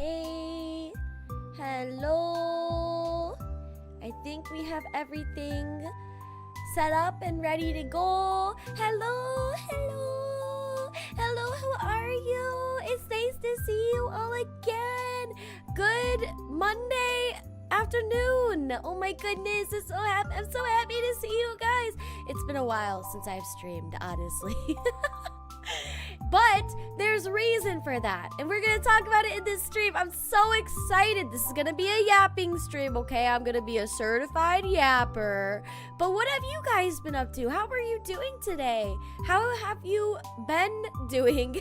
Okay. Hello. I think we have everything set up and ready to go. Hello. Hello, how are you? It's nice to see you all again. Good Monday afternoon. Oh my goodness, I'm so happy to see you guys. It's been a while since I've streamed, honestly. But there's reason for that, and we're gonna talk about it in this stream. I'm so excited. This is gonna be a yapping stream, okay? I'm gonna be a certified yapper. But what have you guys been up to? How are you doing today? How have you been doing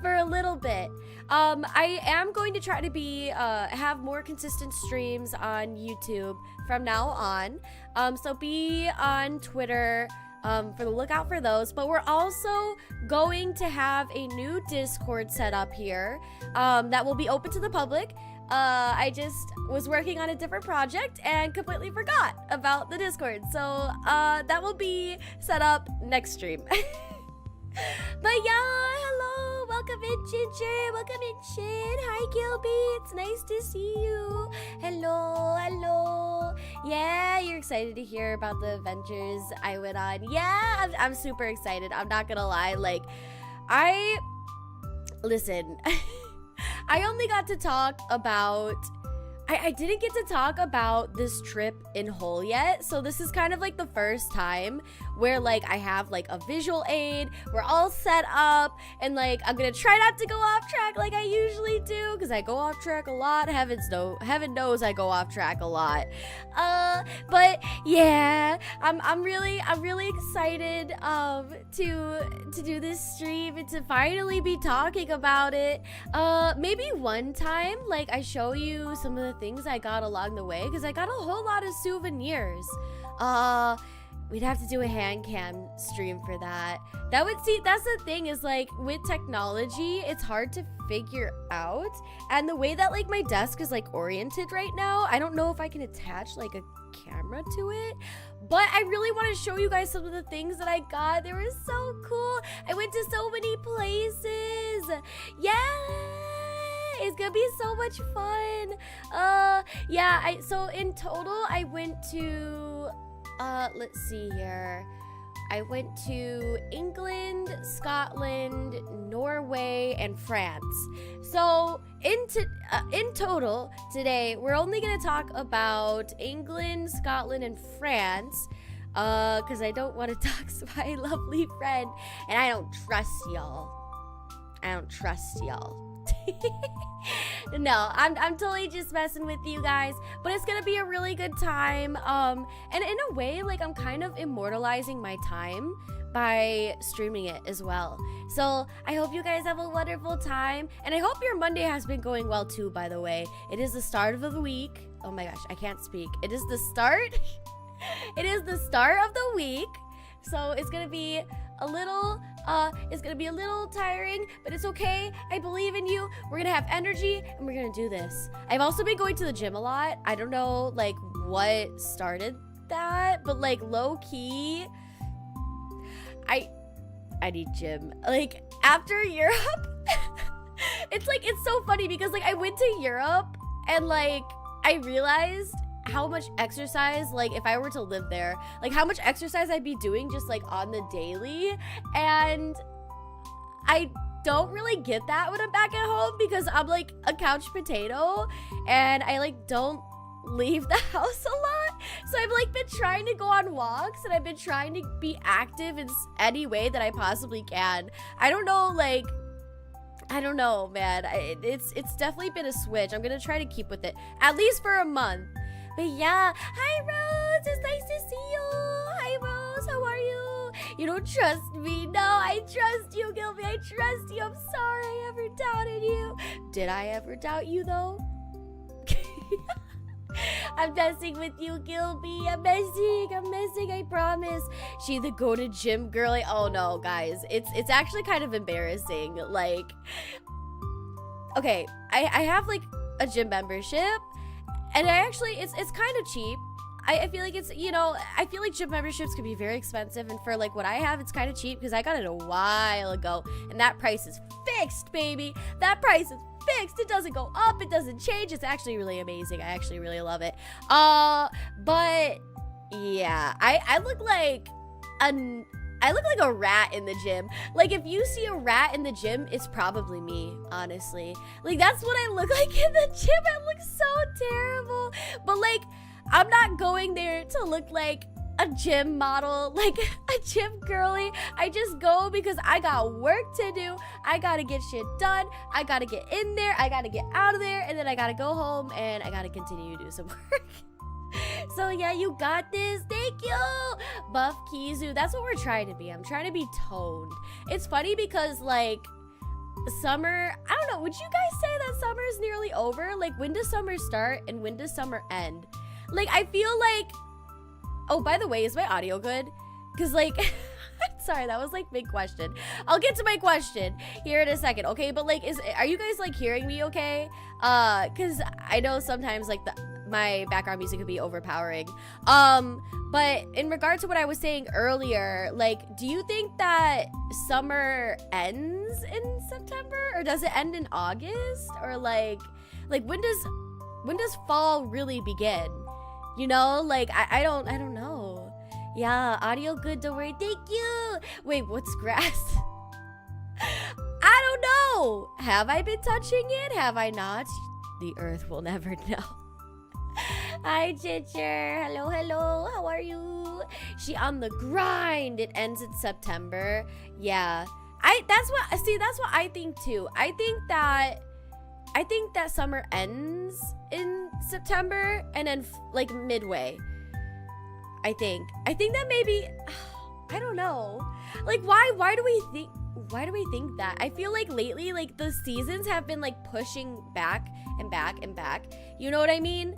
for a little bit? I am going to try to be have more consistent streams on YouTube from now on. So be on Twitter for the lookout for those. But we're also going to have a new Discord set up here that will be open to the public. I just was working on a different project and completely forgot about the Discord. So that will be set up next stream. But yeah, hello, welcome in Ginger, welcome in Shin, hi Gilby, it's nice to see you, hello, yeah, you're excited to hear about the adventures I went on. Yeah, I'm super excited, I'm not gonna lie, like, listen, I only got to talk about, I didn't get to talk about this trip in whole yet, so this is kind of like the first time where like I have like a visual aid, we're all set up, and like I'm gonna try not to go off track like I usually do, because I go off track a lot. Heaven knows I go off track a lot. But yeah, I'm really excited to do this stream and to finally be talking about it. Maybe one time like I show you some of the things I got along the way, because I got a whole lot of souvenirs. We'd have to do a hand cam stream for that. That's the thing, is like with technology, it's hard to figure out, and the way that like my desk is like oriented right now, I don't know if I can attach like a camera to it, but I really want to show you guys some of the things that I got. They were so cool. I went to so many places. Yeah, it's gonna be so much fun. Yeah, so in total I went to let's see here, I went to England, Scotland, Norway, and France. So in total today we're only gonna talk about England, Scotland, and France, because I don't want to dox my lovely friend, and I don't trust y'all. No, I'm totally just messing with you guys, but it's gonna be a really good time. And in a way, like, I'm kind of immortalizing my time by streaming it as well. So I hope you guys have a wonderful time, and I hope your Monday has been going well too, by the way. It is the start of the week. Oh my gosh, I can't speak. It is the start. It is the start of the week. So it's gonna be a little tiring, but it's okay. I believe in you. We're gonna have energy and we're gonna do this. I've also been going to the gym a lot. I don't know like what started that, but like low key, I need gym. Like after Europe, it's so funny because like I went to Europe and like I realized how much exercise, like if I were to live there, like how much exercise I'd be doing just like on the daily, and I don't really get that when I'm back at home because I'm like a couch potato and I like don't leave the house a lot. So I've like been trying to go on walks and I've been trying to be active in any way that I possibly can. I don't know, man. It's definitely been a switch. I'm gonna try to keep with it at least for a month. But yeah, hi Rose, it's nice to see you. Hi Rose, how are you? You don't trust me? No, I trust you, Gilby. I trust you. I'm sorry I ever doubted you. Did I ever doubt you though? I'm messing with you, Gilby. I'm messing, I promise. She the go to gym girly. Oh no, guys. It's actually kind of embarrassing. Like, okay, I have like a gym membership. And it's kind of cheap. I feel like it's, you know, I feel like gym memberships can be very expensive, and for like what I have, it's kind of cheap because I got it a while ago, and that price is fixed, baby. That price is fixed. It doesn't go up. It doesn't change. It's actually really amazing. I actually really love it. But yeah, I look like a rat in the gym. Like, if you see a rat in the gym, it's probably me, honestly. Like, that's what I look like in the gym. I look so terrible. But, like, I'm not going there to look like a gym model, like a gym girly. I just go because I got work to do. I gotta get shit done. I gotta get in there. I gotta get out of there. And then I gotta go home and I gotta continue to do some work. So yeah, you got this. Thank you, Buff Kizui. That's what we're trying to be. I'm trying to be toned. It's funny because, like, summer, I don't know, would you guys say that summer is nearly over? Like, when does summer start and when does summer end? Like, I feel like, oh, by the way, is my audio good? Because, like, sorry, that was, like, big question. I'll get to my question here in a second, okay? But, like, are you guys, like, hearing me okay? Because I know sometimes, like, my background music could be overpowering. But in regard to what I was saying earlier, like, do you think that summer ends in September? Or does it end in August? Or, like when does fall really begin? You know, like, I don't know. Yeah, audio good, don't worry. Thank you. Wait, what's grass? I don't know. Have I been touching it? Have I not? The earth will never know. Hi, Ginger. Hello, hello. How are you? She on the grind. It ends in September. Yeah. That's what I think too. I think that summer ends in September and then like midway. I think that maybe I don't know. Like, why do we think that? I feel like lately, like, the seasons have been like pushing back and back and back. You know what I mean?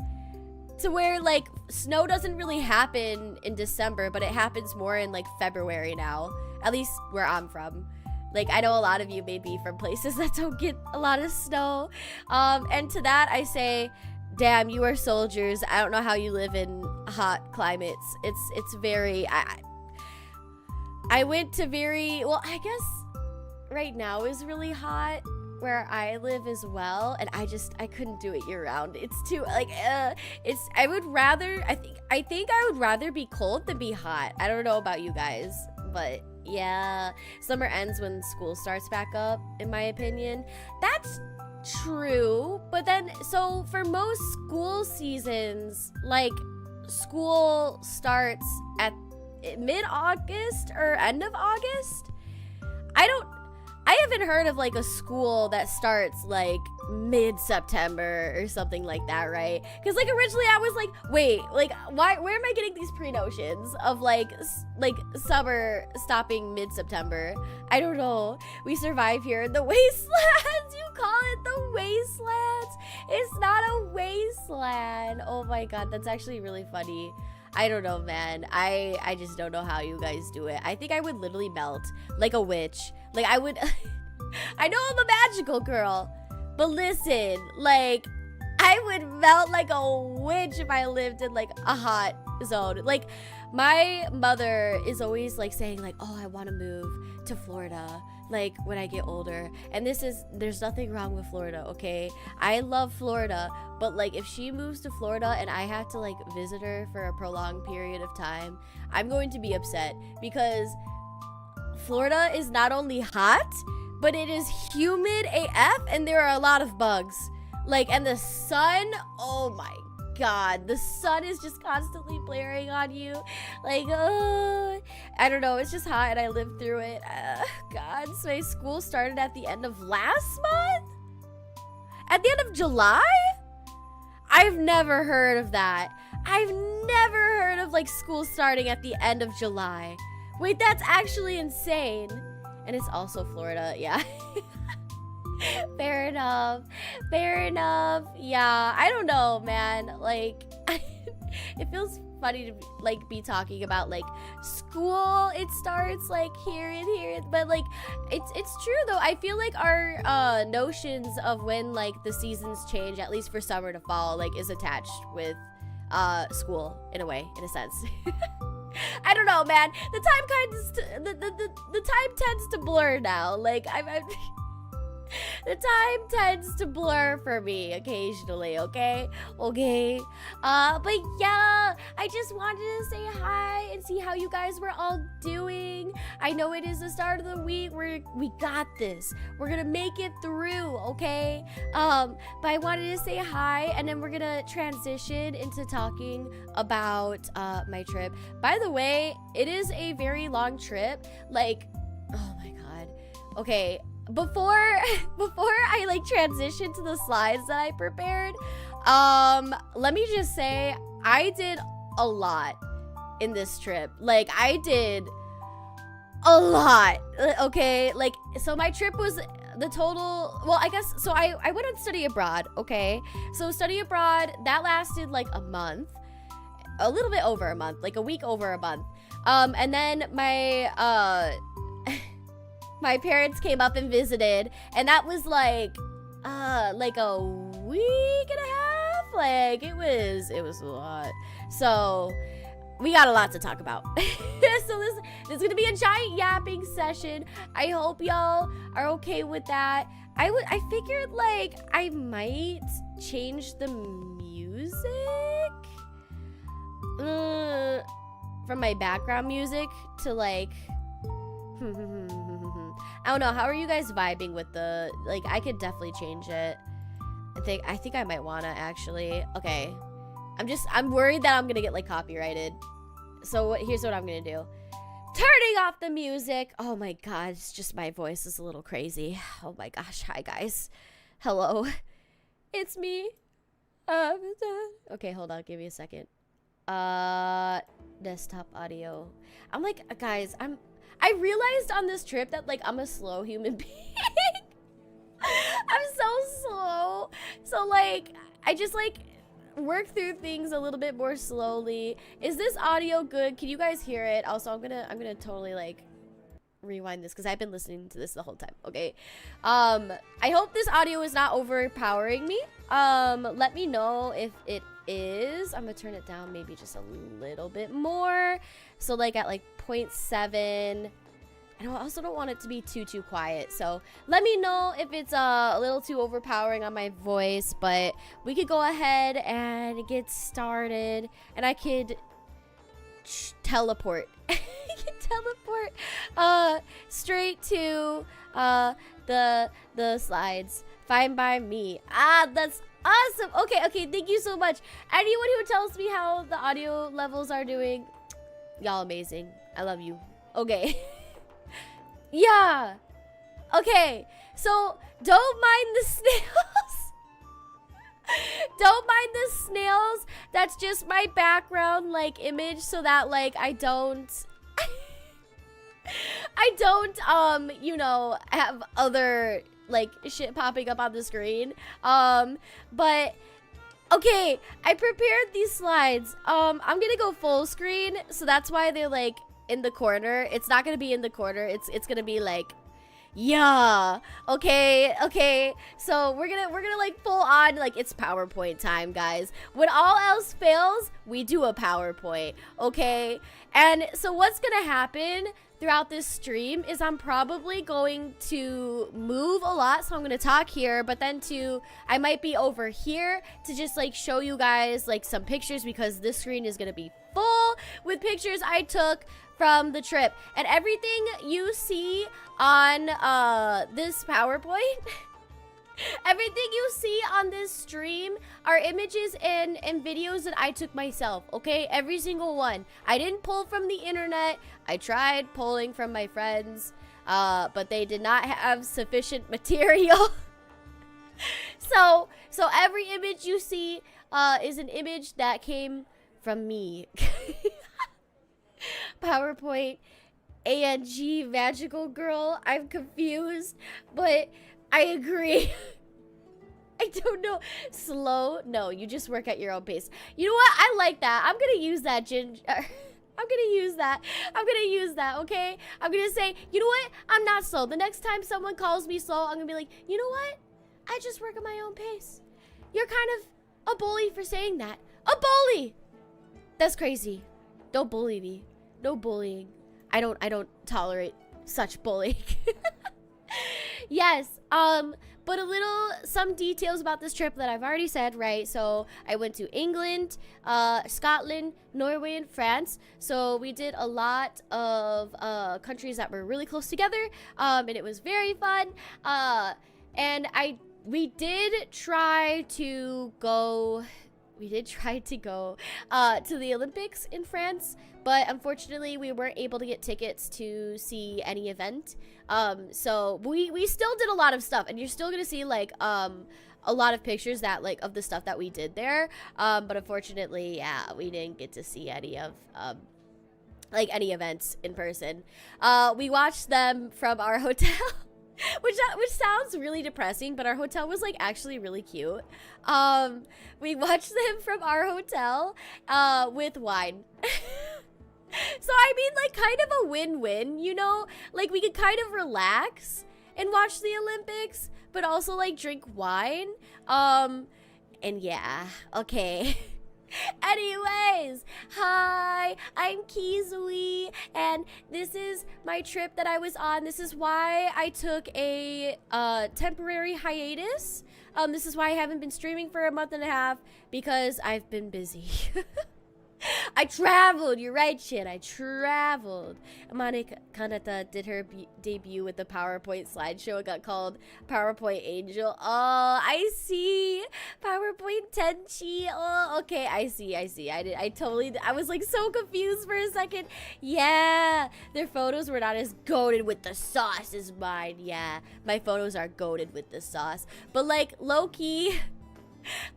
To where, like, snow doesn't really happen in December, but it happens more in, like, February now. At least where I'm from. Like, I know a lot of you may be from places that don't get a lot of snow. And to that, I say, damn, you are soldiers. I don't know how you live in hot climates. It's very... I went to very... Well, I guess right now is really hot where I live as well, and I couldn't do it year round. It's too, like, I think I would rather be cold than be hot. I don't know about you guys, but yeah, summer ends when school starts back up, in my opinion. That's true, but then, so for most school seasons, like, school starts at mid-August or end of August. I haven't heard of, like, a school that starts, like, mid-September or something like that, right? Because, like, originally I was like, wait, like, where am I getting these pre-notions of, like, summer stopping mid-September? I don't know. We survive here in the wastelands. You call it the wastelands. It's not a wasteland. Oh, my God. That's actually really funny. I don't know, man. I just don't know how you guys do it. I think I would literally melt like a witch. Like, I would... I know I'm a magical girl, but listen, like, I would melt like a witch if I lived in, like, a hot zone. Like, my mother is always, like, saying, like, oh, I want to move to Florida, like, when I get older. And there's nothing wrong with Florida, okay? I love Florida, but, like, if she moves to Florida and I have to, like, visit her for a prolonged period of time, I'm going to be upset because Florida is not only hot, but it is humid AF and there are a lot of bugs. Like, and the sun, oh my God, the sun is just constantly blaring on you. Like, I don't know, it's just hot and I lived through it. God, so my school started at the end of last month? At the end of July? I've never heard of that. I've never heard of, like, school starting at the end of July. Wait, that's actually insane. And it's also Florida, yeah. Fair enough. Fair enough. Yeah, I don't know, man. Like, it feels funny to, like, be talking about, like, school. It starts, like, here and here. But, like, it's true, though. I feel like our notions of when, like, the seasons change, at least for summer to fall, like, is attached with school, in a way, in a sense. I don't know, man. The time tends to blur now. Like, The time tends to blur for me occasionally, okay? Okay. But yeah, I just wanted to say hi and see how you guys were all doing. I know it is the start of the week. We got this. We're gonna make it through, okay? But I wanted to say hi, and then we're gonna transition into talking about my trip. By the way, it is a very long trip. Like, oh my god. Okay. Before I like transition to the slides that I prepared, let me just say I did a lot in this trip. Like, I did a lot. Okay, like, so my trip was the total, well, I guess, so I went on study abroad. Okay, so study abroad, that lasted like a month, a little bit over a month, like a week over a month. And then my parents came up and visited, and that was like a week and a half. Like, it was a lot. So we got a lot to talk about. So this is gonna be a giant yapping session. I hope y'all are okay with that. I figured like I might change the music from my background music to like I don't know. How are you guys vibing with the, like, I could definitely change it. I think I might wanna actually. Okay. I'm worried that I'm gonna get like copyrighted. So here's what I'm gonna do. Turning off the music. Oh my god, it's just my voice is a little crazy. Oh my gosh. Hi guys. Hello. It's me. Okay, hold on. Give me a second. Desktop audio. I'm like, guys, I realized on this trip that, like, I'm a slow human being. I'm so slow. So, like, I just, like, work through things a little bit more slowly. Is this audio good? Can you guys hear it? Also, I'm gonna totally, like, rewind this because I've been listening to this the whole time. Okay. I hope this audio is not overpowering me. Let me know if it is. I'm gonna turn it down maybe just a little bit more. So like at like 0.7. And I also don't want it to be too quiet. So let me know if it's a little too overpowering on my voice, but we could go ahead and get started, and I could teleport. Straight to the slides. Fine by me. That's awesome. Okay, thank you so much. Anyone who tells me how the audio levels are doing, y'all amazing. I love you. Okay. Yeah. Okay, so don't mind the snails. Don't mind the snails. That's just my background like image so that like I don't you know, have other like shit popping up on the screen. But okay, I prepared these slides. I'm gonna go full screen, so that's why they're like in the corner. It's not gonna be in the corner. It's gonna be like, yeah. Okay. So we're gonna like full on, like, it's PowerPoint time, guys. When all else fails, we do a PowerPoint. Okay. And so what's gonna happen throughout this stream is I'm probably going to move a lot. So I'm going to talk here, but then I might be over here to just like show you guys like some pictures, because this screen is going to be full with pictures I took from the trip. And everything you see on this PowerPoint, everything you see on this stream are images and videos that I took myself, okay? Every single one. I didn't pull from the internet. I tried pulling from my friends, but they did not have sufficient material. So every image you see is an image that came from me. PowerPoint, ANG, magical girl. I'm confused, but I agree. I don't know. Slow? No, you just work at your own pace. You know what? I like that. I'm gonna use that, Ginger. I'm gonna use that. Okay? I'm gonna say, you know what? I'm not slow. The next time someone calls me slow, I'm gonna be like, you know what? I just work at my own pace. You're kind of a bully for saying that. A bully! That's crazy. Don't bully me. No bullying. I don't tolerate such bullying. Yes. But some details about this trip that I've already said, right? So I went to England, Scotland, Norway, and France. So we did a lot of countries that were really close together, and it was very fun. And we did try to go. We did try to go to the Olympics in France, but unfortunately we weren't able to get tickets to see any event. So we still did a lot of stuff, and you're still gonna see like a lot of pictures that like of the stuff that we did there. But unfortunately, yeah, we didn't get to see any of like any events in person. We watched them from our hotel. Which sounds really depressing, but our hotel was like actually really cute. We watched them from our hotel with wine. So I mean, like, kind of a win-win, you know? Like, we could kind of relax and watch the Olympics, but also like drink wine. And yeah, okay. Anyways, hi, I'm Kizui, and this is my trip that I was on. This is why I took a temporary hiatus. This is why I haven't been streaming for a month and a half, because I've been busy. I traveled, you're right, shit, I traveled. Amane Kanata did her debut with the PowerPoint slideshow. It got called PowerPoint Angel. Oh, I see. PowerPoint Tenchi. Oh, okay, I see. I was like so confused for a second. Yeah, their photos were not as goated with the sauce as mine. Yeah, my photos are goated with the sauce. But like, low-key,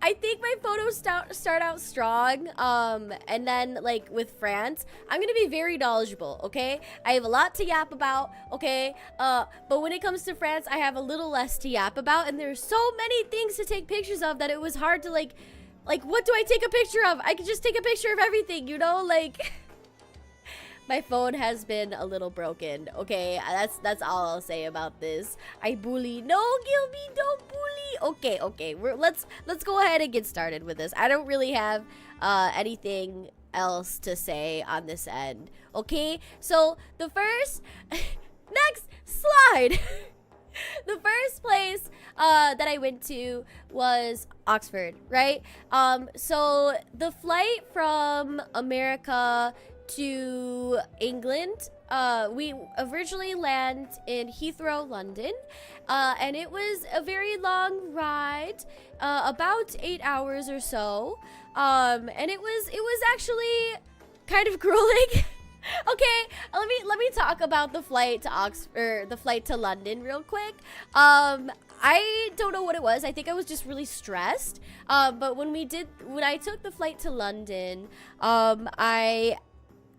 I think my photos start out strong, and then like with France, I'm gonna be very knowledgeable, okay? I have a lot to yap about, okay? But when it comes to France, I have a little less to yap about, and there's so many things to take pictures of that it was hard to like what do I take a picture of? I could just take a picture of everything, you know? Like, my phone has been a little broken, okay? That's all I'll say about this. I bully. No, Gilby, don't bully. Okay. Let's go ahead and get started with this. I don't really have anything else to say on this end, okay? So the first next slide. The first place that I went to was Oxford, right? So the flight from America to England, we originally land in Heathrow, London, and it was a very long ride, about 8 hours or so, and it was actually kind of grueling. Okay, let me talk about the flight to Oxford, the flight to London real quick. I don't know what it was. I think I was just really stressed. But when I took the flight to London, I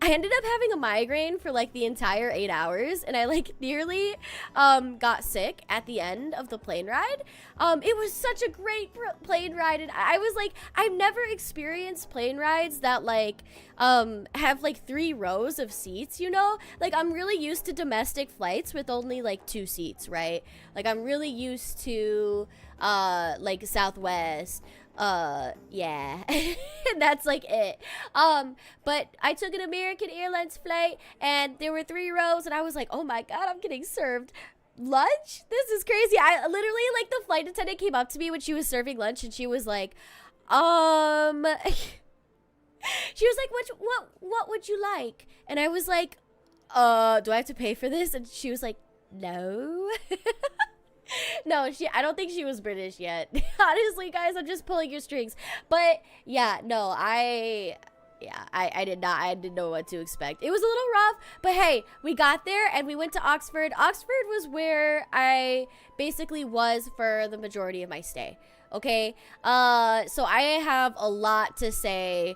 ended up having a migraine for like the entire 8 hours, and I like nearly got sick at the end of the plane ride. It was such a great plane ride, and I was like, I've never experienced plane rides that like have like 3 rows of seats, you know? Like, I'm really used to domestic flights with only like 2 seats, right? Like, I'm really used to like Southwest. Yeah. And that's like it. But I took an American Airlines flight, and there were 3 rows, and I was like, oh my god, I'm getting served lunch? This is crazy. I literally, like, the flight attendant came up to me when she was serving lunch, and she was like, she was like, what would you like? And I was like, do I have to pay for this? And she was like, no. No, I don't think she was British yet. Honestly, guys, I'm just pulling your strings. But yeah, no, I didn't know what to expect. It was a little rough, but hey, we got there and we went to Oxford. Oxford was where I basically was for the majority of my stay. Okay, so I have a lot to say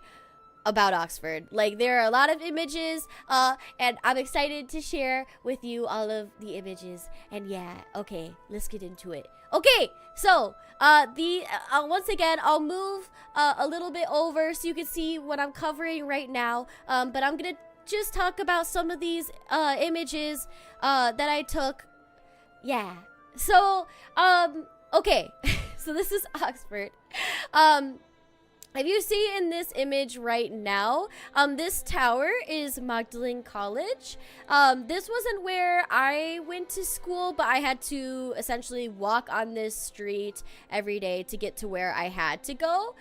about Oxford. Like, there are a lot of images, and I'm excited to share with you all of the images. And yeah, okay, let's get into it. Okay, so once again, I'll move a little bit over so you can see what I'm covering right now, but I'm gonna just talk about some of these images that I took. Yeah, so okay. So this is Oxford. If you see in this image right now, this tower is Magdalene College. This wasn't where I went to school, but I had to essentially walk on this street every day to get to where I had to go.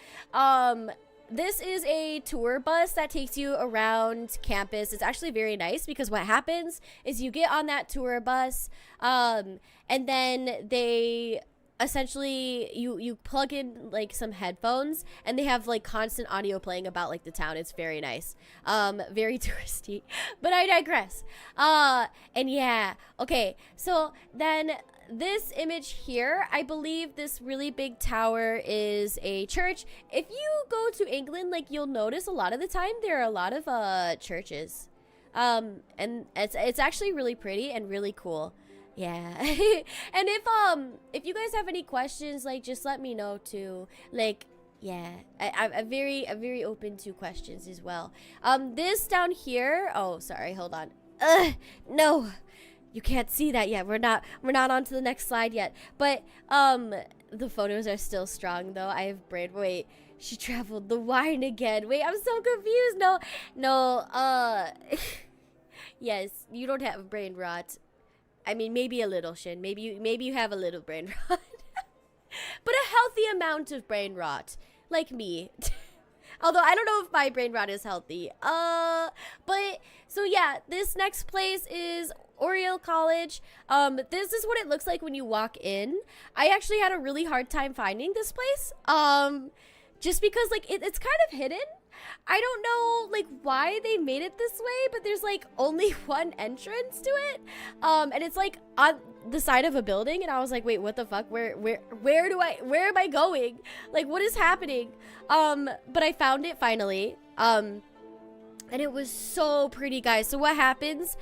This is a tour bus that takes you around campus. It's actually very nice because what happens is you get on that tour bus, and then they essentially you plug in like some headphones and they have like constant audio playing about like the town. It's very nice, very touristy, but I digress. And yeah, okay, so then this image here, I believe this really big tower is a church. If you go to England, like you'll notice a lot of the time there are a lot of churches, and it's actually really pretty and really cool. Yeah. And if you guys have any questions, like just let me know too. Like, yeah, I'm very open to questions as well. This down here, oh sorry, hold on. No, you can't see that yet. We're not on to the next slide yet. But the photos are still strong though. I have brain, wait, she traveled the wine again. Wait, I'm so confused. No, yes, you don't have brain rot. I mean, maybe a little, Shin. Maybe you have a little brain rot. But a healthy amount of brain rot. Like me. Although, I don't know if my brain rot is healthy. But, so yeah, this next place is Oriel College. This is what it looks like when you walk in. I actually had a really hard time finding this place. Just because, like, it's kind of hidden. I don't know like why they made it this way, but there's like only one entrance to it, and it's like on the side of a building, and I was like, wait, what the fuck, where am I going, like what is happening? But I found it finally, and it was so pretty, guys. So what happens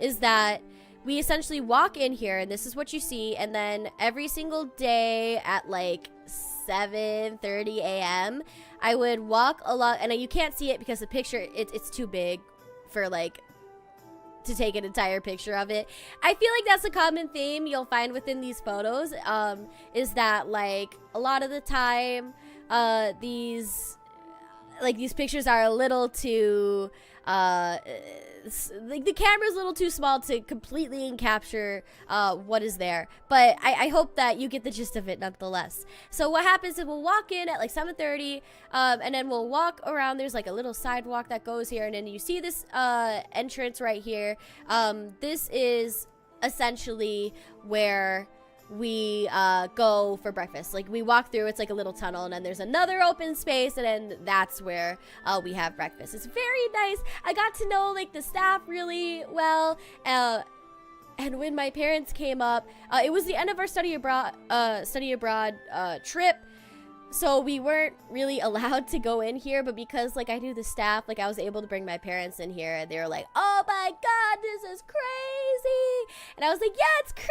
is that we essentially walk in here, and this is what you see, and then every single day at like 7:30 a.m. I would walk along, and you can't see it because the picture, it's too big for like to take an entire picture of it. I feel like that's a common theme you'll find within these photos, is that like a lot of the time these pictures are a little too like the camera's a little too small to completely capture what is there, but I hope that you get the gist of it nonetheless. So what happens is we'll walk in at like 7:30, and then we'll walk around. There's like a little sidewalk that goes here, and then you see this entrance right here. This is essentially where we go for breakfast. Like we walk through, it's like a little tunnel, and then there's another open space, and then that's where we have breakfast. It's very nice. I got to know like the staff really well, and when my parents came up, it was the end of our study abroad trip, so we weren't really allowed to go in here, but because like I knew the staff, like I was able to bring my parents in here, and they were like, oh my god, this is crazy, and I was like, yeah, it's crazy,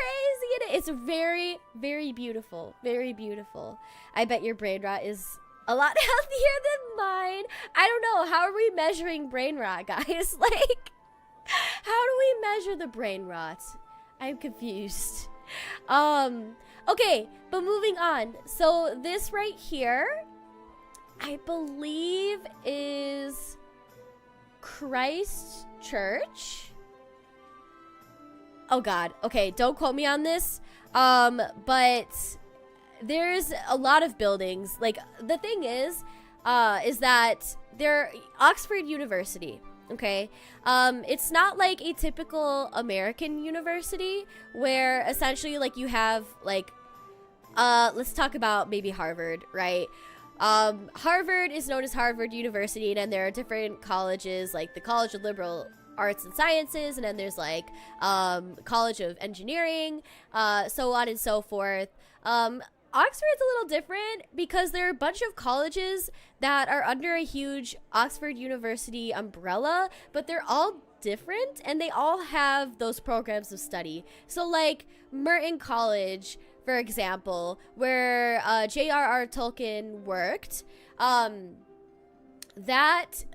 and it's very, very beautiful, very beautiful. I bet your brain rot is a lot healthier than mine. I don't know, how are we measuring brain rot, guys? Like, how do we measure the brain rot? I'm confused. Okay, but moving on. So this right here, I believe is Christ Church. Oh god, okay, don't quote me on this. But there's a lot of buildings. Like the thing is that they're Oxford University. Okay, it's not like a typical American university where essentially like you have like let's talk about maybe Harvard, right? Harvard is known as Harvard University, and then there are different colleges like the College of Liberal Arts and Sciences, and then there's like College of Engineering, so on and so forth. Oxford's a little different because there are a bunch of colleges that are under a huge Oxford University umbrella, but they're all different and they all have those programs of study. So like Merton College, for example, where J.R.R. Tolkien worked, that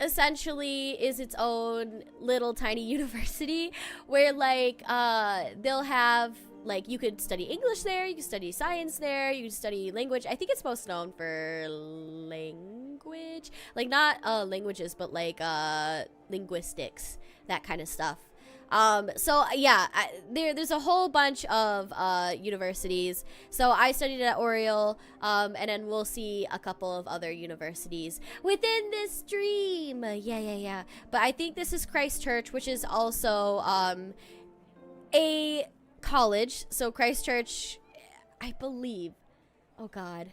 essentially is its own little tiny university where like they'll have like, you could study English there, you could study science there, you could study language. I think it's most known for language, like not languages, but like linguistics, that kind of stuff. So yeah, there's a whole bunch of universities. So I studied at Oriel, and then we'll see a couple of other universities within this stream. Yeah. But I think this is Christ Church, which is also a college. So Christ Church, I believe. Oh God.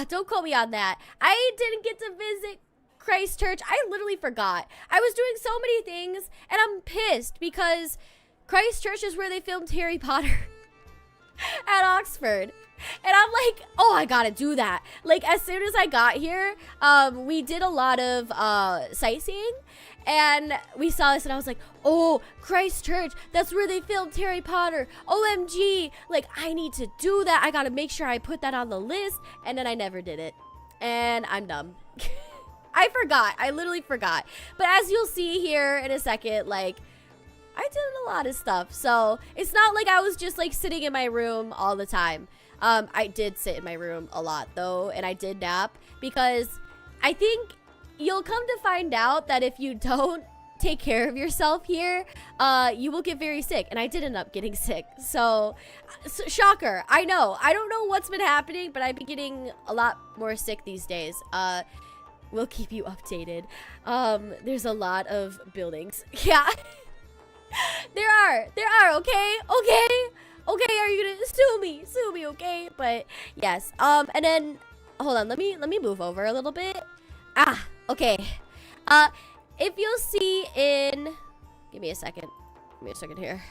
Don't quote me on that. I didn't get to visit Christ Church. I literally forgot. I was doing so many things, and I'm pissed because Christ Church is where they filmed Harry Potter at Oxford. And I'm like, oh, I gotta do that. Like, as soon as I got here, we did a lot of sightseeing, and we saw this, and I was like, oh, Christ Church, that's where they filmed Harry Potter. OMG, like, I need to do that. I gotta make sure I put that on the list. And then I never did it, and I'm dumb. I forgot. I literally forgot. But as you'll see here in a second, like, I did a lot of stuff. So it's not like I was just like sitting in my room all the time. I did sit in my room a lot though, and I did nap, because I think you'll come to find out that if you don't take care of yourself here, you will get very sick. And I did end up getting sick. So shocker. I know. I don't know what's been happening, but I've been getting a lot more sick these days. We'll keep you updated. There's a lot of buildings. Yeah. There are, okay? Okay, are you gonna sue me, okay? But yes, and then, hold on, let me move over a little bit. Okay. If you'll see in, give me a second here.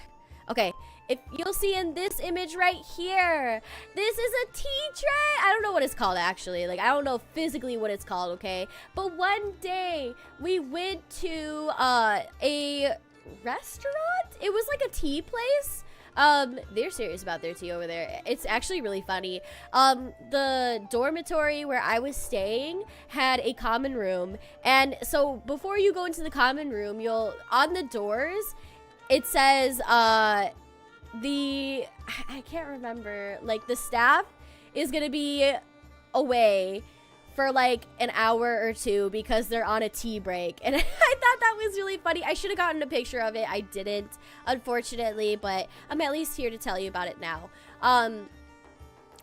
Okay, if you'll see in this image right here, this is a tea tray. I don't know what it's called, actually. Like, I don't know physically what it's called, okay? But one day, we went to a restaurant. It was like a tea place. They're serious about their tea over there. It's actually really funny. The dormitory where I was staying had a common room. And so before you go into the common room, on the doors, it says, I can't remember, like, the staff is gonna be away for like an hour or two because they're on a tea break. And I thought that was really funny. I should have gotten a picture of it. I didn't, unfortunately, but I'm at least here to tell you about it now.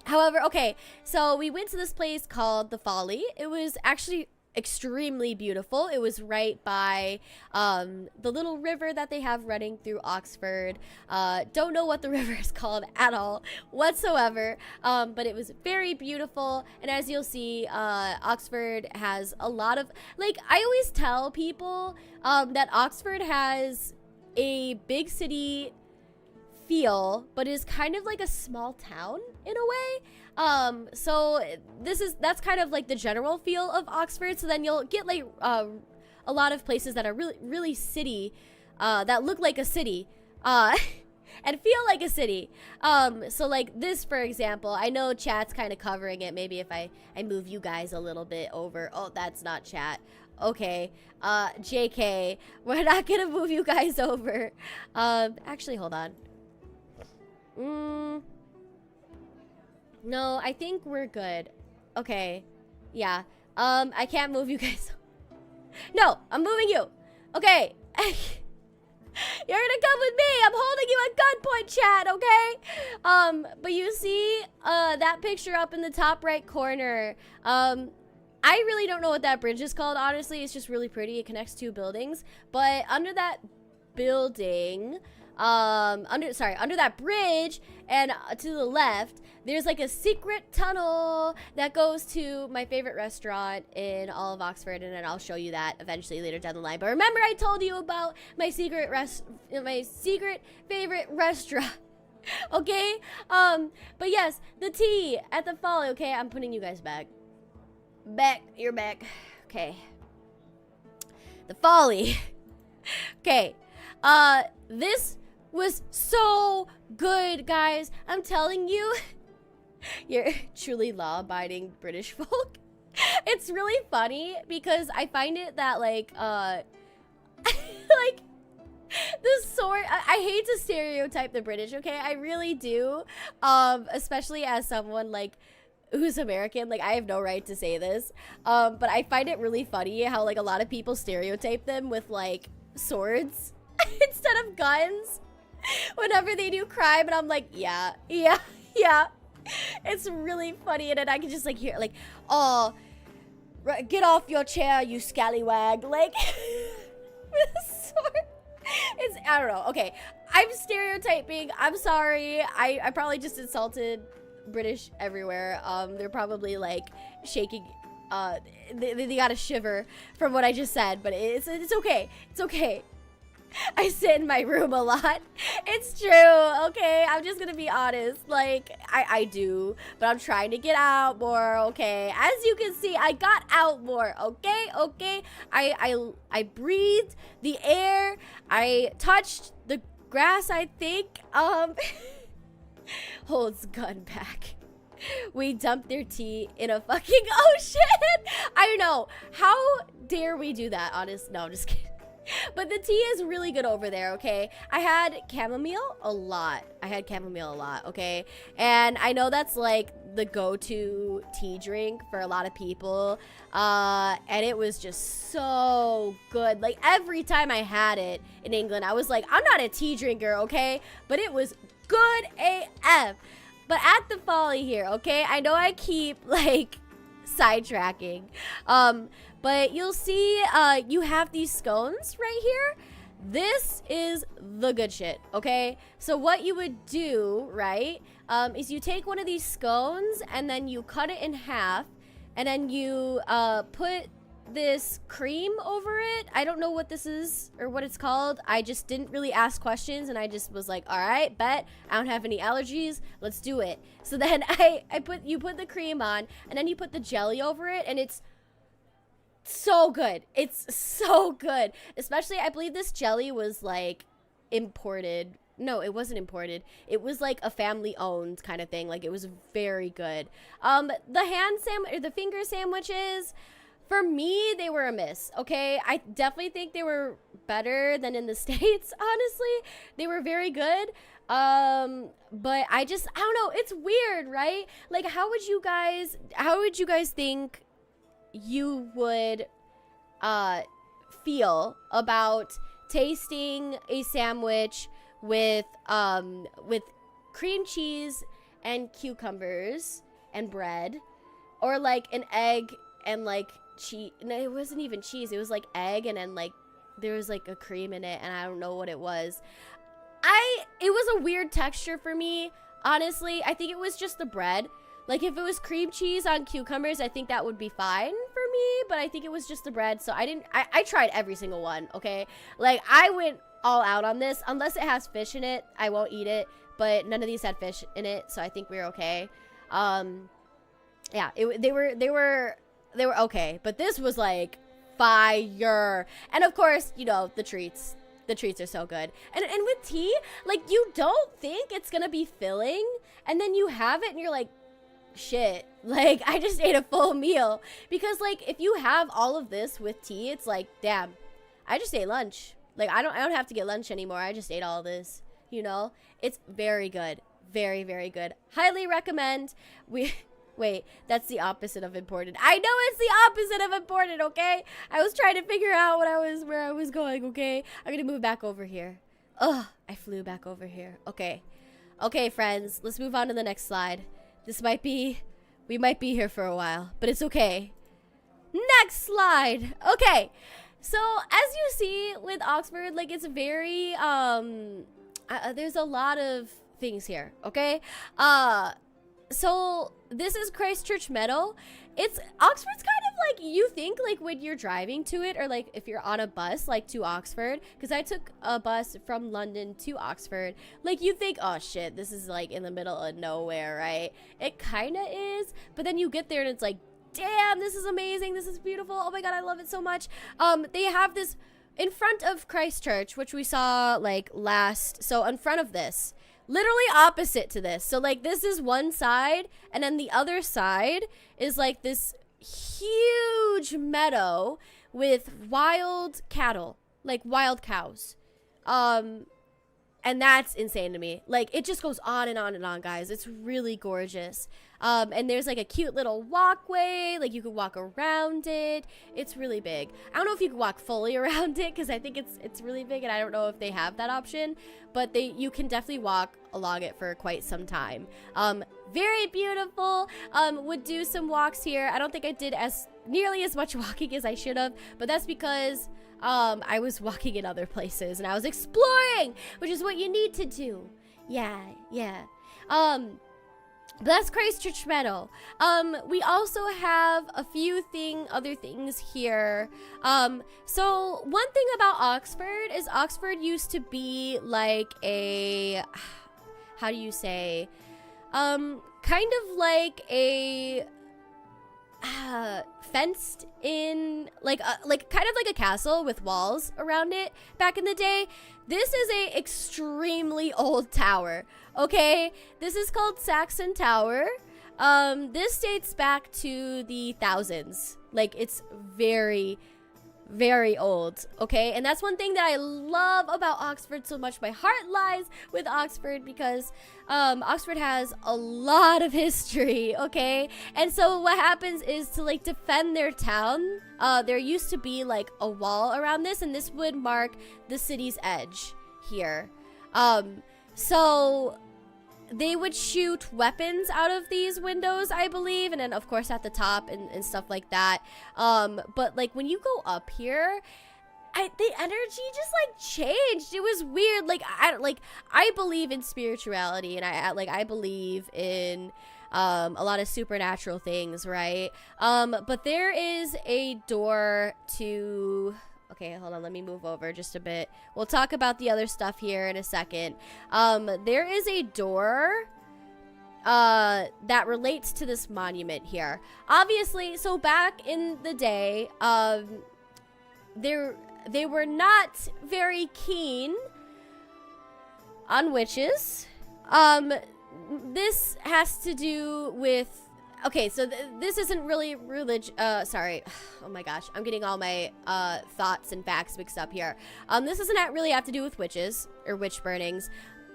However, okay, so we went to this place called The Folly. It was actually extremely beautiful. It was right by the little river that they have running through Oxford. Don't know what the river is called at all whatsoever, but it was very beautiful. And as you'll see, Oxford has a lot of, like, I always tell people that Oxford has a big city feel, but is kind of like a small town in a way. So that's kind of like the general feel of Oxford. So then you'll get like a lot of places that are really city, that look like a city, and feel like a city. So like this, for example, I know chat's kind of covering it. Maybe if I move you guys a little bit over. Oh, that's not chat. Okay, JK, we're not gonna move you guys over. Actually, hold on. No, I think we're good. Okay. Yeah. I can't move you guys. No, I'm moving you. Okay. You're gonna come with me. I'm holding you at gunpoint, chat, okay? But you see that picture up in the top right corner. I really don't know what that bridge is called, honestly. It's just really pretty. It connects two buildings. But under that building, under that bridge and to the left, there's like a secret tunnel that goes to my favorite restaurant in all of Oxford, and then I'll show you that eventually later down the line. But remember, I told you about my secret favorite restaurant. Okay? But yes, the tea at the Folly. Okay, I'm putting you guys back. You're back. Okay. The Folly. Okay. This was so good, guys. I'm telling you. You're truly law-abiding British folk. It's really funny because I find it that, like, like, The sword, I hate to stereotype the British, okay? I really do. Especially as someone like who's American, like I have no right to say this. But I find it really funny how like a lot of people stereotype them with like swords instead of guns whenever they do crime, and I'm like, yeah. It's really funny, and then I can just like hear like, oh, get off your chair, you scallywag, like with a sword. It's, I don't know. Okay, I'm stereotyping. I'm sorry. I probably just insulted British everywhere. They're probably like shaking. They got a shiver from what I just said, but it's okay. It's okay. I sit in my room a lot. It's true, okay? I'm just gonna be honest. Like, I do. But I'm trying to get out more, okay? As you can see, I got out more, okay? Okay? I breathed the air. I touched the grass, I think. Holds gun back. We dumped their tea in a fucking ocean. I know. How dare we do that, honest? No, I'm just kidding. But the tea is really good over there, okay? I had chamomile a lot. Okay? And I know that's like the go-to tea drink for a lot of people. And it was just so good. Like every time I had it in England, I was like, I'm not a tea drinker, okay? But it was good AF. But at the folly here, okay? I know I keep like sidetracking. But you'll see you have these scones right here. This is the good shit, okay? So what you would do, right, is you take one of these scones and then you cut it in half, and then you put this cream over it. I don't know what this is or what it's called. I just didn't really ask questions, and I just was like, all right, bet. I don't have any allergies. Let's do it. So then you put the cream on, and then you put the jelly over it, and it's so good. It's so good. Especially, I believe this jelly was like imported. No, it wasn't imported. It was like a family owned kind of thing. Like it was very good. The finger sandwiches, for me, they were a miss. Okay, I definitely think they were better than in the States. Honestly, they were very good. But I don't know. It's weird, right? Like, how would you guys think you would feel about tasting a sandwich with cream cheese and cucumbers and bread, or like an egg and like cheese? No, it wasn't even cheese. It was like egg, and then like there was like a cream in it, and I don't know what it was. It was a weird texture for me, honestly. I think it was just the bread. Like, if it was cream cheese on cucumbers, I think that would be fine for me, but I think it was just the bread, so I tried every single one, okay? Like, I went all out on this. Unless it has fish in it, I won't eat it, but none of these had fish in it, so I think we're okay. Yeah, they were okay, but this was, like, fire. And, of course, you know, the treats. The treats are so good. And with tea, like, you don't think it's gonna be filling, and then you have it, and you're like, shit, like I just ate a full meal. Because like if you have all of this with tea, it's like, damn, I just ate lunch. Like I don't have to get lunch anymore. I just ate all this, you know? It's very good. Very, very good. Highly recommend. Wait, that's the opposite of imported. I know it's the opposite of imported, okay? I was trying to figure out where I was going, okay? I'm gonna move back over here. Ugh, I flew back over here. Okay, friends, let's move on to the next slide. We might be here for a while, but it's okay. Next slide. Okay, so as you see with Oxford, like it's very, there's a lot of things here, okay? So this is Christchurch Meadow. Oxford's kind of like, you think like when you're driving to it, or like if you're on a bus like to Oxford, because I took a bus from London to Oxford, like you think, oh shit, this is like in the middle of nowhere, right? It kind of is, but then you get there and it's like, damn, this is amazing, this is beautiful, oh my god, I love it so much. They have this in front of Christchurch, which we saw like so in front of this, literally opposite to this. So like this is one side, and then the other side is like this huge meadow with wild cattle, like wild cows. And that's insane to me. Like, it just goes on and on and on, guys. It's really gorgeous. And there's like a cute little walkway. Like, you could walk around it. It's really big. I don't know if you could walk fully around it because I think it's really big, and I don't know if they have that option. But you can definitely walk along it for quite some time. Very beautiful. Would do some walks here. I don't think I did nearly as much walking as I should have, but that's because I was walking in other places and I was exploring, which is what you need to do. Yeah. But that's Christchurch Meadow. We also have a few other things here. So one thing about Oxford is Oxford used to be like a, how do you say, kind of like a fenced in, like kind of like a castle with walls around it back in the day. This is a extremely old tower, okay? This is called Saxon Tower. This dates back to the thousands. Like, it's very, very old, okay? And that's one thing that I love about Oxford so much. My heart lies with Oxford because Oxford has a lot of history, okay? And so what happens is, to like defend their town, there used to be like a wall around this, and this would mark the city's edge here. So they would shoot weapons out of these windows, I believe, and then of course at the top and stuff like that. But like when you go up here, the energy just like changed. It was weird. Like I believe in spirituality, and I believe in a lot of supernatural things, right? But there is a door to, okay, hold on, let me move over just a bit. We'll talk about the other stuff here in a second. There is a door that relates to this monument here. Obviously, so back in the day, they were not very keen on witches. This has to do with, okay, so this isn't really sorry. Oh my gosh, I'm getting all my thoughts and facts mixed up here. This doesn't really have to do with witches or witch burnings,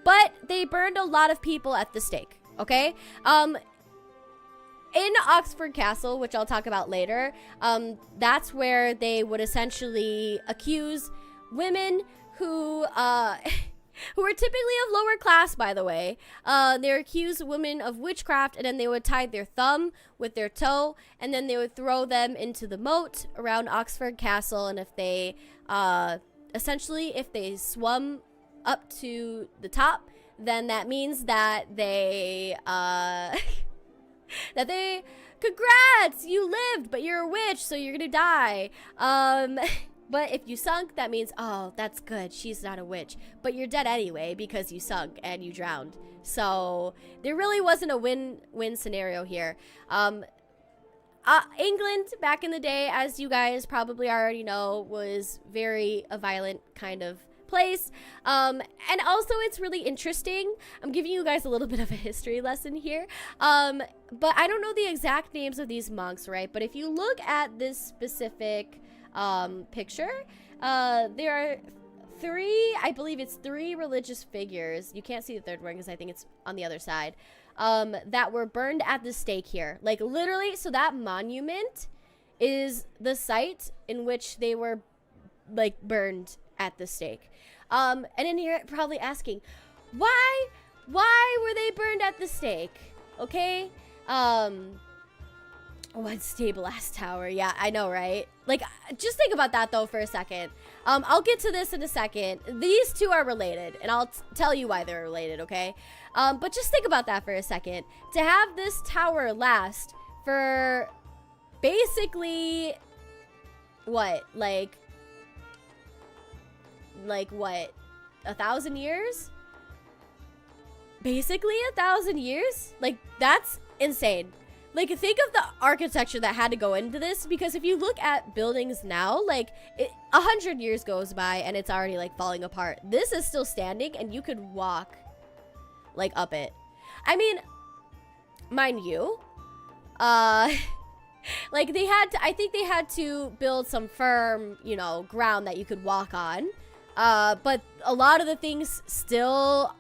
but they burned a lot of people at the stake, okay? In Oxford Castle, which I'll talk about later, that's where they would essentially accuse women who who were typically of lower class, by the way. They would accuse women of witchcraft, and then they would tie their thumb with their toe, and then they would throw them into the moat around Oxford Castle. And if they, essentially, if they swum up to the top, then that means that they, congrats, you lived, but you're a witch, so you're gonna die. But if you sunk, that means, oh, that's good, she's not a witch, but you're dead anyway because you sunk and you drowned. So there really wasn't a win-win scenario here. England back in the day, as you guys probably already know, was very a violent kind of place. And also it's really interesting. I'm giving you guys a little bit of a history lesson here. But I don't know the exact names of these monks, right? But if you look at this specific picture, there are I believe it's three religious figures. You can't see the third one because I think it's on the other side, that were burned at the stake here. Like literally, so that monument is the site in which they were like burned at the stake. And in here probably asking, why were they burned at the stake? Okay. One stable ass tower. Yeah, I know, right? Like, just think about that though for a second. I'll get to this in a second. These two are related, and I'll tell you why they're related, okay? But just think about that for a second. To have this tower last for basically what, like what, 1,000 years? Basically 1,000 years? Like, that's insane. Like, think of the architecture that had to go into this, because if you look at buildings now, like, 100 years goes by and it's already, like, falling apart. This is still standing, and you could walk, like, up it. I mean, mind you, like, I think they had to build some firm, you know, ground that you could walk on. But a lot of the things still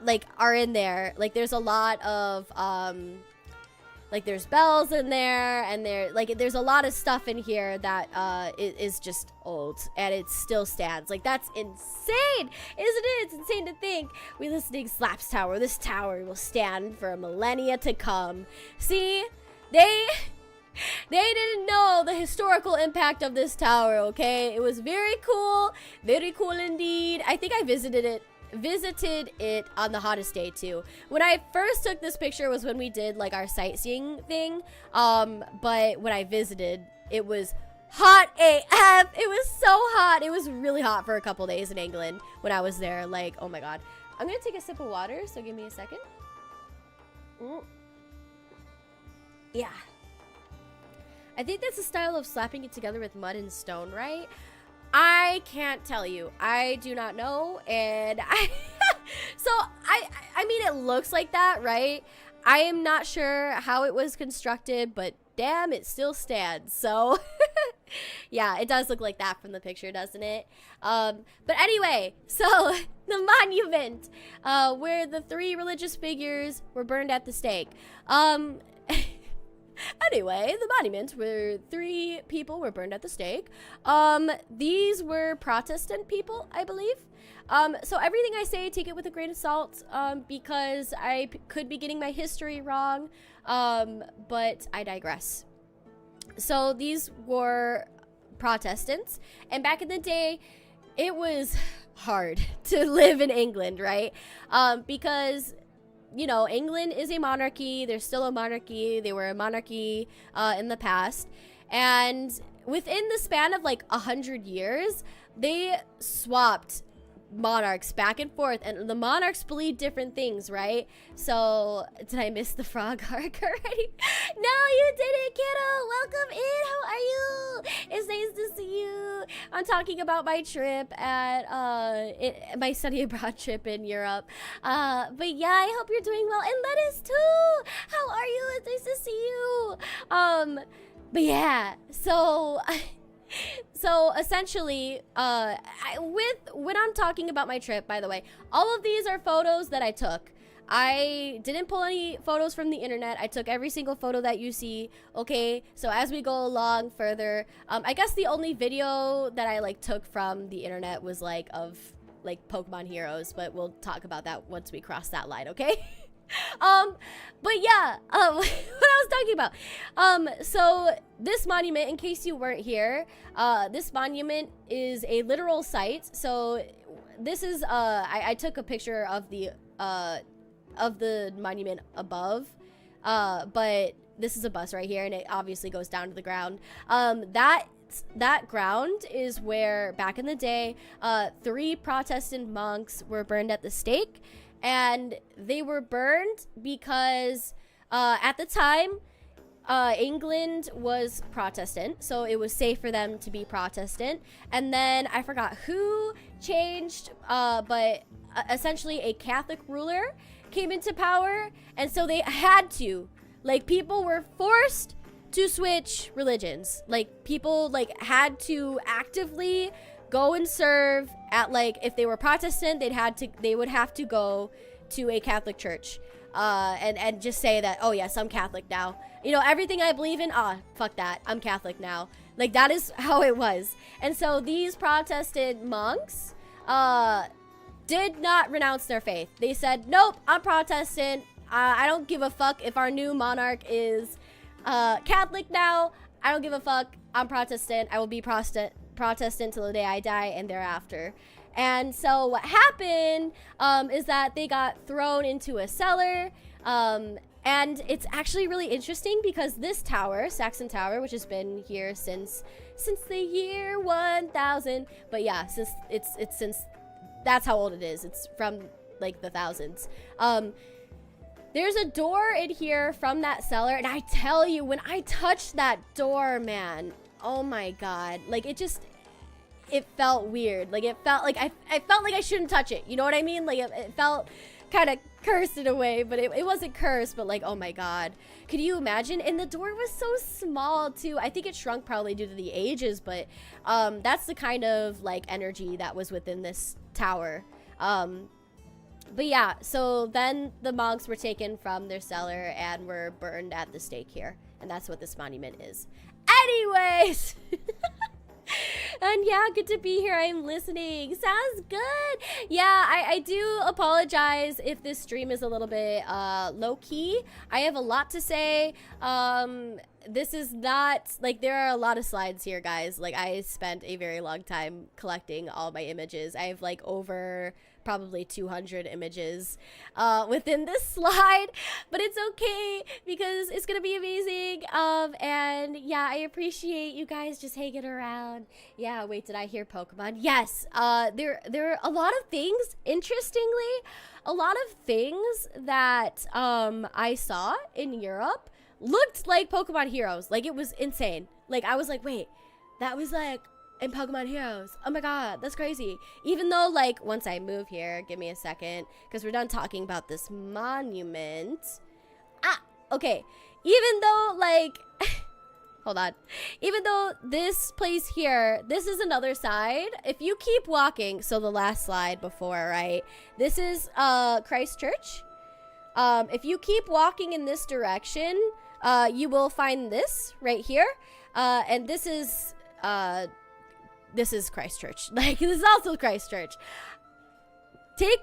like are in there. Like there's a lot of like there's bells in there, and there's a lot of stuff in here that is just old, and it still stands. Like that's insane, isn't it? It's insane to think we listening Slaps Tower. This tower will stand for a millennia to come. See, they didn't know the historical impact of this tower. Okay, it was very cool indeed. I think I visited it on the hottest day too. When I first took this picture was when we did like our sightseeing thing, but when I visited, it was hot AF. It was so hot. It was really hot for a couple days in England when I was there. Like, oh my god. I'm gonna take a sip of water, so give me a second. Yeah, I think that's a style of slapping it together with mud and stone, right? I can't tell you. I do not know. And I mean, it looks like that, right? I am not sure how it was constructed, but damn, it still stands. So yeah, it does look like that from the picture, doesn't it? But anyway, so the monument where the 3 religious figures were burned at the stake. Anyway, the monument where 3 people were burned at the stake. These were Protestant people, I believe. So everything I say, take it with a grain of salt, because I could be getting my history wrong, but I digress. So these were Protestants, and back in the day, it was hard to live in England, right? Because you know, England is a monarchy. They're still a monarchy. They were a monarchy in the past. And within the span of like 100 years, they swapped monarchs back and forth. And the monarchs believed different things, right? So, did I miss the frog arc already? No, you didn't, kiddo. Welcome in. How are you? It's nice to see you. I'm talking about my trip at my study abroad trip in Europe. But yeah, I hope you're doing well. And Lettuce too. How are you? It's nice to see you. But yeah, so essentially, when I'm talking about my trip, by the way, all of these are photos that I took. I didn't pull any photos from the internet. I took every single photo that you see. Okay, so as we go along further, I guess the only video that I like took from the internet was like of like Pokemon heroes, but we'll talk about that once we cross that line, okay? But yeah, what I was talking about. So this monument, in case you weren't here, this monument is a literal site. So this is, I took a picture of the monument above, but this is a bus right here, and it obviously goes down to the ground. That ground is where, back in the day, 3 Protestant monks were burned at the stake. And they were burned because at the time, England was Protestant, so it was safe for them to be Protestant. And then I forgot who changed, but essentially a Catholic ruler came into power, and so they had to, like, people were forced to switch religions. Like, people like had to actively go and serve at, like, if they were Protestant, they would have to go to a Catholic church, and just say that, oh yes, I'm Catholic now. You know, everything I believe in, fuck that, I'm Catholic now. Like, that is how it was. And so these Protestant monks did not renounce their faith. They said, nope, I'm Protestant. I don't give a fuck if our new monarch is Catholic now. I don't give a fuck. I'm Protestant. I will be Protestant till the day I die and thereafter. And so what happened is that they got thrown into a cellar, and it's actually really interesting because this tower, Saxon Tower, which has been here since the year 1000, but yeah, since that's how old it is. It's from like the thousands. There's a door in here from that cellar, and I tell you, when I touched that door, man, oh my god, like, it felt weird. Like, it felt like I felt like I shouldn't touch it. You know what I mean? Like, it felt kind of cursed in a way, but it wasn't cursed, but like, oh my god. Could you imagine? And the door was so small too. I think it shrunk probably due to the ages, but that's the kind of like energy that was within this tower. But yeah, so then the monks were taken from their cellar and were burned at the stake here. And that's what this monument is. Anyways! And yeah, good to be here. I'm listening. Sounds good. Yeah, I do apologize if this stream is a little bit low-key. I have a lot to say. This is not, like, there are a lot of slides here, guys. Like, I spent a very long time collecting all my images. I have, like, over probably 200 images within this slide, but it's okay because it's gonna be amazing. And yeah, I appreciate you guys just hanging around. Yeah, wait, did I hear Pokemon? Yes. There are a lot of things, interestingly, a lot of things that I saw in Europe looked like Pokemon Heroes. Like, it was insane. Like, I was like, wait, that was like in Pokemon Heroes. Oh my god, that's crazy. Even though, like, once I move here, give me a second, because we're done talking about this monument. Okay. Even though, like, hold on. Even though this place here, this is another side. If you keep walking, so the last slide before, right? This is Christ Church. If you keep walking in this direction, you will find this right here. And this is Christ Church. Like, this is also Christ Church. Take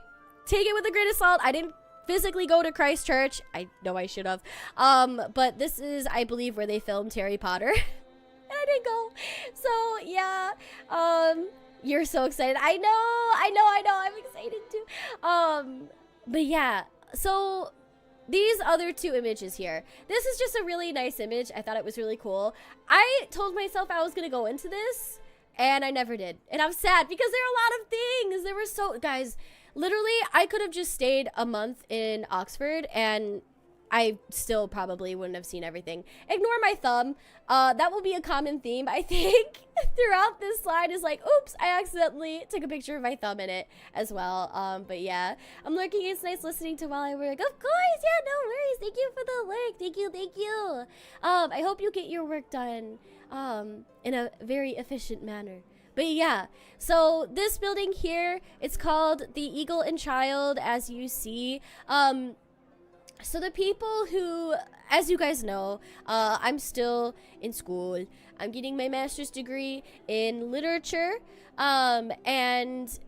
it with a grain of salt. I didn't physically go to Christ Church. I know I should have. But this is, I believe, where they filmed Harry Potter. And I didn't go. So, yeah. You're so excited. I know. I'm excited too. But yeah. So, these other two images here. This is just a really nice image. I thought it was really cool. I told myself I was going to go into this, and I never did. And I'm sad because there are a lot of things. There were so... Guys, literally, I could have just stayed a month in Oxford, and I still probably wouldn't have seen everything. Ignore my thumb. That will be a common theme, I think, throughout this slide is like, oops, I accidentally took a picture of my thumb in it as well. But yeah, I'm lurking. It's nice listening to while I work. Of course, yeah, no worries. Thank you for the lurk. Thank you. I hope you get your work done in a very efficient manner. But yeah, so this building here, it's called the Eagle and Child, as you see. So the people who, as you guys know, I'm still in school. I'm getting my master's degree in literature, and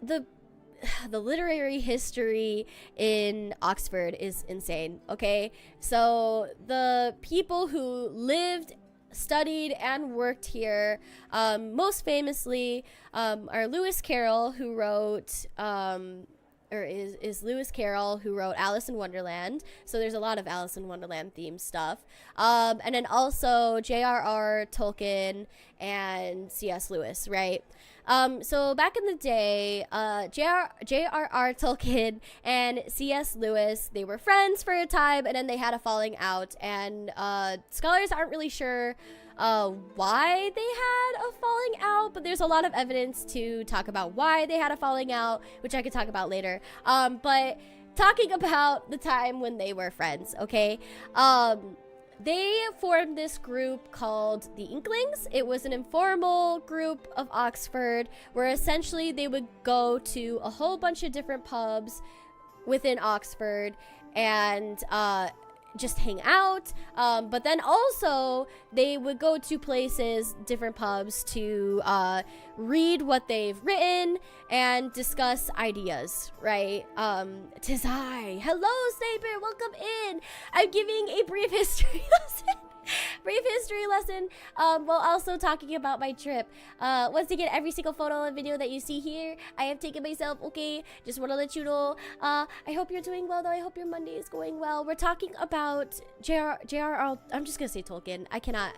the literary history in Oxford is insane, okay? So the people who lived, studied, and worked here, most famously, are Lewis Carroll, who wrote... is Lewis Carroll, who wrote Alice in Wonderland. So there's a lot of Alice in Wonderland themed stuff. And then also J.R.R. Tolkien and C.S. Lewis, right? So back in the day, J.R.R. Tolkien and C.S. Lewis, they were friends for a time, and then they had a falling out. And scholars aren't really sure why they had a falling out, but there's a lot of evidence to talk about why they had a falling out, which I could talk about later. But talking about the time when they were friends, okay? They formed this group called the Inklings. It was an informal group of Oxford where essentially they would go to a whole bunch of different pubs within Oxford and just hang out, but then also they would go to places, different pubs, to read what they've written and discuss ideas, right? Tis I. Hello, Sniper, welcome in. I'm giving a brief history lesson. While also talking about my trip. Once again, every single photo and video that you see here, I have taken myself, okay? Just want to let you know. I hope you're doing well, though. I hope your Monday is going well. We're talking about J.R.R. I'm just gonna say Tolkien. I cannot,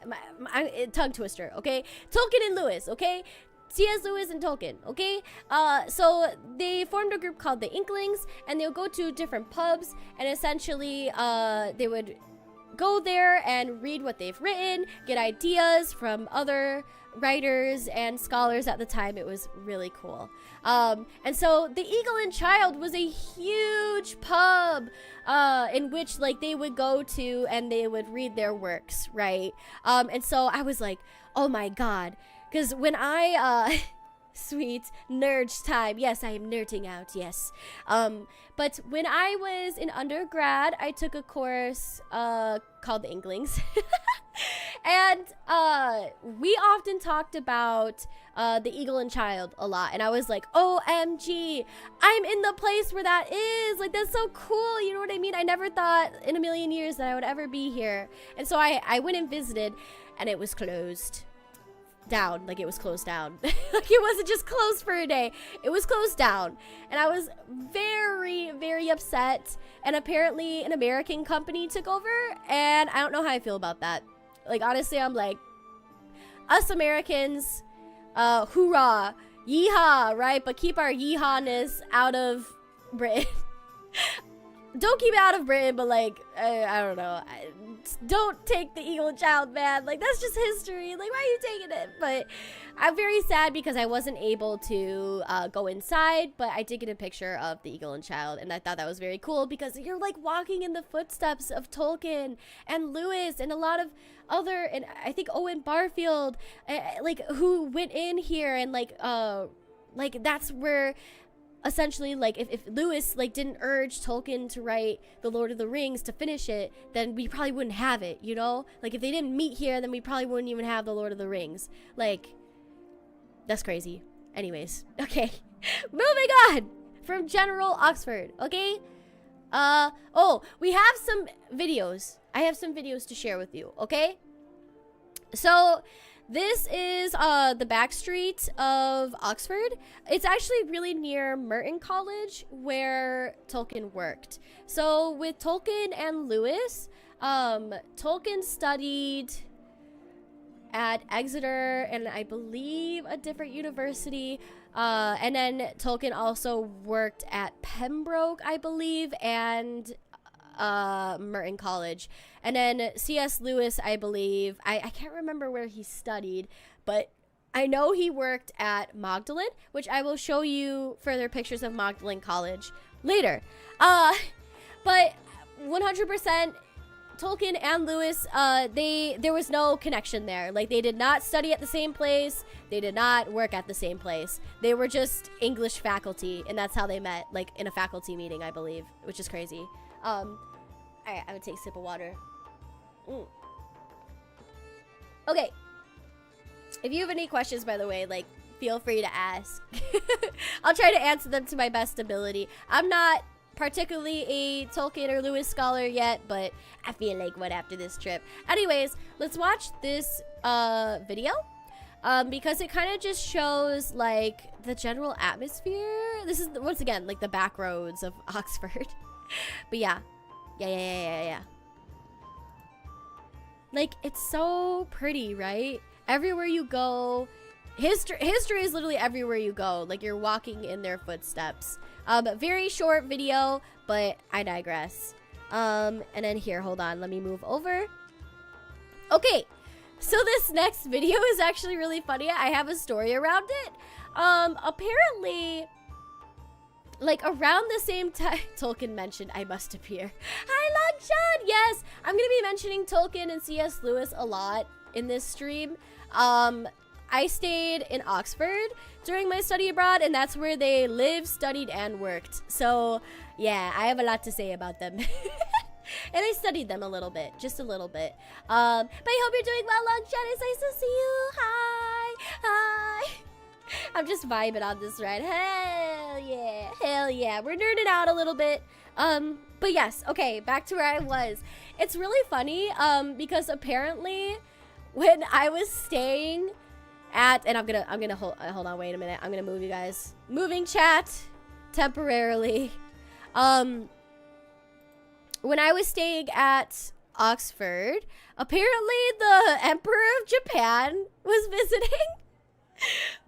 tongue twister, okay? Tolkien and Lewis, okay? C.S. Lewis and Tolkien, okay? So they formed a group called the Inklings, and they'll go to different pubs, and essentially, they would go there and read what they've written, get ideas from other writers and scholars at the time. It was really cool. And so the Eagle and Child was a huge pub in which like they would go to and they would read their works, right? And so I was like, oh my god, because when I sweet nerd time, yes, I am nerding out, yes. But when I was in undergrad, I took a course called the Inklings. And we often talked about the Eagle and Child a lot. And I was like, OMG, I'm in the place where that is. Like, that's so cool. You know what I mean? I never thought in a million years that I would ever be here. And so I went and visited, and it was closed down. Like, it was closed down. Like, it wasn't just closed for a day. It was closed down. And I was very, very upset. And apparently an American company took over, and I don't know how I feel about that. Like, honestly, I'm like, us Americans, hoorah, yeehaw, right? But keep our yeehawness out of Britain. Don't keep it out of Britain, but like, I don't know. Don't take the Eagle and Child, man. Like, that's just history. Like, why are you taking it? But I'm very sad because I wasn't able to go inside, but I did get a picture of the Eagle and Child, and I thought that was very cool because you're like walking in the footsteps of Tolkien and Lewis and a lot of other, and I think Owen Barfield, like, who went in here, and like that's where essentially, like, if Lewis like didn't urge Tolkien to write The Lord of the Rings to finish it, then we probably wouldn't have it, you know? Like, if they didn't meet here, then we probably wouldn't even have The Lord of the Rings. Like, that's crazy. Anyways, okay. Moving on from General Oxford, okay? Oh, we have some videos. I have some videos to share with you, okay? So this is the back street of Oxford. It's actually really near Merton College, where Tolkien worked. So with Tolkien and Lewis, Tolkien studied at Exeter and I believe a different university. And then Tolkien also worked at Pembroke, I believe, and Merton College. And then C.S. Lewis, I believe, I can't remember where he studied, but I know he worked at Magdalen, which I will show you further pictures of Magdalen College later. But 100% Tolkien and Lewis, there was no connection there. Like, they did not study at the same place. They did not work at the same place. They were just English faculty, and that's how they met, like, in a faculty meeting, I believe, which is crazy. I would take a sip of water. Okay. If you have any questions, by the way, like, feel free to ask. I'll try to answer them to my best ability. I'm not particularly a Tolkien or Lewis scholar yet, but I feel like one after this trip. Anyways, let's watch this video because it kind of just shows like the general atmosphere. This is once again like the back roads of Oxford. But yeah. Like, it's so pretty, right? Everywhere you go, history is literally everywhere you go. Like, you're walking in their footsteps. Very short video, but I digress. And then here, hold on, let me move over. Okay, so this next video is actually really funny. I have a story around it. Apparently, like, around the same time, Tolkien mentioned I Must Appear. Hi, Long John! Yes, I'm gonna be mentioning Tolkien and C.S. Lewis a lot in this stream. I stayed in Oxford during my study abroad, and that's where they lived, studied, and worked. So, yeah, I have a lot to say about them. And I studied them a little bit, just a little bit. But I hope you're doing well, Long John. It's nice to see you. Hi. I'm just vibing on this ride. Hell yeah. We're nerding out a little bit. But yes, okay, back to where I was. It's really funny, because apparently when I was staying at, and I'm gonna hold on, wait a minute. I'm gonna move you guys. Moving chat temporarily. When I was staying at Oxford, apparently the Emperor of Japan was visiting.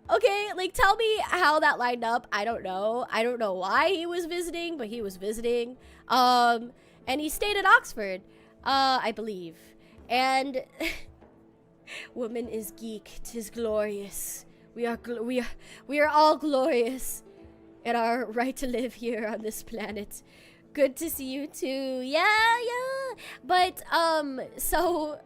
Okay, like, tell me how that lined up. I don't know. I don't know why he was visiting, but he was visiting. And he stayed at Oxford. I believe. And woman is geek, 'tis glorious. We are all glorious in our right to live here on this planet. Good to see you too. Yeah. But so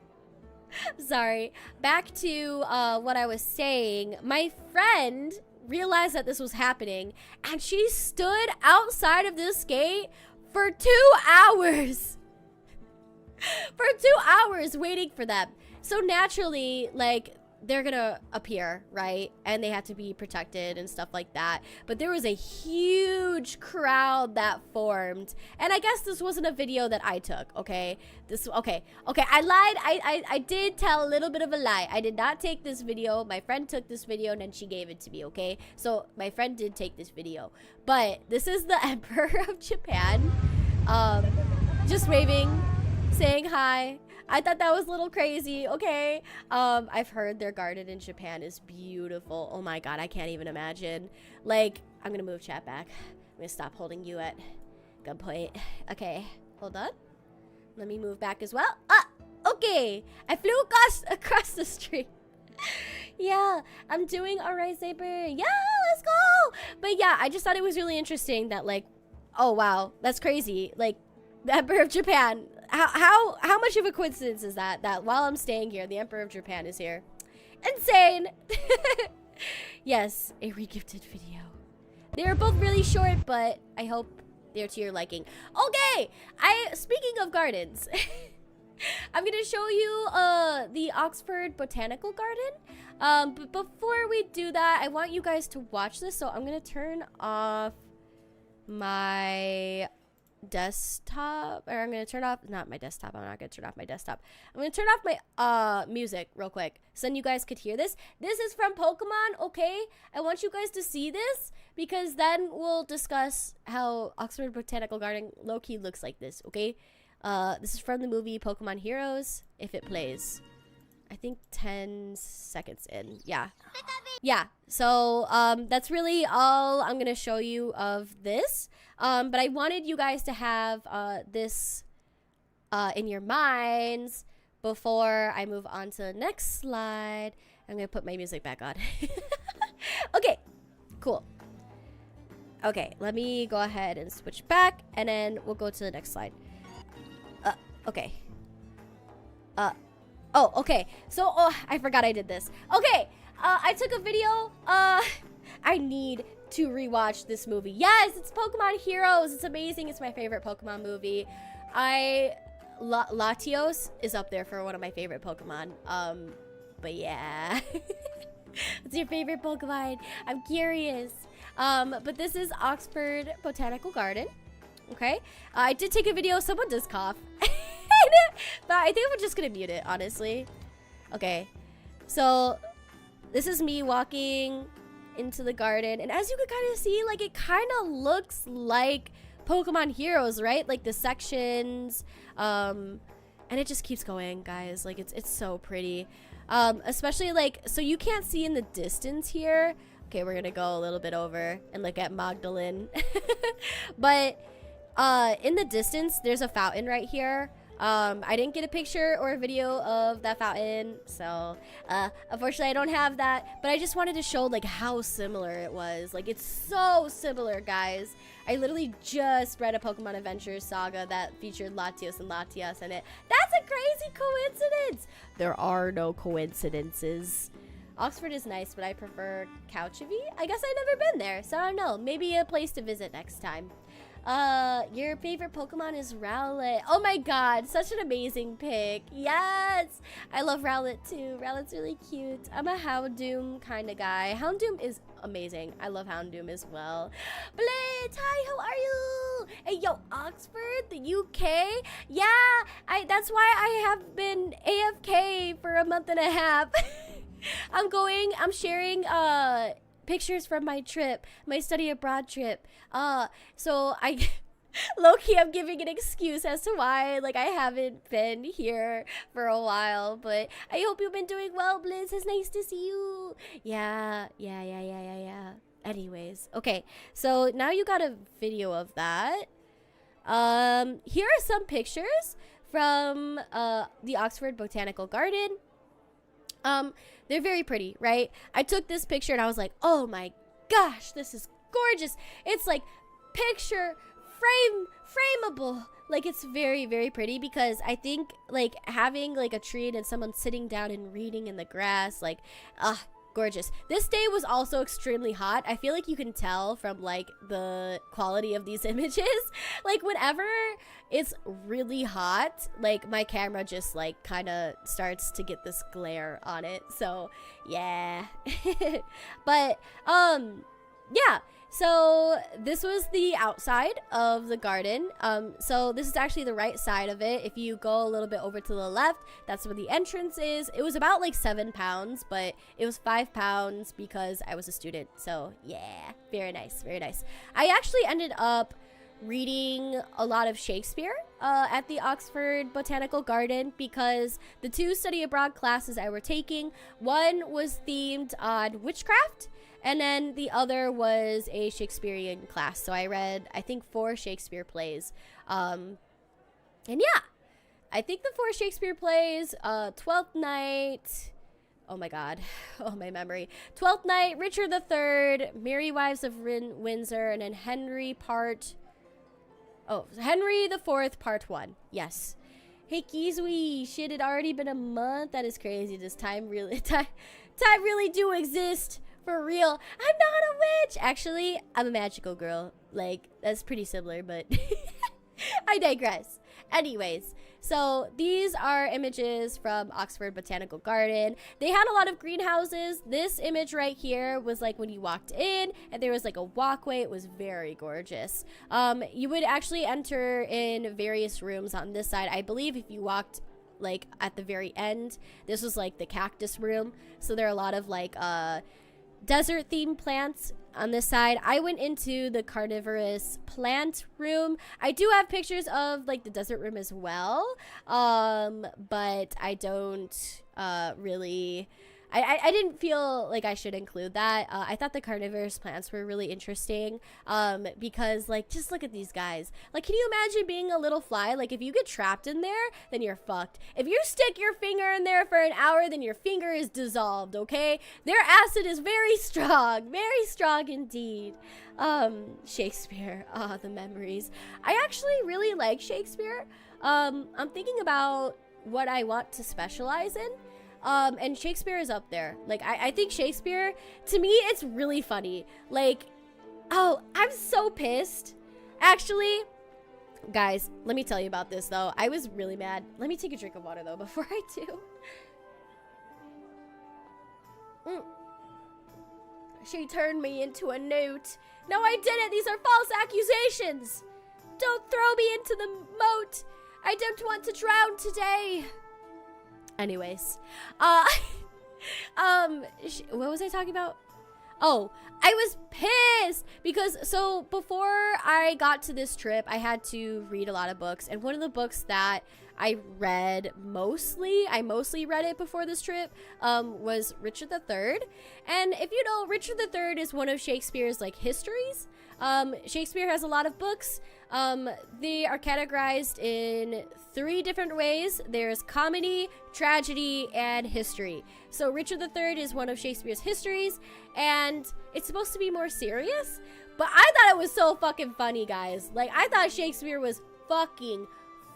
sorry. Back to what I was saying. My friend realized that this was happening, and she stood outside of this gate for 2 hours. For 2 hours waiting for them. So naturally, like, they're gonna appear, right? And they have to be protected and stuff like that. But there was a huge crowd that formed. And I guess this wasn't a video that I took, okay? Okay, I lied. I did tell a little bit of a lie. I did not take this video. My friend took this video and then she gave it to me, okay? So my friend did take this video. But this is the Emperor of Japan. Just waving, saying hi. I thought that was a little crazy, okay? I've heard their garden in Japan is beautiful. Oh my god, I can't even imagine. Like, I'm gonna move chat back. I'm gonna stop holding you at gunpoint. Okay, hold on. Let me move back as well. Okay. I flew across the street. Yeah, I'm doing alright, Saber. Yeah, let's go. But yeah, I just thought it was really interesting that, like, oh wow, that's crazy. Like, the Emperor of Japan. How much of a coincidence is that while I'm staying here, the Emperor of Japan is here? Insane. Yes, a regifted video. They are both really short, but I hope they're to your liking. Okay, speaking of gardens, I'm gonna show you the Oxford Botanical Garden. But before we do that, I want you guys to watch this. So I'm gonna turn off my desktop, or I'm gonna turn off, not my desktop, I'm not gonna turn off my desktop. I'm gonna turn off my music real quick so then you guys could hear this. This is from Pokemon, okay? I want you guys to see this because then we'll discuss how Oxford Botanical Garden low-key looks like this, okay? This is from the movie Pokemon Heroes, if it plays. I think 10 seconds in. Yeah, so that's really all I'm gonna show you of this. But I wanted you guys to have this in your minds before I move on to the next slide. I'm gonna put my music back on. Okay, cool. Okay, let me go ahead and switch back, and then we'll go to the next slide. Okay. Oh, okay. So, I forgot I did this. Okay, I took a video. I need to rewatch this movie. Yes, it's Pokemon Heroes. It's amazing. It's my favorite Pokemon movie. Latios is up there for one of my favorite Pokemon. But yeah. What's your favorite Pokemon? I'm curious. But this is Oxford Botanical Garden. Okay. I did take a video. Someone does cough. But I think I'm just gonna mute it, honestly. Okay. So, this is me walking into the garden, and as you can kind of see, like, it kind of looks like Pokemon Heroes, right? Like the sections, and it just keeps going, guys. Like, it's so pretty, especially, like, so you can't see in the distance here. Okay, we're gonna go a little bit over and look at Magdalene. But in the distance there's a fountain right here. I didn't get a picture or a video of that fountain, so unfortunately I don't have that, but I just wanted to show, like, how similar it was. Like, it's so similar, guys. I literally just read a Pokemon Adventures saga that featured Latios and Latias in it. That's a crazy coincidence. There are no coincidences. Oxford is nice, but I prefer Couchivy. I guess I've never been there, so I don't know. Maybe a place to visit next time. Your favorite Pokemon is Rowlet. Oh my god, such an amazing pick. Yes, I love Rowlet too. Rowlet's really cute. I'm a Houndoom kind of guy. Houndoom is amazing. I love Houndoom as well. Blitz, hi, how are you? Hey, yo, Oxford, the UK? Yeah, that's why I have been AFK for a month and a half. I'm sharing, pictures from my trip, my study abroad trip. So low-key, I'm giving an excuse as to why, like, I haven't been here for a while, but I hope you've been doing well, Blizz. It's nice to see you. Yeah. Anyways, okay, so now you got a video of that. Here are some pictures from the Oxford Botanical Garden. They're very pretty, right? I took this picture and I was like, oh my gosh, this is gorgeous. It's like picture frameable. Like, it's very, very pretty, because I think like having like a tree and someone sitting down and reading in the grass, like, gorgeous. This day was also extremely hot. I feel like you can tell from like the quality of these images. Like, whenever it's really hot, like my camera just like kind of starts to get this glare on it. So yeah. But yeah, so this was the outside of the garden. So this is actually the right side of it. If you go a little bit over to the left, that's where the entrance is. It was about like £7, but it was £5 because I was a student. So yeah, very nice, very nice. I actually ended up reading a lot of Shakespeare at the Oxford Botanical Garden, because the 2 study abroad classes I were taking, one was themed on witchcraft, and then the other was a Shakespearean class. So I read, I think, 4 Shakespeare plays. And yeah, I think the 4 Shakespeare plays, Twelfth Night, oh my god, oh my memory, Twelfth Night, Richard III, Merry Wives of Windsor, and then Henry IV, Part 1. Yes. Hey, Kizui, shit, it already been a month. That is crazy. Does time really do exist? For real. I'm not a witch. Actually, I'm a magical girl. Like, that's pretty similar, but I digress. Anyways, so these are images from Oxford Botanical Garden. They had a lot of greenhouses. This image right here was like when you walked in and there was like a walkway. It was very gorgeous. You would actually enter in various rooms on this side. I believe if you walked like at the very end, this was like the cactus room. So there are a lot of like desert themed plants on this side. I went into the carnivorous plant room. I do have pictures of like the desert room as well, but I don't really, I didn't feel like I should include that. I thought the carnivorous plants were really interesting, because like, just look at these guys. Like, can you imagine being a little fly? Like, if you get trapped in there, then you're fucked. If you stick your finger in there for an hour, then your finger is dissolved, okay? Their acid is very strong indeed. Shakespeare, the memories. I actually really like Shakespeare. I'm thinking about what I want to specialize in. And Shakespeare is up there. Like, I think Shakespeare, to me, it's really funny. Like, oh, I'm so pissed. Actually, guys, let me tell you about this, though. I was really mad. Let me take a drink of water, though, before I do. She turned me into a newt. No, I didn't. These are false accusations. Don't throw me into the moat. I don't want to drown today. Anyways, what was I talking about? Oh, I was pissed because, so before I got to this trip, I had to read a lot of books, and one of the books that I read I mostly read it before this trip, was Richard III. And if you know, Richard III is one of Shakespeare's like histories. Shakespeare has a lot of books. They are categorized in 3 different ways. There's comedy, tragedy, and history. So Richard III is one of Shakespeare's histories, and it's supposed to be more serious, but I thought it was so fucking funny, guys. Like, I thought Shakespeare was fucking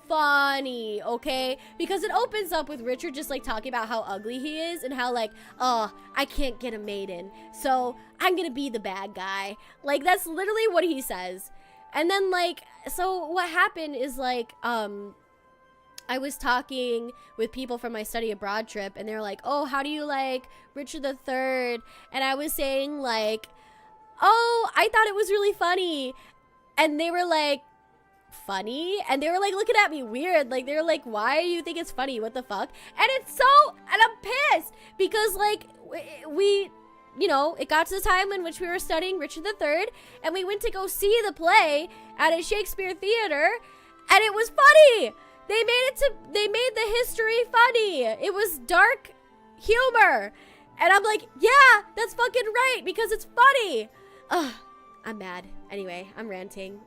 funny, okay? Because it opens up with Richard just like talking about how ugly he is and how like, oh, I can't get a maiden, so I'm gonna be the bad guy. Like, that's literally what he says. And then like, so what happened is like, I was talking with people from my study abroad trip, and they're like, oh, how do you like Richard III? And I was saying like, oh, I thought it was really funny. And they were like, funny? And they were like looking at me weird. Like, they were like, why do you think it's funny? What the fuck? And I'm pissed because like we you know, it got to the time in which we were studying Richard III, and we went to go see the play at a Shakespeare theater, and it was funny. They made the history funny. It was dark humor. And I'm like, yeah, that's fucking right, because it's funny. Ugh, I'm mad. Anyway, I'm ranting.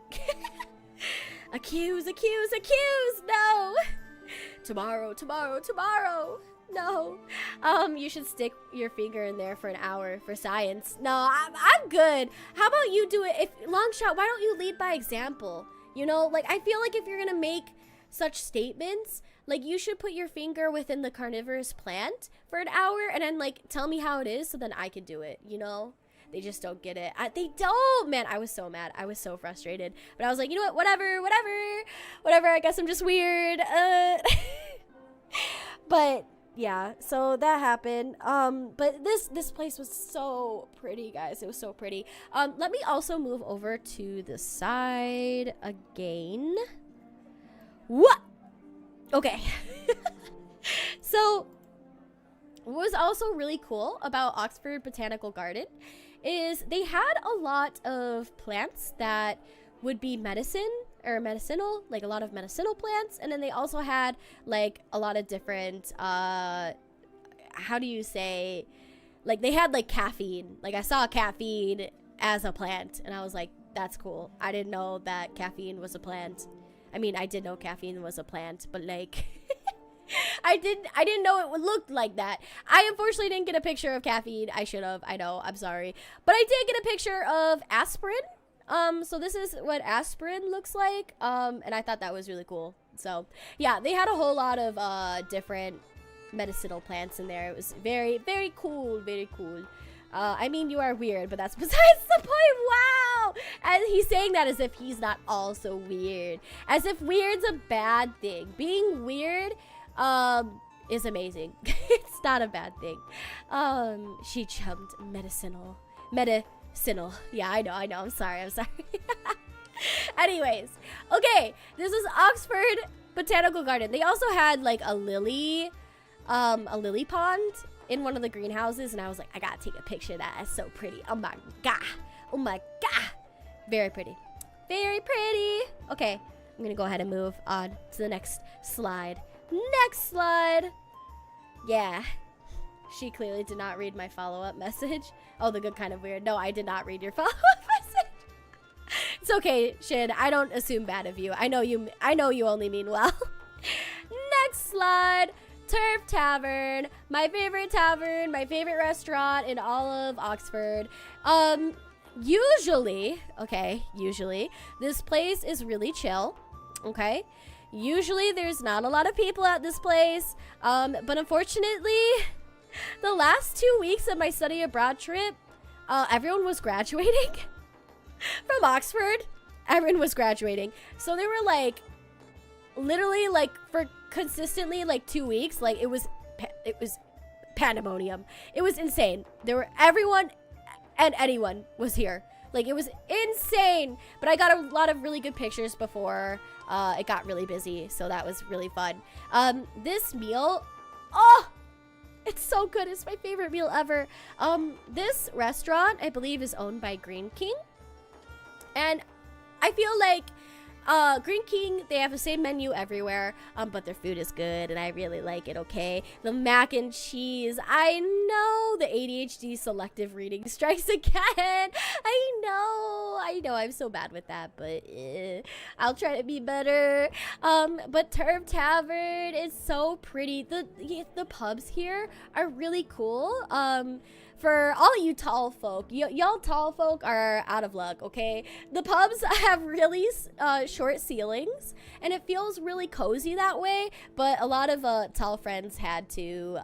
Accuse, no. tomorrow. No. You should stick your finger in there for an hour for science. No, I'm good. How about you do it? If long shot, why don't you lead by example? You know, like, I feel like if you're gonna make such statements, like, you should put your finger within the carnivorous plant for an hour and then, like, tell me how it is so then I can do it, you know? They just don't get it. They don't. Man, I was so mad. I was so frustrated. But I was like, you know what? Whatever. I guess I'm just weird. But yeah, so that happened. But this place was so pretty, guys. It was so pretty. Let me also move over to the side again. What? Okay. So what was also really cool about Oxford Botanical Garden is they had a lot of plants that would be medicine or medicinal, like a lot of medicinal plants. And then they also had like a lot of different, how do you say, like they had like caffeine. Like I saw caffeine as a plant and I was like, that's cool. I didn't know that caffeine was a plant. I mean, I did know caffeine was a plant, but like I didn't know it would look like that. I unfortunately didn't get a picture of caffeine. I should have. I know. I'm sorry. But I did get a picture of aspirin. So this is what aspirin looks like. And I thought that was really cool. So yeah, they had a whole lot of different medicinal plants in there. It was very, very cool. Very cool. I mean, you are weird, but that's besides the point. Wow. And he's saying that as if he's not also weird. As if weird's a bad thing. Being weird is amazing. It's not a bad thing. She jumped medicinal. Yeah, I know. I'm sorry. Anyways, okay, this is Oxford Botanical Garden. They also had like a lily pond in one of the greenhouses, and I was like, I gotta take a picture of that. That's so pretty. Oh my god. Very pretty. Okay, I'm gonna go ahead and move on to the next slide. Yeah, she clearly did not read my follow-up message. Oh, the good kind of weird. No, I did not read your follow-up message. It's okay, Shin. I don't assume bad of you. I know you only mean well. Next slide. Turf Tavern, my favorite tavern, my favorite restaurant in all of Oxford. Usually, this place is really chill, okay? Usually there's not a lot of people at this place, but unfortunately, the last 2 weeks of my study abroad trip, everyone was graduating from Oxford. Everyone was graduating. So they were like, literally like for consistently like 2 weeks, like it was pandemonium. It was insane. Everyone and anyone was here. Like it was insane. But I got a lot of really good pictures before it got really busy, so that was really fun. This meal, oh, it's so good. It's my favorite meal ever. This restaurant, I believe, is owned by Green King, and I feel like Green King, they have the same menu everywhere, but their food is good, and I really like it, okay? The mac and cheese, I know the ADHD selective reading strikes again. I know, I'm so bad with that, but I'll try to be better. But Turf Tavern is so pretty. The pubs here are really cool. For all you tall folk, y'all tall folk are out of luck, okay? The pubs have really short ceilings, and it feels really cozy that way, but a lot of tall friends had to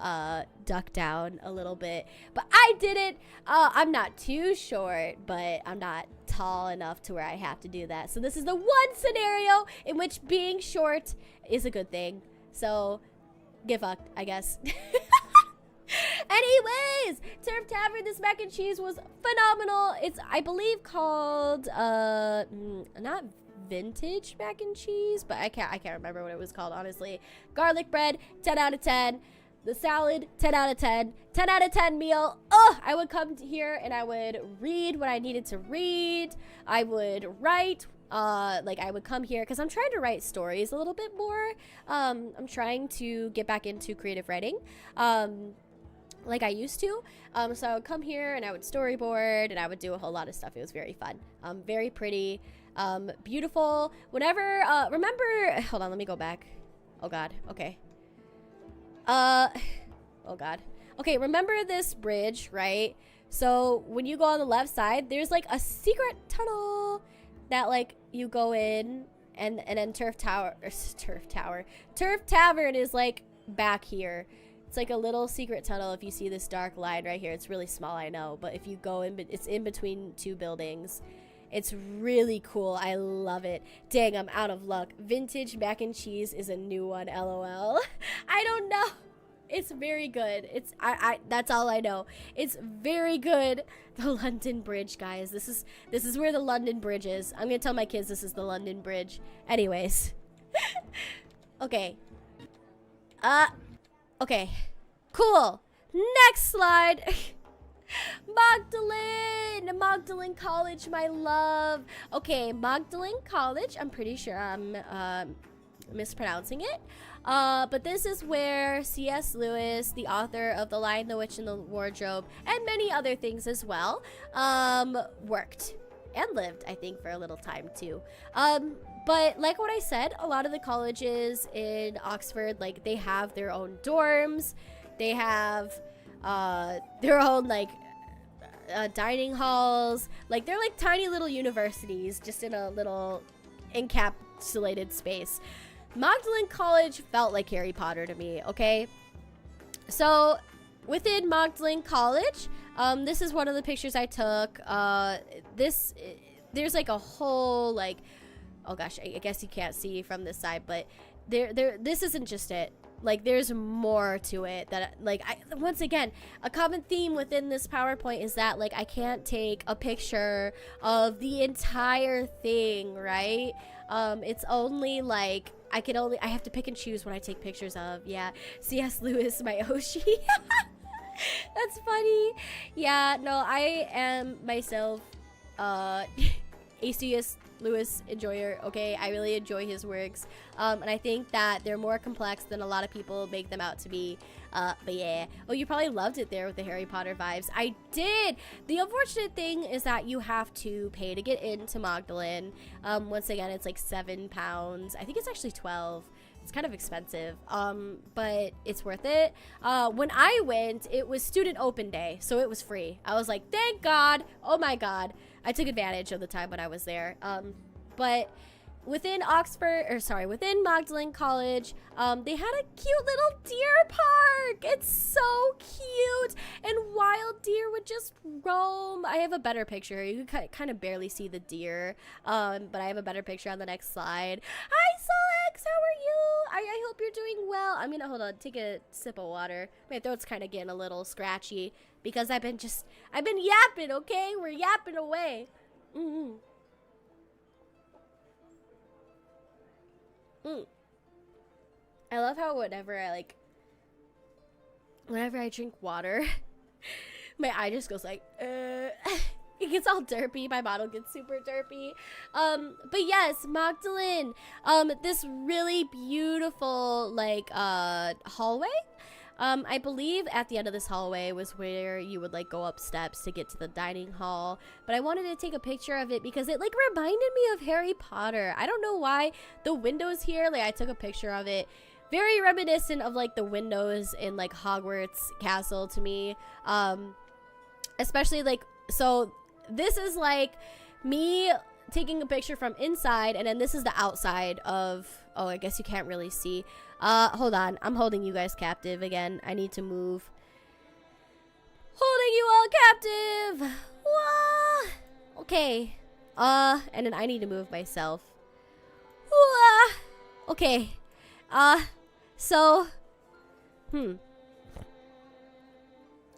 duck down a little bit. But I didn't. I'm not too short, but I'm not tall enough to where I have to do that. So this is the one scenario in which being short is a good thing. So get fucked, I guess. Anyways, Turf Tavern, this mac and cheese was phenomenal. It's, I believe, called not vintage mac and cheese, but I can't remember what it was called, honestly. Garlic bread, 10 out of 10. The salad, 10 out of 10. 10 out of 10 meal. Oh, I would come here and I would read what I needed to read. I would write. Like I would come here because I'm trying to write stories a little bit more. I'm trying to get back into creative writing. Like I used to. So I would come here and I would storyboard and I would do a whole lot of stuff. It was very fun. Very pretty, beautiful. Whenever, remember, hold on, let me go back. Oh God. Okay. Oh god. Okay, remember this bridge, right? So when you go on the left side, there's like a secret tunnel that like you go in, and then Turf Tavern is like back here. It's like a little secret tunnel. If you see this dark line right here, it's really small, I know, but if you go in, it's in between two buildings. It's really cool. I love it. Dang, I'm out of luck. Vintage mac and cheese is a new one, LOL. I don't know. It's very good. It's that's all I know. It's very good. The London Bridge, guys. This is where the London Bridge is. I'm gonna tell my kids this is the London Bridge. Anyways. Okay. Okay. Cool. Next slide. Magdalen College, my love. Okay, Magdalen College. I'm pretty sure I'm mispronouncing it. But this is where C.S. Lewis, the author of The Lion, the Witch, and the Wardrobe, and many other things as well, worked and lived, I think, for a little time too. But like what I said, a lot of the colleges in Oxford, like, they have their own dorms. They have their own, like, dining halls. Like, they're like tiny little universities just in a little encapsulated space. Magdalen College felt like Harry Potter to me, okay? So within Magdalen College, this is one of the pictures I took. There's like a whole, like, oh gosh, I guess you can't see from this side, but this isn't just it. Like, there's more to it that, like, once again, a common theme within this PowerPoint is that, like, I can't take a picture of the entire thing, right? It's only, like, I have to pick and choose what I take pictures of. Yeah, C.S. Lewis, my Oshi. That's funny. Yeah, no, I am myself, A.C.S. Lewis enjoyer, okay? I really enjoy his works, and I think that they're more complex than a lot of people make them out to be, but yeah. Oh, you probably loved it there with the Harry Potter vibes. I did! The unfortunate thing is that you have to pay to get into Magdalen. Once again, it's like £7. I think it's actually 12. It's kind of expensive, but it's worth it. When I went, it was student open day, so it was free. I was like, thank God. Oh my God. I took advantage of the time when I was there. But within within Magdalen College, they had a cute little deer park. It's so cute. And wild deer would just roam. I have a better picture. You can kind of barely see the deer, but I have a better picture on the next slide. Hi, Solex. How are you? I hope you're doing well. I'm gonna, hold on, take a sip of water. My throat's kind of getting a little scratchy because I've been yapping, okay? We're yapping away. I love how whenever I drink water, my eye just goes like, it gets all derpy. My bottle gets super derpy. But yes, Magdalen, this really beautiful, like, hallway. I believe at the end of this hallway was where you would, like, go up steps to get to the dining hall. But I wanted to take a picture of it because it, like, reminded me of Harry Potter. I don't know why. The windows here, like, I took a picture of it. Very reminiscent of, like, the windows in, like, Hogwarts Castle to me. Especially, like, so this is, like, me taking a picture from inside, and then this is the outside of, oh, I guess you can't really see. Hold on. I'm holding you guys captive again. I need to move. Holding you all captive. Wah! Okay. And then I need to move myself. Wah! Okay. So,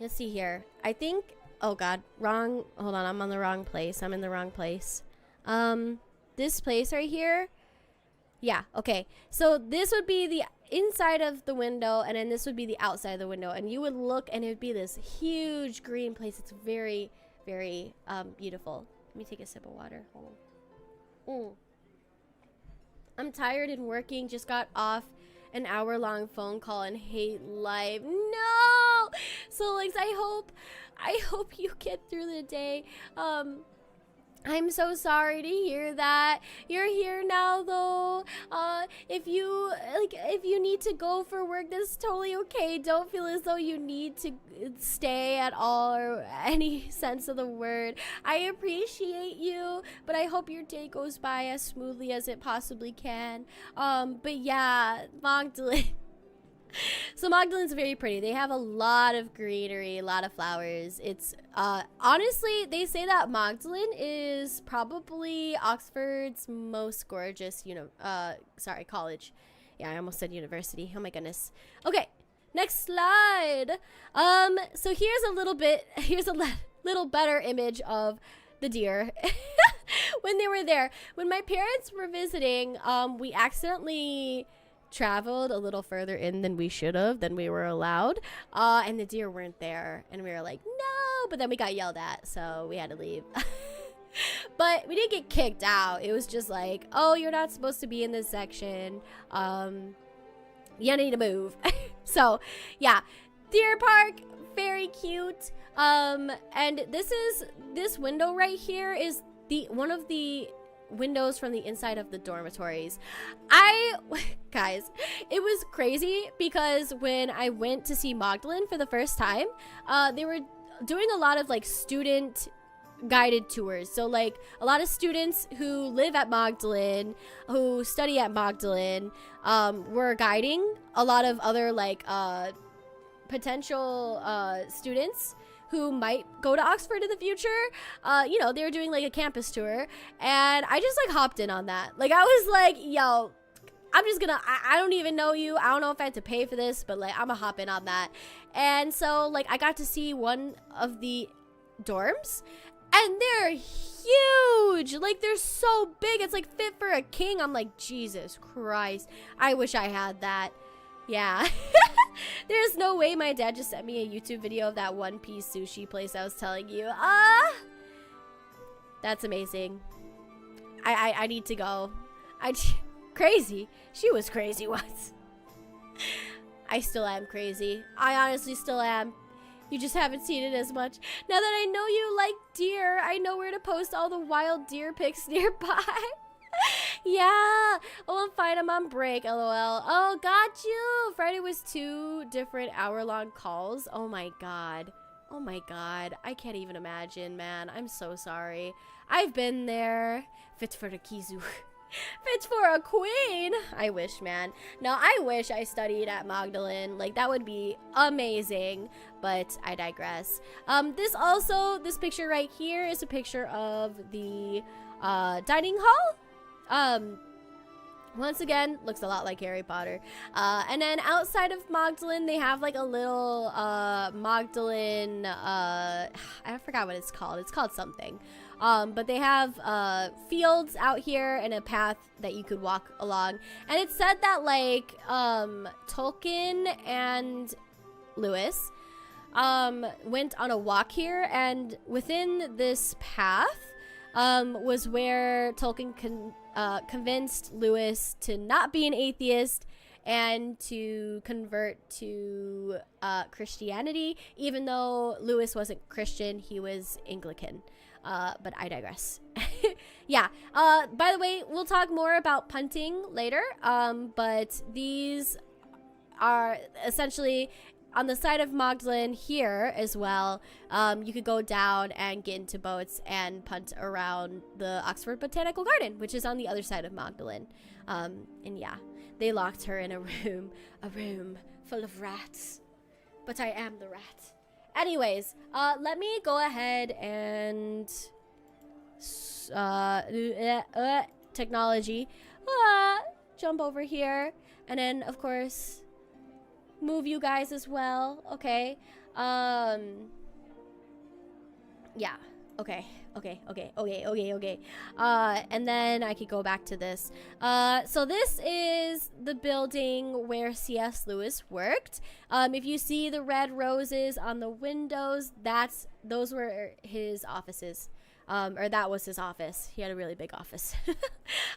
let's see here. I think, oh God, wrong. Hold on. I'm on the wrong place. I'm in the wrong place. This place right here. Yeah, okay. So this would be the inside of the window, and then this would be the outside of the window, and you would look and it would be this huge green place. It's very, very beautiful. Let me take a sip of water. Hold on. I'm tired and working. Just got off an hour-long phone call and hate life. No! So, like, I hope you get through the day. I'm so sorry to hear that. You're here now though. If you need to go for work, that's totally okay. Don't feel as though you need to stay at all or any sense of the word. I appreciate you, but I hope your day goes by as smoothly as it possibly can. But yeah, Magdalene. So Magdalen's very pretty. They have a lot of greenery, a lot of flowers. It's honestly, they say that Magdalen is probably Oxford's most gorgeous, college. Yeah, I almost said university. Oh my goodness. Okay, next slide. So here's a little better image of the deer when they were there. When my parents were visiting, we accidentally traveled a little further in than we should have, than we were allowed, and the deer weren't there, and we were like, no, but then we got yelled at, so we had to leave. But we didn't get kicked out. It was just like, oh, you're not supposed to be in this section, you need to move. So yeah, deer park, very cute. And this window right here is one of the windows from the inside of the dormitories. Guys, it was crazy because when I went to see Magdalen for the first time, they were doing a lot of like student guided tours. So like a lot of students who live at Magdalen, who study at Magdalen, were guiding a lot of other like potential students who might go to Oxford in the future. They were doing like a campus tour, and I just like hopped in on that. Like I was like, yo, I'm just gonna, I don't even know you. I don't know if I had to pay for this, but like I'm gonna hop in on that. And so like I got to see one of the dorms, and they're huge. Like they're so big. It's like fit for a king. I'm like, Jesus Christ. I wish I had that. Yeah. There's no way my dad just sent me a YouTube video of that One Piece sushi place I was telling you. That's amazing. I need to go. Crazy. She was crazy once. I still am crazy. I honestly still am. You just haven't seen it as much. Now that I know you like deer, I know where to post all the wild deer pics nearby. Yeah. Oh, I'm fine. I'm on break. LOL. Oh, got you. Friday was 2 different hour-long calls. Oh my god. Oh my god. I can't even imagine, man. I'm so sorry. I've been there. Fit for the Kizui. Fit for a queen. I wish, man. No, I wish I studied at Magdalen. Like, that would be amazing. But I digress. This picture right here is a picture of the dining hall. Once again, looks a lot like Harry Potter. And then outside of Magdalen, they have like a little Magdalen, I forgot what it's called. It's called something. But they have fields out here and a path that you could walk along. And it said that like Tolkien and Lewis went on a walk here, and within this path was where Tolkien convinced Lewis to not be an atheist and to convert to Christianity, even though Lewis wasn't Christian, he was Anglican. But I digress. Yeah. By the way, we'll talk more about punting later. But these are essentially on the side of Magdalen here as well. You could go down and get into boats and punt around the Oxford Botanical Garden, which is on the other side of Magdalen. And yeah, they locked her in a room full of rats. But I am the rat. Anyways, let me go ahead and technology. Jump over here, and then of course move you guys as well. Okay. Yeah. Okay. And then I could go back to this. So this is the building where C.S. Lewis worked. If you see the red roses on the windows, those were his offices. Or that was his office. He had a really big office.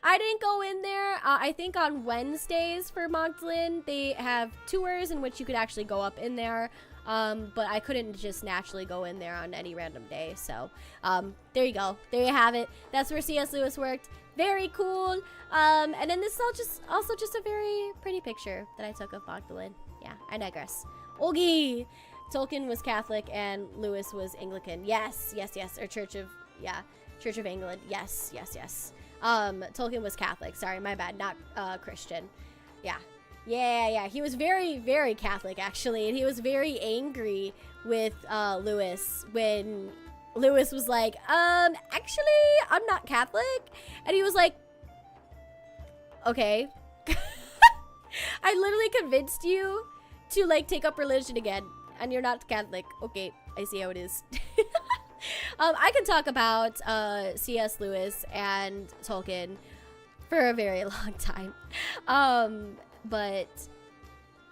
I didn't go in there. I think on Wednesdays for Magdalen, they have tours in which you could actually go up in there. but I couldn't just naturally go in there on any random day. So there you go. There you have it. That's where C.S. Lewis worked. Very cool. And then this is also just a very pretty picture that I took of Magdalene. Yeah, I digress. Ogie! Tolkien was Catholic and Lewis was Anglican. Yes. Or Church of England. Yes. Tolkien was Catholic. Sorry, my bad. Not Christian. Yeah. He was very, very Catholic, actually. And he was very angry with Lewis when Lewis was like, actually, I'm not Catholic. And he was like, okay. I literally convinced you to, like, take up religion again. And you're not Catholic. Okay, I see how it is. I can talk about C.S. Lewis and Tolkien for a very long time. But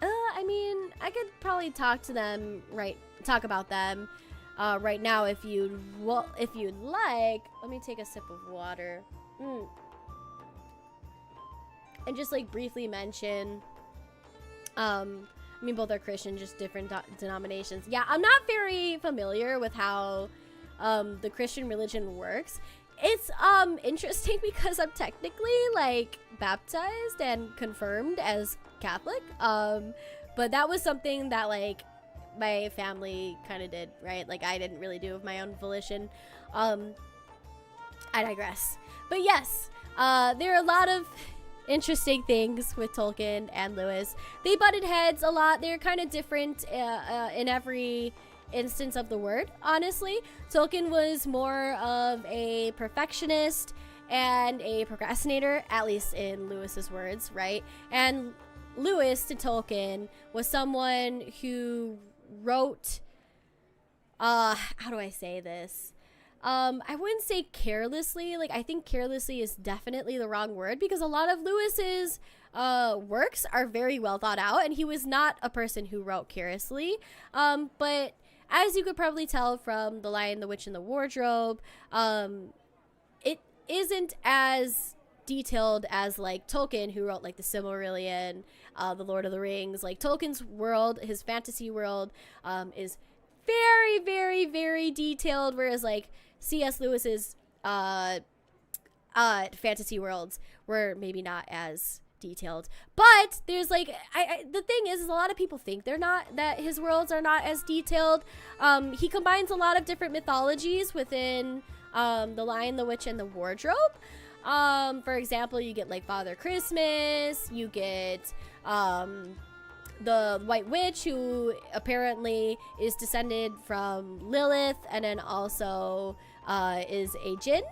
I mean, I could probably talk about them right now if you'd like. Let me take a sip of water. And just like briefly mention, I mean, both are Christian, just different denominations. Yeah, I'm not very familiar with how the Christian religion works. It's interesting because I'm technically like baptized and confirmed as Catholic. But that was something that like my family kind of did, right? Like I didn't really do of my own volition. I digress. But yes, there are a lot of interesting things with Tolkien and Lewis. They butted heads a lot. They're kind of different in every instance of the word, honestly. Tolkien was more of a perfectionist and a procrastinator, at least in Lewis's words, right? And Lewis to Tolkien was someone who wrote, how do I say this? I wouldn't say carelessly. Like, I think carelessly is definitely the wrong word because a lot of Lewis's works are very well thought out, and he was not a person who wrote carelessly. But as you could probably tell from The Lion, the Witch, and the Wardrobe, it isn't as detailed as like Tolkien, who wrote like the Silmarillion, the Lord of the Rings. Like Tolkien's world, his fantasy world, is very, very, very detailed, whereas like C.S. Lewis's fantasy worlds were maybe not as detailed. But there's like the thing is a lot of people think that his worlds are not as detailed. He combines a lot of different mythologies within The Lion, the Witch, and the Wardrobe. For example, you get like Father Christmas, you get the White Witch, who apparently is descended from Lilith, and then also is a jinn,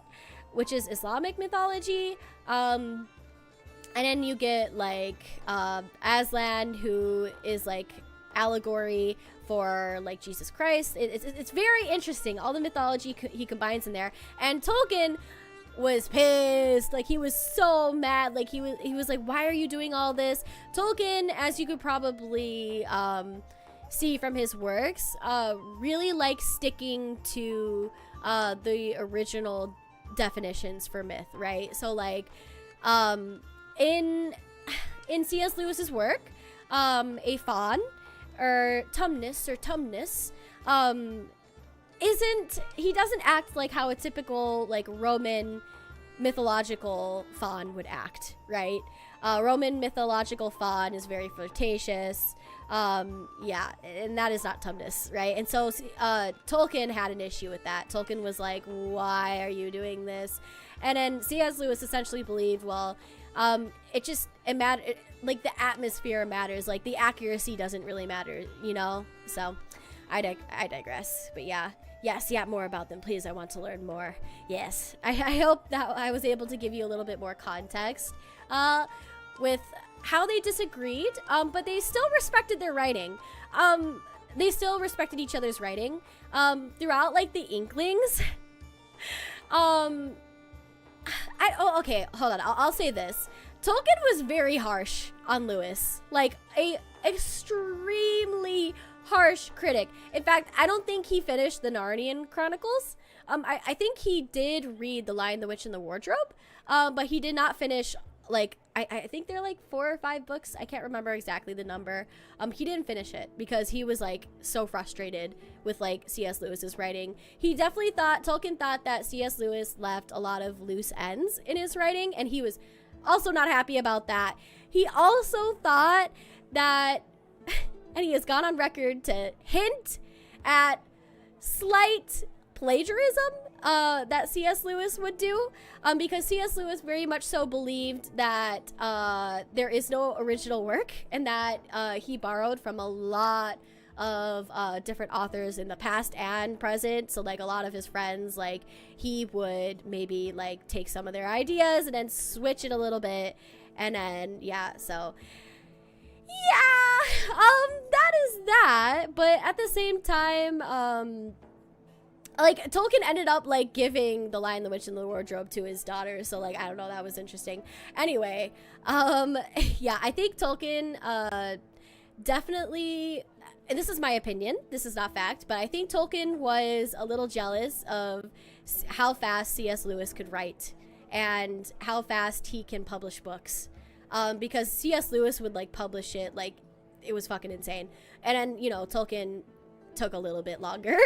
which is Islamic mythology. And then you get like Aslan, who is like allegory for like Jesus Christ. It's very interesting, all the mythology he combines in there. And Tolkien was pissed. Like, he was so mad. Like, he was like, why are you doing all this? Tolkien, as you could probably see from his works, really likes sticking to the original definitions for myth, right? So like in C.S. Lewis's work, a faun or Tumnus he doesn't act like how a typical like Roman mythological faun would act, right? Roman mythological faun is very flirtatious, yeah, and that is not Tumnus, right? And so Tolkien had an issue with that. Tolkien was like, why are you doing this? And then C.S. Lewis essentially believed, well, it matters, like the atmosphere matters, like the accuracy doesn't really matter, you know? So I digress. But yeah, more about them, please. I want to learn more. Yes, I hope that I was able to give you a little bit more context with how they disagreed, but they still respected their writing. They still respected each other's writing throughout, like, the Inklings. Okay, hold on. I'll say this. Tolkien was very harsh on Lewis, like a extremely harsh critic. In fact, I don't think he finished the Narnian Chronicles. I think he did read The Lion, the Witch, and the Wardrobe, but he did not finish like I think they're like 4 or 5 books. I can't remember exactly the number. He didn't finish it because he was like so frustrated with like C.S. Lewis's writing. He definitely Tolkien thought that C.S. Lewis left a lot of loose ends in his writing, and he was also not happy about that. He also thought that, and he has gone on record to hint at slight plagiarism that C.S. Lewis would do, because C.S. Lewis very much so believed that there is no original work, and that he borrowed from a lot of different authors in the past and present. So like a lot of his friends, like he would maybe like take some of their ideas and then switch it a little bit, and then so yeah, that is that. But at the same time, like Tolkien ended up like giving The Lion, the Witch, and the Wardrobe to his daughter, so like I don't know, that was interesting. Anyway, yeah, I think Tolkien definitely, and this is my opinion, this is not fact, but I think Tolkien was a little jealous of how fast C.S. Lewis could write and how fast he can publish books, because C.S. Lewis would like publish it like it was fucking insane, and then Tolkien took a little bit longer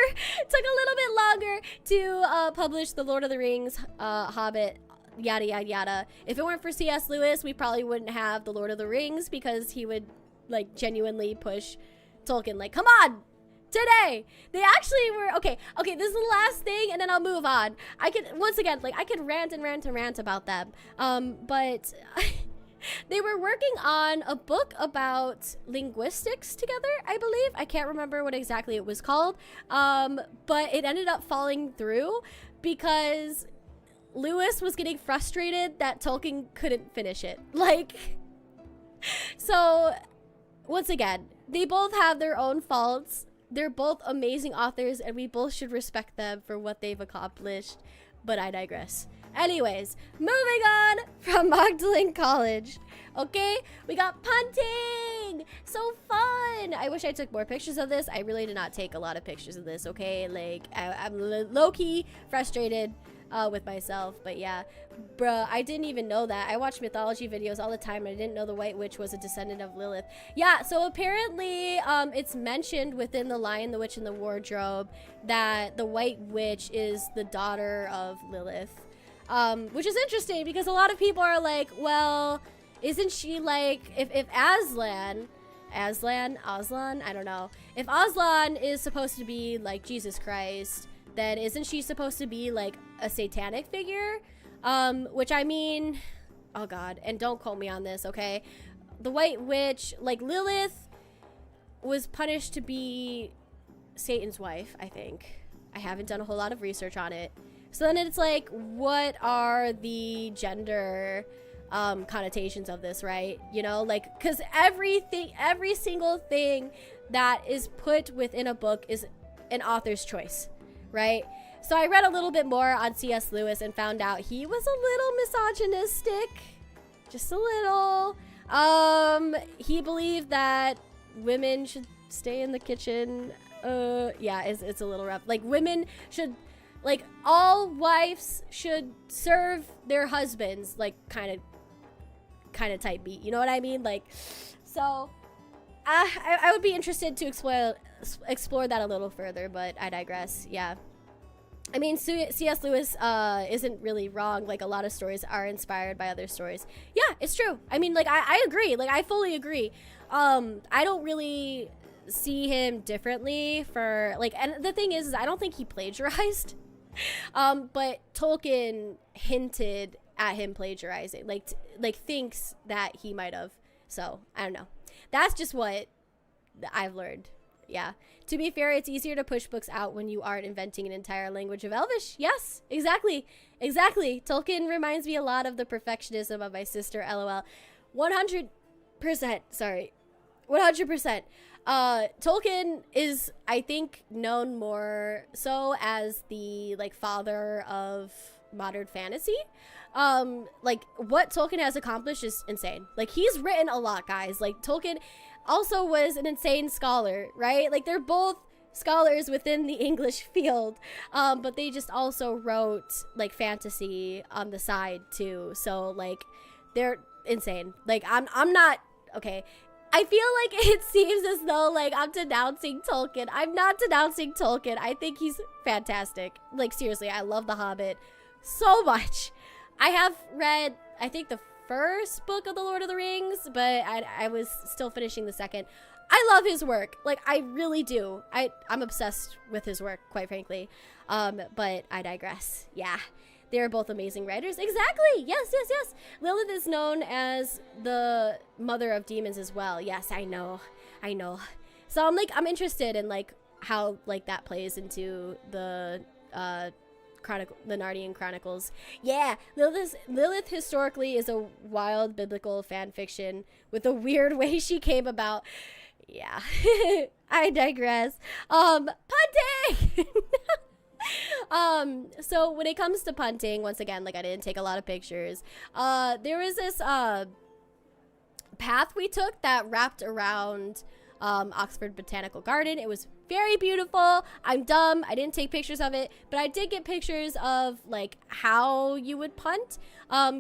to publish The Lord of the Rings, Hobbit, yada yada yada. If it weren't for C.S. Lewis, we probably wouldn't have The Lord of the Rings, because he would like genuinely push Tolkien like, come on, today. They actually were okay, this is the last thing and then I'll move on. I could rant and rant and rant about them, but they were working on a book about linguistics together, I believe. I can't remember what exactly it was called, but it ended up falling through because Lewis was getting frustrated that Tolkien couldn't finish it. Like, so once again, they both have their own faults. They're both amazing authors, and we both should respect them for what they've accomplished, but I digress. Anyways, moving on from Magdalen College. Okay, we got punting. So fun. I wish I took more pictures of this. I really did not take a lot of pictures of this, okay? Like, I'm low-key frustrated with myself, but yeah. Bruh, I didn't even know that. I watch mythology videos all the time, and I didn't know the White Witch was a descendant of Lilith. Yeah, so apparently it's mentioned within The Lion, the Witch, and the Wardrobe that the White Witch is the daughter of Lilith. Which is interesting because a lot of people are like, well, isn't she like, if Aslan, I don't know. If Aslan is supposed to be like Jesus Christ, then isn't she supposed to be like a satanic figure? Which I mean, oh God, and don't quote me on this, okay? The White Witch, like Lilith was punished to be Satan's wife, I think. I haven't done a whole lot of research on it. So then it's like, what are the gender connotations of this, right? You know, like, because every single thing that is put within a book is an author's choice, right? So I read a little bit more on C.S. Lewis and found out he was a little misogynistic, just a little. He believed that women should stay in the kitchen. Yeah, it's a little rough. Like, women should, like, all wives should serve their husbands, like, kind of type beat, you know what I mean? Like, so I would be interested to explore that a little further, but I digress. Yeah, I mean, C.S. Lewis isn't really wrong. Like, a lot of stories are inspired by other stories. Yeah, it's true. I mean, like, I agree. Like, I fully agree. I don't really see him differently for, like, and the thing is I don't think he plagiarized. But Tolkien hinted at him plagiarizing, like thinks that he might have. So I don't know. That's just what I've learned. Yeah. To be fair, it's easier to push books out when you aren't inventing an entire language of Elvish. Yes, exactly. Tolkien reminds me a lot of the perfectionism of my sister. LOL. 100%. Sorry. 100%. Tolkien is, I think, known more so as the, like, father of modern fantasy. Like, what Tolkien has accomplished is insane. Like, he's written a lot, guys. Like, Tolkien also was an insane scholar, right? Like, they're both scholars within the English field, but they just also wrote, like, fantasy on the side, too. So, like, insane. Like, I'm not, okay. I feel like it seems as though, like, I'm denouncing Tolkien. I'm not denouncing Tolkien. I think he's fantastic. Like, seriously, I love The Hobbit so much. I have read, I think, the first book of The Lord of the Rings, but I was still finishing the second. I love his work. Like, I really do. I'm obsessed with his work, quite frankly. But I digress. Yeah. They're both amazing writers. Exactly. Yes, yes, yes. Lilith is known as the mother of demons as well. Yes, I know. I know. So I'm interested in, like, how, like, that plays into the the Narnian Chronicles. Yeah, Lilith historically is a wild biblical fan fiction with a weird way she came about. Yeah. I digress. Punting! So when it comes to punting, once again, like, I didn't take a lot of pictures. There was this path we took that wrapped around Oxford Botanical Garden. It was very beautiful. I'm dumb, I didn't take pictures of it, but I did get pictures of, like, how you would punt.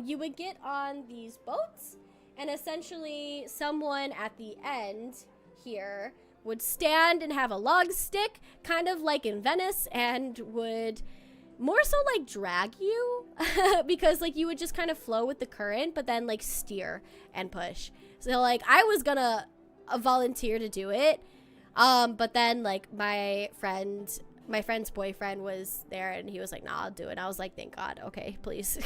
You would get on these boats, and essentially someone at the end here would stand and have a log stick, kind of like in Venice, and would more so, like, drag you because, like, you would just kind of flow with the current, but then, like, steer and push. So, like, I was gonna volunteer to do it, but then, like, my friend's boyfriend was there, and he was like, nah, I'll do it. And I was like, thank God. Okay, please.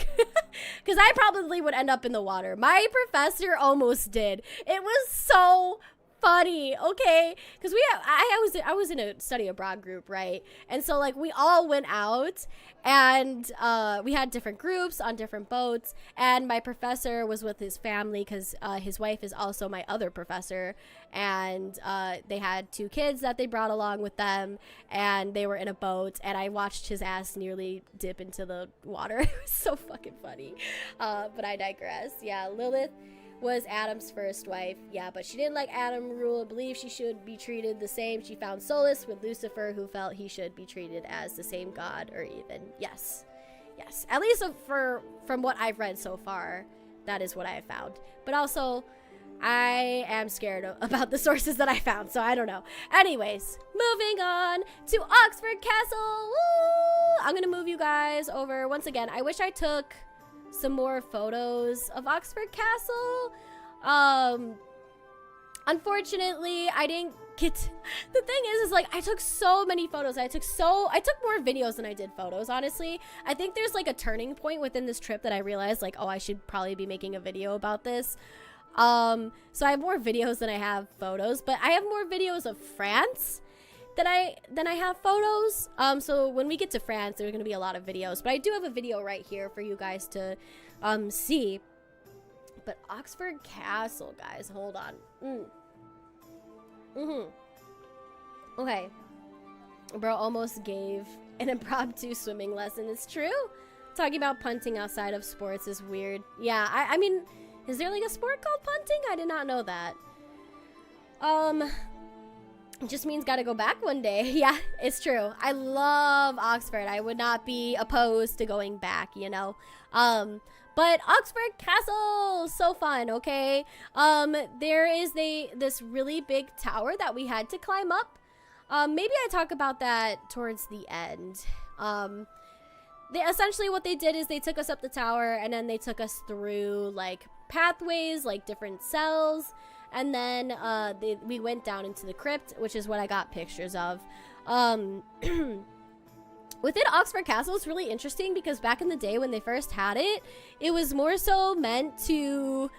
Because I probably would end up in the water. My professor almost did. It was so funny, okay? Because I was in a study abroad group, right? And so, like, we all went out, and we had different groups on different boats, and my professor was with his family because his wife is also my other professor, and they had 2 kids that they brought along with them, and they were in a boat, and I watched his ass nearly dip into the water. It was so fucking funny. But I digress. Yeah, Lilith was Adam's first wife. Yeah, but she didn't like Adam rule, believed she should be treated the same. She found solace with Lucifer, who felt he should be treated as the same god, or even, yes, at least from what I've read so far, that is what I have found. But also, I am scared about the sources that I found, so I don't know. Anyways, moving on to Oxford Castle. Woo! I'm gonna move you guys over once again. I wish I took some more photos of Oxford Castle. Unfortunately, I didn't get the thing is like, I took so many photos. I took more videos than I did photos, honestly. I think there's, like, a turning point within this trip that I realized, like, oh, I should probably be making a video about this. So I have more videos than I have photos, but I have more videos of France than I have photos. So when we get to France, there's gonna be a lot of videos, but I do have a video right here for you guys to see. But Oxford Castle, guys, hold on. Okay, bro almost gave an impromptu swimming lesson. It's true. Talking about punting outside of sports is weird. Yeah, I mean, is there, like, a sport called punting? I did not know that. It just means gotta go back one day. Yeah, it's true. I love Oxford. I would not be opposed to going back, you know. But Oxford Castle, so fun, okay? There is this really big tower that we had to climb up. Maybe I talk about that towards the end. Essentially what they did is they took us up the tower, and then they took us through, like, pathways, like different cells. And then we went down into the crypt, which is what I got pictures of. Within Oxford Castle, it's really interesting because back in the day when they first had it, it was more so meant to...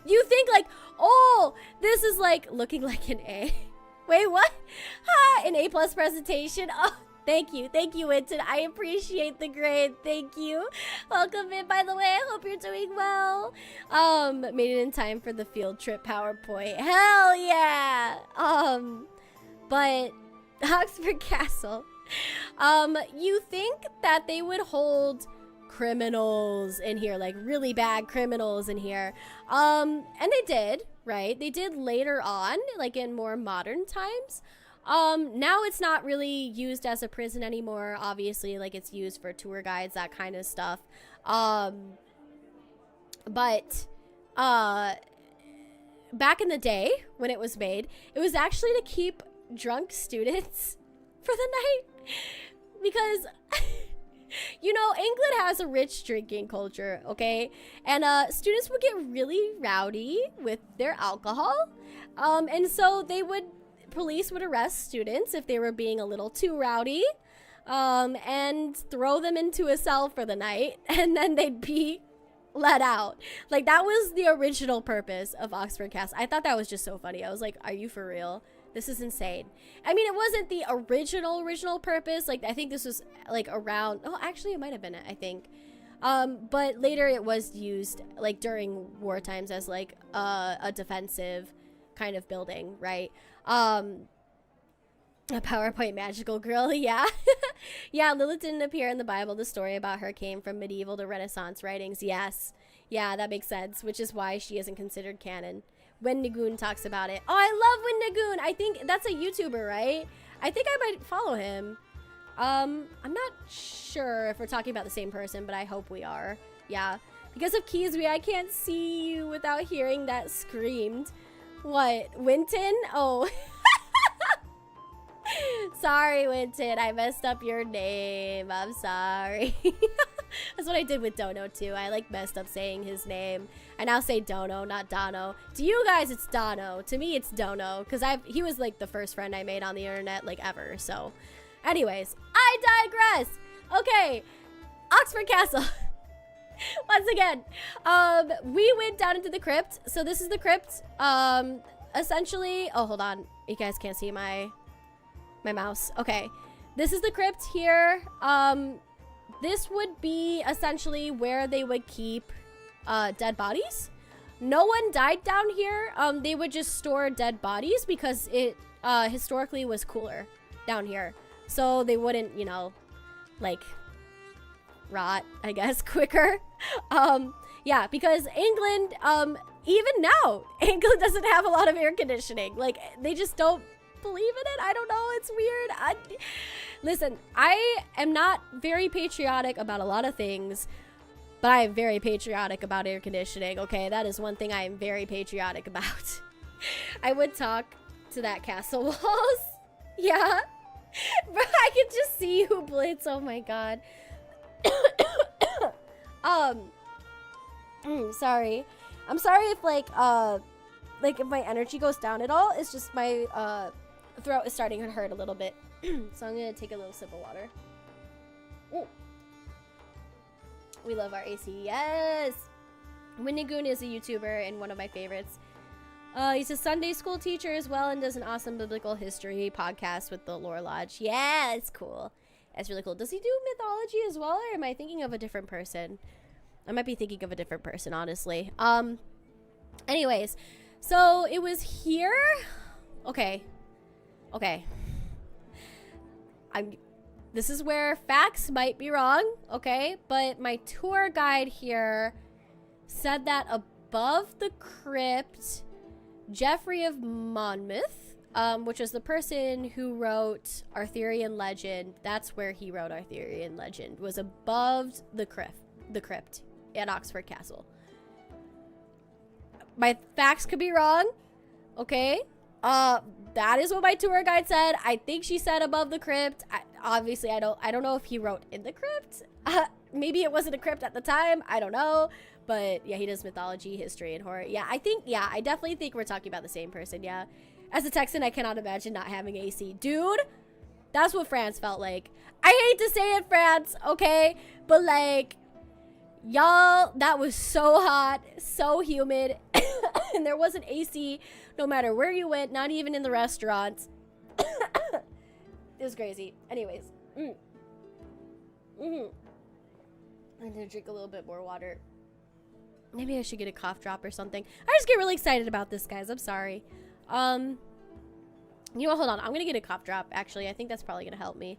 You think, like, oh, this is, like, looking like an A. Wait, what? An A+ presentation? Oh, thank you, Winton. I appreciate the grade. Thank you. Welcome in, by the way. I hope you're doing well. Made it in time for the field trip PowerPoint. Hell yeah. But Oxford Castle. You think that they would hold criminals in here, like really bad criminals in here. And they did, right? They did later on, like in more modern times. Now it's not really used as a prison anymore. Obviously, like, it's used for tour guides, that kind of stuff. But back in the day when it was made, it was actually to keep drunk students for the night because you know, England has a rich drinking culture, okay? And students would get really rowdy with their alcohol. And so police would arrest students if they were being a little too rowdy, and throw them into a cell for the night, and then they'd be let out. Like, that was the original purpose of Oxford Castle. I thought that was just so funny. I was like, are you for real? This is insane. I mean, it wasn't the original purpose. Like, I think this was like around, oh, actually it might have been it, I think. But later it was used like during war times as like a defensive kind of building, right? A PowerPoint magical girl, yeah. Yeah, Lilith didn't appear in the Bible. The story about her came from medieval to Renaissance writings. Yes. Yeah, that makes sense, which is why she isn't considered canon. When Nagoon talks about it. Oh, I love When Nagoon. I think that's a YouTuber, right? I think I might follow him. I'm not sure if we're talking about the same person, but I hope we are. Yeah. Because of Kizui, I can't see you without hearing that screamed. What? Winton? Oh. Sorry, Winton. I messed up your name. I'm sorry. That's what I did with Dono, too. I, like, messed up saying his name. I now say Dono, not Dono. To you guys, it's Dono. To me, it's Dono. Because he was, like, the first friend I made on the internet, like, ever. So, anyways, I digress. Okay, Oxford Castle. Once again, we went down into the crypt. So, this is the crypt. Essentially, oh, hold on. You guys can't see my mouse. Okay, this is the crypt here. This would be essentially where they would keep dead bodies. No one died down here. They would just store dead bodies because it historically was cooler down here, so they wouldn't, you know, like rot, I guess, quicker. Yeah, because England, even now, England doesn't have a lot of air conditioning. Like, they just don't believe in it. I don't know, it's weird. Listen, I am not very patriotic about a lot of things, but I am very patriotic about air conditioning, okay? That is one thing I am very patriotic about. I would talk to that castle walls. Yeah. But I could just see you blitz. Oh my god. Sorry. I'm sorry if like if my energy goes down at all. It's just my throat is starting to hurt a little bit. So I'm gonna take a little sip of water. Ooh. We love our AC. Yes! Winnigoon is a YouTuber and one of my favorites. He's a Sunday school teacher as well and does an awesome biblical history podcast with the Lore Lodge. Yeah, it's cool. That's really cool. Does he do mythology as well, or am I thinking of a different person? I might be thinking of a different person, honestly. Anyways, so it was here. Okay. This is where facts might be wrong, okay? But my tour guide here said that above the crypt, Geoffrey of Monmouth, which is the person who wrote Arthurian Legend, that's where he wrote Arthurian Legend, was above the crypt at Oxford Castle. My facts could be wrong, okay? That is what my tour guide said. I think she said above the crypt. Obviously, I don't know if he wrote in the crypt. Maybe it wasn't a crypt at the time. I don't know. But yeah, he does mythology, history, and horror. Yeah, I definitely think we're talking about the same person. Yeah. As a Texan, I cannot imagine not having AC. Dude, that's what France felt like. I hate to say it, France, okay? But like, y'all, that was so hot, so humid, and there wasn't AC no matter where you went, not even in the restaurants. It was crazy. Anyways. I'm gonna drink a little bit more water. Maybe I should get a cough drop or something. I just get really excited about this, guys. I'm sorry. You know, hold on. I'm gonna get a cough drop, actually. I think that's probably gonna help me.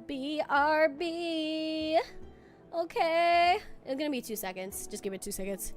BRB. Okay. It's gonna be 2 seconds. Just give it 2 seconds.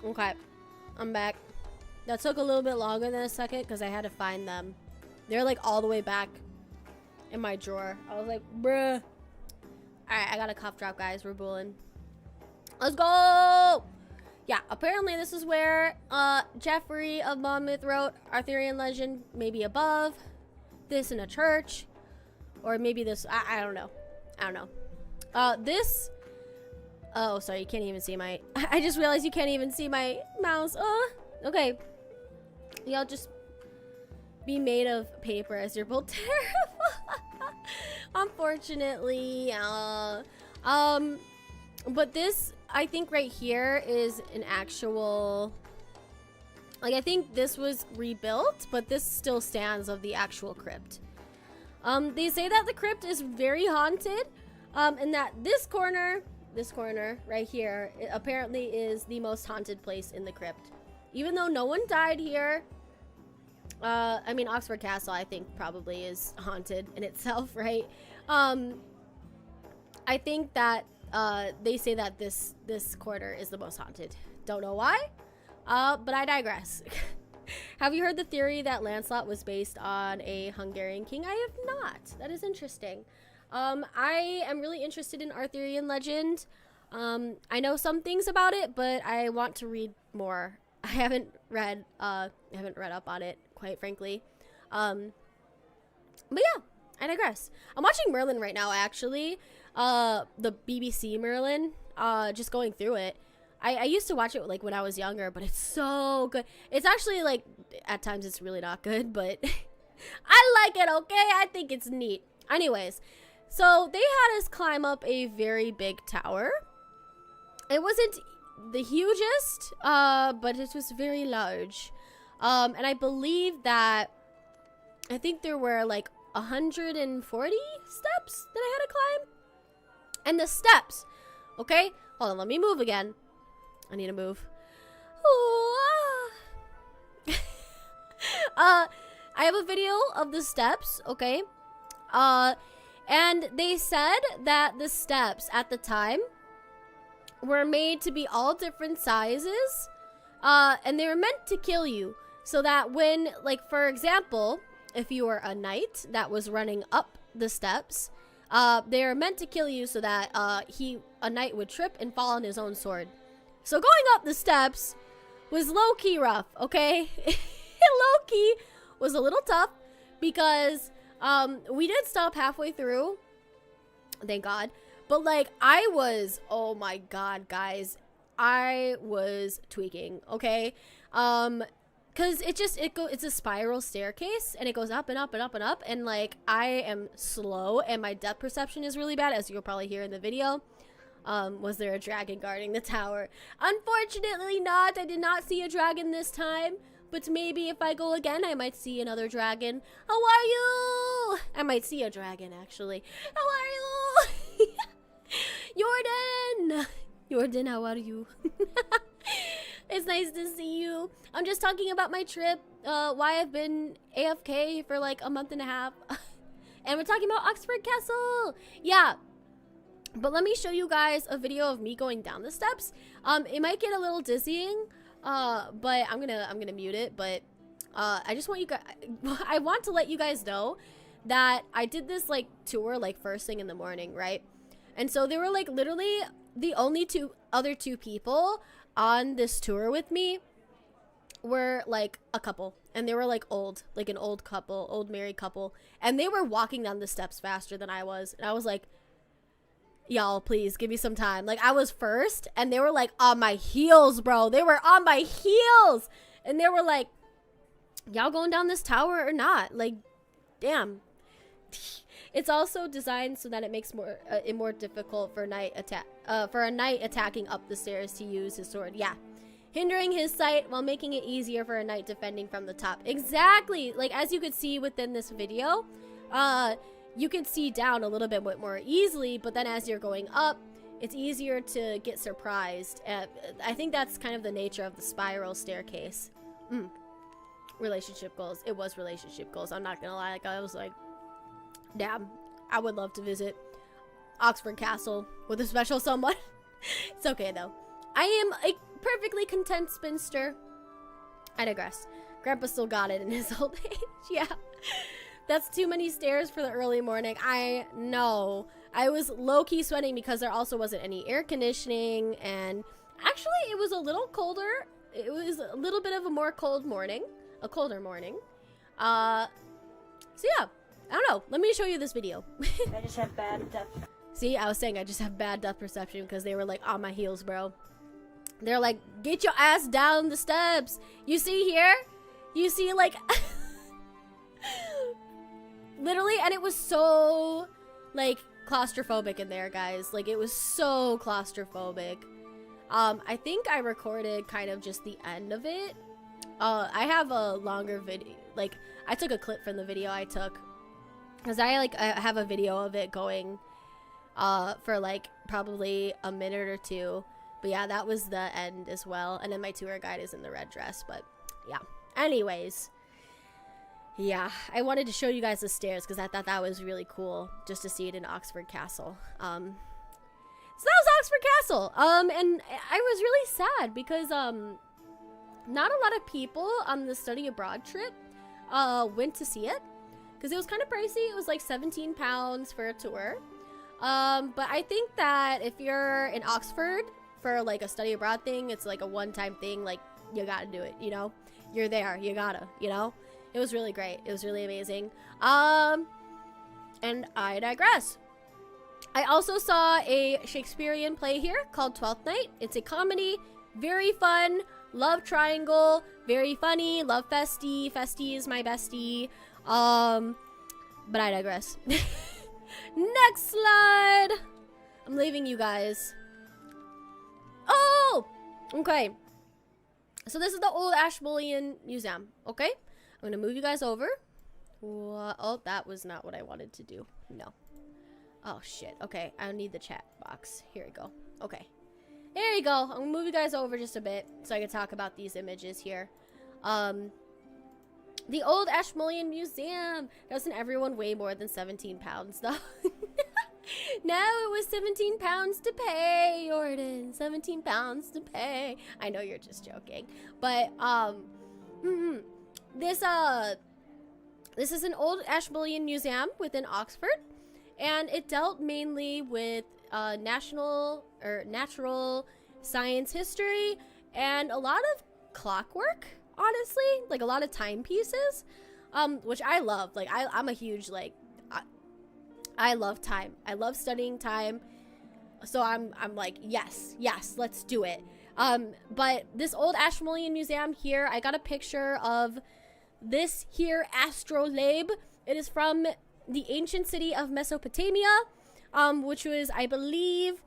Okay, I'm back. That took a little bit longer than a second because I had to find them. They're like all the way back in my drawer. I was like, bruh. All right, I got a cough drop, guys. We're bulling. Let's go. Yeah, apparently this is where Jeffrey of Monmouth wrote Arthurian legend, maybe above. This in a church. Or maybe this, I don't know. I don't know. This, oh, sorry, you can't even see my, I just realized you can't even see my mouse. Okay. Y'all just be made of paper as you're both terrible. Unfortunately, but this, I think right here is an actual, like, I think this was rebuilt, but this still stands of the actual crypt. They say that the crypt is very haunted, and that this corner right here, it apparently is the most haunted place in the crypt. Even though no one died here, I mean, Oxford Castle, I think, probably is haunted in itself, right? I think that they say that this corner is the most haunted. Don't know why, but I digress. Have you heard the theory that Lancelot was based on a Hungarian king? I have not. That is interesting. I am really interested in Arthurian legend. I know some things about it, but I want to read more. I haven't read up on it, quite frankly. But yeah, I digress. I'm watching Merlin right now, actually. The BBC Merlin, just going through it. I used to watch it like when I was younger, but it's so good. It's actually like, at times it's really not good, but I like it, okay? I think it's neat. Anyways, so they had us climb up a very big tower. It wasn't the hugest, but it was very large. And I believe that, I think there were like 140 steps that I had to climb. And the steps, okay? Hold on, let me move again. I need to move. I have a video of the steps, okay? And they said that the steps at the time were made to be all different sizes, and they were meant to kill you, so that when, like, for example, if you were a knight that was running up the steps, they were meant to kill you so that a knight would trip and fall on his own sword. So going up the steps was low-key rough, okay? Low-key was a little tough because we did stop halfway through, thank God. But like, I was, oh my God, guys, I was tweaking, okay? Cause it's a spiral staircase and it goes up and up and up and up, and like, I am slow and my depth perception is really bad, as you'll probably hear in the video. Was there a dragon guarding the tower? Unfortunately not. I did not see a dragon this time, but maybe if I go again, I might see another dragon. How are you? I might see a dragon, actually. How are you? Jordan, how are you? It's nice to see you. I'm just talking about my trip, why I've been AFK for like a month and a half. And we're talking about Oxford Castle. Yeah. But let me show you guys a video of me going down the steps. It might get a little dizzying, but I'm gonna mute it. But I just want you guys, I want to let you guys know that I did this like tour like first thing in the morning, right? And so there were like literally the only other two people on this tour with me were like a couple, and they were like an old couple, old married couple, and they were walking down the steps faster than I was, and I was like, y'all, please give me some time. Like, I was first, and they were like on my heels, bro. They were on my heels, and they were like, y'all going down this tower or not? Like, damn. It's also designed so that it makes it more difficult for a knight attacking up the stairs to use his sword. Yeah, hindering his sight while making it easier for a knight defending from the top. Exactly. Like, as you could see within this video, you can see down a little bit more easily, but then as you're going up, it's easier to get surprised. I think that's kind of the nature of the spiral staircase. Relationship goals. It was relationship goals. I'm not gonna lie. Like, I was like, damn, I would love to visit Oxford Castle with a special someone. It's okay though. I am perfectly content spinster. I digress. Grandpa still got it in his old age. Yeah. That's too many stairs for the early morning. I know. I was low-key sweating because there also wasn't any air conditioning, and actually it was a little colder. It was a little bit of a more cold morning. A colder morning. So yeah. I don't know. Let me show you this video. I just have bad depth. See, I was saying I just have bad depth perception because they were like on my heels, bro. They're like, get your ass down the steps. You see here? You see like... Literally, and it was so like claustrophobic in there, guys. Like, it was so claustrophobic. I think I recorded kind of just the end of it. I have a longer video. Like, I took a clip from the video I took. Because I have a video of it going for like probably a minute or two. But yeah, that was the end as well. And then my tour guide is in the red dress. But yeah. Anyways. Yeah, I wanted to show you guys the stairs because I thought that was really cool just to see it in Oxford Castle. So that was Oxford Castle. And I was really sad because not a lot of people on the study abroad trip went to see it because it was kind of pricey. It was like 17 pounds for a tour. But I think that if you're in Oxford for like a study abroad thing, it's like a one-time thing. Like, you gotta do it, you know? You're there, you gotta, you know? It was really great. It was really amazing. And I digress. I also saw a Shakespearean play here called Twelfth Night. It's a comedy, very fun, love triangle, very funny, love Festy. Festy is my bestie. But I digress. Next slide. I'm leaving you guys. Oh, okay. So this is the old Ashmolean Museum, okay? I'm going to move you guys over. Oh, that was not what I wanted to do. No. Oh, shit. Okay, I need the chat box. Here we go. Okay. There you go. I'm going to move you guys over just a bit so I can talk about these images here. The old Ashmolean Museum. Doesn't everyone weigh more than 17 pounds, though? No, it was 17 pounds to pay, Jordan. 17 pounds to pay. I know you're just joking. But, This is an old Ashmolean museum within Oxford, and it dealt mainly with natural science history and a lot of clockwork, honestly, like a lot of timepieces, which I love. Like, I'm a huge, like, I love time. I love studying time. So I'm like, yes, let's do it. But this old Ashmolean museum here, I got a picture of this here astrolabe. It is from the ancient city of Mesopotamia, which was, I believe,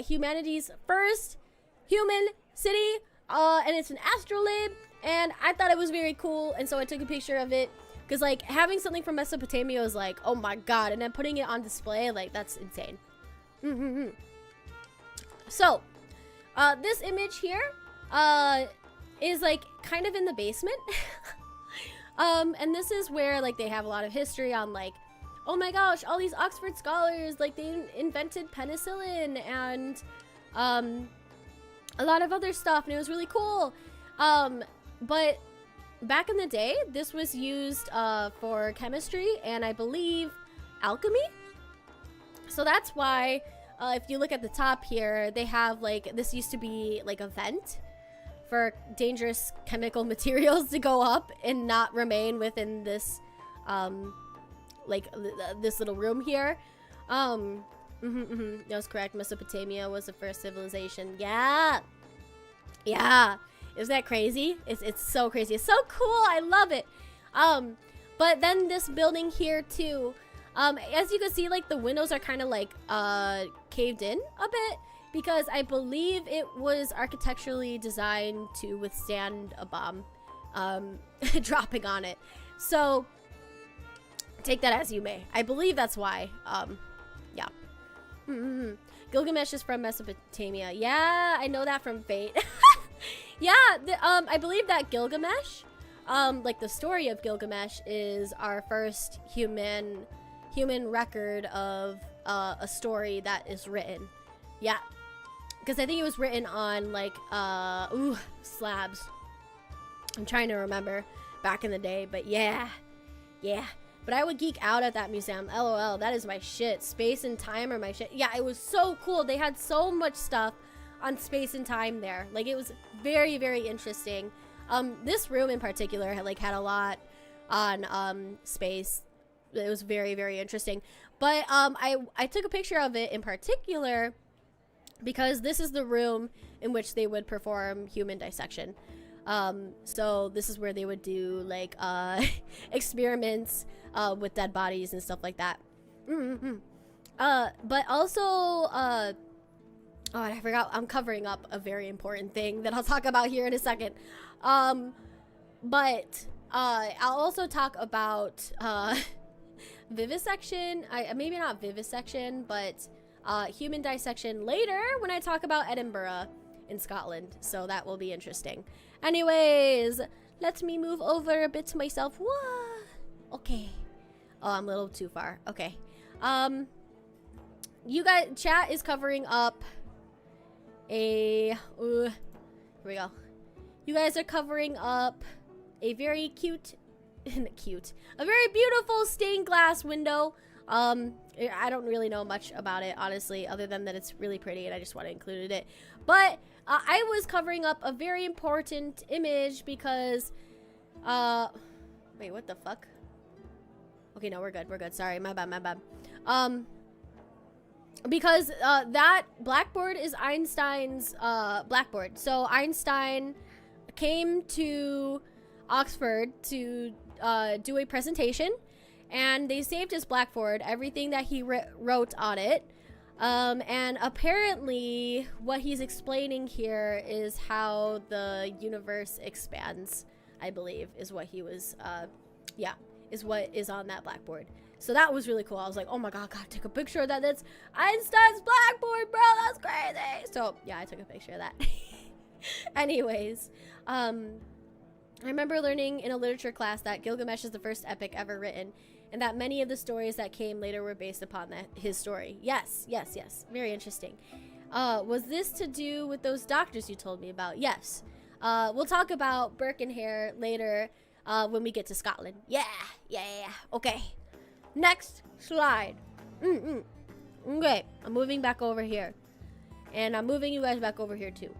humanity's first human city, and it's an astrolabe, and I thought it was very cool, and so I took a picture of it, because, like, having something from Mesopotamia was like, oh my god, and then putting it on display, like, that's insane. So, this image here, is, like, kind of in the basement. And this is where, like, they have a lot of history on, like, oh my gosh, all these Oxford scholars, like, they invented penicillin and, a lot of other stuff, and it was really cool. But back in the day, this was used, for chemistry and I believe alchemy. So that's why, if you look at the top here, they have, like, this used to be, like, a vent for dangerous chemical materials to go up and not remain within this, like, this little room here. That was correct. Mesopotamia was the first civilization. Yeah. Isn't that crazy? It's so crazy. It's so cool. I love it. But then this building here too, as you can see, like, the windows are kind of like caved in a bit because I believe it was architecturally designed to withstand a bomb dropping on it. So take that as you may. I believe that's why. Yeah. Gilgamesh is from Mesopotamia. Yeah, I know that from Fate. Yeah, I believe that Gilgamesh, like the story of Gilgamesh, is our first human record of a story that is written. Yeah. because I think it was written on like slabs. I'm trying to remember back in the day, but yeah. But I would geek out at that museum. LOL, that is my shit. Space and time are my shit. Yeah, it was so cool. They had so much stuff on space and time there. Like, it was very, very interesting. This room in particular had a lot on space. It was very, very interesting. But I took a picture of it in particular because this is the room in which they would perform human dissection. So this is where they would do like experiments with dead bodies and stuff like that. But also oh, I forgot, I'm covering up a very important thing that I'll talk about here in a second. But I'll also talk about vivisection. Maybe not vivisection, but human dissection later when I talk about Edinburgh in Scotland. So that will be interesting. Anyways, let me move over a bit to myself. Whoa. Okay. Oh, I'm a little too far. Okay. You guys, chat is covering up a here we go. You guys are covering up a very cute a very beautiful stained glass window. I don't really know much about it, honestly, other than that it's really pretty and I just want to include it. But I was covering up a very important image because wait, what the fuck? Okay, no, we're good. Sorry, my bad. Because that blackboard is Einstein's blackboard. So Einstein came to Oxford to do a presentation, and they saved his blackboard, everything that he wrote on it. And apparently what he's explaining here is how the universe expands, I believe, is what he was, is what is on that blackboard. So that was really cool. I was like, oh my god, gotta take a picture of that. That's Einstein's blackboard, bro. That's crazy. So yeah, I took a picture of that. Anyways, I remember learning in a literature class that Gilgamesh is the first epic ever written, and that many of the stories that came later were based upon his story. Yes. Very interesting. Was this to do with those doctors you told me about? Yes. We'll talk about Burke and Hare later when we get to Scotland. Yeah. Okay. Next slide. Okay. I'm moving back over here. And I'm moving you guys back over here too.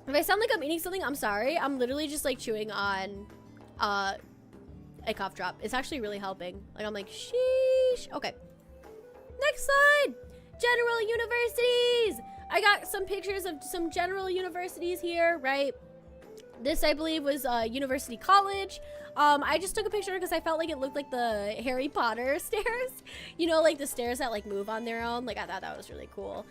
If I sound like I'm eating something, I'm sorry. I'm literally just like chewing on a cough drop. It's actually really helping. Like, I'm like, sheesh. Okay. Next slide. General universities. I got some pictures of some general universities here, right? This, I believe, was University College. I just took a picture because I felt like it looked like the Harry Potter stairs. You know, like the stairs that like move on their own. Like, I thought that was really cool.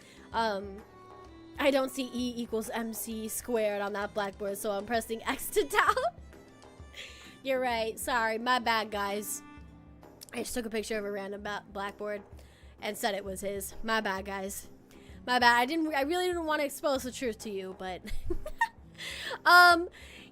I don't see E equals MC squared on that blackboard, so I'm pressing X to doubt. You're right. Sorry, my bad, guys. I just took a picture of a random blackboard and said it was his. My bad, guys. My bad. I really didn't want to expose the truth to you, but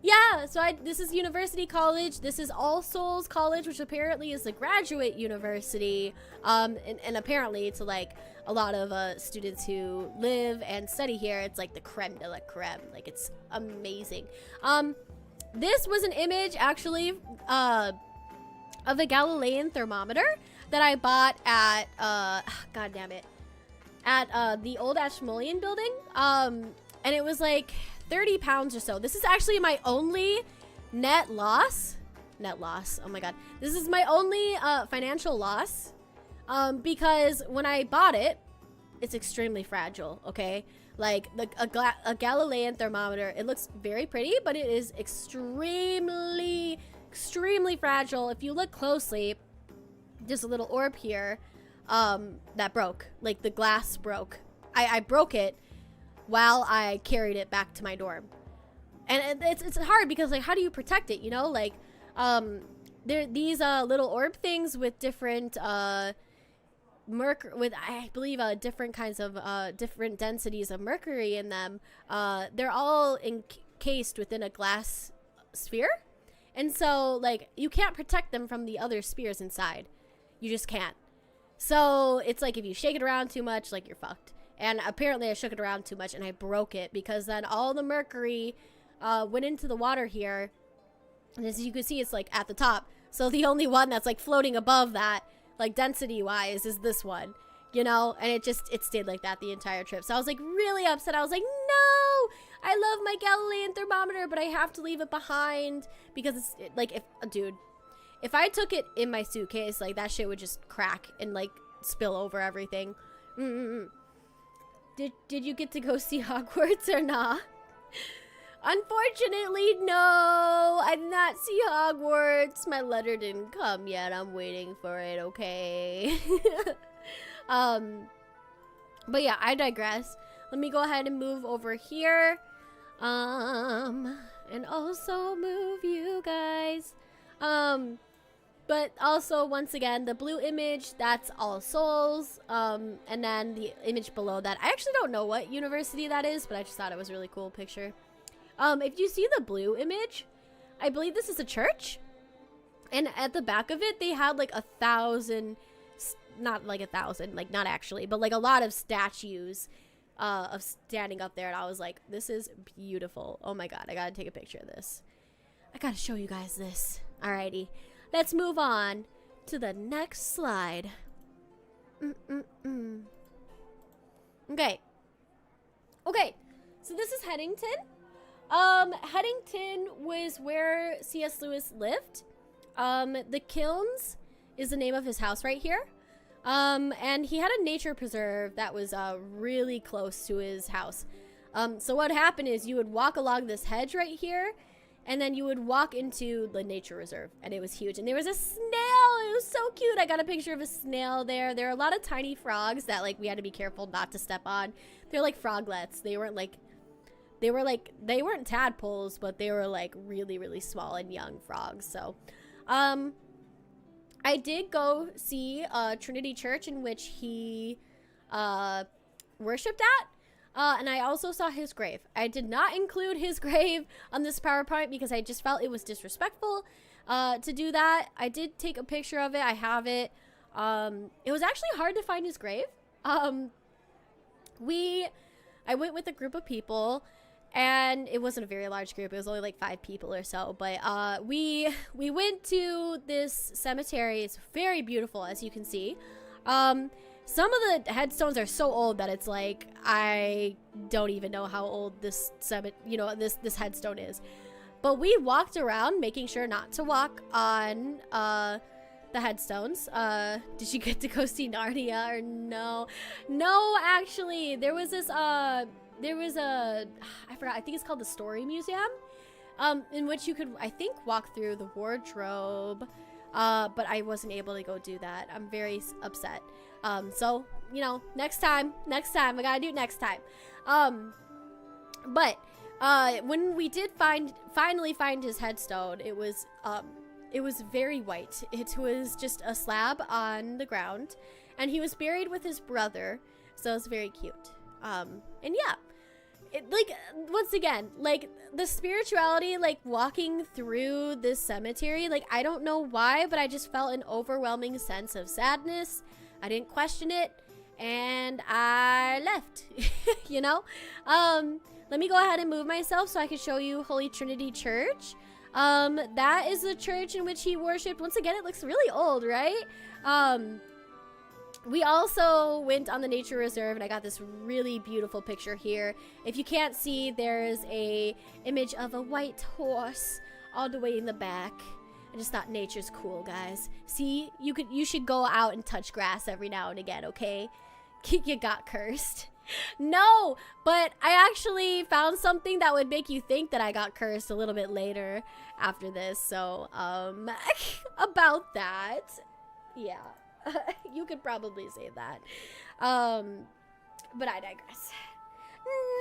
yeah, so this is University College. This is All Souls College, which apparently is a graduate university. And apparently to like a lot of students who live and study here, it's like the creme de la creme. Like, it's amazing. This was an image actually of a Galilean thermometer that I bought at god damn it, at the old Ashmolean building. And it was like 30 pounds or so. This is actually my only net loss. Oh my god. This is my only financial loss. Because when I bought it, it's extremely fragile, okay? Like, a Galilean thermometer, it looks very pretty, but it is extremely fragile. If you look closely, there's a little orb here that broke. Like, the glass broke. I broke it while I carried it back to my dorm. And it's hard because, like, how do you protect it, you know? Like, there these little orb things with different I believe different kinds of different densities of mercury in them. They're all encased within a glass sphere, and so like you can't protect them from the other spheres inside. You just can't. So it's like if you shake it around too much, like, you're fucked. And apparently I shook it around too much and I broke it, because then all the mercury went into the water here. And as you can see, it's like at the top. So the only one that's like floating above that, like density wise, is this one, you know? And it stayed like that the entire trip. So I was like really upset. I was like, no, I love my Galilean thermometer, but I have to leave it behind, because it's like, if I took it in my suitcase, like that shit would just crack and like spill over everything. Did you get to go see Hogwarts or not? Unfortunately, no. I did not see Hogwarts. My letter didn't come yet. I'm waiting for it, okay? But yeah, I digress. Let me go ahead and move over here. And also move you guys. But also, once again, the blue image, that's All Souls. And then the image below that, I actually don't know what university that is, but I just thought it was a really cool picture. If you see the blue image, I believe this is a church. And at the back of it, they had like 1,000, not like 1,000, like not actually, but like a lot of statues of standing up there. And I was like, this is beautiful. Oh my God, I gotta take a picture of this. I gotta show you guys this. Alrighty, let's move on to the next slide. Okay, so this is Headington. Headington was where C.S. Lewis lived. The Kilns is the name of his house right here. And he had a nature preserve that was really close to his house. So what happened is you would walk along this hedge right here, and then you would walk into the nature reserve, and it was huge. And there was a snail. It was so cute. I got a picture of a snail there. There are a lot of tiny frogs that like we had to be careful not to step on. They're like froglets. They weren't tadpoles, but they were like really, really small and young frogs. So, I did go see Trinity Church, in which he worshipped at. And I also saw his grave. I did not include his grave on this PowerPoint because I just felt it was disrespectful to do that. I did take a picture of it. I have it. It was actually hard to find his grave. I went with a group of people, and it wasn't a very large group. It was only like 5 people or so. But we went to this cemetery. It's very beautiful, as you can see. Some of the headstones are so old that it's like I don't even know how old this this headstone is. But we walked around making sure not to walk on the headstones. Did you get to go see Narnia or no? No, actually, there was this I forgot, I think it's called the Story Museum, in which you could, I think, walk through the wardrobe, but I wasn't able to go do that. I'm very upset. So, you know, next time, I gotta do it next time. But when we did finally find his headstone, it was very white. It was just a slab on the ground, and he was buried with his brother, so it was very cute. And yeah, like, once again, like, the spirituality, like, walking through this cemetery, like, I don't know why, but I just felt an overwhelming sense of sadness. I didn't question it, and I left, you know? Let me go ahead and move myself so I can show you Holy Trinity Church. That is the church in which he worshipped. Once again, it looks really old, right? We also went on the nature reserve, and I got this really beautiful picture here. If you can't see, there's a image of a white horse all the way in the back. I just thought nature's cool, guys. See, you should go out and touch grass every now and again, okay? You got cursed. No, but I actually found something that would make you think that I got cursed a little bit later after this. So, about that, yeah. You could probably say that. But I digress.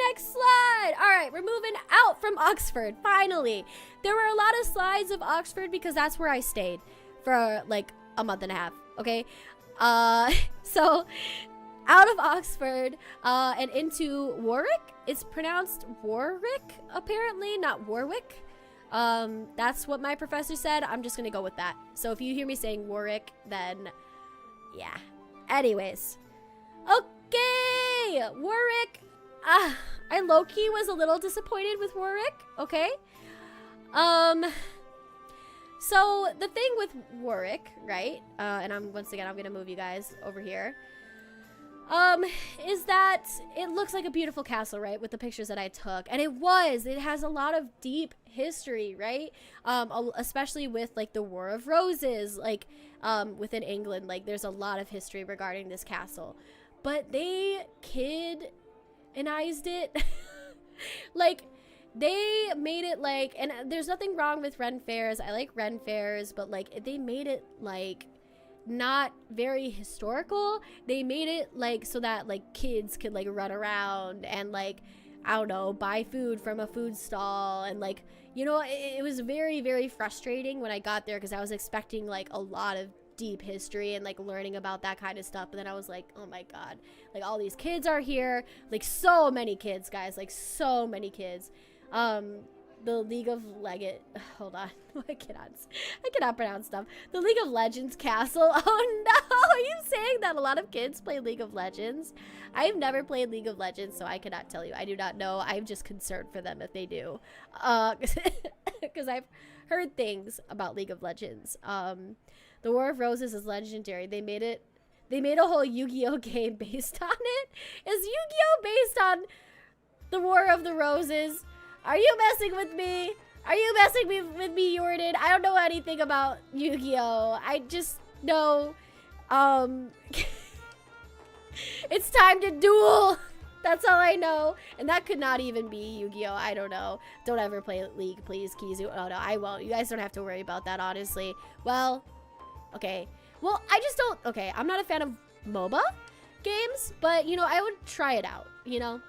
Next slide. All right, we're moving out from Oxford. Finally, there were a lot of slides of Oxford because that's where I stayed for like a month and a half. Okay, so out of Oxford and into Warwick. It's pronounced Warwick, apparently, not Warwick. That's what my professor said. I'm just gonna go with that. So if you hear me saying Warwick, then yeah. Anyways, okay. Warwick. I low-key was a little disappointed with Warwick, okay? So the thing with Warwick, right? And once again, I'm gonna move you guys over here. Is that it looks like a beautiful castle, right? With the pictures that I took. And it has a lot of deep history, right? Especially with like the War of Roses, like, within England, like there's a lot of history regarding this castle. But they kidized it. Like, they made it like, and there's nothing wrong with Ren fairs. I like Ren fairs, but like they made it like not very historical. They made it like so that like kids could like run around and like, I don't know, buy food from a food stall. And like, you know, it was very, very frustrating when I got there because I was expecting like a lot of deep history and like learning about that kind of stuff. But then I was like, oh my god, like all these kids are here, like so many kids, guys, like so many kids. The League of hold on, I cannot pronounce stuff. The League of Legends castle. Oh no, are you saying that a lot of kids play League of Legends? I've never played League of Legends, so I cannot tell you. I do not know. I'm just concerned for them if they do. Because I've heard things about League of Legends. The War of Roses is legendary. They made a whole Yu-Gi-Oh game based on it. Is Yu-Gi-Oh based on the War of the Roses? Are you messing with me? Are you messing with me, Jordan? I don't know anything about Yu-Gi-Oh. I just know, it's time to duel. That's all I know. And that could not even be Yu-Gi-Oh. I don't know. Don't ever play League, please, Kizui. Oh, no, I won't. You guys don't have to worry about that, honestly. Well, okay. Well, I just don't... Okay, I'm not a fan of MOBA games, but, you know, I would try it out, you know?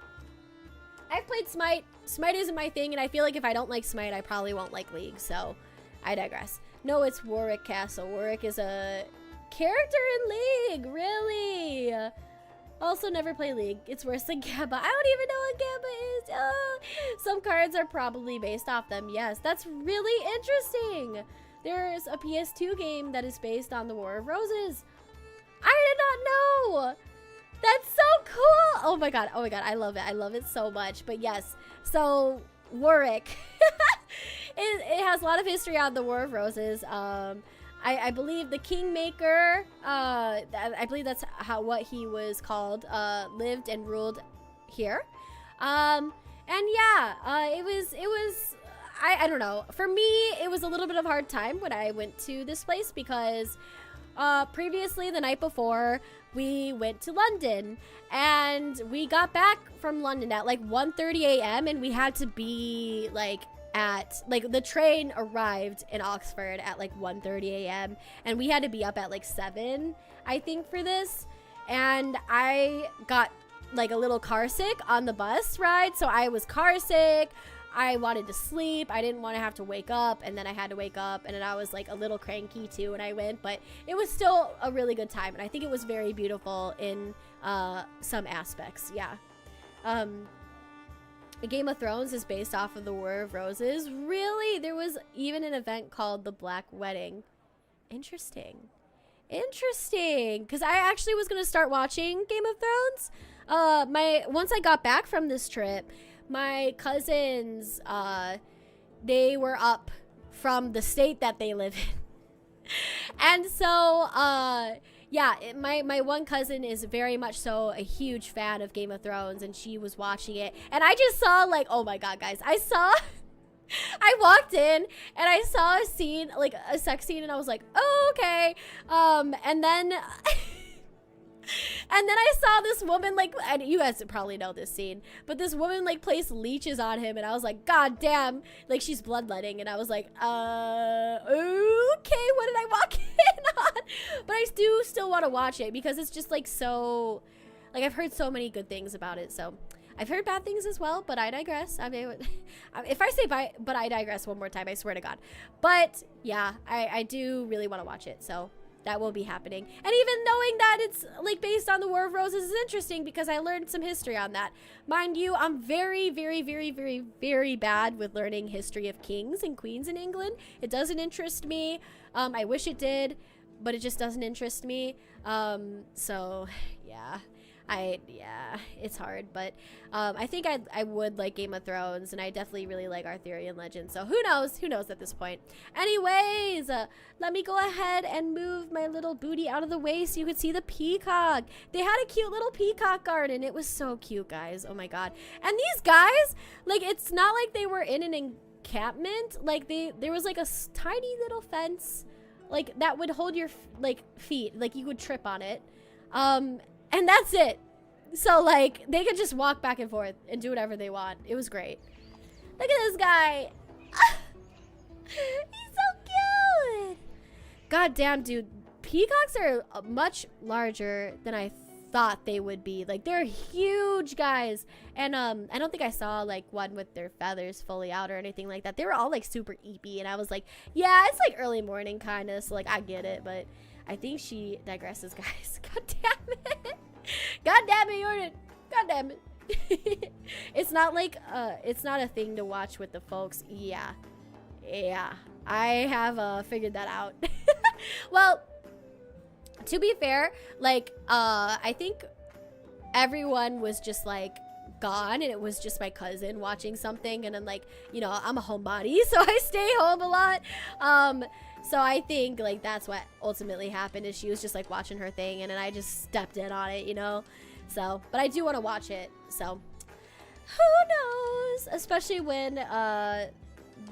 I've played Smite. Smite isn't my thing, and I feel like if I don't like Smite, I probably won't like League, so I digress. No, it's Warwick Castle. Warwick is a character in League, really? Also, never play League. It's worse than Gabba. I don't even know what Gabba is. Oh, some cards are probably based off them. Yes, that's really interesting. There's a PS2 game that is based on the War of Roses. I did not know. That's so cool. Oh my god. Oh my god. I love it. I love it so much. But yes. So Warwick. it has a lot of history on the War of Roses. I believe the Kingmaker, I believe that's what he was called, lived and ruled here. And yeah, it was I don't know. For me, it was a little bit of a hard time when I went to this place because previously the night before we went to London and we got back from London at like 1:30 a.m. and we had to be like the train arrived in Oxford at like 1:30 a.m. and we had to be up at like 7, I think, for this. And I got like a little car sick on the bus ride, so I was car sick. I wanted to sleep. I didn't want to have to wake up, and then I had to wake up, and then I was like a little cranky too when I went, but it was still a really good time, and I think it was very beautiful in some aspects. Yeah. Game of Thrones is based off of the War of Roses. Really? There was even an event called the Black Wedding. Interesting. Because I actually was gonna start watching Game of Thrones. Once I got back from this trip, my cousins, they were up from the state that they live in. And so, yeah, my one cousin is very much so a huge fan of Game of Thrones, and she was watching it. And I just saw, like, oh my god, guys, I walked in and I saw a scene, like a sex scene, and I was like, oh, okay. And then... And then I saw this woman, like, and you guys probably know this scene, but this woman, like, placed leeches on him, and I was like, god damn, like, she's bloodletting, and I was like, okay, what did I walk in on? But I do still want to watch it, because it's just, like, so, like, I've heard so many good things about it, so, I've heard bad things as well, but I digress. I mean, if I say but I digress one more time, I swear to god. But, yeah, I do really want to watch it, so... that will be happening. And even knowing that it's like based on the War of Roses is interesting because I learned some history on that. Mind you, I'm very, very, very, very, very bad with learning history of kings and queens in England. It doesn't interest me. I wish it did, but it just doesn't interest me. So yeah, Yeah, it's hard, but I think I would like Game of Thrones, and I definitely really like Arthurian legend. So who knows at this point. Anyways, let me go ahead and move my little booty out of the way so you could see the peacock. They had a cute little peacock garden. It was so cute, guys. Oh my god. And these guys, like, it's not like they were in an encampment. Like, there was like a tiny little fence, like, that would hold your like feet, like you would trip on it, and that's it. So like they could just walk back and forth and do whatever they want. It was great. Look at this guy. He's so cute. God damn, dude, peacocks are much larger than I thought they would be. Like, they're huge, guys. And I don't think I saw like one with their feathers fully out or anything like that. They were all like super eepy, and I was like, yeah, it's like early morning kind of, so like I get it. But I think she digresses, guys. God damn it. God damn it, Jordan. God damn it. It's not like it's not a thing to watch with the folks. Yeah, I have figured that out. Well, to be fair, like I think everyone was just like gone, and it was just my cousin watching something, and then, like, you know, I'm a homebody, so I stay home a lot. So I think like that's what ultimately happened, is she was just like watching her thing, and then I just stepped in on it, you know. So, but I do want to watch it, so who knows, especially when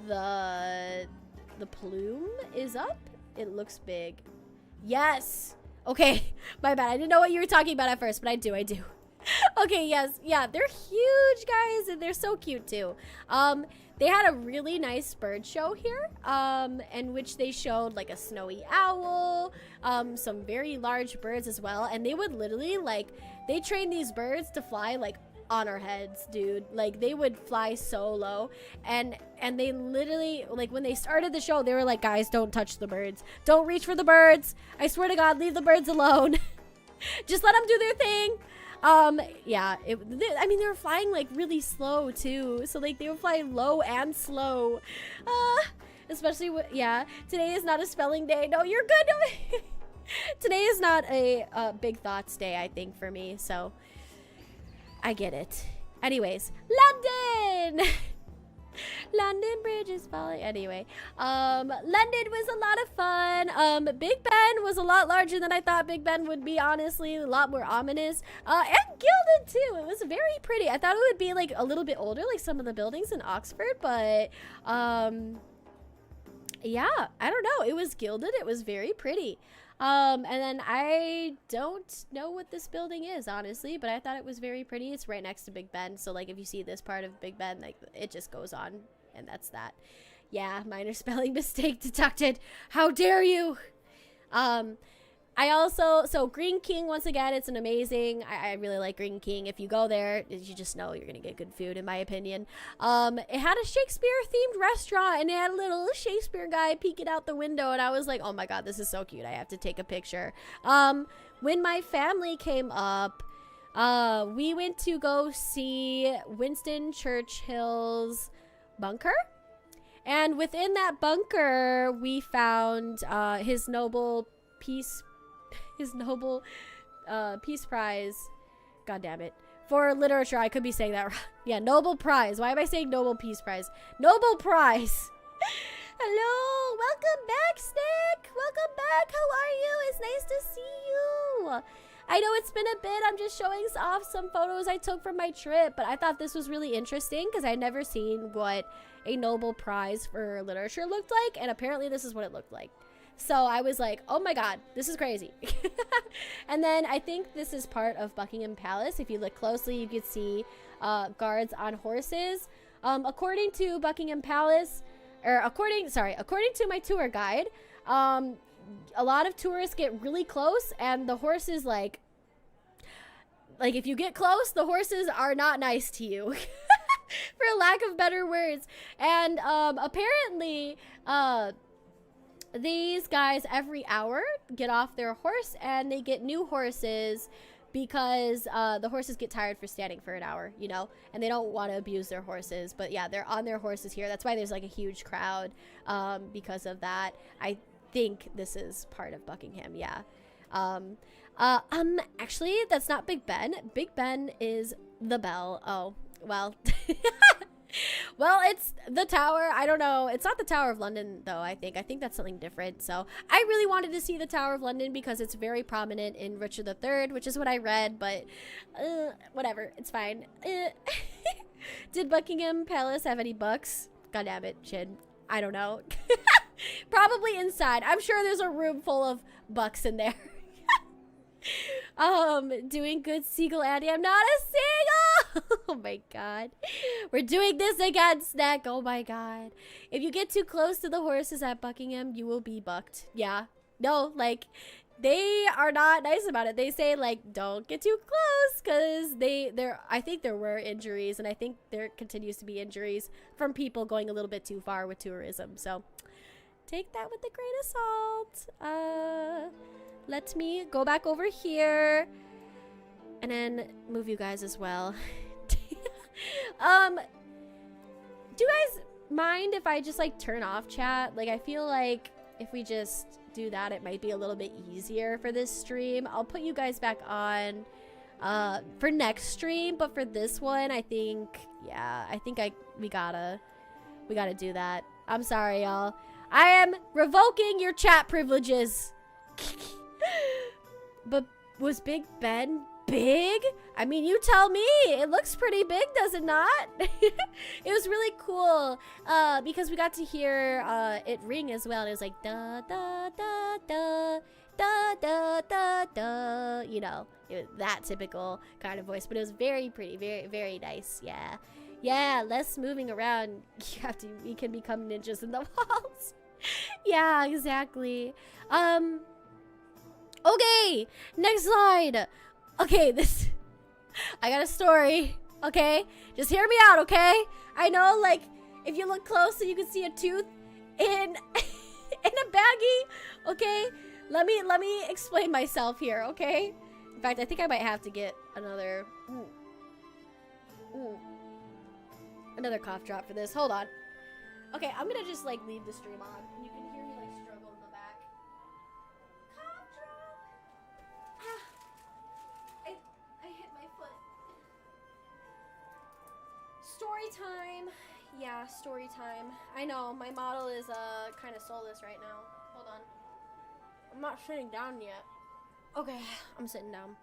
the plume is up. It looks big. Yes. Okay, my bad. I didn't know what you were talking about at first, but I do. Okay, yes. Yeah, they're huge, guys, and they're so cute too. They had a really nice bird show here, in which they showed like a snowy owl, some very large birds as well, and they would literally, like, they trained these birds to fly like on our heads, dude. Like, they would fly so low, and they literally, like, when they started the show, they were like, guys, don't touch the birds, don't reach for the birds, I swear to God, leave the birds alone. Just let them do their thing. Yeah, I mean, they were flying like really slow too, so like they were flying low and slow, especially yeah, today is not a spelling day. No, you're good. No. Today is not a big thoughts day, I think, for me, so I get it. Anyways, London. London Bridge is falling. Anyway, London was a lot of fun. Big Ben was a lot larger than I thought Big Ben would be, honestly. A lot more ominous. And gilded too. It was very pretty. I thought it would be like a little bit older, like some of the buildings in Oxford, but yeah, I don't know. It was gilded. It was very pretty. And then I don't know what this building is, honestly, but I thought it was very pretty. It's right next to Big Ben, so like if you see this part of Big Ben, like it just goes on, and that's that. Yeah, minor spelling mistake detected. How dare you? I also, so Green King, once again, it's an amazing, I really like Green King. If you go there, you just know you're gonna get good food, in my opinion. It had a Shakespeare themed restaurant, and it had a little Shakespeare guy peeking out the window, and I was like, oh my god, this is so cute, I have to take a picture. When my family came up, we went to go see Winston Churchill's bunker, and within that bunker we found his Nobel Peace Prize, god damn it, for literature. I could be saying that wrong. Yeah, Nobel Prize. Why am I saying Nobel Peace Prize? Nobel Prize. Hello, welcome back, Snick. Welcome back. How are you? It's nice to see you. I know it's been a bit. I'm just showing off some photos I took from my trip, but I thought this was really interesting because I'd never seen what a Nobel Prize for literature looked like, and apparently this is what it looked like. So I was like, oh my god, this is crazy. And then I think this is part of Buckingham Palace. If you look closely, you could see guards on horses. According to Buckingham Palace, or according to my tour guide, a lot of tourists get really close, and the horses, like if you get close, the horses are not nice to you. For lack of better words. And apparently, these guys every hour get off their horse, and they get new horses because the horses get tired for standing for an hour, you know, and they don't want to abuse their horses. But yeah, they're on their horses here. That's why there's like a huge crowd because of that. I think this is part of Buckingham, yeah. Actually, that's not Big Ben. Big Ben is the bell. Oh, well. Well, it's the tower. I don't know. It's not the Tower of London, though, I think. I think that's something different. So I really wanted to see the Tower of London because it's very prominent in Richard III, which is what I read, but whatever. It's fine. Did Buckingham Palace have any bucks? God damn it, Shin. I don't know. Probably inside. I'm sure there's a room full of bucks in there. Doing good, Seagull Andy. I'm not a seagull. Oh my god. We're doing this again, Snack. Oh my god. If you get too close to the horses at Buckingham, you will be bucked. Yeah. No, like, they are not nice about it. They say, like, don't get too close, because I think there were injuries, and I think there continues to be injuries from people going a little bit too far with tourism. So take that with a grain of salt. Let me go back over here and then move you guys as well. Do you guys mind if I just like turn off chat? Like, I feel like if we just do that, it might be a little bit easier for this stream. I'll put you guys back on for next stream, but for this one, I think, yeah, I think we gotta do that. I'm sorry, y'all. I am revoking your chat privileges. But was Big Ben big? I mean, you tell me. It looks pretty big, does it not? It was really cool because we got to hear it ring as well. It was like da da da da da da da da. You know, it was that typical kind of voice, but it was very pretty, very, very nice. Yeah, yeah. Less moving around. We can become ninjas in the walls. Yeah, exactly. Okay, next slide. Okay, I got a story, okay? Just hear me out, okay? I know, like, if you look close, you can see a tooth in a baggie, okay? Let me explain myself here, okay? In fact, I think I might have to get another cough drop for this. Hold on. Okay, I'm gonna just, like, leave the stream on. You can hear me, like, struggle in the back. Cough drop! I hit my foot. Story time. Yeah, story time. I know, my model is, kind of soulless right now. Hold on. I'm not sitting down yet. Okay, I'm sitting down.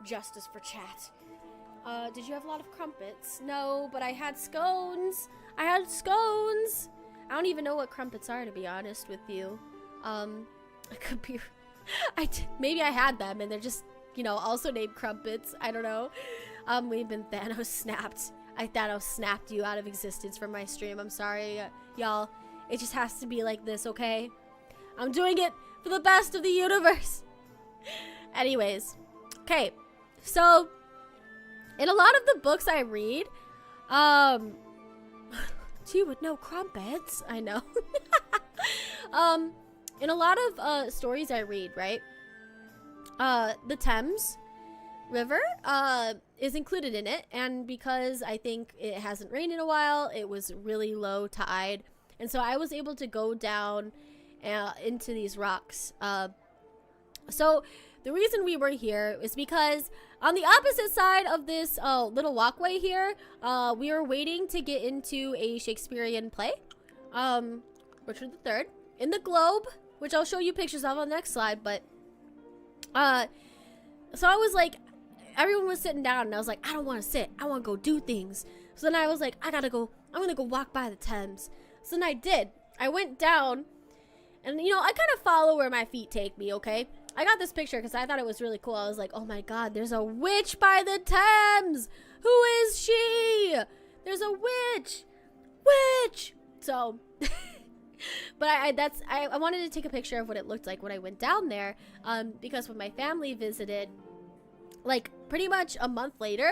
Justice for chat. Did you have a lot of crumpets? No, but I had scones. I had scones. I don't even know what crumpets are, to be honest with you. I could be... maybe I had them, and they're just, you know, also named crumpets. I don't know. We've been Thanos snapped. Thanos snapped you out of existence from my stream. I'm sorry, y'all. It just has to be like this, okay? I'm doing it for the best of the universe. Anyways. Okay. So... in a lot of the books I read, tea with no crumpets, I know. In a lot of stories I read, right, the Thames River is included in it, and because I think it hasn't rained in a while, it was really low tide, and so I was able to go down into these rocks. So the reason we were here is because on the opposite side of this little walkway here, we were waiting to get into a Shakespearean play, Richard III, in the Globe, which I'll show you pictures of on the next slide. But so I was like, everyone was sitting down, and I was like, I don't want to sit. I want to go do things. So then I was like, I'm going to go walk by the Thames. So then I did. I went down, and, you know, I kind of follow where my feet take me, okay? I got this picture because I thought it was really cool. I was like, oh my god, there's a witch by the Thames. Who is she? There's a witch. Witch. So, but I wanted to take a picture of what it looked like when I went down there, because when my family visited, like, pretty much a month later,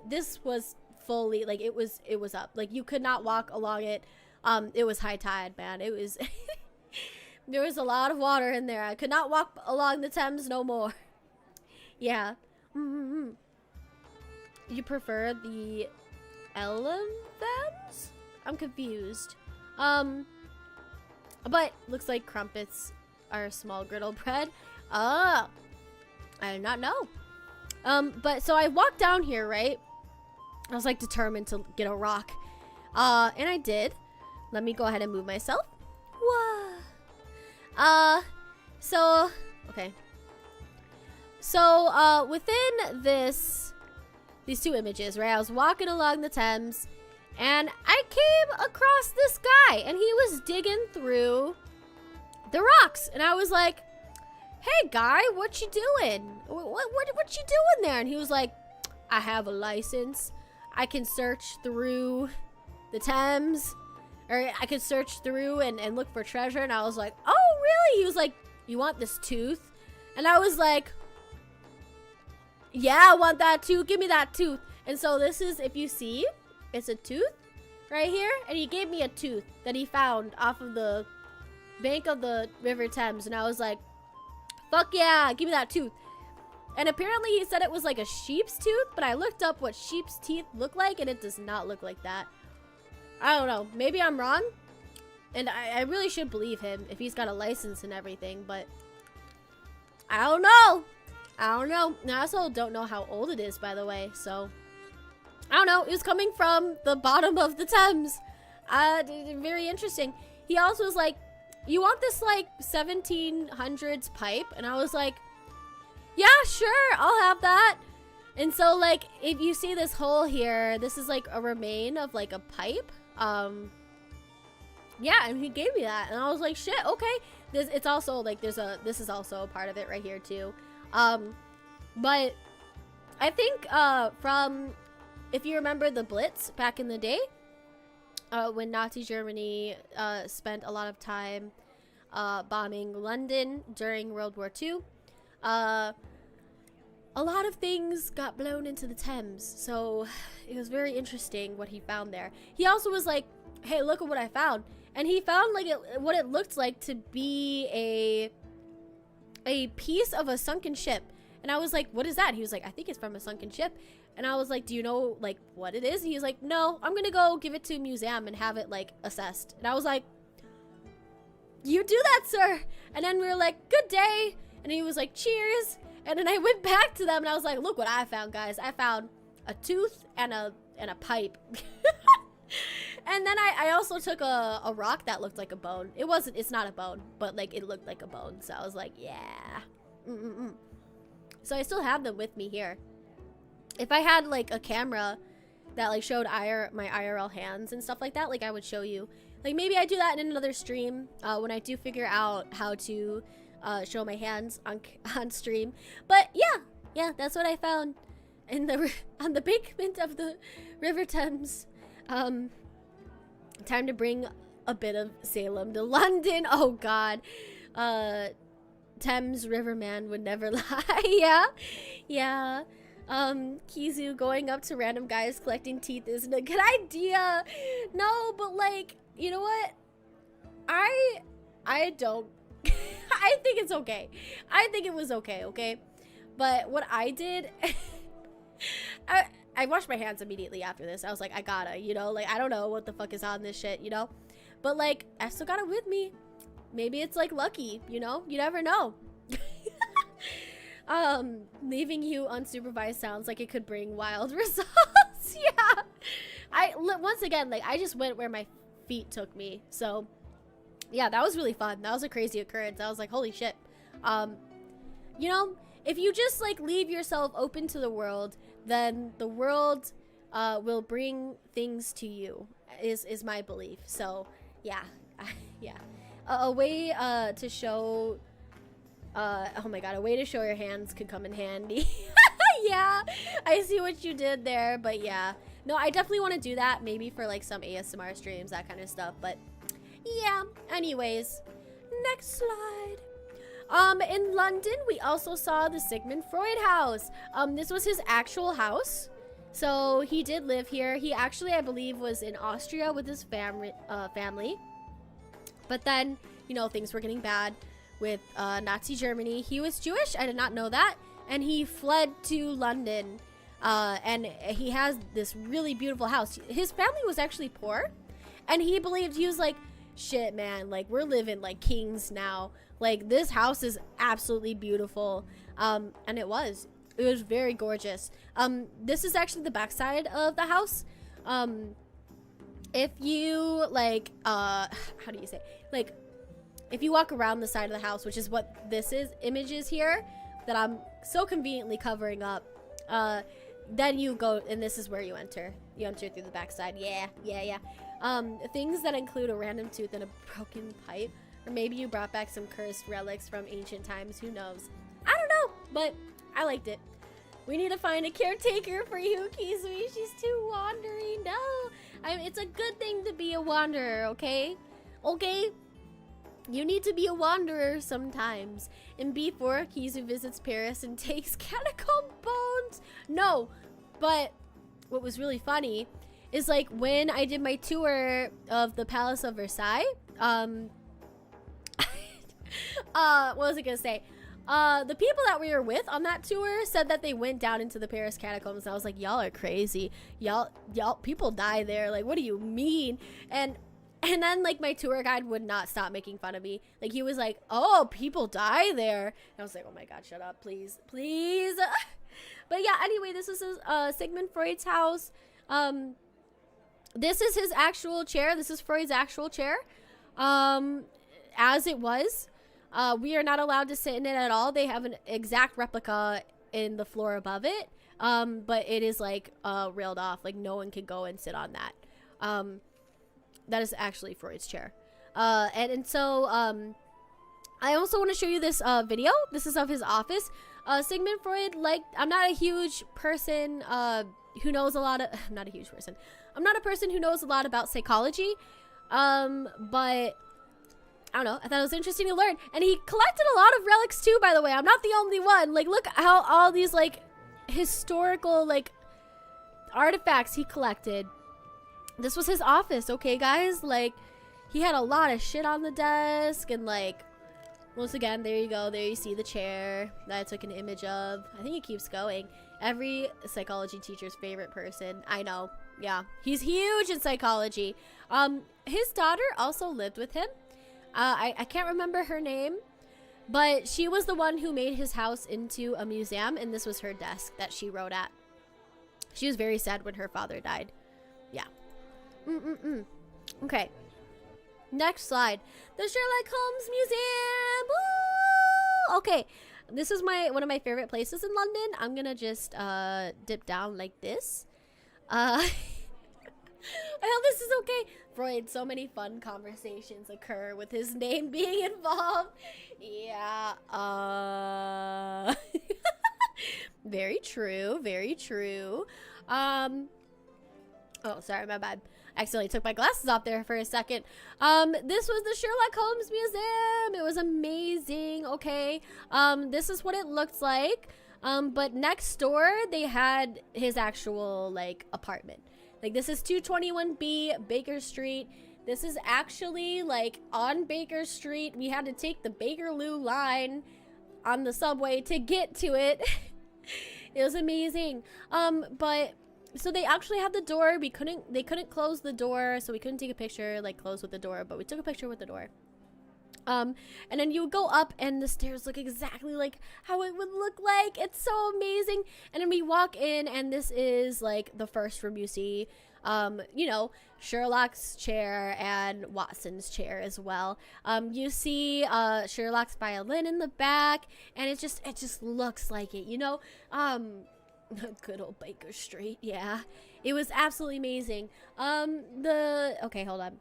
this was fully, like, it was up. Like, you could not walk along it. It was high tide, man. It was... there was a lot of water in there. I could not walk along the Thames no more. Yeah. You prefer the elephants? I'm confused. But looks like crumpets are small griddle bread. Oh, I did not know. But so I walked down here, right? I was like determined to get a rock. And I did. Let me go ahead and move myself. Whoa. So, okay. So, within these two images, right? I was walking along the Thames and I came across this guy and he was digging through the rocks. And I was like, hey guy, what you doing? What you doing there? And he was like, I have a license. I can search through the Thames, or I could search through and look for treasure. And I was like, oh really? He was like, you want this tooth? And I was like, yeah, I want that tooth. Give me that tooth. And so this is, if you see, it's a tooth right here. And he gave me a tooth that he found off of the bank of the River Thames. And I was like, fuck yeah, give me that tooth. And apparently he said it was like a sheep's tooth, but I looked up what sheep's teeth look like and it does not look like that. I don't know. Maybe I'm wrong. And I really should believe him if he's got a license and everything, but I don't know. I don't know. And I also don't know how old it is, by the way, so I don't know. It was coming from the bottom of the Thames. Very interesting. He also was like, you want this like 1700s pipe? And I was like, yeah, sure, I'll have that. And so like, if you see this hole here, this is like a remain of like a pipe. Yeah, and he gave me that, and I was like, shit, okay. It's also like this is also a part of it right here too. But I think from, if you remember the Blitz back in the day, when Nazi Germany spent a lot of time bombing London during World War II, a lot of things got blown into the Thames. So it was very interesting what he found there. He also was like, hey, look at what I found. And he found like what it looked like to be a piece of a sunken ship. And I was like, what is that? He was like, I think it's from a sunken ship. And I was like, do you know like what it is? And he was like, no, I'm gonna go give it to a museum and have it like assessed. And I was like, you do that, sir. And then we were like, good day. And he was like, cheers. And then I went back to them and I was like, look what I found, guys. I found a tooth and a pipe. And then I also took a rock that looked like a bone. It's not a bone, but like it looked like a bone. So I was like, yeah. So I still have them with me here. If I had like a camera that like showed my IRL hands and stuff like that, like I would show you. Like maybe I do that in another stream when I do figure out how to show my hands on stream. But yeah, that's what I found in on the embankment of the River Thames. Time to bring a bit of Salem to London. Oh God, Thames Riverman would never lie. yeah. Kizui going up to random guys collecting teeth isn't a good idea. No, but like, you know what? I don't. I think it's okay. I think it was okay. But what I did, I washed my hands immediately after this. I was like, I gotta, you know, like, I don't know what the fuck is on this shit, you know? But like, I still got it with me. Maybe it's like lucky, you know? You never know. Leaving you unsupervised sounds like it could bring wild results. Yeah. Once again, like, I just went where my feet took me. So yeah, that was really fun. That was a crazy occurrence. I was like, holy shit. You know, if you just like leave yourself open to the world, then the world will bring things to you, is my belief. So yeah. Yeah. A way to show oh my god, a way to show your hands could come in handy. Yeah, I see what you did there, but yeah. No, I definitely want to do that, maybe for like some ASMR streams, that kind of stuff, but yeah. Anyways, next slide. In London, we also saw the Sigmund Freud house. This was his actual house. So he did live here. He actually, I believe, was in Austria with his family. But then, you know, things were getting bad with Nazi Germany. He was Jewish. I did not know that. And he fled to London. And he has this really beautiful house. His family was actually poor. And he believed, he was like, shit, man, like, we're living like kings now. Like, this house is absolutely beautiful. And it was very gorgeous. This is actually the backside of the house. If you like, how do you say, like, if you walk around the side of the house, which is what this image is here, that I'm so conveniently covering up, then you go, and this is where you enter. You enter through the backside. Yeah. Things that include a random tooth and a broken pipe, or maybe you brought back some cursed relics from ancient times. Who knows? I don't know, but I liked it. We need to find a caretaker for you, Kizui. She's too wandering. No, it's a good thing to be a wanderer. Okay. You need to be a wanderer sometimes. And before Kizui visits Paris and takes catacomb bones. No, but what was really funny is, like, when I did my tour of the Palace of Versailles, what was I gonna say? The people that we were with on that tour said that they went down into the Paris catacombs, and I was like, y'all are crazy. Y'all, people die there. Like, what do you mean? And then, like, my tour guide would not stop making fun of me. Like, he was like, oh, people die there. And I was like, oh my God, shut up, please. But yeah, anyway, this is Sigmund Freud's house. This is his actual chair. This is Freud's actual chair. As it was. We are not allowed to sit in it at all. They have an exact replica in the floor above it. But it is, like, railed off. Like, no one can go and sit on that. That is actually Freud's chair. And so, I also want to show you this video. This is of his office. Sigmund Freud, like, I'm not a huge person who knows a lot of... I'm not a huge person. I'm not a person who knows a lot about psychology. But... I don't know. I thought it was interesting to learn. And he collected a lot of relics too, by the way. I'm not the only one. Like, look how all these, like, historical, like, artifacts he collected. This was his office, okay, guys? Like, he had a lot of shit on the desk. And, like, once again, there you go. There you see the chair that I took an image of. I think it keeps going. Every psychology teacher's favorite person. I know. Yeah. He's huge in psychology. His daughter also lived with him. I can't remember her name, but she was the one who made his house into a museum, and this was her desk that she wrote at. She was very sad when her father died. Yeah. Okay. Next slide. The Sherlock Holmes Museum! Woo! Okay. This is one of my favorite places in London. I'm gonna just dip down like this. I hope this is okay. Freud, so many fun conversations occur with his name being involved. Yeah. Very true. Very true. Oh, sorry, my bad. I accidentally took my glasses off there for a second. This was the Sherlock Holmes Museum. It was amazing. Okay. This is what it looked like. But next door, they had his actual, like, apartment. Like, this is 221B Baker Street. This is actually, like, on Baker Street. We had to take the Bakerloo line on the subway to get to it. It was amazing. But so they actually had the door. They couldn't close the door, so we couldn't take a picture, like, close with the door, but we took a picture with the door. And then you go up and the stairs look exactly like how it would look like. It's so amazing. And then we walk in and this is, like, the first room you see, you know, Sherlock's chair and Watson's chair as well. You see, Sherlock's violin in the back, and it just looks like it, you know? Good old Baker Street. Yeah, it was absolutely amazing. Okay, hold on.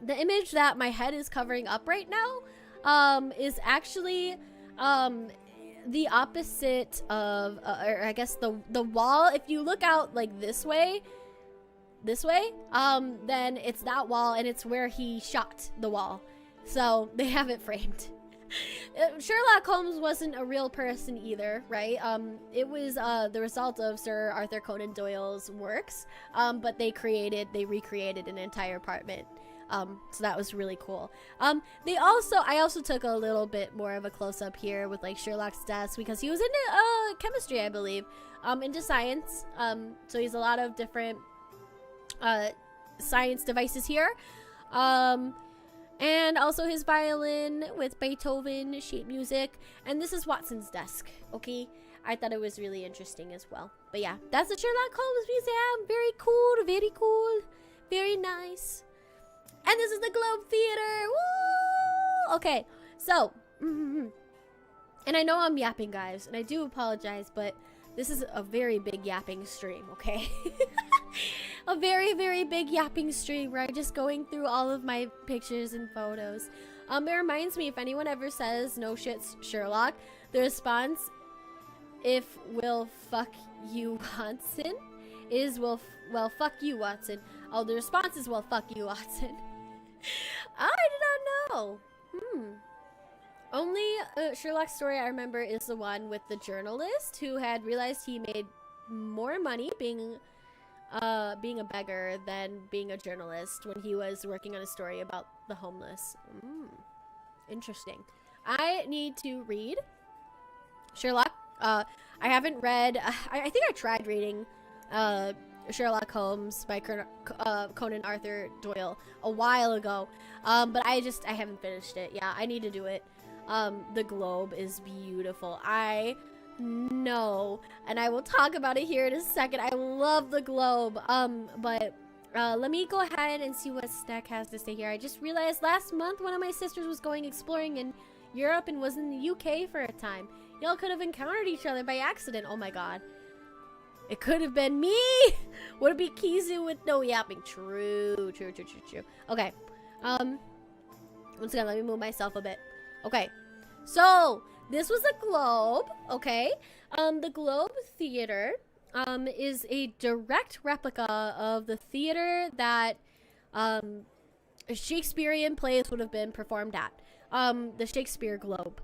The image that my head is covering up right now is actually the opposite of, or I guess the wall. If you look out, like, this way, then it's that wall, and it's where he shot the wall. So they have it framed. Sherlock Holmes wasn't a real person either, right? It was the result of Sir Arthur Conan Doyle's works, but they recreated an entire apartment. So that was really cool. I also took a little bit more of a close-up here with, like, Sherlock's desk, because he was into chemistry, I believe, into science. So he's a lot of different science devices here. And also his violin with Beethoven sheet music. And this is Watson's desk, okay? I thought it was really interesting as well. But yeah, that's the Sherlock Holmes Museum. Very cool, very cool. Very nice. And this is the Globe Theater. Woo! Okay, so. And I know I'm yapping, guys. And I do apologize, but this is a very big yapping stream, okay? A very, very big yapping stream where I'm just going through all of my pictures and photos. It reminds me, if anyone ever says, no shit, Sherlock, the response, if will fuck you, Watson, is well, fuck you, Watson. Oh, the response is, well, fuck you, Watson. I did not know. Only Sherlock story I remember is the one with the journalist who had realized he made more money being a beggar than being a journalist when he was working on a story about the homeless. Interesting. I need to read Sherlock. I haven't read. I think I tried reading Sherlock Holmes by Conan Arthur Doyle a while ago, but I haven't finished it. Yeah, I need to do it. The Globe is beautiful. I know, and I will talk about it here in a second. I love the Globe. But let me go ahead and see what Snack has to say here. I just realized last month one of my sisters was going exploring in Europe and was in the UK for a time. Y'all could have encountered each other by accident. Oh my god. It could have been me! Would it be Kizui with no yapping? True. Okay. Once again, let me move myself a bit. Okay. So, this was a Globe, okay? The Globe Theater is a direct replica of the theater that Shakespearean plays would have been performed at. The Shakespeare Globe.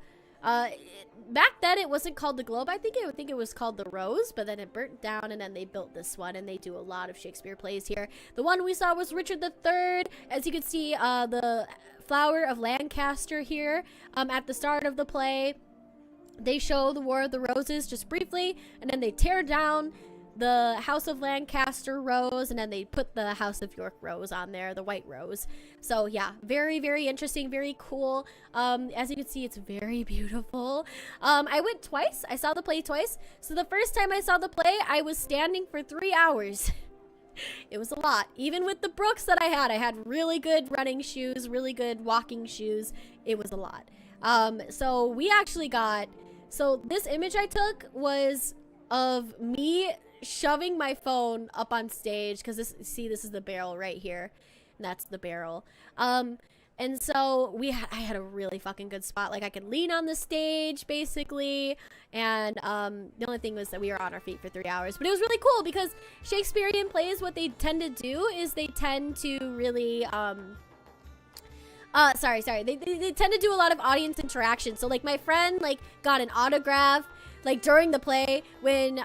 Back then it wasn't called the Globe. I think it was called the Rose, but then it burnt down and then they built this one and they do a lot of Shakespeare plays here. The one we saw was Richard III. As you can see, the Flower of Lancaster here at the start of the play. They show the War of the Roses just briefly, and then they tear down the House of Lancaster rose, and then they put the House of York rose on there, the white rose. So yeah, very, very interesting, very cool. As you can see, it's very beautiful. I went twice. I saw the play twice. So the first time I saw the play, I was standing for 3 hours. It was a lot. Even with the Brooks that I had really good running shoes, really good walking shoes. It was a lot. So we actually got, so this image I took was of me shoving my phone up on stage, because this is the barrel right here, and that's the barrel. And so I had a really fucking good spot. Like, I could lean on the stage basically, and the only thing was that we were on our feet for 3 hours. But it was really cool because Shakespearean plays, what they tend to do is they tend to really they tend to do a lot of audience interaction. So like, my friend like got an autograph like during the play when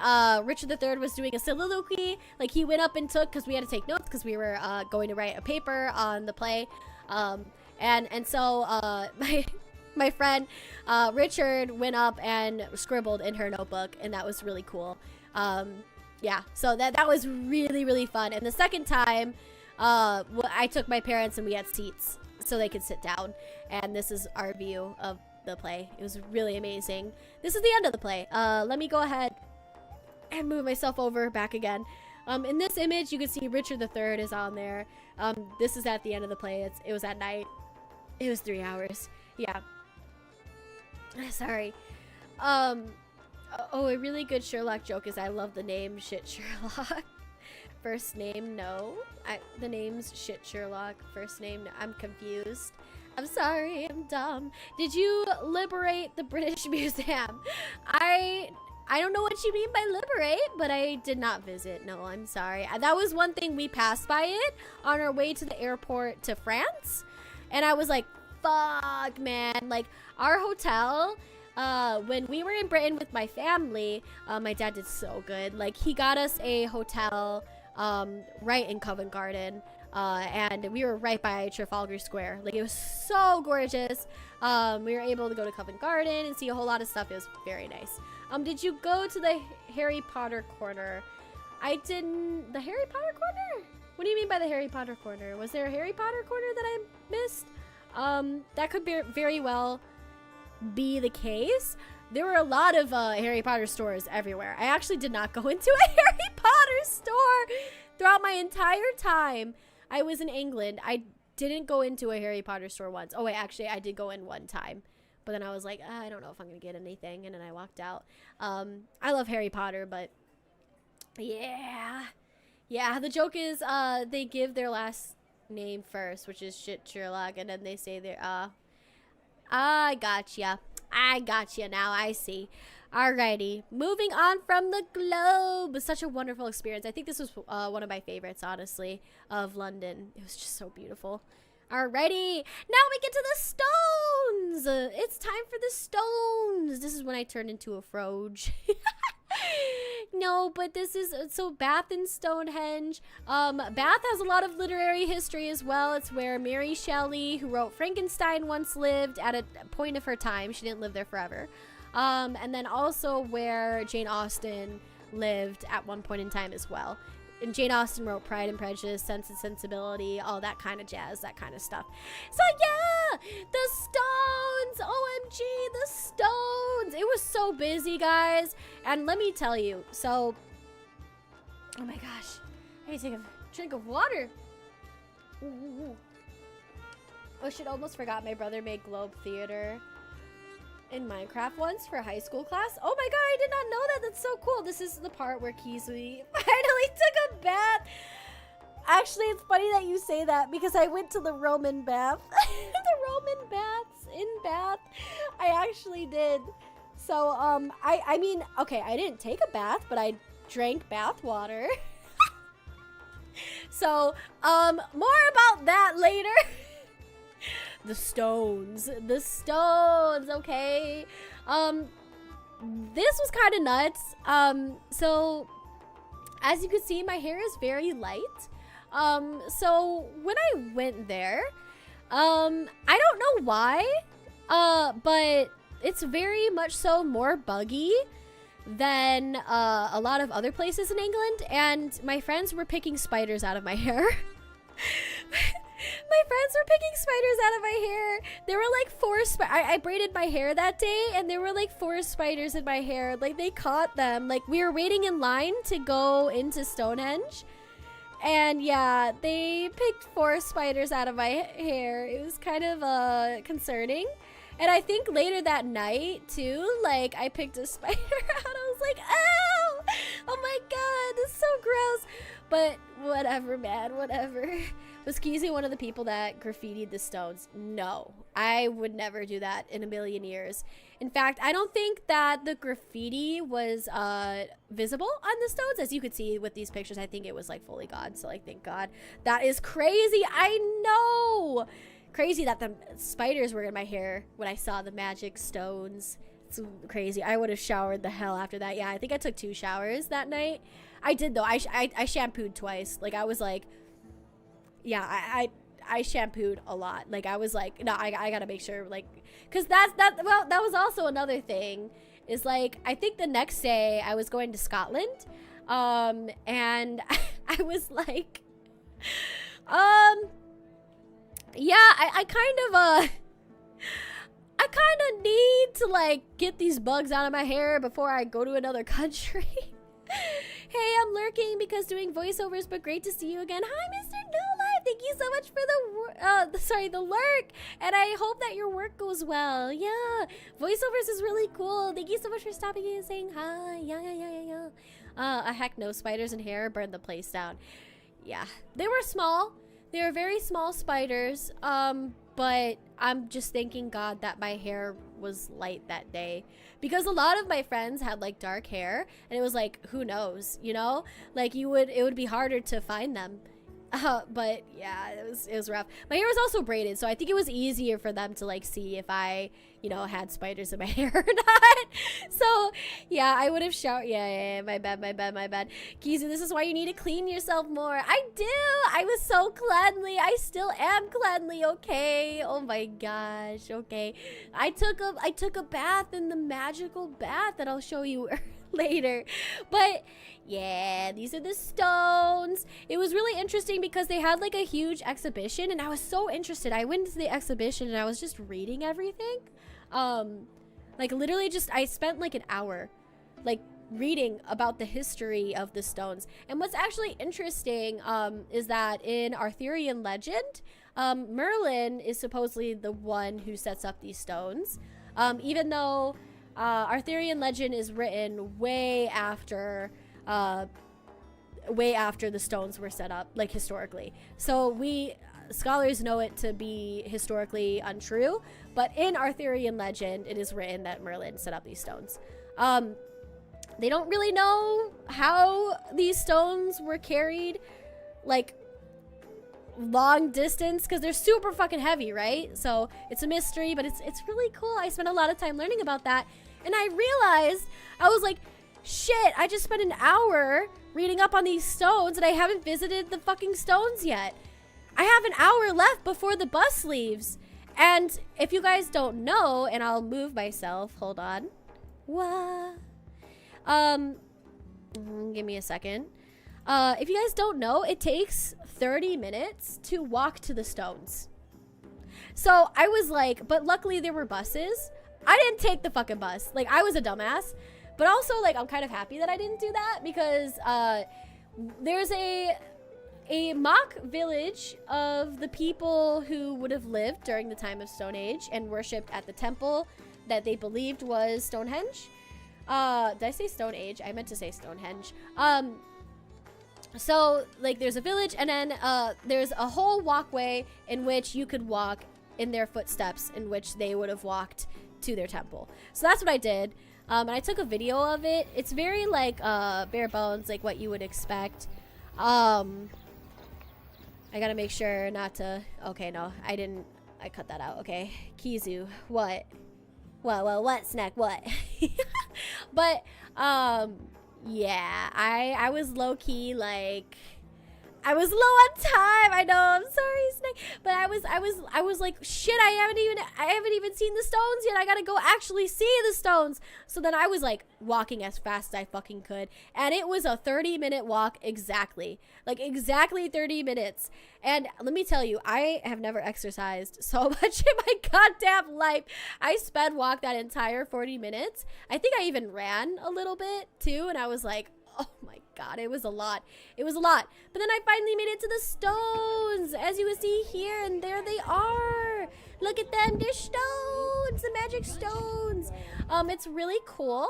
Richard III was doing a soliloquy. Like, he went up and took, because we had to take notes because we were going to write a paper on the play. And so my friend Richard went up and scribbled in her notebook, and that was really cool. Yeah, so that was really, really fun. And the second time, I took my parents and we had seats so they could sit down. And this is our view of the play. It was really amazing. This is the end of the play. Let me go ahead and move myself over back again. In this image, you can see Richard III is on there. This is at the end of the play. It was at night. It was 3 hours. Yeah. Sorry. Oh, a really good Sherlock joke is I love the name Shit Sherlock. First name, no. The name's Shit Sherlock. First name, no. I'm confused. I'm sorry, I'm dumb. Did you liberate the British Museum? I don't know what you mean by liberate, but I did not visit. No, I'm sorry. That was one thing, we passed by it on our way to the airport to France. And I was like, fuck, man. Like, our hotel, when we were in Britain with my family, my dad did so good. Like, he got us a hotel right in Covent Garden. And we were right by Trafalgar Square. Like, it was so gorgeous. We were able to go to Covent Garden and see a whole lot of stuff. It was very nice. Did you go to the Harry Potter corner? I didn't. The Harry Potter corner? What do you mean by the Harry Potter corner? Was there a Harry Potter corner that I missed? That could very well be the case. There were a lot of Harry Potter stores everywhere. I actually did not go into a Harry Potter store throughout my entire time I was in England. I didn't go into a Harry Potter store once. Oh wait, actually I did go in one time. But then I was like, I don't know if I'm going to get anything. And then I walked out. I love Harry Potter, but yeah. Yeah, the joke is they give their last name first, which is Shit Sherlock. And then they say their, I gotcha. I gotcha now. I see. Alrighty. Moving on from the globe. Such a wonderful experience. I think this was one of my favorites, honestly, of London. It was just so beautiful. Alrighty, now we get to the stones. It's time for the stones. This is when I turn into a froge. No, but this is, so Bath and Stonehenge. Bath has a lot of literary history as well. It's where Mary Shelley, who wrote Frankenstein, once lived at a point of her time. She didn't live there forever. And then also where Jane Austen lived at one point in time as well. And Jane Austen wrote Pride and Prejudice, Sense and Sensibility, all that kind of jazz, that kind of stuff. So yeah, the stones, OMG, the stones. It was so busy, guys. And let me tell you, so, oh my gosh, I need to take a drink of water. Ooh. Oh shit, almost forgot my brother made Globe Theater in Minecraft once for high school class. Oh my god, I did not know that. That's so cool. This is the part where Kizui finally took a bath. Actually, it's funny that you say that because I went to the Roman bath. The Roman baths in Bath. I actually did. So, I mean, okay, I didn't take a bath, but I drank bath water. So, more about that later. The stones, okay. This was kind of nuts. So as you can see, my hair is very light. So when I went there, I don't know why, but it's very much so more buggy than a lot of other places in England, and my friends were picking spiders out of my hair. My friends were picking spiders out of my hair. There were like 4 I braided my hair that day, and there were like 4 spiders in my hair. Like, they caught them. Like, we were waiting in line to go into Stonehenge, and yeah, they picked 4 spiders out of my hair. It was kind of concerning. And I think later that night too, like, I picked a spider out. I was like, ow! Oh my god, this is so gross. But whatever, man, whatever. Was Kizui one of the people that graffitied the stones? No, I would never do that in a million years. In fact, I don't think that the graffiti was visible on the stones. As you could see with these pictures, I think it was like fully gone. So like, thank God. That is crazy. I know. Crazy that the spiders were in my hair when I saw the magic stones. It's crazy. I would have showered the hell after that. Yeah, I think I took 2 showers that night. I did though. I shampooed twice. Like, I was like, yeah, I shampooed a lot. Like, I was like, no, I gotta make sure, like, because that was also another thing, is like, I think the next day I was going to Scotland, and I was like, yeah, I kind of need to, like, get these bugs out of my hair before I go to another country. Hey, I'm lurking because doing voiceovers, but great to see you again. Hi, Mr. No Life. Thank you so much for the lurk. And I hope that your work goes well. Yeah, voiceovers is really cool. Thank you so much for stopping in and saying hi. Yeah. Heck no, spiders and hair burned the place down. Yeah, they were small. They were very small spiders. But I'm just thanking God that my hair was light that day, because a lot of my friends had like dark hair, and it was like, who knows, you know, like it would be harder to find them. But yeah, it was rough. My hair was also braided, so I think it was easier for them to like see if I, you know, had spiders in my hair or not. So yeah, I would have showered. Yeah, my bad. Kizui, this is why you need to clean yourself more. I do. I was so cleanly. I still am cleanly. Okay. Oh my gosh. Okay. I took a bath in the magical bath that I'll show you later. But yeah, these are the stones. It was really interesting because they had like a huge exhibition and I was so interested. I went to the exhibition and I was just reading everything. Like literally just, I spent like an hour like reading about the history of the stones. And what's actually interesting is that in Arthurian legend, Merlin is supposedly the one who sets up these stones. Even though Arthurian legend is written way after the stones were set up, like historically. So we scholars know it to be historically untrue, but in Arthurian legend, it is written that Merlin set up these stones. They don't really know how these stones were carried, like, long distance, because they're super fucking heavy, right? So it's a mystery, but it's really cool. I spent a lot of time learning about that, and I realized, I was like, shit, I just spent an hour reading up on these stones, and I haven't visited the fucking stones yet. I have an hour left before the bus leaves. And if you guys don't know, and I'll move myself, hold on. What? Give me a second. If you guys don't know, it takes 30 minutes to walk to the stones. So I was like, but luckily there were buses. I didn't take the fucking bus. Like, I was a dumbass. But also, like, I'm kind of happy that I didn't do that because there's a mock village of the people who would have lived during the time of Stone Age and worshipped at the temple that they believed was Stonehenge. Did I say Stone Age? I meant to say Stonehenge. So, like, there's a village, and then there's a whole walkway in which you could walk in their footsteps in which they would have walked to their temple. So that's what I did. And I took a video of it. It's very, like, bare bones, like what you would expect. I gotta make sure not to... Okay, no, I didn't... I cut that out. Okay. Kizui. What? What, Snack? What? But, yeah. I was low-key, like... I was low on time. I know. I'm sorry, Snake. But I was like, shit, I haven't even seen the stones yet. I gotta go actually see the stones. So then I was like walking as fast as I fucking could. And it was a 30-minute walk exactly. Like exactly 30 minutes. And let me tell you, I have never exercised so much in my goddamn life. I sped walk that entire 40 minutes. I think I even ran a little bit too. And I was like, oh my God, it was a lot. It was a lot. But then I finally made it to the stones, as you can see here, and there they are. Look at them. They're stones, the magic stones. It's really cool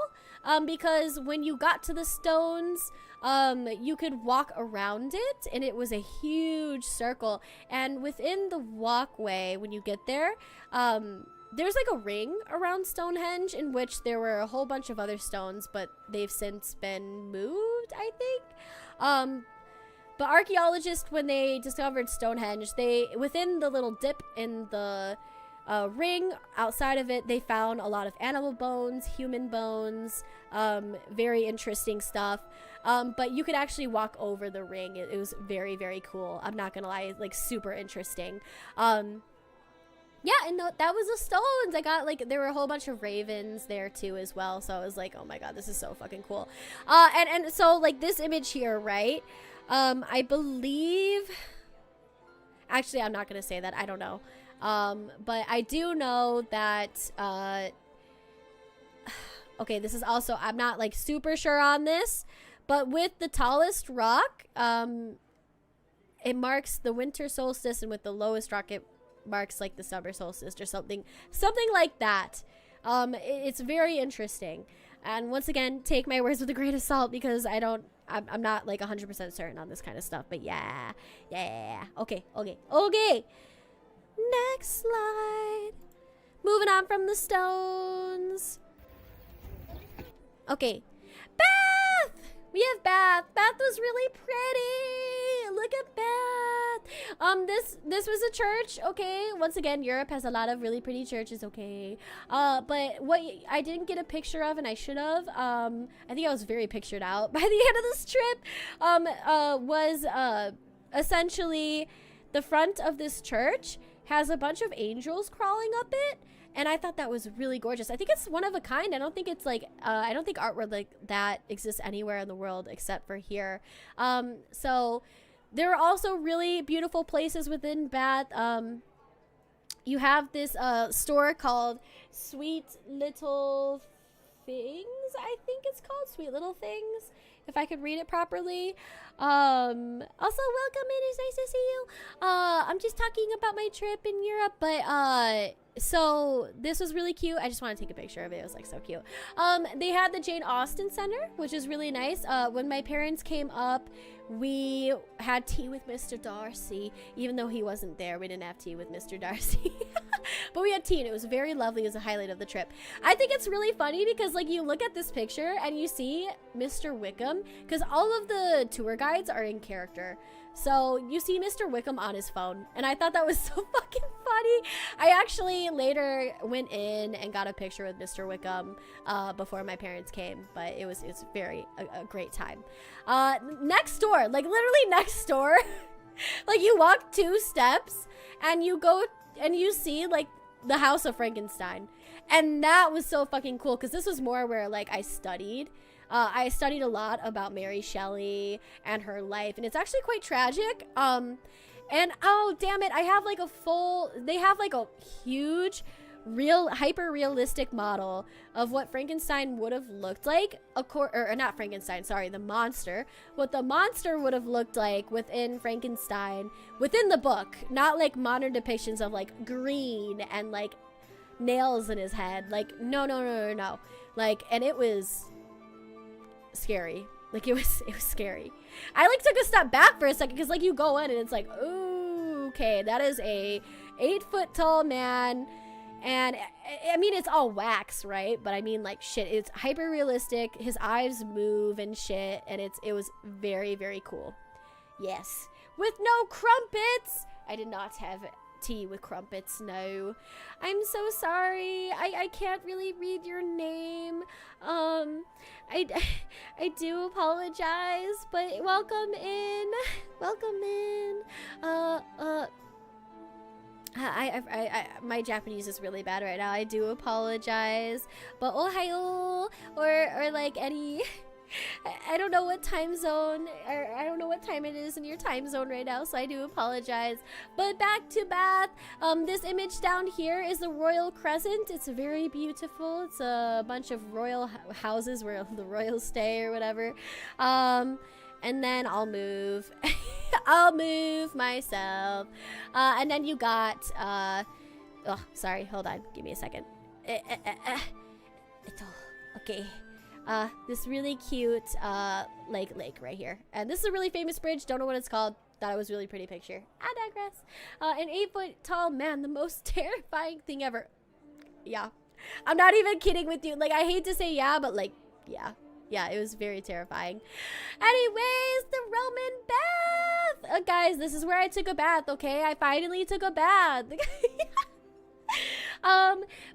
because when you got to the stones, you could walk around it, and it was a huge circle. And within the walkway, when you get there, there's like a ring around Stonehenge in which there were a whole bunch of other stones, but they've since been moved, I think. But archaeologists, when they discovered Stonehenge, within the little dip in the ring outside of it, they found a lot of animal bones, human bones, very interesting stuff. But you could actually walk over the ring. It was very, very cool. I'm not gonna lie, like super interesting. Yeah, and that was the stones. I got, like, there were a whole bunch of ravens there, too, as well. So I was like, oh, my God, this is so fucking cool. And so, like, this image here, right? I believe... Actually, I'm not going to say that. I don't know. But I do know that... Okay, this is also... I'm not, like, super sure on this. But with the tallest rock, it marks the winter solstice. And with the lowest rock, it marks like the summer solstice or something like that. It's very interesting, and once again, take my words with a grain of salt because I'm not like 100% certain on this kind of stuff. But yeah. Okay. Next slide. Moving on from the stones. Okay, Beth. We have Beth. Beth was really pretty. Look at Beth. This was a church, okay? Once again, Europe has a lot of really pretty churches, okay? But what I didn't get a picture of, and I should have, I think I was very pictured out by the end of this trip, was essentially the front of this church has a bunch of angels crawling up it, And I thought that was really gorgeous. I think it's one of a kind. I don't think it's like, I don't think artwork like that exists anywhere in the world except for here. So there are also really beautiful places within Bath. You have this store called Sweet Little Things, I think it's called Sweet Little Things, if I could read it properly. Also, welcome in, it's nice to see you. I'm just talking about my trip in Europe, but so this was really cute. I just want to take a picture of it. It was like so cute. They had the Jane Austen Center, which is really nice. When my parents came up, we had tea with Mr. Darcy. Even though he wasn't there, we didn't have tea with Mr. Darcy. But we had tea and it was very lovely. It was a highlight of the trip. I think it's really funny because like you look at this picture and you see Mr. Wickham, because all of the tour guides are in character. So you see Mr. Wickham on his phone, and I thought that was so fucking funny. I actually later went in and got a picture with Mr. Wickham before my parents came, but it was very a great time. Next door, like literally next door, like you walk 2 steps and you go and you see like the House of Frankenstein, and that was so fucking cool because this was more where like I studied a lot about Mary Shelley and her life, and it's actually quite tragic. And oh damn it, I have like they have like a huge hyper realistic model of what Frankenstein would have looked like, or not Frankenstein, sorry, the monster, what the monster would have looked like within Frankenstein, within the book, not like modern depictions of like green and like nails in his head. Like no, like, and it was scary. Like it was scary. I like took a step back for a second because like you go in and it's like, ooh, okay, that is a 8-foot tall man, and I mean it's all wax, right? But I mean like shit, it's hyper realistic. His eyes move and shit, and it was very, very cool. Yes, with no crumpets. I did not have tea with crumpets, no. I'm so sorry. I can't really read your name. I do apologize, but welcome in. Welcome in. My Japanese is really bad right now. I do apologize. But ohayo, or like any, I don't know what time zone, or I don't know what time it is in your time zone right now, so I do apologize. But back to Bath. This image down here is the Royal Crescent. It's very beautiful. It's a bunch of royal houses where the royals stay or whatever. And then I'll move. I'll move myself. And then you got, oh, sorry, hold on. Give me a second. Okay. This really cute lake right here, and this is a really famous bridge. Don't know what it's called. Thought it was a really pretty picture. I digress. An 8-foot tall man, the most terrifying thing ever. Yeah, I'm not even kidding with you. Like, I hate to say yeah, but like yeah, it was very terrifying. Anyways, the Roman bath, guys. This is where I took a bath. Okay, I finally took a bath.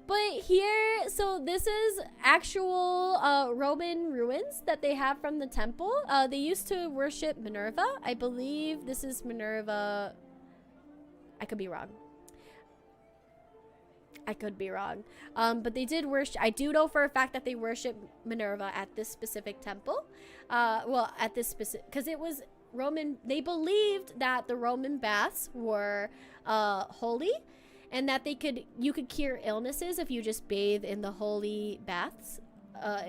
But here, so this is actual Roman ruins that they have from the temple. They used to worship Minerva. I believe this is Minerva. I could be wrong. But they did worship. I do know for a fact that they worship Minerva at this specific temple. Well, at this specific, because it was Roman. They believed that the Roman baths were holy, and that you could cure illnesses if you just bathe in the holy baths,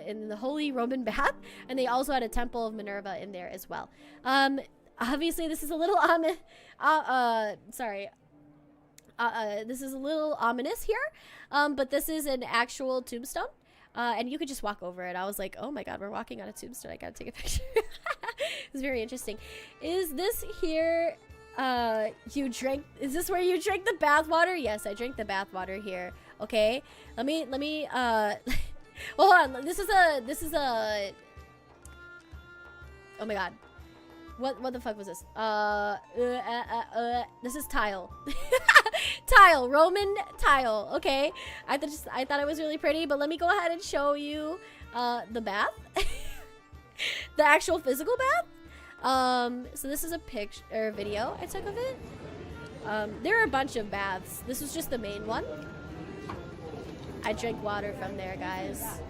in the holy Roman bath. And they also had a temple of Minerva in there as well. Obviously this is a little this is a little ominous here, but this is an actual tombstone, and you could just walk over it. I was like, oh my god, we're walking on a tombstone. I gotta take a picture. It's very interesting. Is this here? Is this where you drink the bath water? Yes, I drink the bath water here. Okay, let me well, hold on. This is a oh my god, what the fuck was this? This is tile. Tile, Roman tile. Okay, I thought it was really pretty, but let me go ahead and show you the bath. The actual physical bath. So this is a picture or video I took of it. There are a bunch of baths. This was just the main one. I drink water from there, guys.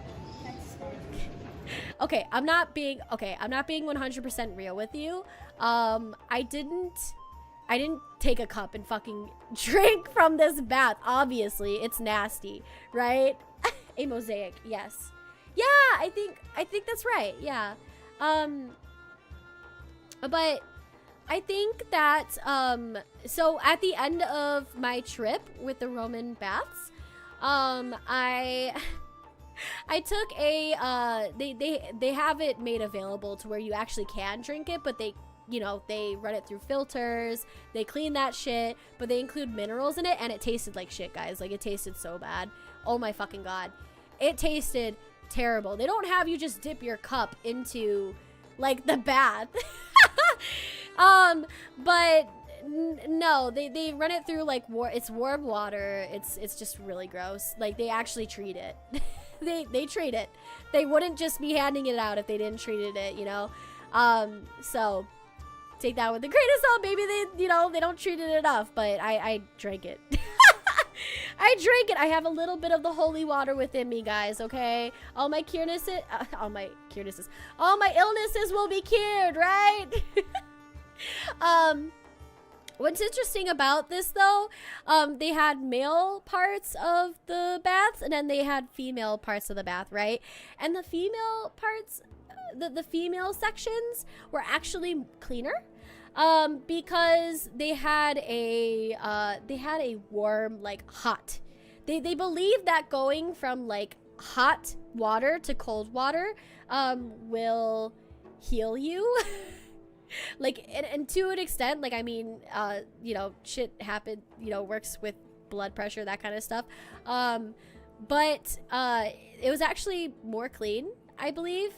Okay, I'm not being 100% real with you. I didn't take a cup and fucking drink from this bath. Obviously, it's nasty, right? A mosaic, yes. Yeah, I think that's right. Yeah. But I think that so at the end of my trip with the Roman baths, I took a they have it made available to where you actually can drink it, but they, you know, they run it through filters, they clean that shit, but they include minerals in it, and it tasted like shit, guys. Like, it tasted so bad. Oh my fucking god. It tasted terrible. They don't have you just dip your cup into like the bath. But no, they run it through like it's warm water. It's just really gross. Like, they actually treat it. they treat it. They wouldn't just be handing it out if they didn't treat it, you know. So take that with a grain of salt. Maybe they, you know, they don't treat it enough, but I drank it. I drank it. I have a little bit of the holy water within me, guys, okay? All my illnesses will be cured, right? What's interesting about this, though, they had male parts of the baths, and then they had female parts of the bath, right? And the female parts, the female sections were actually cleaner. Because they had a warm, like, hot. They believe that going from like hot water to cold water will heal you. Like, and to an extent, like, I mean, you know, shit happened, you know, works with blood pressure, that kind of stuff. But it was actually more clean, I believe,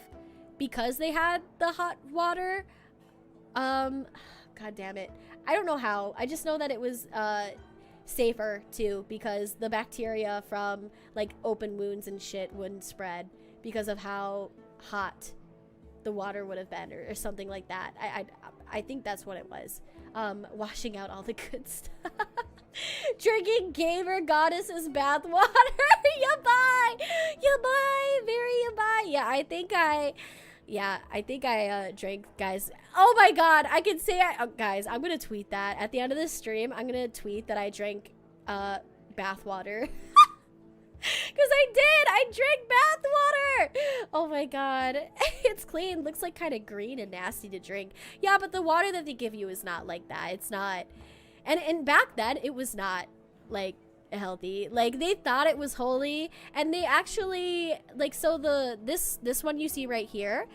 because they had the hot water. God damn it. I don't know how. I just know that it was safer too, because the bacteria from like open wounds and shit wouldn't spread because of how hot the water would have been, or something like that. I think that's what it was. Washing out all the good stuff. Drinking gamer goddesses bath water. Yabai! Yabai! Very yabai. Yeah, I think I drank, guys. Oh my god, I can say guys, I'm gonna tweet that at the end of this stream. I'm gonna tweet that I drank bath water. Because I drank bath water. Oh my god. It's clean. Looks like kind of green and nasty to drink. Yeah, but the water that they give you is not like that. It's not. And back then, it was not like healthy. Like, they thought it was holy, and they actually, like, so this one you see right here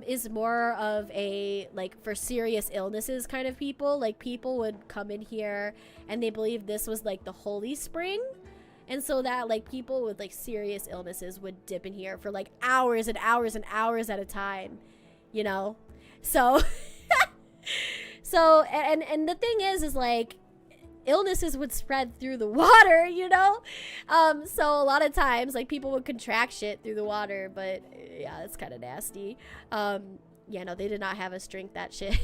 is more of a, like, for serious illnesses kind of people. Like, people would come in here and they believe this was like the holy spring. And so that, like, people with, like, serious illnesses would dip in here for, like, hours and hours and hours at a time, you know? So, and the thing is, like, illnesses would spread through the water, you know? So a lot of times, like, people would contract shit through the water, but, yeah, it's kind of nasty. Yeah, no, they did not have us drink that shit.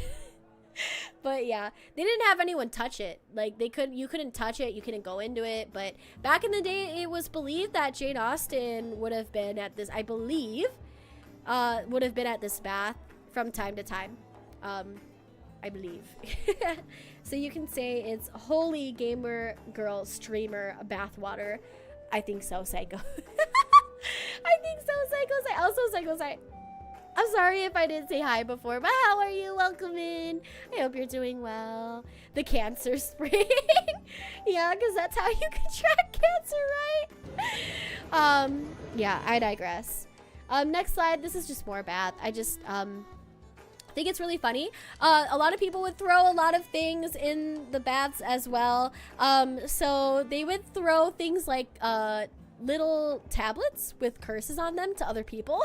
But yeah, they didn't have anyone touch it. Like, you couldn't touch it, you couldn't go into it. But back in the day, it was believed that Jane Austen would have been at this, I believe, would have been at this bath from time to time. I believe. So you can say it's holy gamer girl streamer bathwater. I think so, Psycho. I think so, Psycho. Also, Psycho. I'm sorry if I didn't say hi before, but how are you? Welcome in. I hope you're doing well. The cancer spring. Yeah, because that's how you contract cancer, right? Yeah, I digress. Next slide. This is just more bath. I just think it's really funny. A lot of people would throw a lot of things in the baths as well. So they would throw things like little tablets with curses on them to other people.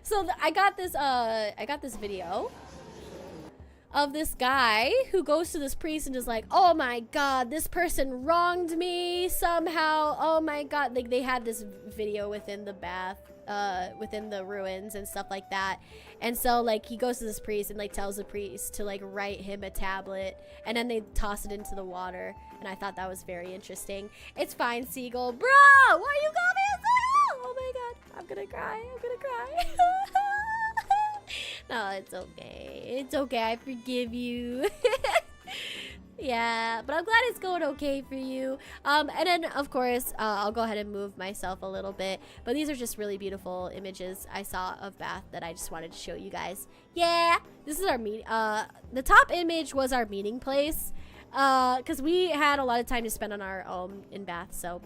So I got this video of this guy who goes to this priest and is like, oh my god, this person wronged me somehow. Oh my god. Like, they had this video within the bath within the ruins and stuff like that. And so like he goes to this priest and like tells the priest to like write him a tablet, and then they toss it into the water. And I thought that was very interesting. It's fine, Seagull. Bro, why you call me a Seagull? Oh my god, I'm gonna cry. No, it's okay. It's okay. I forgive you. Yeah, but I'm glad it's going okay for you. And then, of course, I'll go ahead and move myself a little bit. But these are just really beautiful images I saw of Bath that I just wanted to show you guys. Yeah, this is our meet. The top image was our meeting place. Because we had a lot of time to spend on our own in Bath. So,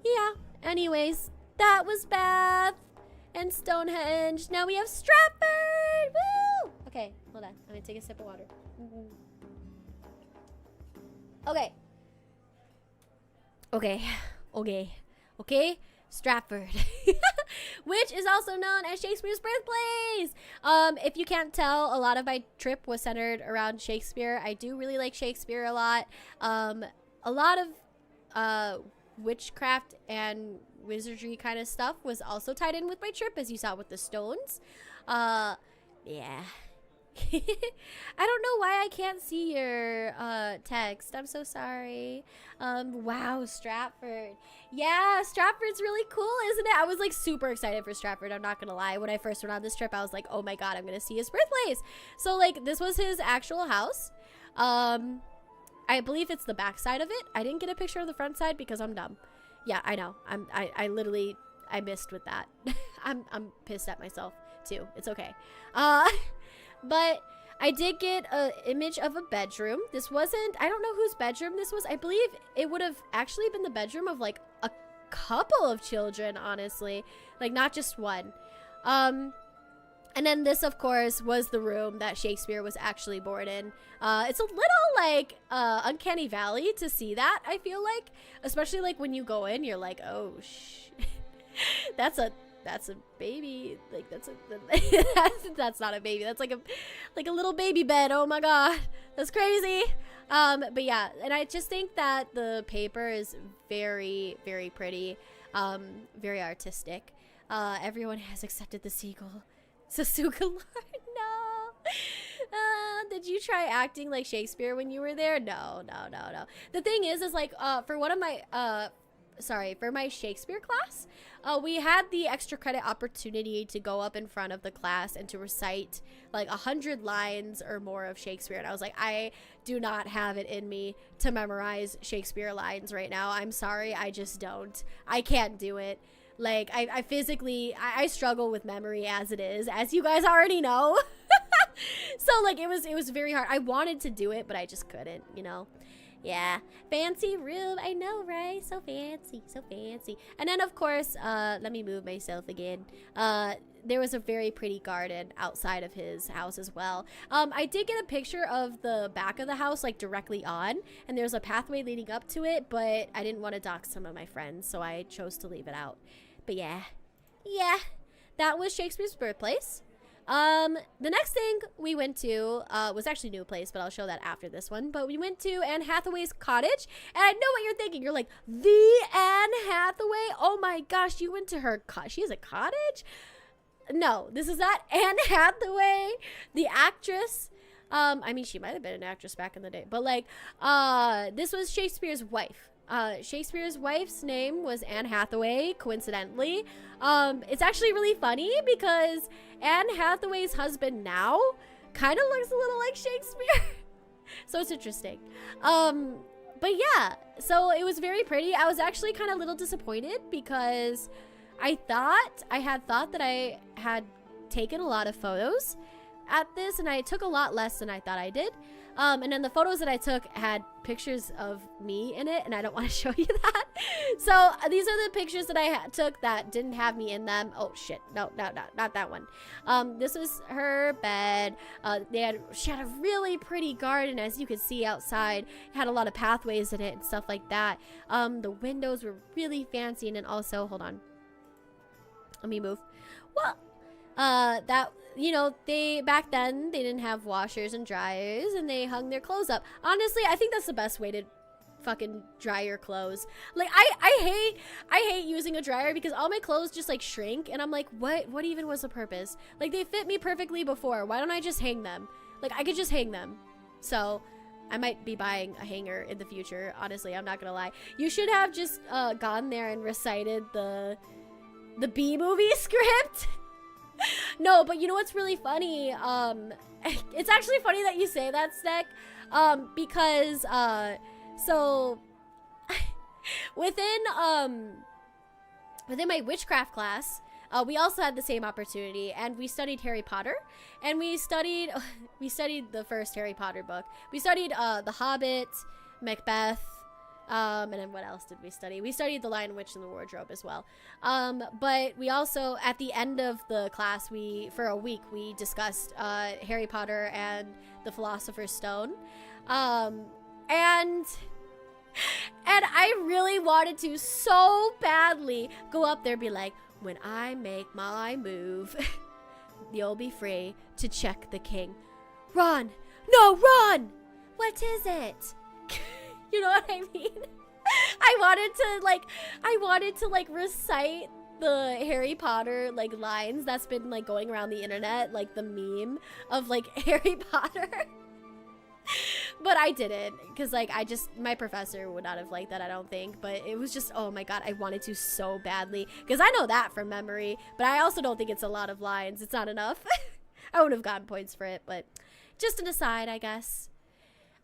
yeah. Anyways, that was Bath and Stonehenge. Now we have Stratford. Woo! Okay, hold on. I'm going to take a sip of water. Okay, Stratford, which is also known as Shakespeare's birthplace. If you can't tell, a lot of my trip was centered around Shakespeare. I do really like Shakespeare a lot. A lot of witchcraft and wizardry kind of stuff was also tied in with my trip, as you saw with the stones. Yeah. I don't know why I can't see your text. I'm so sorry. Wow, Stratford. Yeah, Stratford's really cool, isn't it? I was like super excited for Stratford. I'm not gonna lie. When I first went on this trip, I was like, oh my god, I'm gonna see his birthplace. So like, this was his actual house. I believe it's the back side of it. I didn't get a picture of the front side because I'm dumb. Yeah, I know. I literally missed with that. I'm pissed at myself too. It's okay. But I did get an image of a bedroom. This wasn't, I don't know whose bedroom this was. I believe it would have actually been the bedroom of like a couple of children, honestly. Like not just one. And then this, of course, was the room that Shakespeare was actually born in. It's a little like uncanny valley to see that, I feel like. Especially like when you go in, you're like, oh, that's a baby. Like that's not a baby. That's like a little baby bed. Oh my god, that's crazy. But yeah, and I just think that the paper is very, very pretty, very artistic. Everyone has accepted the seagull. Sasuke Lord, no. Did you try acting like Shakespeare when you were there? No. The thing is like for one of my for my Shakespeare class, we had the extra credit opportunity to go up in front of the class and to recite like 100 lines or more of Shakespeare. And I was like, I do not have it in me to memorize Shakespeare lines right now. I'm sorry, I just don't. I can't do it. Like, I physically, I struggle with memory as it is, as you guys already know. So, like, it was very hard. I wanted to do it, but I just couldn't, you know? Yeah, fancy room. I know, right? So fancy, so fancy. And then, of course, let me move myself again. There was a very pretty garden outside of his house as well. I did get a picture of the back of the house, like, directly on. And there's a pathway leading up to it, but I didn't want to dox some of my friends, so I chose to leave it out. But yeah, that was Shakespeare's birthplace. The next thing we went to was actually a new place, but I'll show that after this one. But we went to Anne Hathaway's cottage, and I know what you're thinking. You're like, the Anne Hathaway? Oh my gosh, you went to her she has a cottage? No, this is not Anne Hathaway, the actress. I mean, she might have been an actress back in the day, but like, this was Shakespeare's wife. Shakespeare's wife's name was Anne Hathaway, coincidentally. It's actually really funny because Anne Hathaway's husband now kind of looks a little like Shakespeare. So it's interesting. But yeah, so it was very pretty. I was actually kind of a little disappointed because I had thought that I had taken a lot of photos at this, and I took a lot less than I thought I did. And then the photos that I took had pictures of me in it, and I don't want to show you that. So these are the pictures that I took that didn't have me in them. Oh shit, no, not that one. This was her bed. She had a really pretty garden, as you could see outside. It had a lot of pathways in it and stuff like that. The windows were really fancy, and then also, hold on, let me move. Well, that, you know, back then they didn't have washers and dryers, and they hung their clothes up. Honestly, I think that's the best way fucking dry your clothes. Like, I hate using a dryer because all my clothes just like shrink, and I'm like, what even was the purpose? Like, they fit me perfectly before. Why don't I just hang them? Like, I could just hang them. So I might be buying a hanger in the future. Honestly, I'm not gonna lie. You should have just gone there and recited the B movie script. No, but you know what's really funny? It's actually funny that you say that, Snek, because so within my witchcraft class, we also had the same opportunity, and we studied Harry Potter, and we studied the first Harry Potter book. We studied The Hobbit, Macbeth, and then what else did we study? We studied The Lion, Witch, and the Wardrobe as well. But we also, at the end of the class, for a week, we discussed Harry Potter and the Philosopher's Stone. And I really wanted to so badly go up there and be like, when I make my move, you'll be free to check the king. Run! No, run! What is it? You know what I mean? I wanted to recite the Harry Potter like lines that's been like going around the internet, like the meme of like Harry Potter. But I didn't, because like my professor would not have liked that, I don't think. But it was just, oh my god, I wanted to so badly, because I know that from memory, but I also don't think it's a lot of lines. It's not enough. I would have gotten points for it, but just an aside, I guess.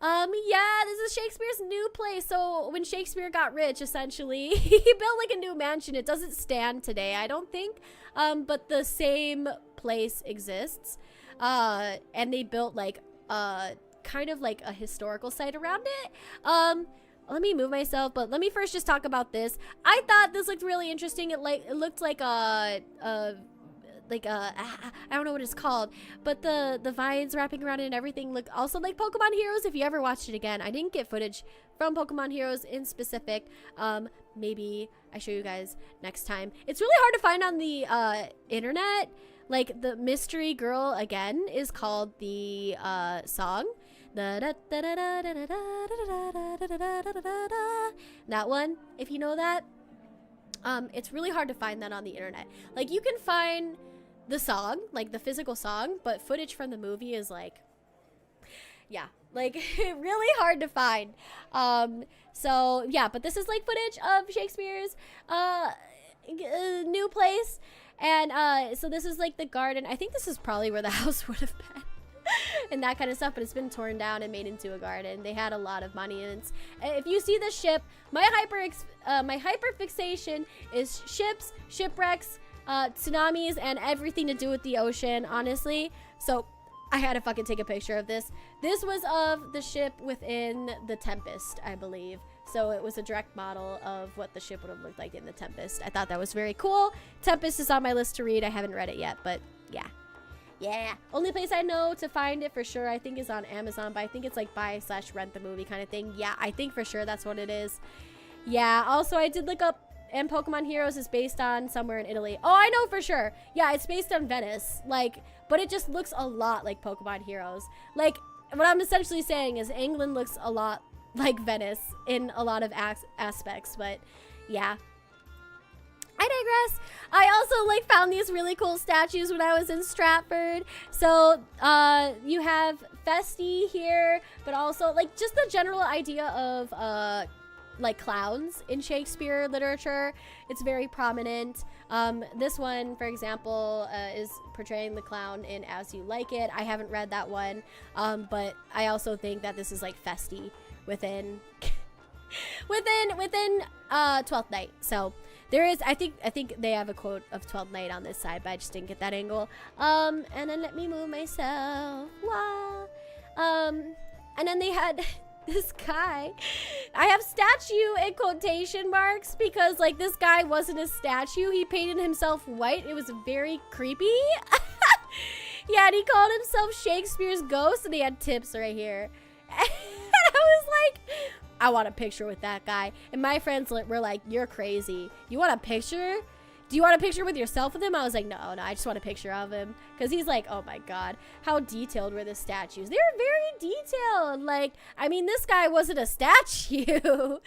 Yeah, this is Shakespeare's new place. So when Shakespeare got rich, essentially, he built like a new mansion. It doesn't stand today, I don't think, but the same place exists, and they built like kind of like a historical site around it. Let me move myself, but let me first just talk about this. I thought this looked really interesting. It looked like I don't know what it's called, but the vines wrapping around it and everything look also like Pokemon Heroes. If you ever watched it again, I didn't get footage from Pokemon Heroes in specific. Maybe I show you guys next time. It's really hard to find on the internet. Like, the Mystery Girl again is called the song. That one, if you know that. It's really hard to find that on the internet. Like, you can find the song, like the physical song, but footage from the movie is like, yeah, like really hard to find. So yeah, but this is like footage of Shakespeare's new place, and so this is like the garden. I think this is probably where the house would have been. And that kind of stuff, but it's been torn down and made into a garden. They had a lot of monuments. If you see the ship, my hyper fixation is ships, shipwrecks, tsunamis, and everything to do with the ocean, honestly. So I had to fucking take a picture of this. This was of the ship within the Tempest, I believe. So it was a direct model of what the ship would have looked like in the Tempest. I thought that was very cool. Tempest is on my list to read. I haven't read it yet, but yeah. Yeah, only place I know to find it for sure, I think, is on Amazon, but I think it's like buy/rent the movie kind of thing. Yeah, I think for sure that's what it is. Yeah, also I did look up, and Pokemon Heroes is based on somewhere in Italy. Oh, I know for sure. Yeah, it's based on Venice. Like, but it just looks a lot like Pokemon Heroes. Like, what I'm essentially saying is England looks a lot like Venice in a lot of aspects, but yeah. I digress. I also like found these really cool statues when I was in Stratford. So you have Festi here, but also like just the general idea of like clowns in Shakespeare literature. It's very prominent. This one, for example, is portraying the clown in As You Like It. I haven't read that one, but I also think that this is like Festi within within 12th Night. So there is, I think they have a quote of 12th Night on this side, but I just didn't get that angle. And then let me move myself. Wow. And then they had this guy. I have statue in quotation marks because like this guy wasn't a statue. He painted himself white. It was very creepy. Yeah, and he called himself Shakespeare's ghost, and he had tips right here. And I was like, I want a picture with that guy. And my friends were like, you're crazy. You want a picture? do you want a picture with yourself with him? I was like, no, I just want a picture of him. Because he's like, oh my God, how detailed were the statues? They were very detailed. Like, I mean, this guy wasn't a statue.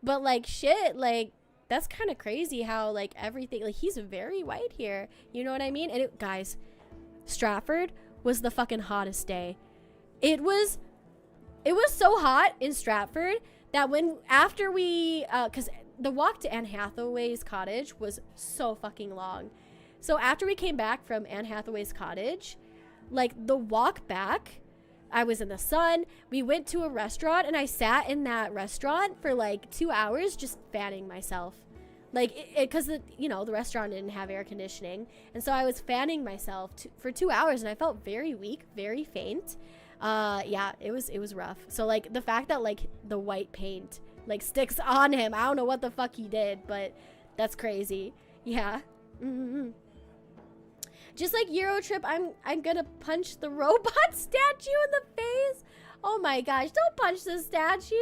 But like, shit, like, that's kind of crazy how like everything, like he's very white here. You know what I mean? And guys, Stratford was the fucking hottest day. It was so hot in Stratford that after we, because the walk to Anne Hathaway's cottage was so fucking long. So after we came back from Anne Hathaway's cottage, like the walk back, I was in the sun. We went to a restaurant and I sat in that restaurant for like 2 hours just fanning myself. Like, because, the restaurant didn't have air conditioning. And so I was fanning myself for 2 hours and I felt very weak, very faint. Yeah, it was rough. So like the fact that like the white paint like sticks on him, I don't know what the fuck he did, but that's crazy. Yeah. Just like Eurotrip, I'm gonna punch the robot statue in the face. Oh my gosh, don't punch the statue.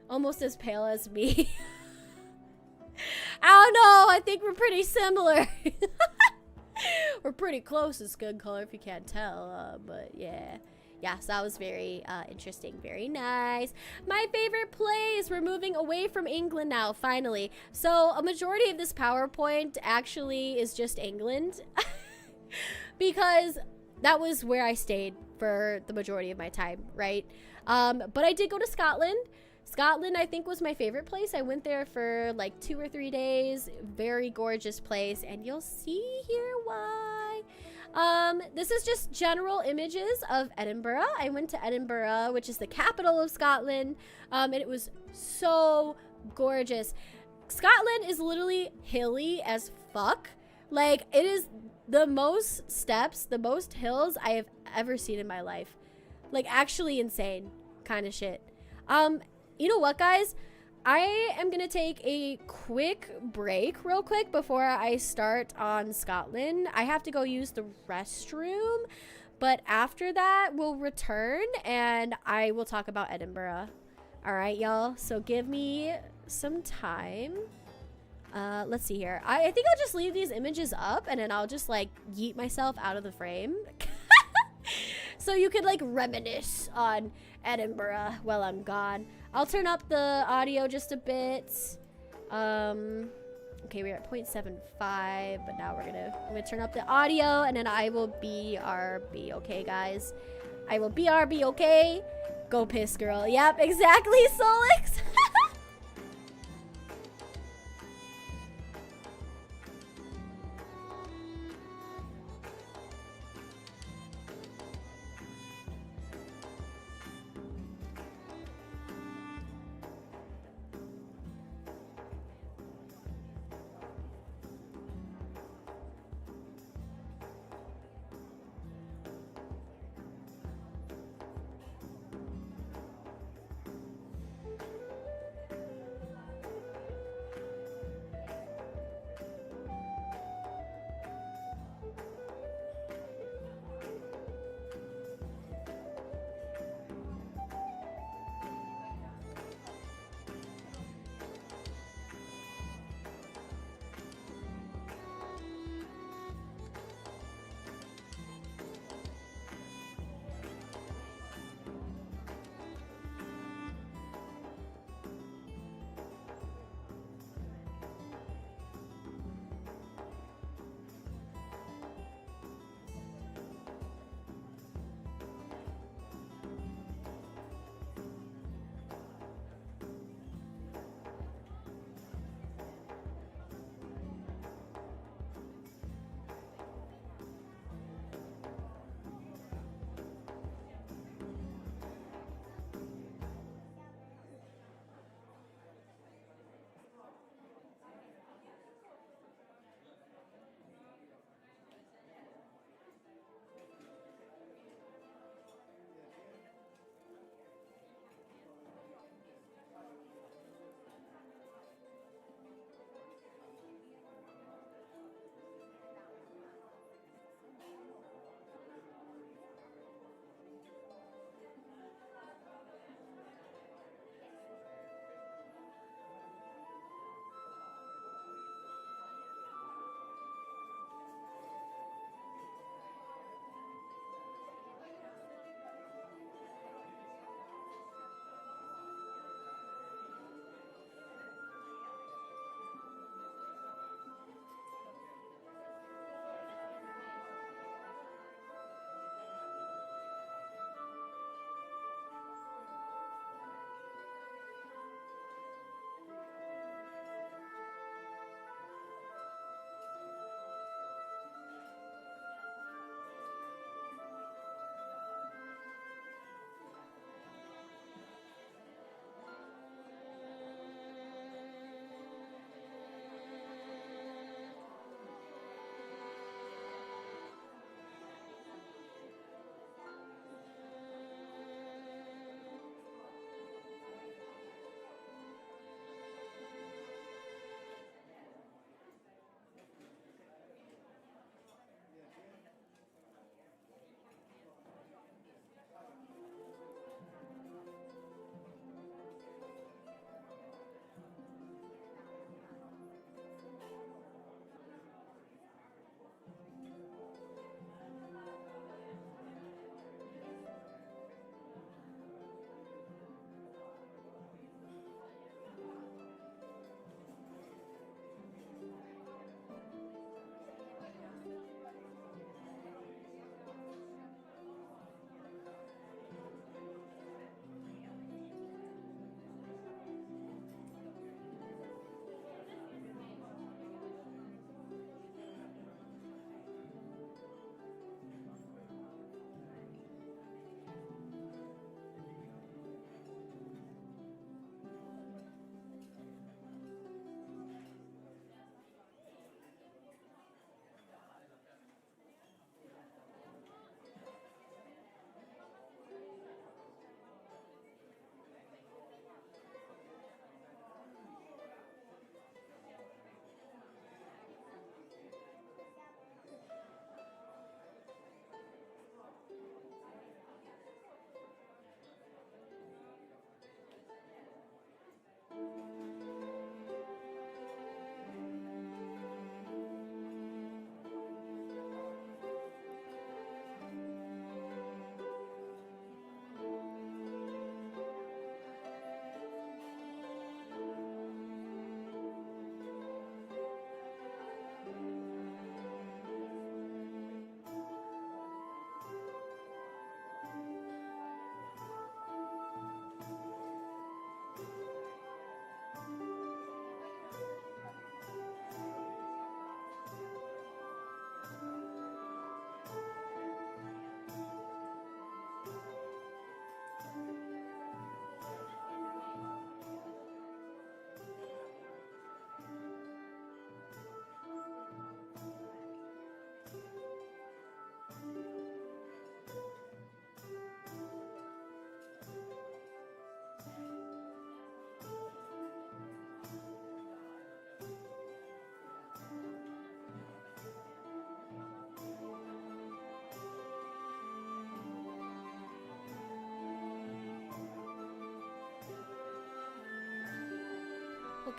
Almost as pale as me. I don't know, I think we're pretty similar. We're pretty close in skin color if you can't tell, but yeah. Yeah, so that was very interesting. Very nice. My favorite place. We're moving away from England now, finally. So a majority of this PowerPoint actually is just England. Because that was where I stayed for the majority of my time, right? But I did go to Scotland. Scotland, I think, was my favorite place. I went there for like 2 or 3 days. Very gorgeous place. And you'll see here why. This is just general images of Edinburgh. I went to Edinburgh, which is the capital of Scotland, and it was so gorgeous. Scotland is literally hilly as fuck. Like, it is the most steps, the most hills I have ever seen in my life. Like, actually insane kind of shit. You know what, guys? I am gonna take a quick break real quick before I start on Scotland. I have to go use the restroom, but after that we'll return and I will talk about Edinburgh. All right, y'all, so give me some time. Let's see here. I think I'll just leave these images up and then I'll just like yeet myself out of the frame. So you could like reminisce on Edinburgh while I'm gone. I'll turn up the audio just a bit. Okay, we're at 0.75, but now I'm gonna turn up the audio and then I will BRB, okay guys? I will BRB, okay? Go piss, girl. Yep, exactly, Solix.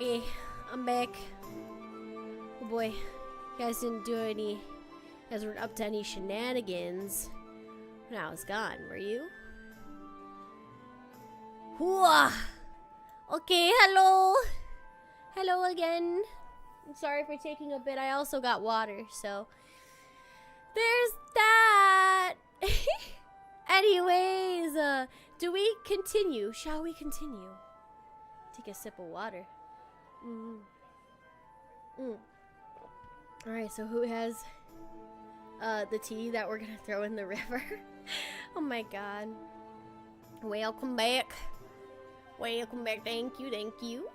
Okay, I'm back. Oh boy, you guys didn't do any. You guys weren't up to any shenanigans when I was gone, were you? Whoa. Okay, hello. Hello again. I'm sorry for taking a bit. I also got water, so there's that. Anyways, do we continue? Shall we continue? Take a sip of water. Alright, so who has the tea that we're gonna throw in the river? Oh my god. Welcome back. Welcome back. Thank you, thank you.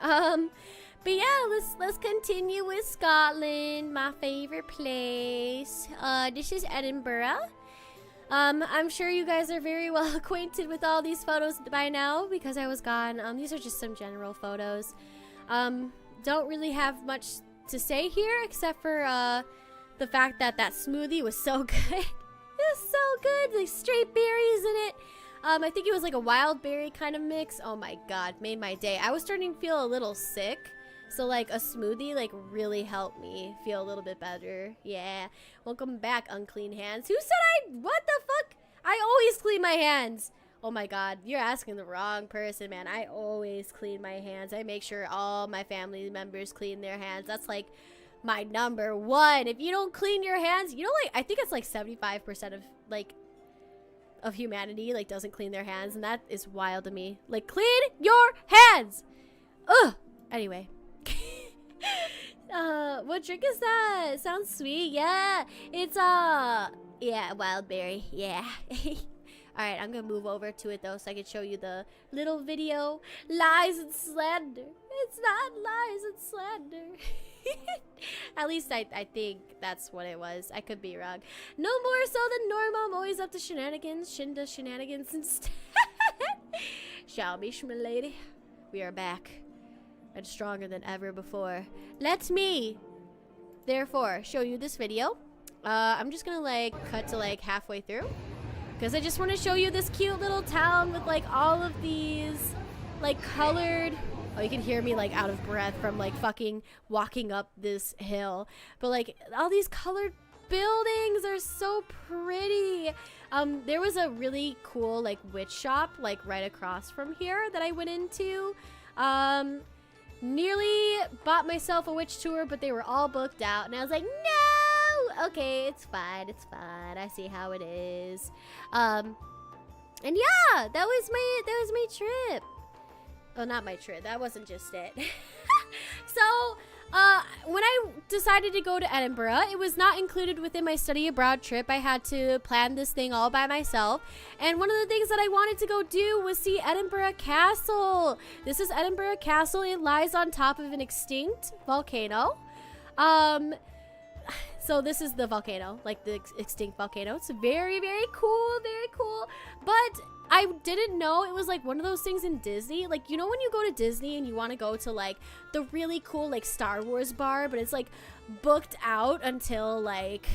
But yeah, let's continue with Scotland, my favorite place. This is Edinburgh. I'm sure you guys are very well acquainted with all these photos by now because I was gone. These are just some general photos. Don't really have much to say here except for the fact that smoothie was so good. It was so good, like straight berries in it. I think it was like a wild berry kind of mix. Oh my god, made my day. I was starting to feel a little sick. So like a smoothie like really helped me feel a little bit better. Yeah. Welcome back, unclean hands. Who said what the fuck? I always clean my hands. Oh my god, you're asking the wrong person, man. I always clean my hands. I make sure all my family members clean their hands. That's like my number one. If you don't clean your hands, you know, like I think it's like 75% of humanity like doesn't clean their hands, and that is wild to me. Like, clean your hands. Ugh. Anyway. What drink is that? It sounds sweet. Yeah, it's yeah, wild berry. Yeah. All right, I'm gonna move over to it though so I can show you the little video. Lies and slander. It's not lies and slander. At least I think that's what it was. I could be wrong. No more so than normal. I'm always up to shenanigans. Shin does shenanigans instead. Shall we, shmilady? We are back. And stronger than ever before. Let me, therefore, show you this video. I'm just gonna like cut to like halfway through. Because I just want to show you this cute little town with like all of these like colored... Oh, you can hear me like out of breath from like fucking walking up this hill. But like all these colored buildings are so pretty. There was a really cool like witch shop like right across from here that I went into. Nearly bought myself a witch tour, but they were all booked out. And I was like, no! Okay, it's fine. It's fine. I see how it is. And yeah, that was my trip. Oh, not my trip. That wasn't just it. So, when I decided to go to Edinburgh, it was not included within my study abroad trip. I had to plan this thing all by myself. And one of the things that I wanted to go do was see Edinburgh Castle. This is Edinburgh Castle. It lies on top of an extinct volcano. So this is the volcano, like the extinct volcano. It's very, very cool, very cool. But I didn't know it was like one of those things in Disney. Like, you know when you go to Disney and you want to go to like the really cool like Star Wars bar, but it's like booked out until like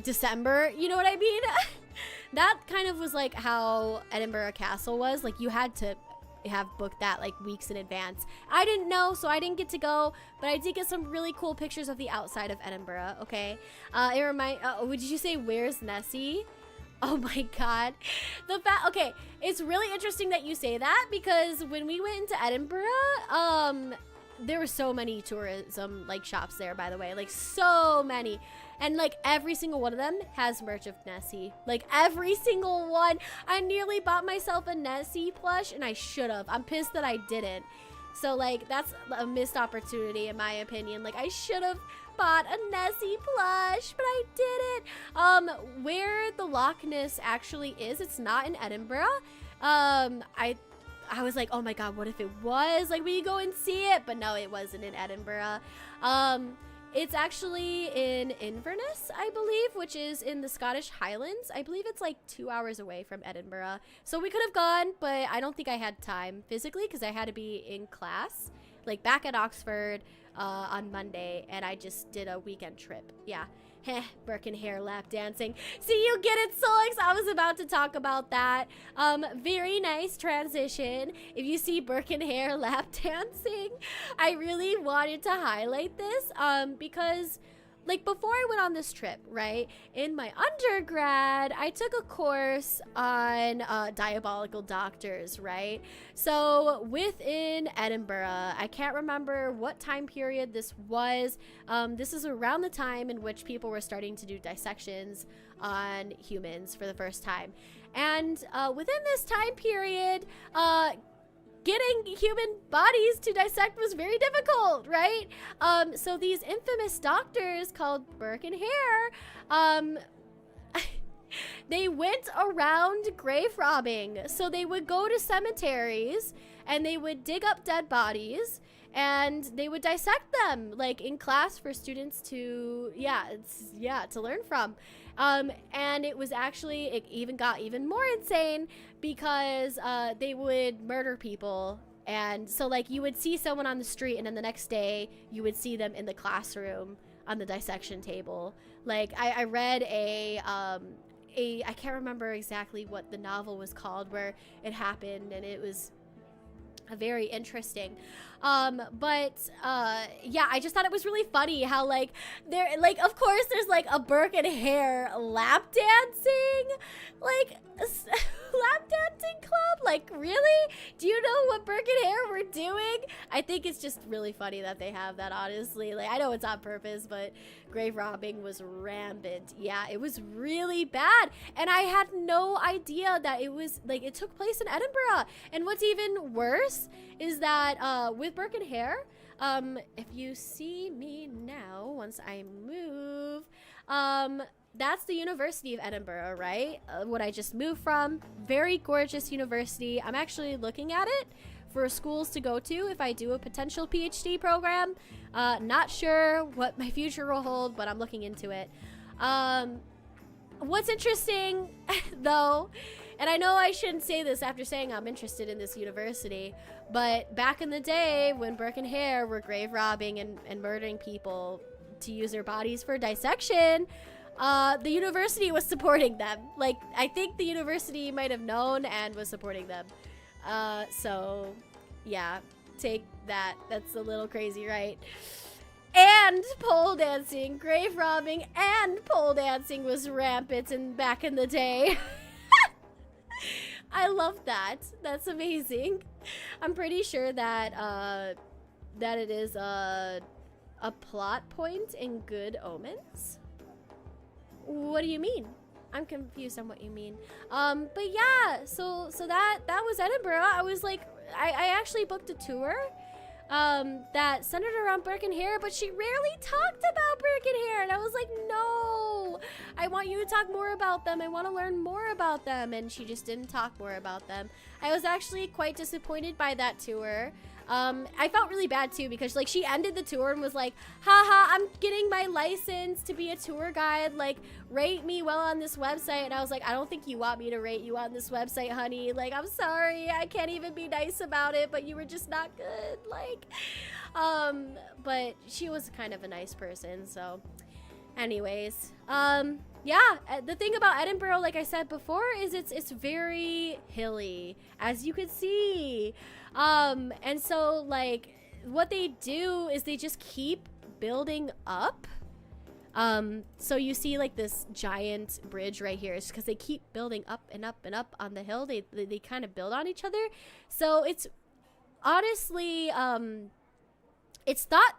December, you know what I mean? That kind of was like how Edinburgh Castle was. Like you had to have booked that like weeks in advance. I didn't know, so I didn't get to go, but I did get some really cool pictures of the outside of Edinburgh. Okay, did you say where's Nessie? Oh my god, okay, it's really interesting that you say that because when we went into Edinburgh, there were so many tourism like shops there, by the way, like so many. And like every single one of them has merch of Nessie. Like every single one. I nearly bought myself a Nessie plush and I should have. I'm pissed that I didn't. So like that's a missed opportunity in my opinion. Like I should have bought a Nessie plush, but I didn't. Where the Loch Ness actually is, it's not in Edinburgh. I was like, oh my god, what if it was? Like, will you go and see it? But no, it wasn't in Edinburgh. It's actually in Inverness, I believe, which is in the Scottish Highlands. I believe it's like 2 hours away from Edinburgh. So we could have gone, but I don't think I had time physically because I had to be in class, like back at Oxford on Monday, and I just did a weekend trip. Yeah. Heh, Birkin hair lap dancing. See, you get it, Solix. I was about to talk about that. Very nice transition. If you see Birkin hair lap dancing, I really wanted to highlight this because like before I went on this trip, right, in my undergrad, I took a course on diabolical doctors, right? So within Edinburgh, I can't remember what time period this was. This is around the time in which people were starting to do dissections on humans for the first time. And within this time period, getting human bodies to dissect was very difficult, right? So these infamous doctors called Burke and Hare, they went around grave robbing. So they would go to cemeteries and they would dig up dead bodies and they would dissect them, like in class for students to, to learn from. And it was actually, it even got even more insane because they would murder people. And so like you would see someone on the street and then the next day you would see them in the classroom on the dissection table. Like I read I can't remember exactly what the novel was called where it happened, and it was very interesting. I just thought it was really funny how like there, like, of course there's like a Burke and Hare lap dancing, like lap dancing club. Like, really? Do you know what Burke and Hare were doing? I think it's just really funny that they have that, honestly. Like, I know it's on purpose, but grave robbing was rampant. Yeah, it was really bad. And I had no idea that it was, like, it took place in Edinburgh. And what's even worse is that with Burke and Hare, if you see me now, once I move, that's the University of Edinburgh, right? What I just moved from. Very gorgeous university. I'm actually looking at it for schools to go to if I do a potential PhD program. Not sure what my future will hold, but I'm looking into it. What's interesting, though, and I know I shouldn't say this after saying I'm interested in this university, but back in the day when Burke and Hare were grave robbing and murdering people to use their bodies for dissection, the university was supporting them. Like, I think the university might have known and was supporting them. So, yeah, take that. That's a little crazy, right? And pole dancing, grave robbing, and pole dancing was rampant back in the day. I love that. That's amazing. I'm pretty sure that that it is a plot point in Good Omens. What do you mean? I'm confused on what you mean. But yeah, so that was Edinburgh. I was like, I actually booked a tour that centered around Burke and Hare, but she rarely talked about Burke and Hare, and I was like, no, I want you to talk more about them. I want to learn more about them, and she just didn't talk more about them. I was actually quite disappointed by that tour. I felt really bad too because like she ended the tour and was like, haha, I'm getting my license to be a tour guide, like rate me well on this website. And I was like, I don't think you want me to rate you on this website, honey. Like, I'm sorry, I can't even be nice about it, but you were just not good. Like, but she was kind of a nice person. So anyways, yeah, the thing about Edinburgh, like I said before, is it's very hilly, as you could see. And so like what they do is they just keep building up. So you see like this giant bridge right here. It's because they keep building up and up and up on the hill. They kind of build on each other. So it's honestly, it's thought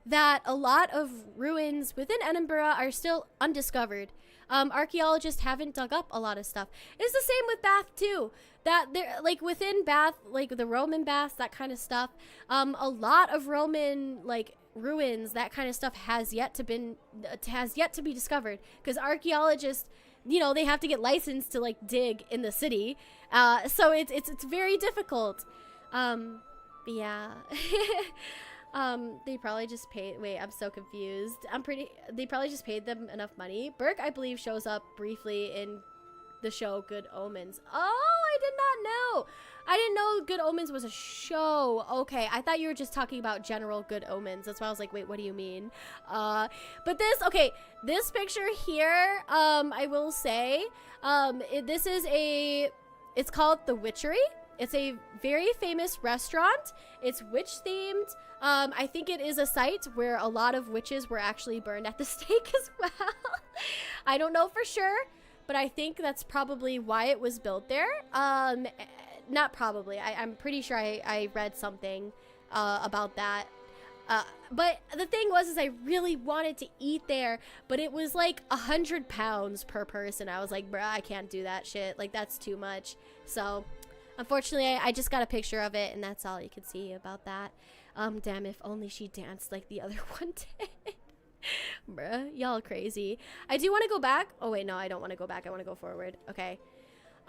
that a lot of ruins within Edinburgh are still undiscovered. Archaeologists haven't dug up a lot of stuff. It's the same with Bath too. That there, like within Bath, like the Roman baths, that kind of stuff. A lot of Roman like ruins, that kind of stuff has yet to be discovered because archaeologists, you know, they have to get licensed to like dig in the city. So it's very difficult. But yeah. They probably just paid. Wait, I'm so confused. They probably just paid them enough money. Burke, I believe, shows up briefly in the show Good Omens. Oh, I did not know. I didn't know Good Omens was a show. Okay, I thought you were just talking about general Good Omens. That's why I was like, wait, what do you mean? But this picture here, I will say, it's called The Witchery. It's a very famous restaurant. It's witch themed. I think it is a site where a lot of witches were actually burned at the stake as well. I don't know for sure, but I think that's probably why it was built there. Not probably. I'm pretty sure I read something about that. But the thing was I really wanted to eat there, but it was like 100 pounds per person. I was like, bruh, I can't do that shit. Like, that's too much. So, unfortunately, I just got a picture of it, and that's all you could see about that. Damn, if only she danced like the other one did. Bruh, y'all crazy. I do want to go back. Oh, wait, no, I don't want to go back. I want to go forward. Okay.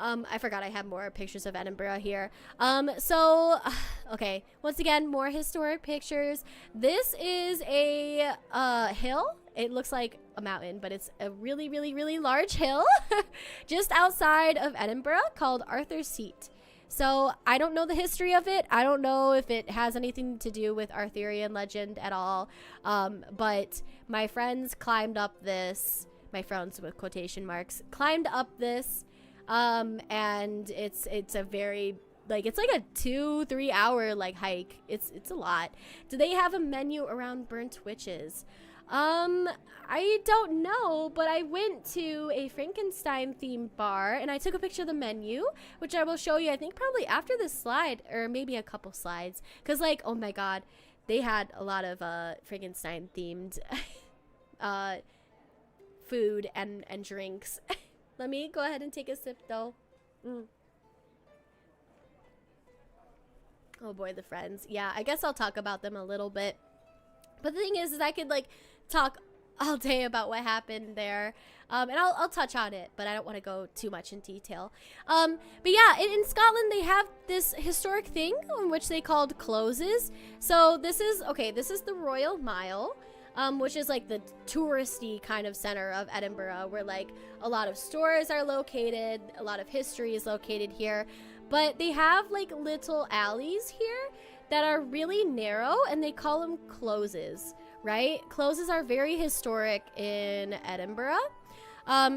I forgot I have more pictures of Edinburgh here. Okay, once again, more historic pictures. This is a hill. It looks like a mountain, but it's a really, really, really large hill just outside of Edinburgh called Arthur's Seat. So I don't know the history of it. I don't know if it has anything to do with Arthurian legend at all. But my friends climbed up this, my friends with quotation marks, climbed up this. And it's a very, like, it's like a 2-3 hour like hike. It's a lot. Do they have a menu around burnt witches? I don't know, but I went to a Frankenstein themed bar and I took a picture of the menu, which I will show you, I think probably after this slide, or maybe a couple slides, because, like, oh my god, they had a lot of Frankenstein themed food and drinks. Let me go ahead and take a sip, though. Oh boy, the friends. Yeah, I guess I'll talk about them a little bit. But the thing is I could, like, talk all day about what happened there. And I'll touch on it, but I don't want to go too much in detail. But yeah, in Scotland, they have this historic thing in which they called closes. So this is the Royal Mile. Which is like the touristy kind of center of Edinburgh, where like a lot of stores are located, a lot of history is located here, but they have like little alleys here that are really narrow and they call them closes, right? Closes are very historic in Edinburgh.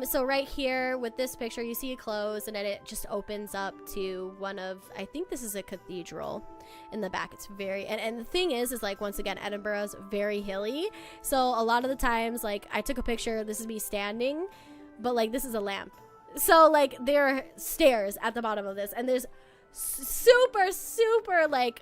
So right here with this picture, you see a close and then it just opens up to one of, I think this is a cathedral in the back. It's very, and the thing is like, once again, Edinburgh is very hilly. So a lot of the times, like, I took a picture, this is me standing, but like, this is a lamp. So like, there are stairs at the bottom of this and there's super, like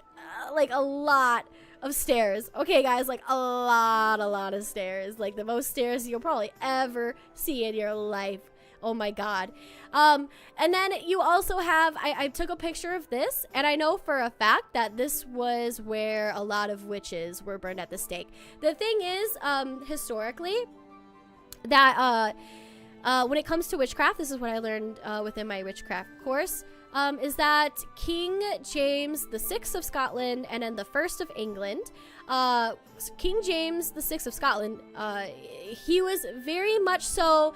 a lot of stairs. Okay, guys, like a lot of stairs. Like the most stairs you'll probably ever see in your life. Oh my god. And then you also have, I took a picture of this, and I know for a fact that this was where a lot of witches were burned at the stake. The thing is, historically, that when it comes to witchcraft, this is what I learned within my witchcraft course, is that King James VI of Scotland and then the 1st of England, King James VI of Scotland, he was very much so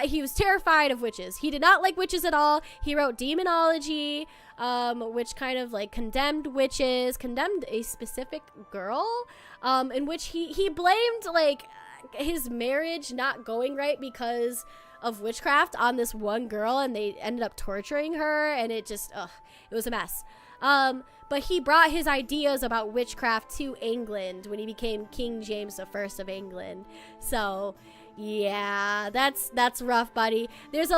he was terrified of witches. He did not like witches at all. He wrote demonology, which kind of like condemned witches, condemned a specific girl, in which he blamed like his marriage not going right because of witchcraft on this one girl, and they ended up torturing her, and it just it was a mess. But he brought his ideas about witchcraft to England when he became King James I of England. So yeah, that's rough, buddy. There were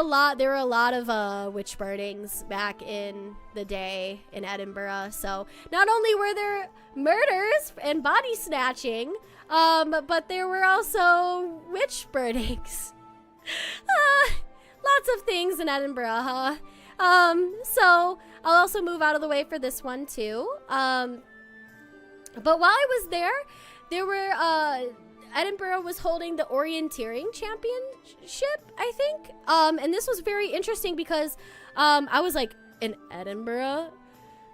a lot of witch burnings back in the day in Edinburgh. So not only were there murders and body snatching, but there were also witch burnings. Lots of things in Edinburgh, huh? So I'll also move out of the way for this one too. But while I was there were Edinburgh was holding the Orienteering Championship, I think. And this was very interesting because I was like, in Edinburgh?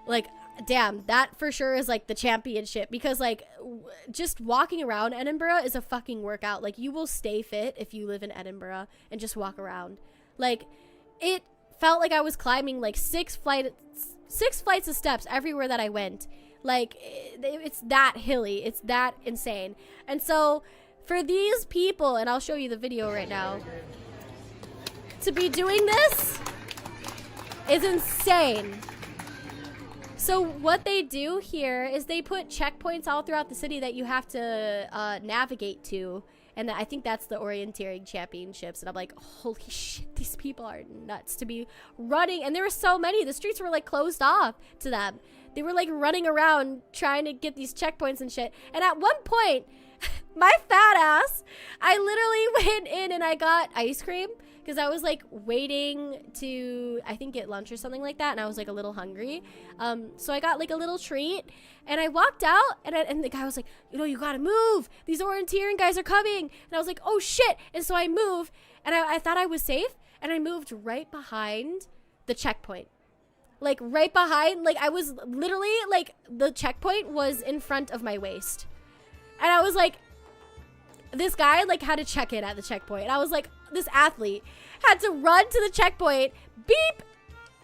Like, damn, that for sure is like the championship, because like just walking around Edinburgh is a fucking workout. Like, you will stay fit if you live in Edinburgh and just walk around. Like, it felt like I was climbing like six flights of steps everywhere that I went. Like, it's that hilly. It's that insane. And so for these people, and I'll show you the video right now, to be doing this is insane. So what they do here is they put checkpoints all throughout the city that you have to navigate to. And I think that's the orienteering championships. And I'm like, holy shit, these people are nuts to be running. And there were so many. The streets were like closed off to them. They were like running around trying to get these checkpoints and shit. And at one point, my fat ass, I literally went in and I got ice cream because I was like waiting to, I think, get lunch or something like that. And I was like a little hungry. So I got like a little treat and I walked out and the guy was like, you know, you gotta move. These orienteering guys are coming. And I was like, oh shit. And so I moved and I thought I was safe and I moved right behind the checkpoint. Like right behind, like I was literally like the checkpoint was in front of my waist. And I was like, this guy like had to check in at the checkpoint. And I was like, this athlete had to run to the checkpoint, beep,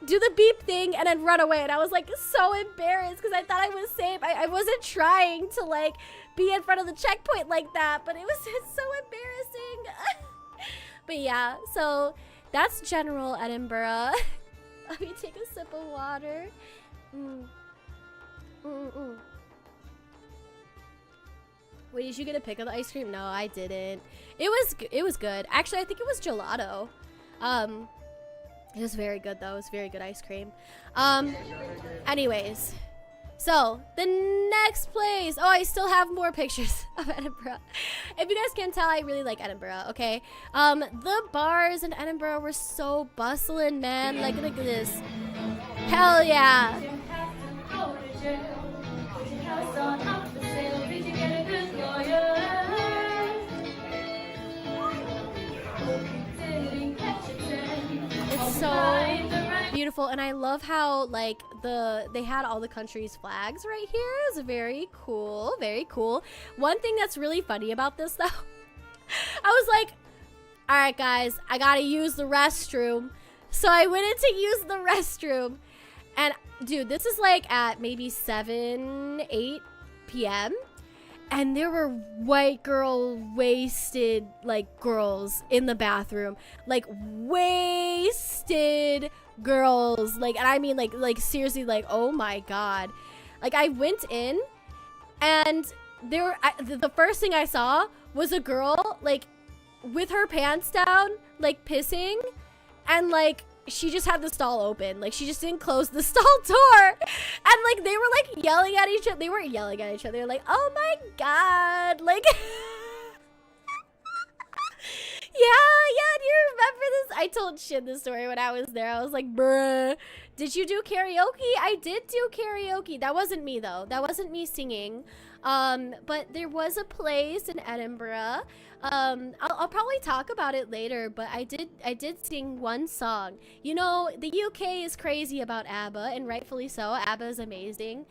do the beep thing, and then run away. And I was like so embarrassed because I thought I was safe. I wasn't trying to like be in front of the checkpoint like that, but it's so embarrassing. But yeah, so that's general Edinburgh. Let me take a sip of water. Wait, did you get a pick of the ice cream? No, I didn't. It was good. Actually, I think it was gelato. It was very good though. It was very good ice cream. Anyways, so the next place. Oh, I still have more pictures of Edinburgh. If you guys can't tell, I really like Edinburgh. Okay. The bars in Edinburgh were so bustling, man. Like, look at this. Hell yeah. It's so beautiful, and I love how like they had all the countries' flags right here. It's very cool, very cool. One thing that's really funny about this though, I was like, all right guys, I gotta use the restroom. So I went in to use the restroom, and dude, this is like at maybe 8 p.m. and there were white girl wasted like girls in the bathroom, like wasted girls, like, and I mean like seriously, like, oh my god. Like I went in and the first thing I saw was a girl like with her pants down, like pissing, and like she just had the stall open. Like she just didn't close the stall door. And like they were like yelling at each other. They weren't yelling at each other. They were like, oh my god. Like yeah, do you remember this? I told Shin the story when I was there. I was like, bruh, did you do karaoke? I did do karaoke. That wasn't me though. That wasn't me singing. But there was a place in Edinburgh. I'll probably talk about it later, but I did sing one song. You know, the UK is crazy about ABBA, and rightfully so. ABBA is amazing.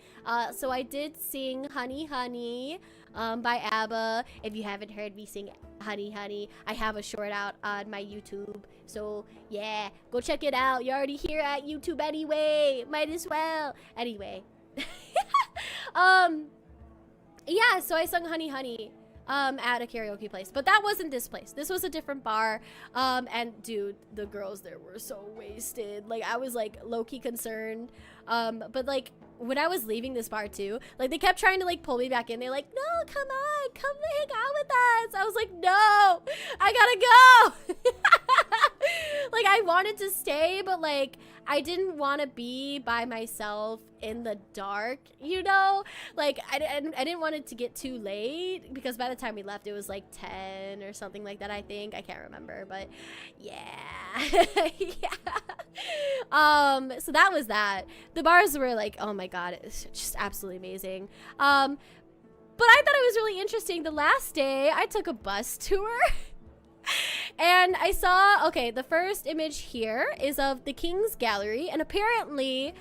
So I did sing Honey Honey by ABBA. If you haven't heard me sing Honey Honey, I have a short out on my YouTube. So yeah, go check it out. You're already here at YouTube anyway. Might as well. Anyway. Yeah, so I sung Honey Honey at a karaoke place, but that wasn't this place. This was a different bar. And dude, the girls there were so wasted. Like I was like low-key concerned. But like when I was leaving this bar too, like they kept trying to like pull me back in. They're like, no, come on, come hang out with us. I was like, no, I gotta go. Like I wanted to stay, but like I didn't want to be by myself in the dark, you know? Like I didn't want it to get too late, because by the time we left it was like 10 or something like that, I think. I can't remember, but yeah. Yeah. So that was that. The bars were like, oh my god, it's just absolutely amazing. But I thought it was really interesting. The last day I took a bus tour. And I saw, okay, the first image here is of the King's Gallery, and apparently,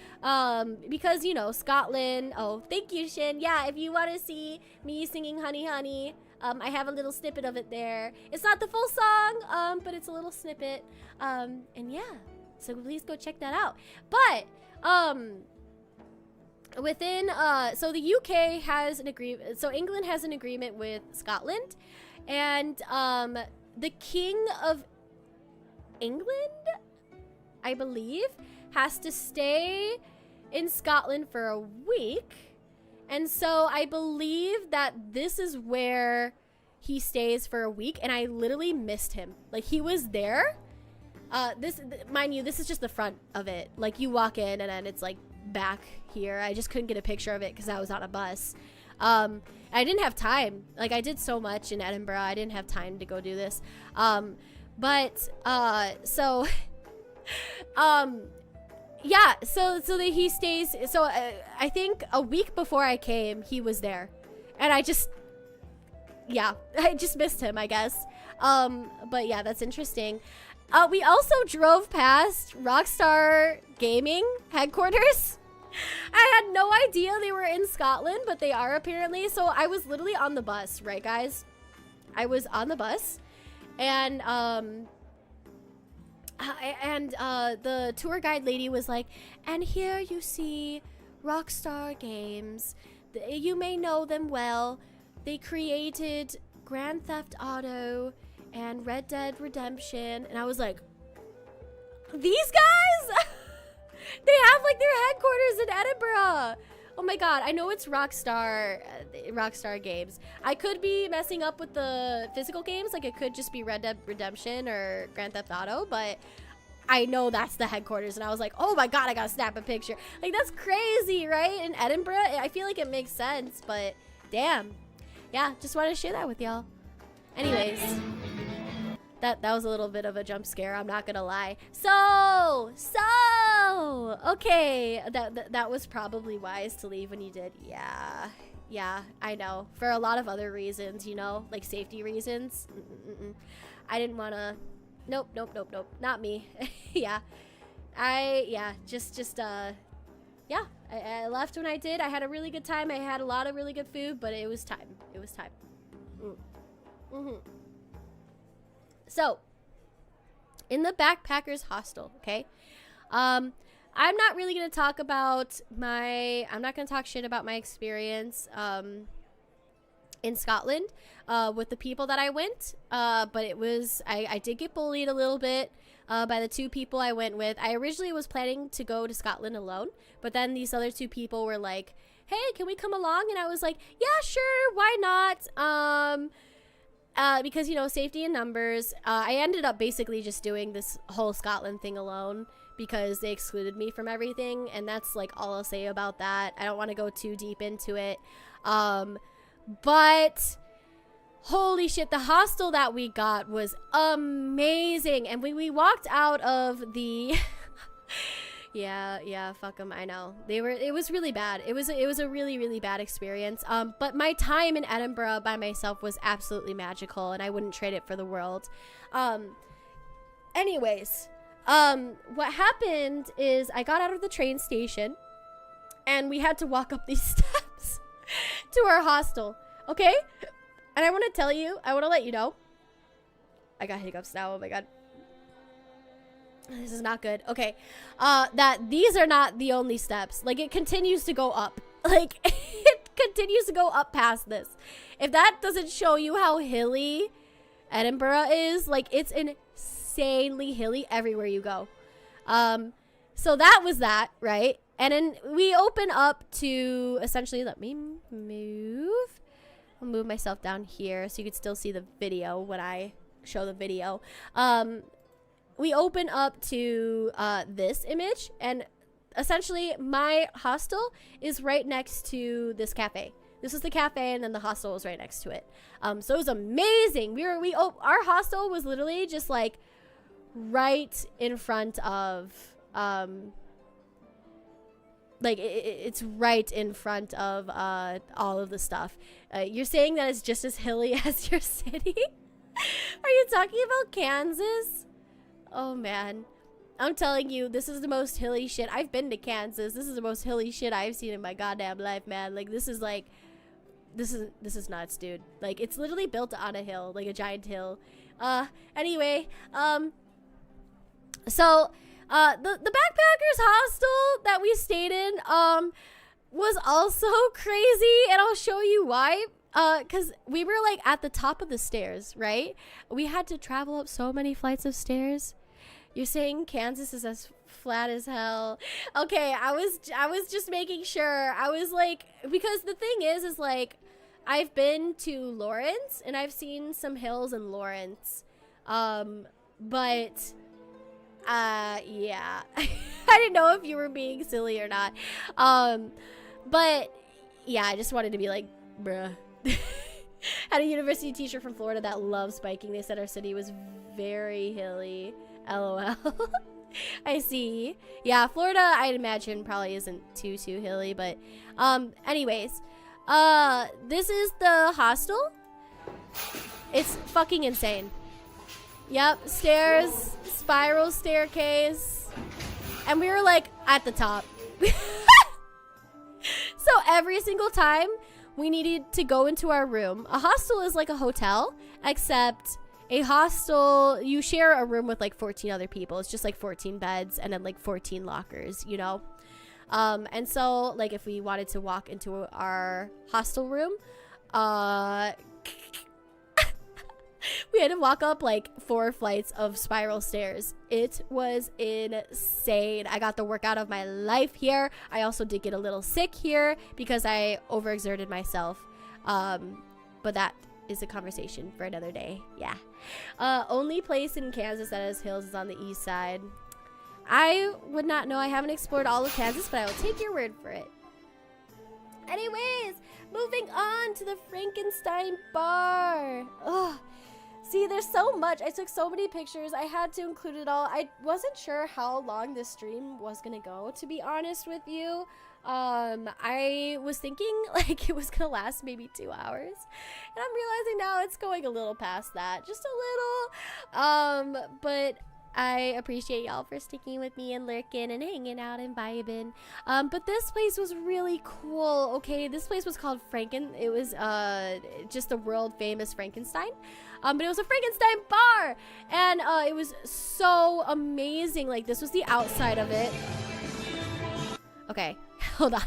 because, you know, Scotland, oh, thank you, Shin. Yeah, if you want to see me singing Honey Honey, I have a little snippet of it there. It's not the full song, but it's a little snippet, and yeah, So please go check that out. But within so the UK has an agreement, so England has an agreement with Scotland, and the King of England, I believe, has to stay in Scotland for a week. And so I believe that this is where he stays for a week, and I literally missed him. Like, he was there. Mind you, this is just the front of it. Like, you walk in and then it's like back here. I just couldn't get a picture of it because I was on a bus. I didn't have time. Like, I did so much in Edinburgh, I didn't have time to go do this. Yeah, so that he stays. So I think a week before I came, he was there, and I just missed him, I guess. But yeah, that's interesting. We also drove past Rockstar Gaming headquarters. I had no idea they were in Scotland, but they are apparently. So I was literally on the bus, right, guys? I was on the bus, and the tour guide lady was like, and here you see Rockstar Games. You may know them well. They created Grand Theft Auto and Red Dead Redemption. And I was like, these guys? They have like their headquarters in Edinburgh. Oh my god, I know it's Rockstar Games. I could be messing up with the physical games, like it could just be Red Dead Redemption or Grand Theft Auto, but I know that's the headquarters, and I was like, oh my god, I gotta snap a picture. Like, that's crazy, right? In Edinburgh, I feel like it makes sense, but damn. Yeah, just wanted to share that with y'all. Anyways, that was a little bit of a jump scare, I'm not gonna lie. So okay, that was probably wise to leave when you did. Yeah, I know, for a lot of other reasons, you know, like safety reasons. I didn't want to. Nope, not me. Yeah, I left when I did. I had a really good time. I had a lot of really good food, but it was time. So, in the backpackers hostel, okay? I'm not really going to talk about I'm not going to talk shit about my experience in Scotland with the people that I went, but it was, I did get bullied a little bit by the two people I went with. I originally was planning to go to Scotland alone, but then these other two people were like, hey, can we come along? And I was like, yeah, sure, why not? Because, you know, safety in numbers. I ended up basically just doing this whole Scotland thing alone because they excluded me from everything, and that's like all I'll say about that. I don't want to go too deep into it. But holy shit, the hostel that we got was amazing. And when we walked out of the yeah, fuck them, I know. It was really bad. It was a really, really bad experience. But my time in Edinburgh by myself was absolutely magical, and I wouldn't trade it for the world. Anyways, what happened is I got out of the train station and we had to walk up these steps to our hostel, okay? And I want to let you know. I got hiccups now, oh my god. This is not good. Okay, that these are not the only steps. Like, it continues to go up. Like, it continues to go up past this. If that doesn't show you how hilly Edinburgh is, like, it's insanely hilly everywhere you go. So that was that, right? And then we open up to essentially, let me move. I'll move myself down here so you can still see the video when I show the video. We open up to this image, and essentially my hostel is right next to this cafe. This is the cafe, and then the hostel was right next to it. So it was amazing. Our hostel was literally just like right in front of it's right in front of all of the stuff. You're saying that it's just as hilly as your city? Are you talking about Kansas? Oh man, I'm telling you, this is the most hilly shit. I've been to Kansas. This is the most hilly shit I've seen in my goddamn life, man. Like, this is nuts, dude. Like, it's literally built on a hill, like a giant hill. Anyway, so The backpackers hostel that we stayed in was also crazy, and I'll show you why. Because we were like at the top of the stairs, right? We had to travel up so many flights of stairs. You're saying Kansas is as flat as hell. Okay, I was just making sure. I was like, because the thing is like, I've been to Lawrence and I've seen some hills in Lawrence. But yeah. I didn't know if you were being silly or not. But yeah, I just wanted to be like, bruh. Had a university teacher from Florida that loves biking. They said our city was very hilly. LOL. I see. Yeah, Florida, I'd imagine probably isn't too hilly, but anyways, this is the hostel. It's fucking insane. Yep, stairs, spiral staircase, and we were like at the top. So every single time we needed to go into our room. A hostel is like a hotel, except a hostel, you share a room with like 14 other people. It's just like 14 beds and then like 14 lockers, you know? And so like if we wanted to walk into our hostel room, we had to walk up like 4 flights of spiral stairs. It was insane. I got the workout of my life here. I also did get a little sick here because I overexerted myself. But that is a conversation for another day. Yeah. Only place in Kansas that has hills is on the east side. I would not know. I haven't explored all of Kansas, but I will take your word for it. Anyways, moving on to the Frankenstein bar. Ugh. See, there's so much. I took so many pictures. I had to include it all. I wasn't sure how long this stream was gonna go, to be honest with you. I was thinking like it was gonna last maybe 2 hours, and I'm realizing now it's going a little past that, just a little. But I appreciate y'all for sticking with me and lurking and hanging out and vibing. But this place was really cool. Okay, this place was called It was just the world famous Frankenstein. But it was a Frankenstein bar, and it was so amazing. Like, this was the outside of it. Okay, hold on.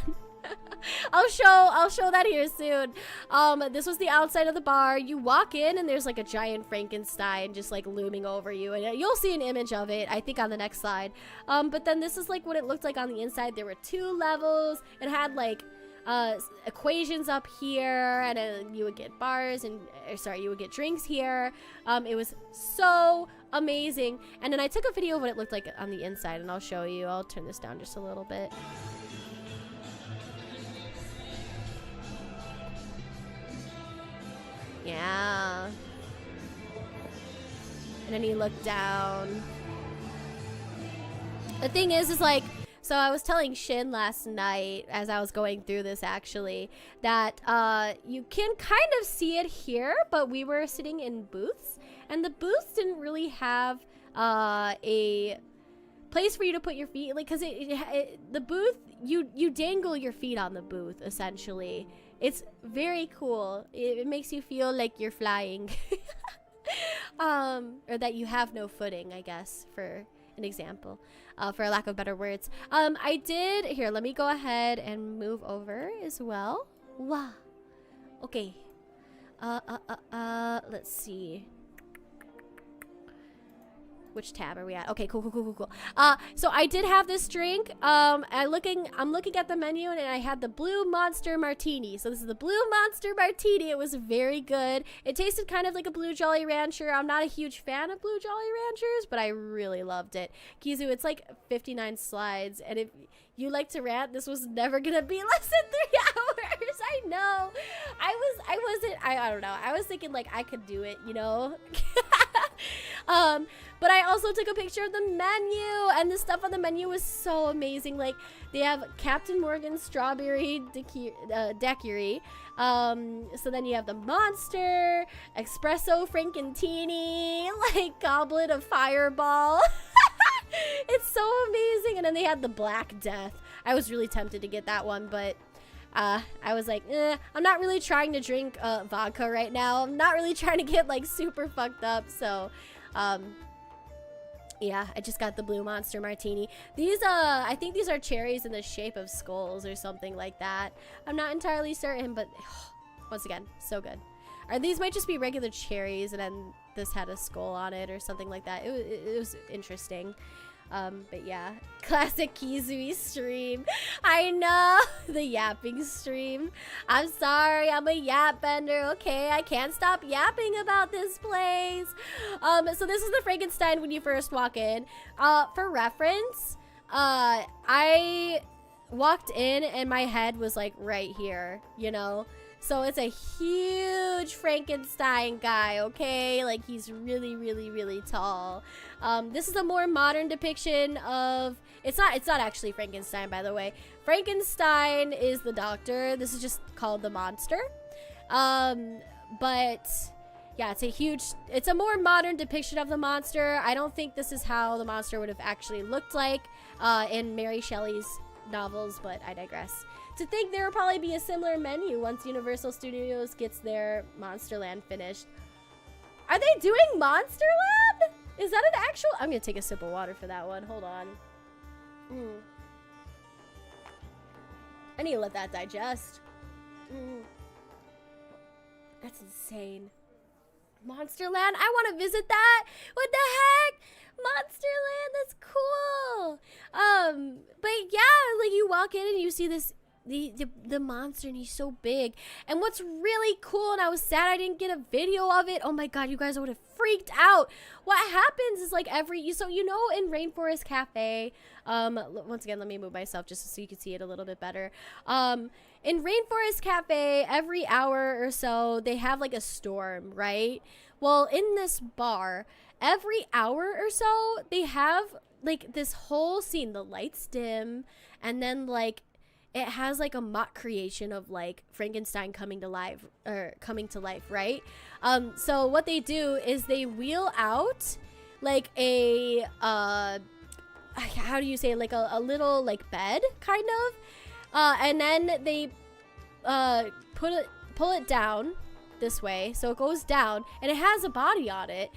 I'll show that here soon. This was the outside of the bar. You walk in and there's like a giant Frankenstein just like looming over you, and you'll see an image of it, I think, on the next slide. But then this is like what it looked like on the inside. There were 2 levels. It had like equations up here, and you would get bars and you would get drinks here. It was so amazing. And then I took a video of what it looked like on the inside, and I'll show you. I'll turn this down just a little bit. Yeah. And then you look down. The thing is like, so I was telling Shin last night as I was going through this actually, that you can kind of see it here, but we were sitting in booths, and the booths didn't really have a place for you to put your feet, like, because the booth, you dangle your feet on the booth essentially. It's very cool. It makes you feel like you're flying. Or that you have no footing, I guess, for an example, for a lack of better words. I did, here, let me go ahead and move over as well. Wow. Okay. Let's see. Which tab are we at? Okay, cool. So I did have this drink. I'm looking at the menu, and I had the Blue Monster Martini. So this is the Blue Monster Martini. It was very good. It tasted kind of like a Blue Jolly Rancher. I'm not a huge fan of Blue Jolly Ranchers, but I really loved it. Kizui, it's like 59 slides, and if you like to rant, this was never gonna be less than 3 hours. I know. I don't know. I was thinking like I could do it, you know? But I also took a picture of the menu, and the stuff on the menu was so amazing. Like, they have Captain Morgan's Strawberry Daiquiri. So then you have the Monster, Espresso Frankentini, like Goblet of Fireball. It's so amazing. And then they had the Black Death. I was really tempted to get that one, but I was like, I'm not really trying to drink vodka right now. I'm not really trying to get like super fucked up. So Yeah, I just got the blue monster martini. These, I think these are cherries in the shape of skulls or something like that. I'm not entirely certain, but once again, so good. Or these might just be regular cherries and then this had a skull on it or something like that. It was interesting. But yeah, classic Kizui stream. I know, the yapping stream. I'm sorry, I'm a yap bender, okay? I can't stop yapping about this place. So this is the Frankenstein when you first walk in. For reference, I walked in and my head was like right here, you know? So it's a huge Frankenstein guy, okay? Like he's really, really, really tall. This is a more modern depiction of, it's not actually Frankenstein, by the way. Frankenstein is the doctor. This is just called the monster. But yeah, it's a more modern depiction of the monster. I don't think this is how the monster would have actually looked like in Mary Shelley's novels, but I digress. To think there will probably be a similar menu once Universal Studios gets their Monsterland finished. Are they doing Monsterland? Is that an actual? I'm gonna take a sip of water for that one. Hold on. I need to let that digest. That's insane. Monsterland? I want to visit that. What the heck? Monsterland, that's cool. But yeah, like you walk in and you see this the monster and he's so big. And what's really cool, and I was sad I didn't get a video of it. Oh my god, you guys would have freaked out. What happens is like so you know in Rainforest Cafe, once again let me move myself just so you can see it a little bit better. In Rainforest Cafe, every hour or so they have like a storm, right? Well, in this bar, every hour or so they have like this whole scene, the lights dim, and then like it has like a mock creation of like Frankenstein coming to life, right? So what they do is they wheel out like a how do you say, like a little like bed kind of, and then they pull it down this way, so it goes down and it has a body on it.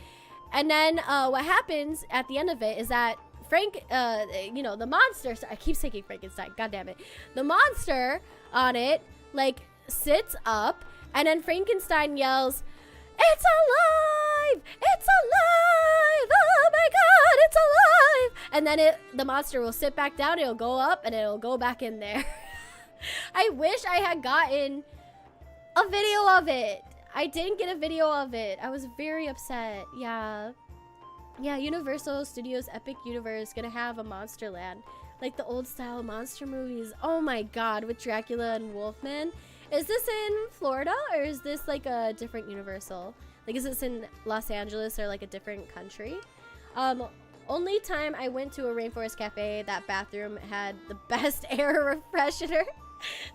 And then what happens at the end of it is that the monster, I keep saying Frankenstein, god damn it. The monster on it, like, sits up, and then Frankenstein yells, "It's alive! It's alive! Oh my god, it's alive!" And then the monster will sit back down, it'll go up, and it'll go back in there. I wish I had gotten a video of it. I didn't get a video of it. I was very upset. Yeah, Universal Studios Epic Universe gonna have a Monsterland, like the old style monster movies. Oh my god, with Dracula and Wolfman. Is this in Florida or is this like a different Universal? Like, is this in Los Angeles or like a different country? Only time I went to a Rainforest Cafe, that bathroom had the best air freshener.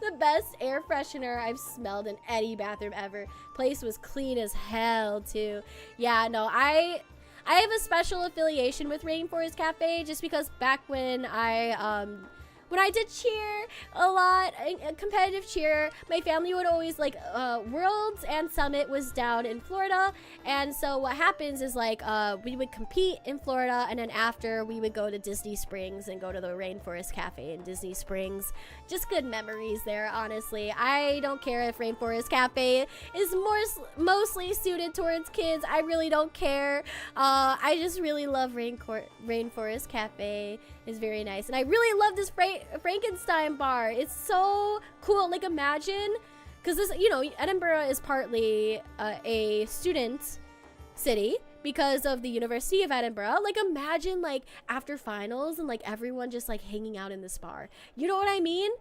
The best air freshener I've smelled in any bathroom ever. Place was clean as hell too. Yeah, no, I have a special affiliation with Rainforest Cafe just because back when I did cheer a lot, competitive cheer, my family would always like, Worlds and Summit was down in Florida, and so what happens is like, we would compete in Florida, and then after we would go to Disney Springs and go to the Rainforest Cafe in Disney Springs. Just good memories there, honestly. I don't care if Rainforest Cafe is mostly suited towards kids. I really don't care. I just really love Rainforest Cafe. It's very nice, and I really love this Frankenstein bar. It's so cool. Like, imagine, because this, Edinburgh is partly a student city because of the University of Edinburgh. Like, imagine like after finals and like everyone just like hanging out in this bar. You know what I mean?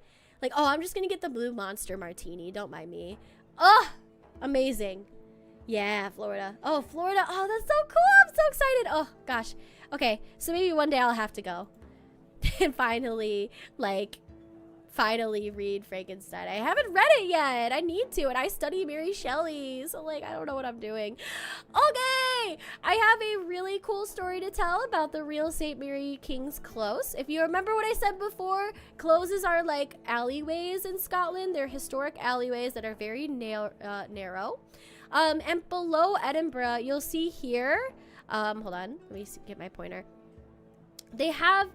Like, oh, I'm just gonna get the blue monster martini. Don't mind me. Oh, amazing. Yeah, Florida. Oh, Florida. Oh, that's so cool. I'm so excited. Oh gosh. Okay, so maybe one day I'll have to go and finally read Frankenstein. I haven't read it yet. I need to, and I study Mary Shelley, so like I don't know what I'm doing. Okay, I have a really cool story to tell about the real St. Mary King's Close. If you remember what I said before, closes are like alleyways in Scotland. They're historic alleyways that are very narrow. And below Edinburgh, you'll see here, hold on, let me get my pointer. they have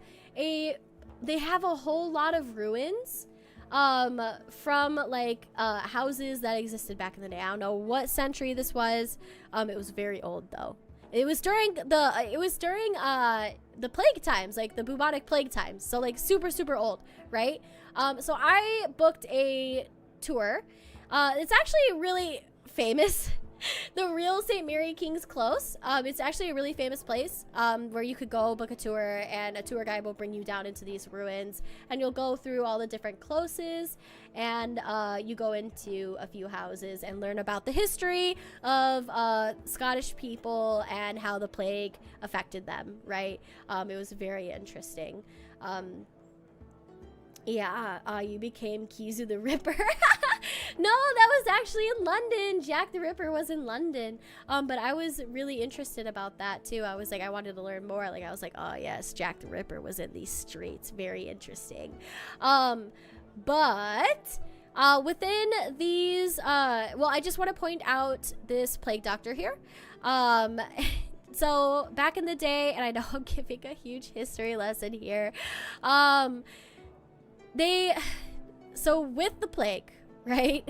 a whole lot of ruins from like houses that existed back in the day. I don't know what century this was. It was very old though. It was during the plague times, like the bubonic plague times. So like super, super old, right? So I booked a tour. It's actually really famous. The real St. Mary King's Close. It's actually a really famous place where you could go book a tour, and a tour guide will bring you down into these ruins, and you'll go through all the different closes, and you go into a few houses and learn about the history of Scottish people and how the plague affected them, right? It was very interesting. You became Kizui the Ripper. No, that was actually in London. Jack the Ripper was in London. But I was really interested about that too. I was like, I wanted to learn more. Like, I was like, oh yes, Jack the Ripper was in these streets. Very interesting. But within these, well, I just want to point out this plague doctor here. So back in the day, and I know I'm giving a huge history lesson here. So with the plague, right?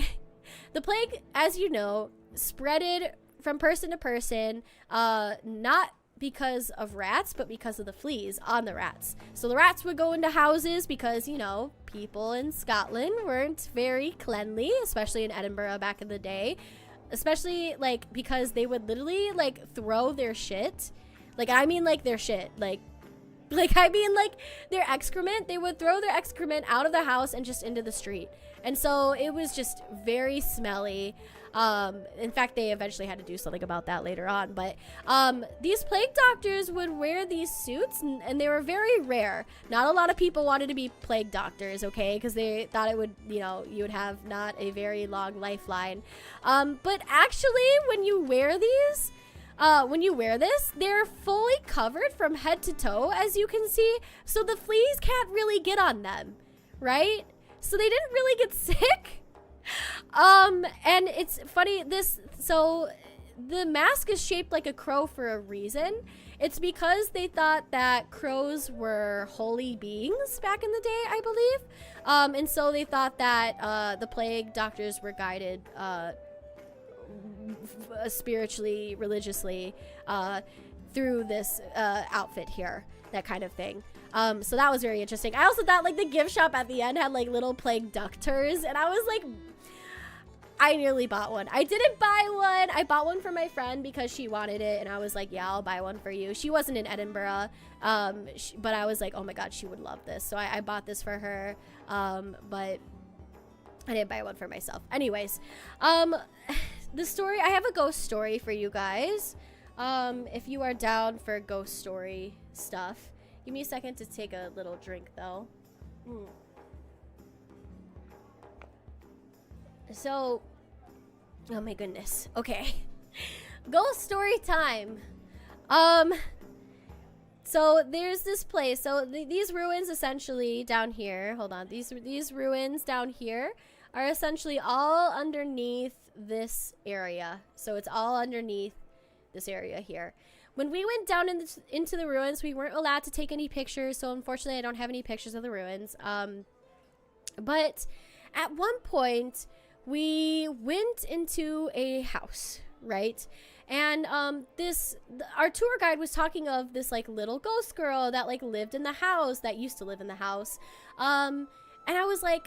The plague, as you know, spreaded from person to person, not because of rats, but because of the fleas on the rats. So the rats would go into houses because, you know, people in Scotland weren't very cleanly, especially in Edinburgh back in the day. Especially, like, because they would literally, like, throw their shit. Like, I mean, like, their shit. Like, I mean, like, their excrement. They would throw their excrement out of the house and just into the street. And so it was just very smelly. In fact, they eventually had to do something about that later on. But these plague doctors would wear these suits, and they were very rare. Not a lot of people wanted to be plague doctors, okay? Because they thought it would, you know, you would have not a very long lifeline. But actually, when you wear these... when you wear this, they're fully covered from head to toe, as you can see, so the fleas can't really get on them, right? So they didn't really get sick. And it's funny, so the mask is shaped like a crow for a reason. It's because they thought that crows were holy beings back in the day, I believe. And so they thought that the plague doctors were guided spiritually, religiously, through this outfit here, that kind of thing. So that was very interesting. I also thought, like, the gift shop at the end had, like, little plague ductors, and I was like, I nearly bought one. I didn't buy one. I bought one for my friend because she wanted it, and I was like, yeah, I'll buy one for you. She wasn't in Edinburgh, but I was like, oh my god, she would love this. So I bought this for her, but I didn't buy one for myself. Anyways, the story, I have a ghost story for you guys. If you are down for ghost story stuff. Give me a second to take a little drink, though. So, oh my goodness. Okay. Ghost story time. So there's this place. So these ruins essentially down here, hold on. These ruins down here are essentially all underneath this area. So it's all underneath this area here. When we went down into the ruins, we weren't allowed to take any pictures. So unfortunately, I don't have any pictures of the ruins. But at one point, we went into a house, right? And our tour guide was talking of this like little ghost girl that like lived in the house, that used to live in the house. And I was like,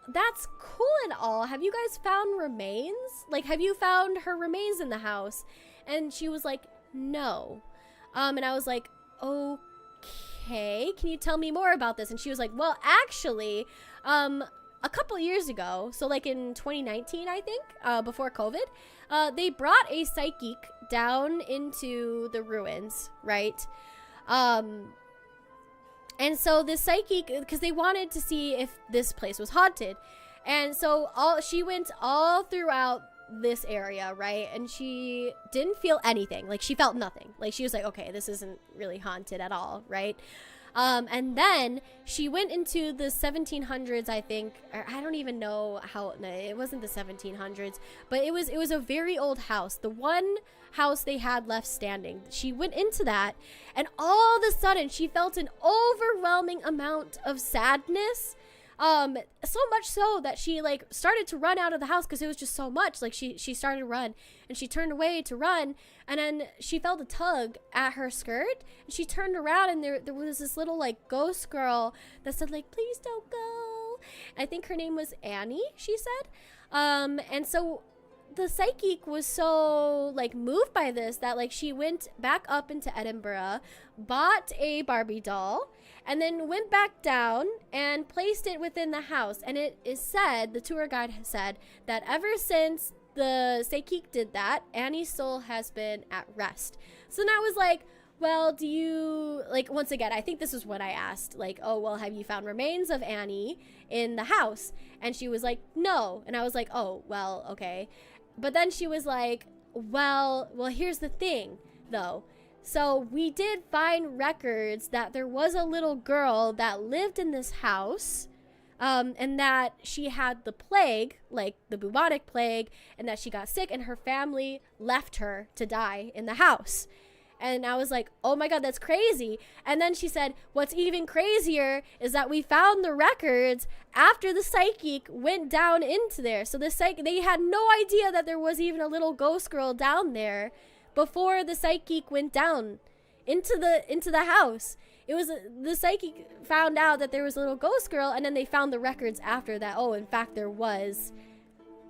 that's cool and all. Have you guys found remains? Like, have you found her remains in the house? And she was like, no. And I was like, okay, can you tell me more about this? And she was like, well, actually, a couple years ago, so like in 2019, I think, before COVID, they brought a psychic down into the ruins, right? And so the psychic, because they wanted to see if this place was haunted. And so she went all throughout this area, right? And she didn't feel anything. Like, she felt nothing. Like, she was like, okay, this isn't really haunted at all, right? And then she went into the 1700s, I think, or I don't even know how, no, it wasn't the 1700s, but it was a very old house. The one house they had left standing. She went into that, and all of a sudden she felt an overwhelming amount of sadness. So much so that she like started to run out of the house because it was just so much. Like she started to run, and she turned away to run, and then she felt a tug at her skirt, and she turned around, and there was this little like ghost girl that said like, please don't go. I think her name was Annie, she said. And so the psychic was so like moved by this that like she went back up into Edinburgh, bought a Barbie doll, and then went back down and placed it within the house. And it is said, the tour guide said, that ever since the psychic did that, Annie's soul has been at rest. So now I was like, well, do you, like, once again, I think this is what I asked, like, oh, well, have you found remains of Annie in the house? And she was like, no. And I was like, oh, well, okay. But then she was like, well, here's the thing, though. So we did find records that there was a little girl that lived in this house, and that she had the plague, like the bubonic plague, and that she got sick, and her family left her to die in the house. And I was like, oh my God, that's crazy. And then she said, what's even crazier is that we found the records after the psychic went down into there. So they had no idea that there was even a little ghost girl down there before the psychic went down into the house. It was the psychic found out that there was a little ghost girl, and then they found the records after that. Oh, in fact, there was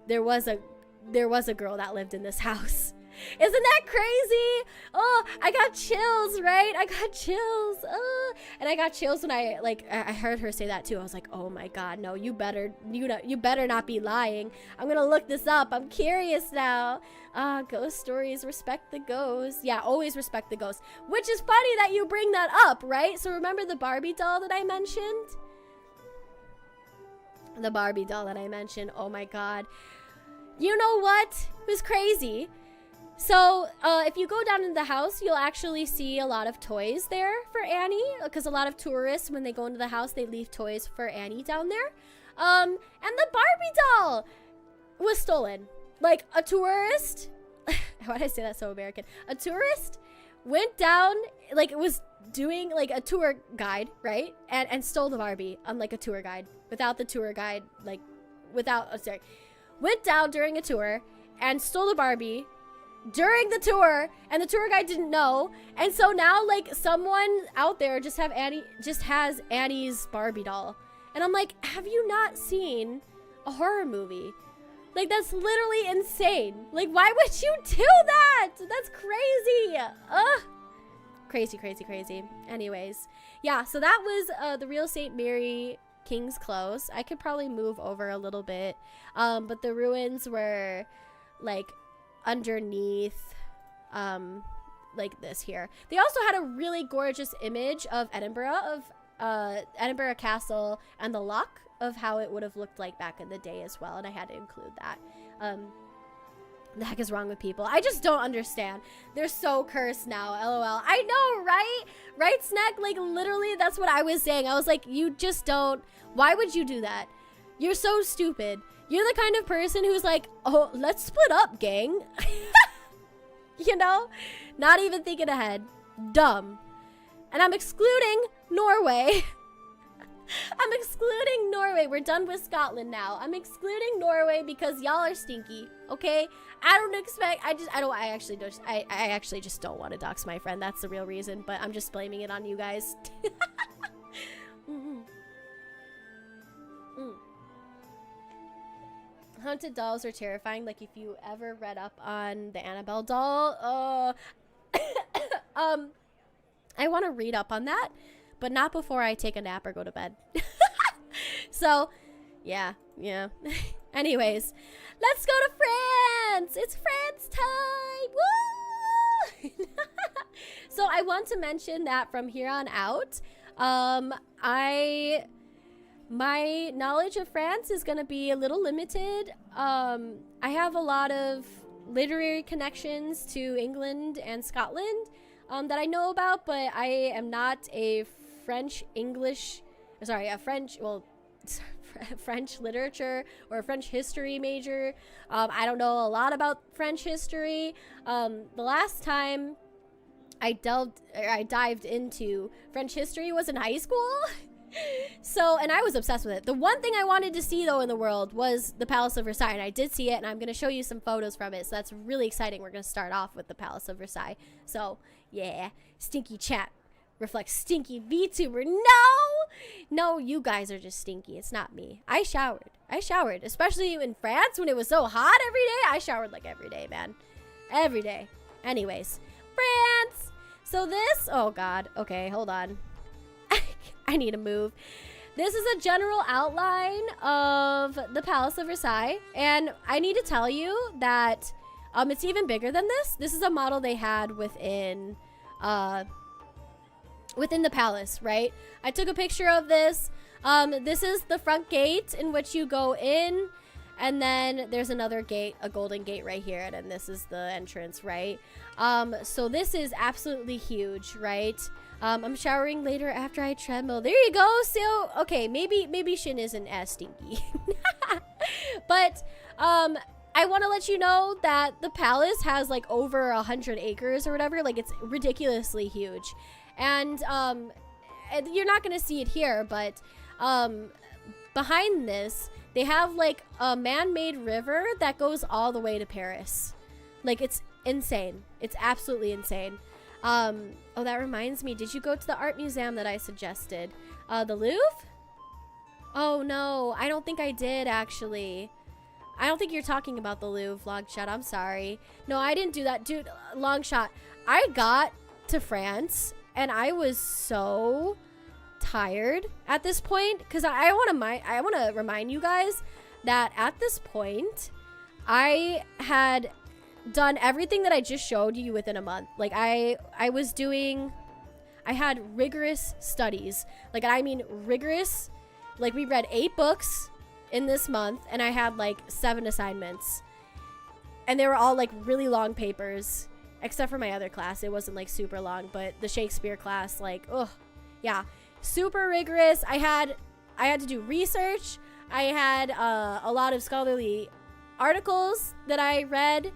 a girl that lived in this house. Isn't that crazy? Oh, I got chills, right? I got chills. And I got chills when I heard her say that too. I was like, oh my God, no, you better not be lying. I'm gonna look this up. I'm curious now. Ghost stories, respect the ghosts. Yeah, always respect the ghosts. Which is funny that you bring that up, right? So remember the Barbie doll that I mentioned? The Barbie doll that I mentioned. Oh my God. You know what? It was crazy. So, if you go down in the house, you'll actually see a lot of toys there for Annie, because a lot of tourists, when they go into the house, they leave toys for Annie down there. And the Barbie doll was stolen. Like, a tourist, why did I say that so American? A tourist went down, like, it was doing, like, a tour guide, right? And stole the Barbie on, like, a tour guide. Without the tour guide, like, went down during a tour and stole the Barbie during the tour, and the tour guide didn't know, and so now like someone out there just has Annie's Barbie doll, and I'm like, have you not seen a horror movie? Like, that's literally insane. Like, why would you do that? That's crazy. Crazy. Anyways, yeah, so that was the real St. Mary King's Close. I could probably move over a little bit, but the ruins were like underneath like this here. They also had a really gorgeous image of Edinburgh Castle and the lock of how it would have looked like back in the day as well, and I had to include that. The heck is wrong with people? I just don't understand. They're so cursed now, LOL. I know, right? Right, Snack? Like, literally, that's what I was saying. I was like, you just don't. Why would you do that? You're so stupid. You're the kind of person who's like, oh, let's split up, gang. You know? Not even thinking ahead. Dumb. And I'm excluding Norway. I'm excluding Norway. We're done with Scotland now. I'm excluding Norway because y'all are stinky, okay? I actually just don't want to dox my friend. That's the real reason, but I'm just blaming it on you guys. Haunted dolls are terrifying. Like, if you ever read up on the Annabelle doll, I want to read up on that, but not before I take a nap or go to bed. So, yeah. Anyways, let's go to France. It's France time. Woo! So I want to mention that from here on out, my knowledge of France is going to be a little limited. I have a lot of literary connections to England and Scotland that I know about, but I am not a French literature or a French history major. I don't know a lot about French history. The last time I dived into French history was in high school. So, and I was obsessed with it. The one thing I wanted to see, though, in the world was the Palace of Versailles, and I did see it, and I'm going to show you some photos from it, so that's really exciting. We're going to start off with the Palace of Versailles. So, yeah, stinky chat reflects stinky VTuber. No, you guys are just stinky. It's not me. I showered, especially in France when it was so hot every day. I showered like every day, man. Every day. Anyways, France. So this, oh God. Okay, hold on. I need to move. This is a general outline of the Palace of Versailles, and I need to tell you that it's even bigger than this. This is a model they had within the palace, right? I took a picture of this. This is the front gate in which you go in, and then there's another gate, a golden gate right here, and then this is the entrance, right? So this is absolutely huge, right? I'm showering later after I treadmill. There you go. So, okay, maybe Shin isn't as stinky. But, I want to let you know that the palace has like over 100 acres or whatever. Like, it's ridiculously huge. And, you're not going to see it here, but, behind this, they have like a man-made river that goes all the way to Paris. Like, it's insane. It's absolutely insane. Oh, that reminds me. Did you go to the art museum that I suggested? The Louvre? Oh, no. I don't think I did, actually. I don't think you're talking about the Louvre, Longshot. I'm sorry. No, I didn't do that. Dude, Longshot. I got to France, and I was so tired at this point. Because I want to remind you guys that at this point, I had done everything that I just showed you within a month. Like, I had rigorous studies. Like, I mean rigorous. Like, we read 8 books in this month, and I had like 7 assignments, and they were all like really long papers, except for my other class. It wasn't like super long, but the Shakespeare class, like, oh yeah, super rigorous. I had to do research. I had a lot of scholarly articles that I read,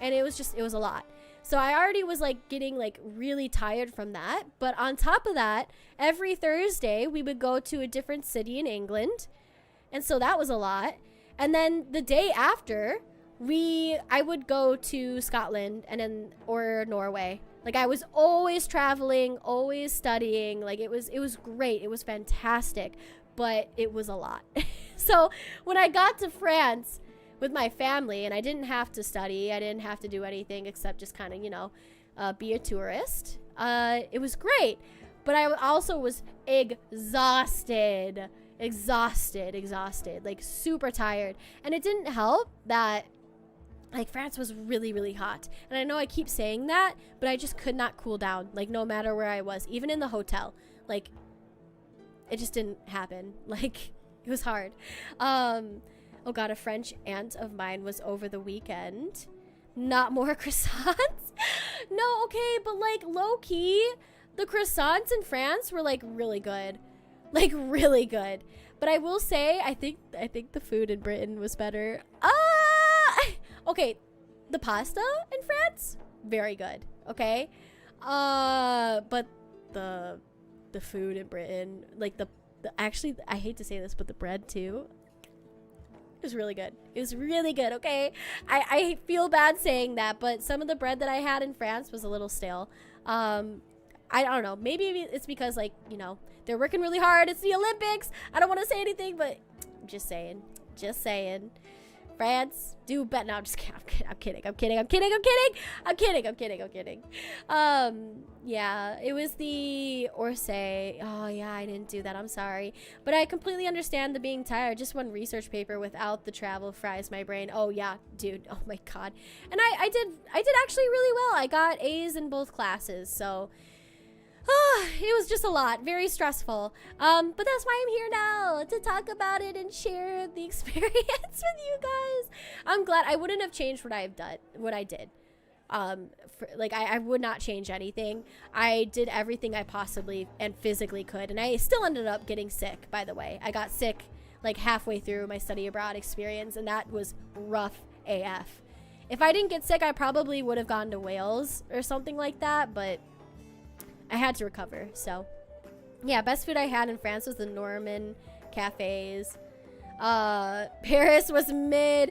and it was a lot. So I already was like getting like really tired from that. But on top of that, every Thursday we would go to a different city in England. And so that was a lot. And then the day after, I would go to Scotland or Norway. Like, I was always traveling, always studying. Like, it was great. It was fantastic, but it was a lot. So when I got to France with my family, and I didn't have to study, I didn't have to do anything except just kind of, be a tourist. It was great, but I also was exhausted, like super tired. And it didn't help that like France was really, really hot. And I know I keep saying that, but I just could not cool down, like, no matter where I was, even in the hotel. Like, it just didn't happen. Like, it was hard. Oh God, a French aunt of mine was over the weekend. Not more croissants? No, okay, but like low-key, the croissants in France were like really good. Like really good. But I will say, I think the food in Britain was better. Okay, the pasta in France, very good. Okay, but the food in Britain, like the actually, I hate to say this, but the bread too. It was really good. It was really good, okay? I feel bad saying that, but some of the bread that I had in France was a little stale. I don't know. Maybe it's because, like, you know, they're working really hard. It's the Olympics. I don't want to say anything, but I'm just saying. Just saying. France, do bet. No, I'm just kidding. I'm kidding. Yeah, it was the Orsay. Oh, yeah, I didn't do that. I'm sorry. But I completely understand the being tired. Just one research paper without the travel fries my brain. Oh, yeah, dude. Oh, my God. And I did actually really well. I got A's in both classes, so it was just a lot. Very stressful. But that's why I'm here now, to talk about it and share the experience with you guys. I'm glad. I wouldn't have changed what I did. Like I would not change anything. I did everything I possibly and physically could, and I still ended up getting sick, by the way. I got sick like halfway through my study abroad experience, and that was rough AF. If I didn't get sick, I probably would have gone to Wales or something like that, but I had to recover. So yeah, best food I had in France was the Norman cafes. Paris was mid.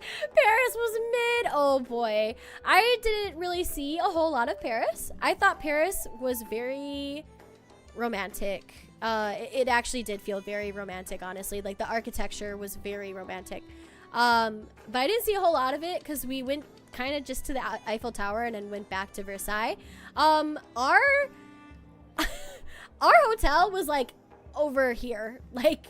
Oh boy, I didn't really see a whole lot of Paris. I thought Paris was very romantic. It actually did feel very romantic, honestly. Like the architecture was very romantic. But I didn't see a whole lot of it because we went kind of just to the Eiffel Tower and then went back to Versailles. Our hotel was like over here. Like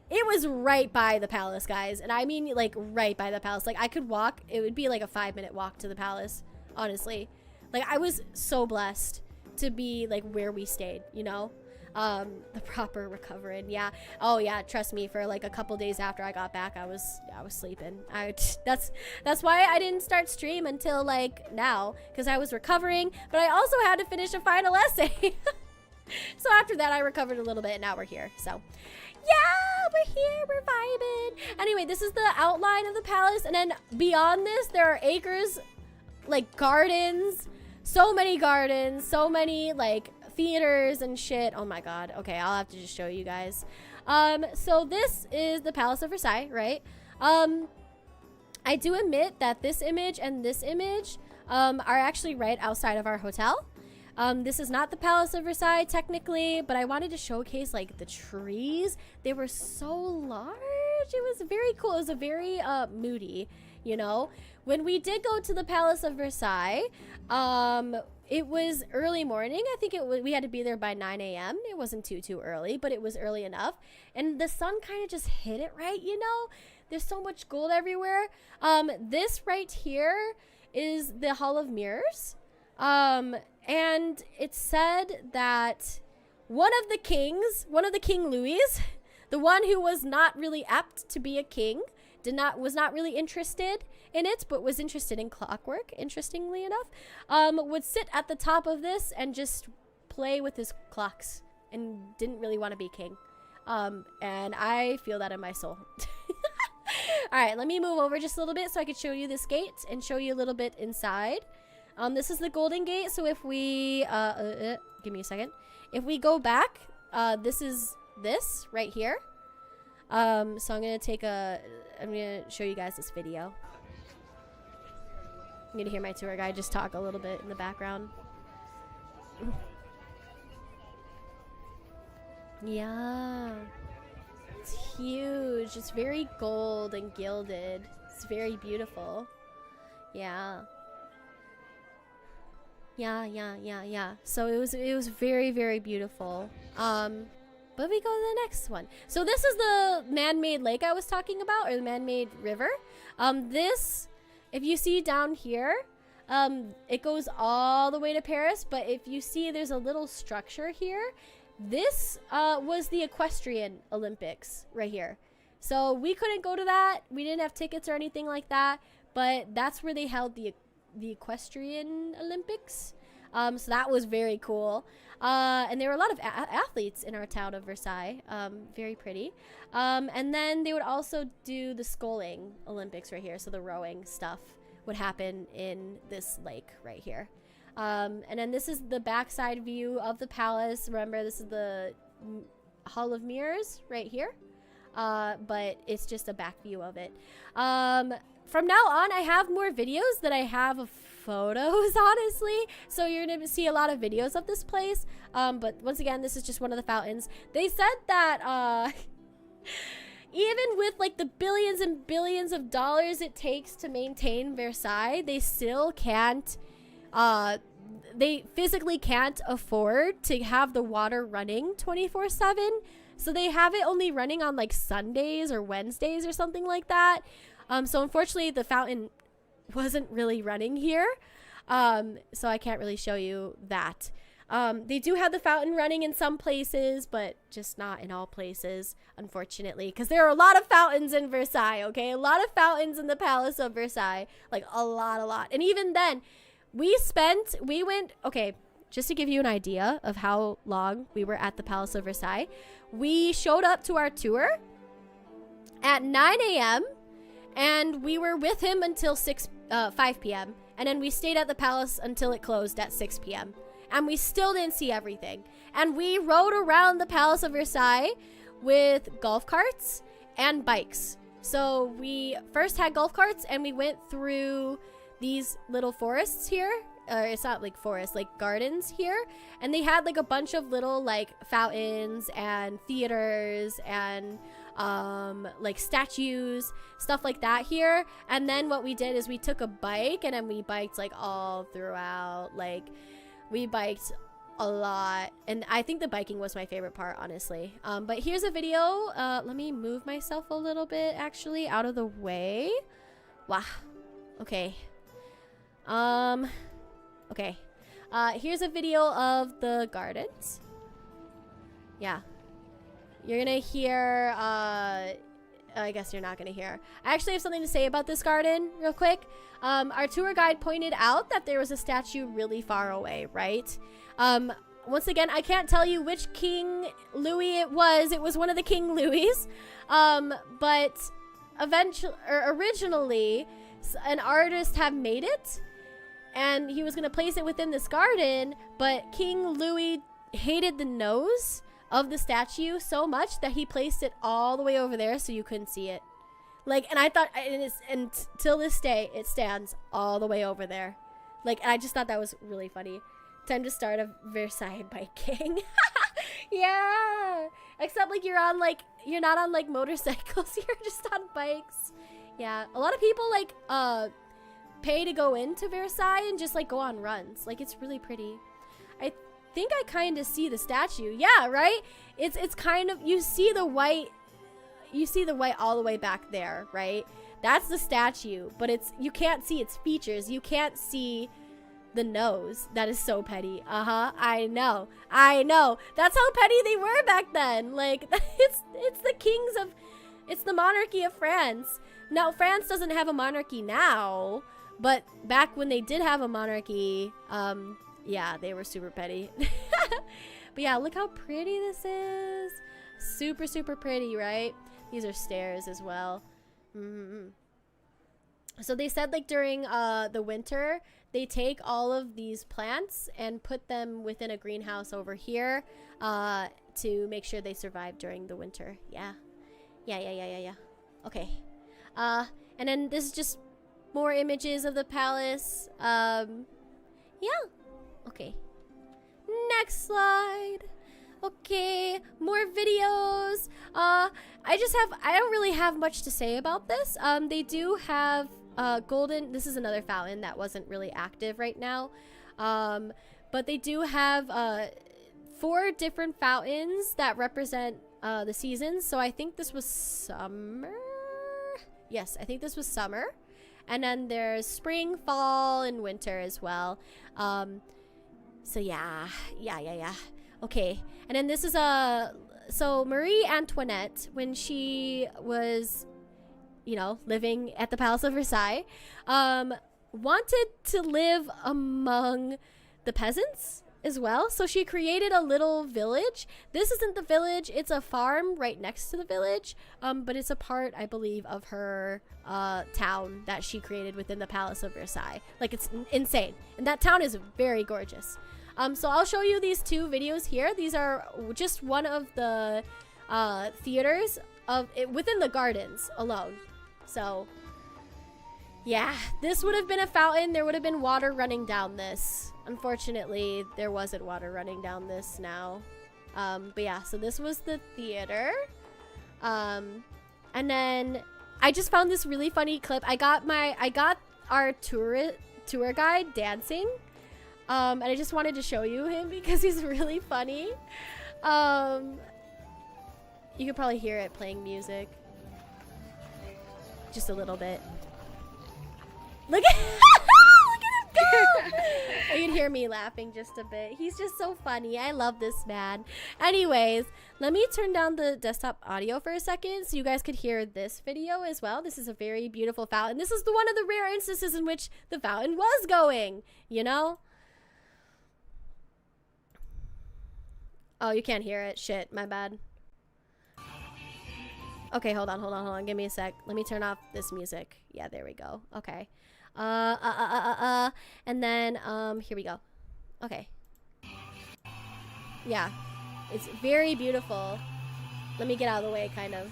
it was right by the palace, guys. And I mean like right by the palace. Like I could walk. It would be like a 5-minute walk to the palace, honestly. Like I was so blessed to be like where we stayed, you know? The proper recovering. Yeah. Oh yeah, trust me, for like a couple days after I got back, I was sleeping. That's why I didn't start stream until like now, because I was recovering, but I also had to finish a final essay. So after that I recovered a little bit, and now we're here. So yeah, we're here, we're vibing. Anyway, this is the outline of the palace, and then beyond this there are acres, like gardens, so many like theaters and shit. Oh my god. Okay, I'll have to just show you guys. So this is the Palace of Versailles, right? I do admit that this image and this image are actually right outside of our hotel. This is not the Palace of Versailles technically, but I wanted to showcase like the trees. They were so large. It was very cool. It was a very moody, you know. When we did go to the Palace of Versailles, it was early morning. I think we had to be there by 9 a.m. It wasn't too early, but it was early enough. And the sun kind of just hit it right, you know? There's so much gold everywhere. This right here is the Hall of Mirrors. And it said that one of the King Louis, the one who was not really apt to be a king, was not really interested in it, but was interested in clockwork, interestingly enough, would sit at the top of this and just play with his clocks and didn't really want to be king. And I feel that in my soul. All right, let me move over just a little bit so I could show you this gate and show you a little bit inside. This is the Golden Gate, so if we, give me a second. If we go back, this is this right here. So I'm gonna show you guys this video. I'm gonna hear my tour guide just talk a little bit in the background. Yeah, it's huge. It's very gold and gilded. It's very beautiful. Yeah. So it was very beautiful. But we go to the next one. So this is the man-made lake I was talking about, or the man-made river. This, if you see down here, it goes all the way to Paris. But if you see, there's a little structure here. This was the Equestrian Olympics right here. So we couldn't go to that. We didn't have tickets or anything like that. But that's where they held the Equestrian Olympics. So that was very cool. And there were a lot of athletes in our town of Versailles. Very pretty. And then they would also do the sculling Olympics right here. So the rowing stuff would happen in this lake right here. And then this is the backside view of the palace. Remember, this is the Hall of Mirrors right here. But it's just a back view of it. From now on, I have more videos than I have of photos, honestly. So you're going to see a lot of videos of this place. But once again, this is just one of the fountains. They said that even with like the billions and billions of dollars it takes to maintain Versailles, they still can't, they physically can't afford to have the water running 24/7. So they have it only running on like Sundays or Wednesdays or something like that. So unfortunately, the fountain wasn't really running here. So I can't really show you that. They do have the fountain running in some places, but just not in all places, unfortunately. Because there are a lot of fountains in Versailles, okay? A lot of fountains in the Palace of Versailles. Like, a lot. And even then, Okay, just to give you an idea of how long we were at the Palace of Versailles, we showed up to our tour at 9 a.m. and we were with him until 5 p.m. And then we stayed at the palace until it closed at 6 p.m. And we still didn't see everything. And we rode around the Palace of Versailles with golf carts and bikes. So we first had golf carts and we went through these little forests here. It's not like forests, like gardens here. And they had like a bunch of little like fountains and theaters and like statues, stuff like that here. And then what we did is we took a bike and then we biked like all throughout. Like we biked a lot, and I think the biking was my favorite part, honestly. But here's a video. Let me move myself a little bit actually out of the way. Wow. Okay. Okay. Here's a video of the gardens. Yeah. You're gonna hear, I guess you're not gonna hear. I actually have something to say about this garden real quick. Our tour guide pointed out that there was a statue really far away, right? Once again, I can't tell you which King Louis it was. It was one of the King Louis. But originally, an artist had made it, and he was gonna place it within this garden, but King Louis hated the nose of the statue so much that he placed it all the way over there so you couldn't see it. Like, and I thought, and till this day, it stands all the way over there. Like, I just thought that was really funny. Time to start a Versailles biking. Yeah. Except, like, you're not on, like, motorcycles. You're just on bikes. Yeah. A lot of people, like, pay to go into Versailles and just, like, go on runs. Like, it's really pretty. I think I kind of see the statue. Yeah, right? It's kind of, you see the white all the way back there, right? That's the statue, but you can't see its features. You can't see the nose. That is so petty. I know. That's how petty they were back then. Like, it's the monarchy of France. Now, France doesn't have a monarchy now, but back when they did have a monarchy, yeah, they were super petty. But yeah, look how pretty this is. Super, super pretty, right? These are stairs as well. So they said, like, during the winter, they take all of these plants and put them within a greenhouse over here to make sure they survive during the winter. Yeah. Okay. And then this is just more images of the palace. Yeah. Okay. Next slide. Okay, more videos. I don't really have much to say about this. They do have golden, this is another fountain that wasn't really active right now. But they do have 4 different fountains that represent the seasons. So I think this was summer. Yes, I think this was summer. And then there's spring, fall, and winter as well. So yeah. Okay, and then this is so Marie Antoinette, when she was, living at the Palace of Versailles, wanted to live among the peasants as well. So she created a little village. This isn't the village, it's a farm right next to the village, but it's a part, I believe, of her town that she created within the Palace of Versailles. Like, it's insane, and that town is very gorgeous. So I'll show you these 2 videos here. These are just one of the theaters within the gardens alone. So yeah, this would have been a fountain. There would have been water running down this. Unfortunately, there wasn't water running down this now. But yeah, so this was the theater. And then I just found this really funny clip. I got our tour guide dancing. And I just wanted to show you him because he's really funny. You could probably hear it playing music. Just a little bit. Look at look at him go! You can hear me laughing just a bit. He's just so funny. I love this man. Anyways, let me turn down the desktop audio for a second so you guys could hear this video as well. This is a very beautiful fountain. This is one of the rare instances in which the fountain was going, you know? Oh, you can't hear it. Shit, my bad. Okay, hold on. Give me a sec. Let me turn off this music. Yeah, there we go. Okay. And then, here we go. Okay. Yeah. It's very beautiful. Let me get out of the way, kind of.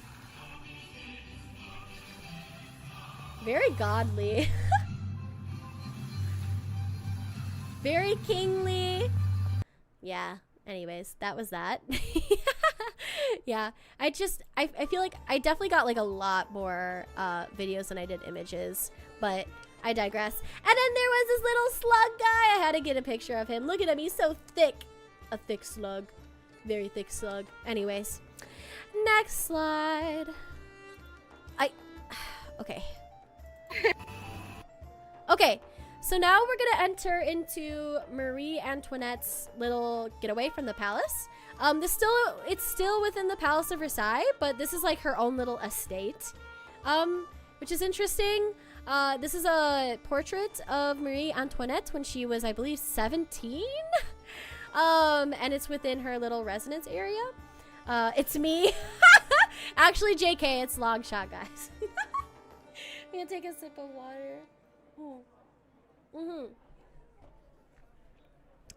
Very godly. Very kingly. Yeah. Anyways, that was that. Yeah, I feel like I definitely got like a lot more videos than I did images, but I digress. And then there was this little slug guy. I had to get a picture of him. Look at him, he's so thick. A thick slug. Very thick slug. Anyways, next slide. Okay. Okay. So now we're gonna enter into Marie Antoinette's little getaway from the palace. It's still within the Palace of Versailles, but this is like her own little estate, which is interesting. This is a portrait of Marie Antoinette when she was, I believe, 17. And it's within her little residence area. It's me. Actually, JK, it's long shot, guys. I'm gonna take a sip of water.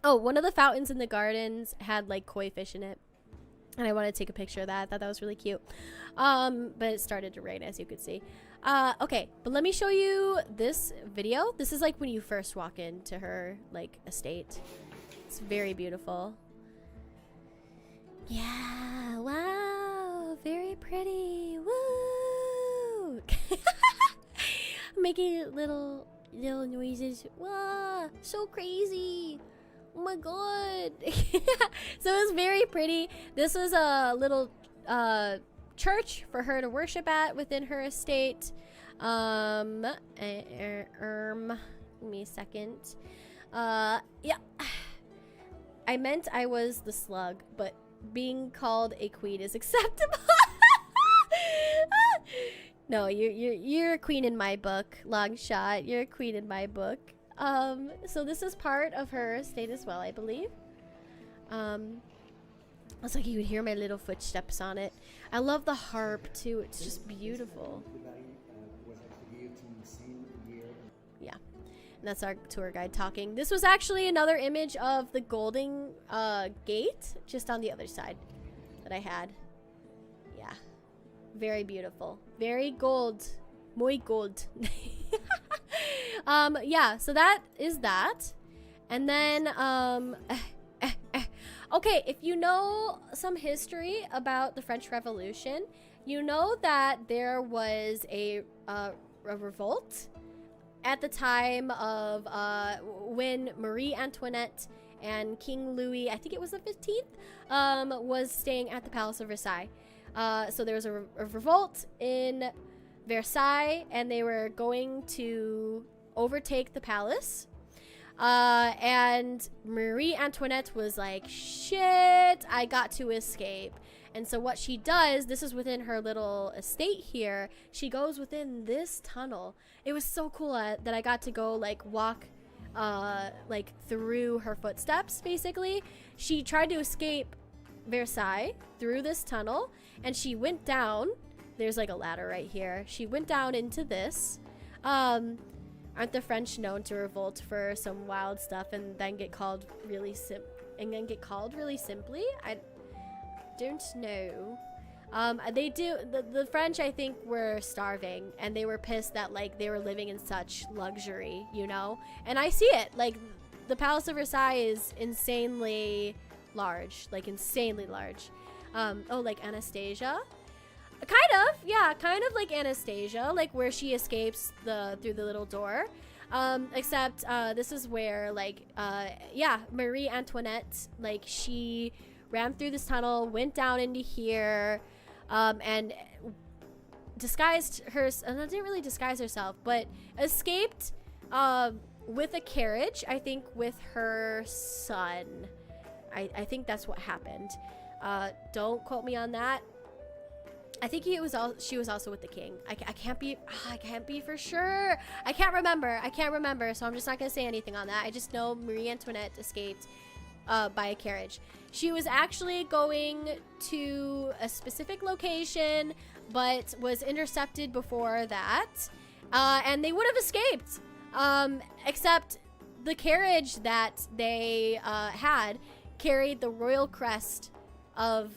Oh, one of the fountains in the gardens had like koi fish in it, and I wanted to take a picture of that. I thought that was really cute. But it started to rain, as you could see. Okay, but let me show you this video. This is like when you first walk into her like estate. It's very beautiful. Yeah, wow, very pretty. Woo! Making little noises. Wow, so crazy. Oh my god. So it was very pretty. This was a little church for her to worship at within her estate. Give me a second. Yeah. I meant I was the slug, but being called a queen is acceptable. No, you're a queen in my book, long shot. You're a queen in my book. So this is part of her estate as well, I believe. It's like you would hear my little footsteps on it. I love the harp too. It's just beautiful. Yeah, and that's our tour guide talking. This was actually another image of the Golden Gate, just on the other side that I had. Yeah, very beautiful. Very gold. Muy gold. Yeah, so that is that. And then, okay, if you know some history about the French Revolution, you know that there was a revolt at the time of when Marie Antoinette and King Louis, I think it was the 15th, was staying at the Palace of Versailles. So there was a revolt in Versailles, and they were going to overtake the palace. And Marie Antoinette was like, shit, I got to escape. And so what she does, this is within her little estate here, she goes within this tunnel. It was so cool that I got to go like walk like through her footsteps. Basically, she tried to escape Versailles through this tunnel, and she went down. There's like a ladder right here. She went down into this. Aren't the French known to revolt for some wild stuff and then get called really simply? I don't know. They do. The French, I think, were starving, and they were pissed that like they were living in such luxury, you know. And I see it. Like the Palace of Versailles is insanely large, like insanely large. Oh, like Anastasia. Kind of, yeah, kind of like Anastasia, like where she escapes through the little door. Except this is where like yeah, Marie Antoinette, like she ran through this tunnel, went down into here, and disguised her. Didn't really disguise herself, but escaped with a carriage, I think with her son. I think that's what happened. Don't quote me on that. I think she was also with the king. I can't be for sure. I can't remember, so I'm just not gonna say anything on that. I just know Marie Antoinette escaped by a carriage. She was actually going to a specific location, but was intercepted before that, and they would have escaped, except the carriage that they had carried the royal crest of,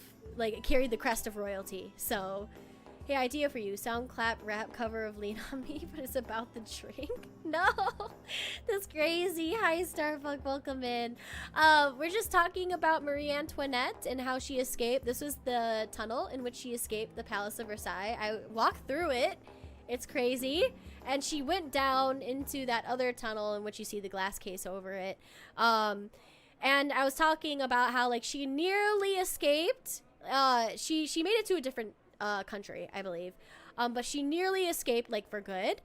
carried the crest of royalty. So, hey, idea for you. Sound clap rap cover of Lean on Me, but it's about the drink. No, that's crazy. Hi, Starfuck, welcome in. We're just talking about Marie Antoinette and how she escaped. This was the tunnel in which she escaped the Palace of Versailles. I walked through it. It's crazy. And she went down into that other tunnel in which you see the glass case over it. And I was talking about how, like, she nearly escaped. She made it to a different country, I believe. But she nearly escaped, like, for good.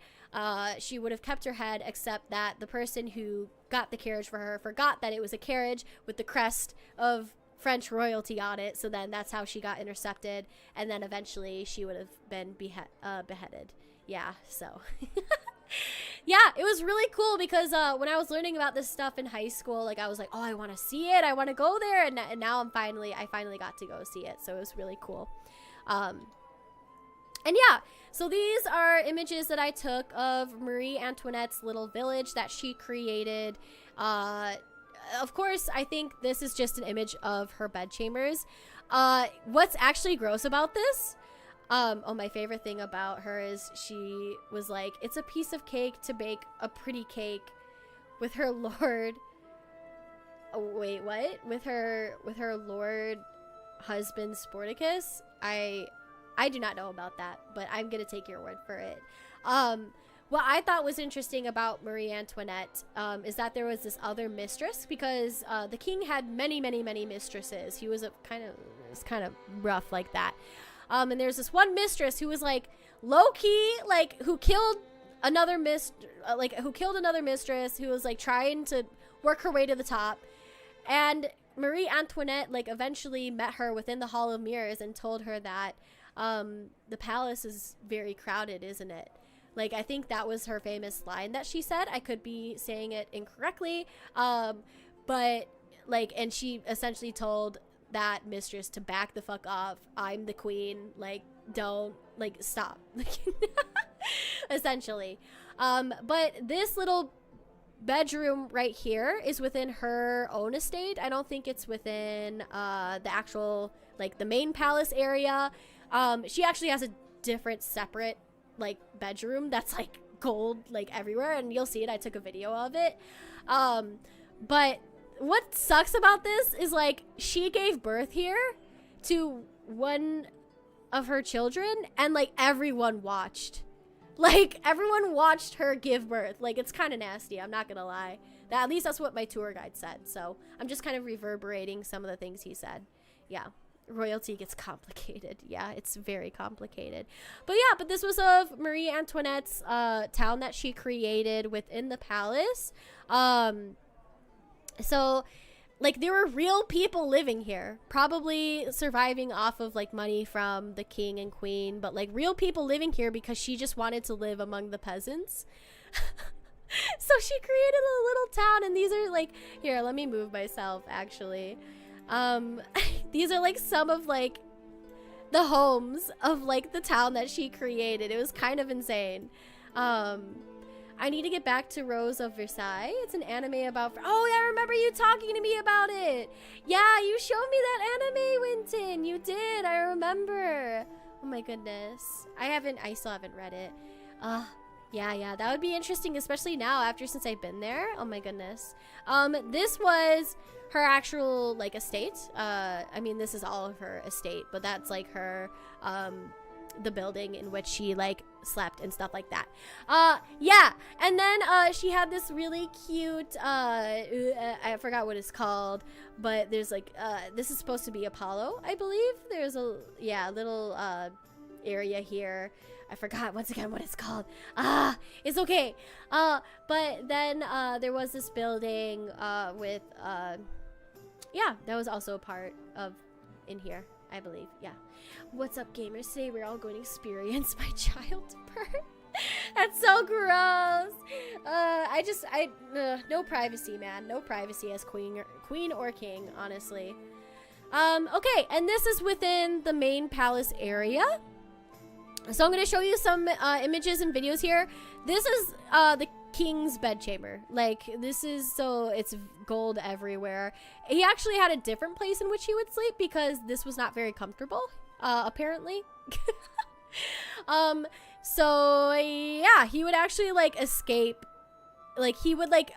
She would have kept her head, except that the person who got the carriage for her forgot that it was a carriage with the crest of French royalty on it. So then that's how she got intercepted. And then eventually she would have been beheaded. Yeah, so... Yeah, it was really cool because when I was learning about this stuff in high school, like, I was like, oh, I want to see it. I want to go there. And now I finally got to go see it. So it was really cool. And yeah, so these are images that I took of Marie Antoinette's little village that she created. Of course, I think this is just an image of her bedchambers. What's actually gross about this? Oh, my favorite thing about her is she was like, it's a piece of cake to bake a pretty cake with her lord. Oh, wait, what? With her lord husband Sporticus? I do not know about that, but I'm gonna take your word for it. What I thought was interesting about Marie Antoinette is that there was this other mistress, because the king had many mistresses. He was kind of rough like that. And there's this one mistress who was, like, low-key, like, who killed another mistress, who was, like, trying to work her way to the top. And Marie Antoinette, like, eventually met her within the Hall of Mirrors and told her that the palace is very crowded, isn't it? Like, I think that was her famous line that she said. I could be saying it incorrectly. But, like, and she essentially told that mistress to back the fuck off. I'm the queen. Like, don't, like, stop. Essentially. But this little bedroom right here is within her own estate. I don't think it's within the actual, like, the main palace area. She actually has a different separate, like, bedroom that's, like, gold, like, everywhere, and you'll see it. I took a video of it. But what sucks about this is, like, she gave birth here to one of her children, and, like, everyone watched. Like, everyone watched her give birth. Like, it's kind of nasty, I'm not gonna lie. At least that's what my tour guide said, so I'm just kind of reverberating some of the things he said. Yeah, royalty gets complicated. Yeah, it's very complicated. But yeah, but this was of Marie Antoinette's town that she created within the palace. So, like, there were real people living here, probably surviving off of, like, money from the king and queen, but, like, real people living here because she just wanted to live among the peasants. So she created a little town, and these are, like, here, let me move myself, actually. These are, like, some of, like, the homes of, like, the town that she created. It was kind of insane. I need to get back to Rose of Versailles. It's an anime about... Oh, I remember you talking to me about it. Yeah, you showed me that anime, Winton. You did. I remember. Oh, my goodness. I still haven't read it. Yeah. That would be interesting, especially now, since I've been there. Oh, my goodness. This was her actual, like, estate. I mean, this is all of her estate, but that's, like, her... the building in which she, like, slept and stuff like that. Yeah, and then she had this really cute I forgot what it's called, but there's, like, this is supposed to be Apollo, I believe. There's a little area here. I forgot once again what it's called. It's okay. But then there was this building with yeah, that was also a part of in here, I believe. Yeah. What's up, gamers? Today we're all going to experience my childbirth. That's so gross. No privacy, man. No privacy as queen or king, honestly. Okay, and this is within the main palace area. So I'm going to show you some images and videos here. This is the king's bedchamber. Like, this is, so it's gold everywhere. He actually had a different place in which he would sleep because this was not very comfortable, apparently. So yeah, he would actually like escape. Like, he would like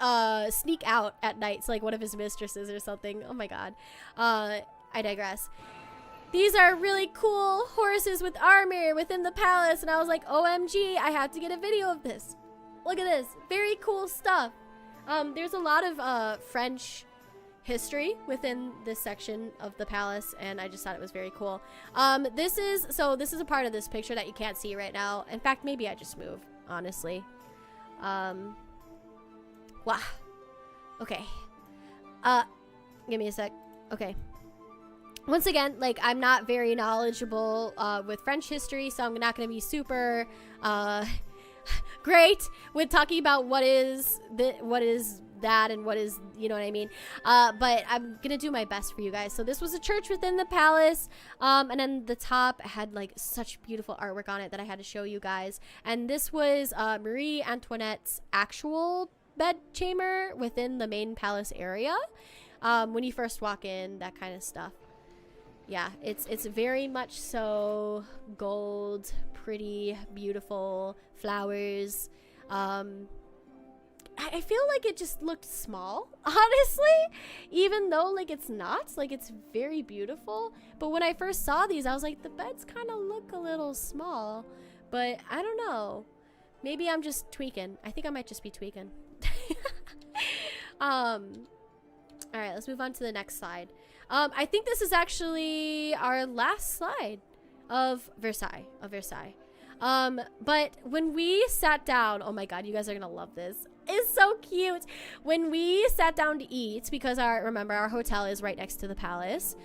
sneak out at night to like one of his mistresses or something. Oh my god. I digress. These are really cool horses with armor within the palace, and I was like, OMG, I have to get a video of this. Look at this. Very cool stuff. There's a lot of French history within this section of the palace, and I just thought it was very cool. This is a part of this picture that you can't see right now. In fact, maybe I just move, honestly. Wow. Okay. Give me a sec. Okay. Once again, like, I'm not very knowledgeable with French history, so I'm not going to be super great with talking about what is that and what is, you know what I mean. But I'm going to do my best for you guys. So this was a church within the palace, and then the top had like such beautiful artwork on it that I had to show you guys. And this was Marie Antoinette's actual bedchamber within the main palace area. When you first walk in, that kind of stuff. Yeah, it's very much so gold, pretty, beautiful, flowers. I feel like it just looked small, honestly, even though like it's not, like it's very beautiful. But when I first saw these, I was like, the beds kind of look a little small, but I don't know. Maybe I'm just tweaking. I think I might just be tweaking. All right, let's move on to the next slide. I think this is actually our last slide of Versailles. But when we sat down, oh my god, you guys are gonna love this. It's so cute. When we sat down to eat, because remember our hotel is right next to the palace,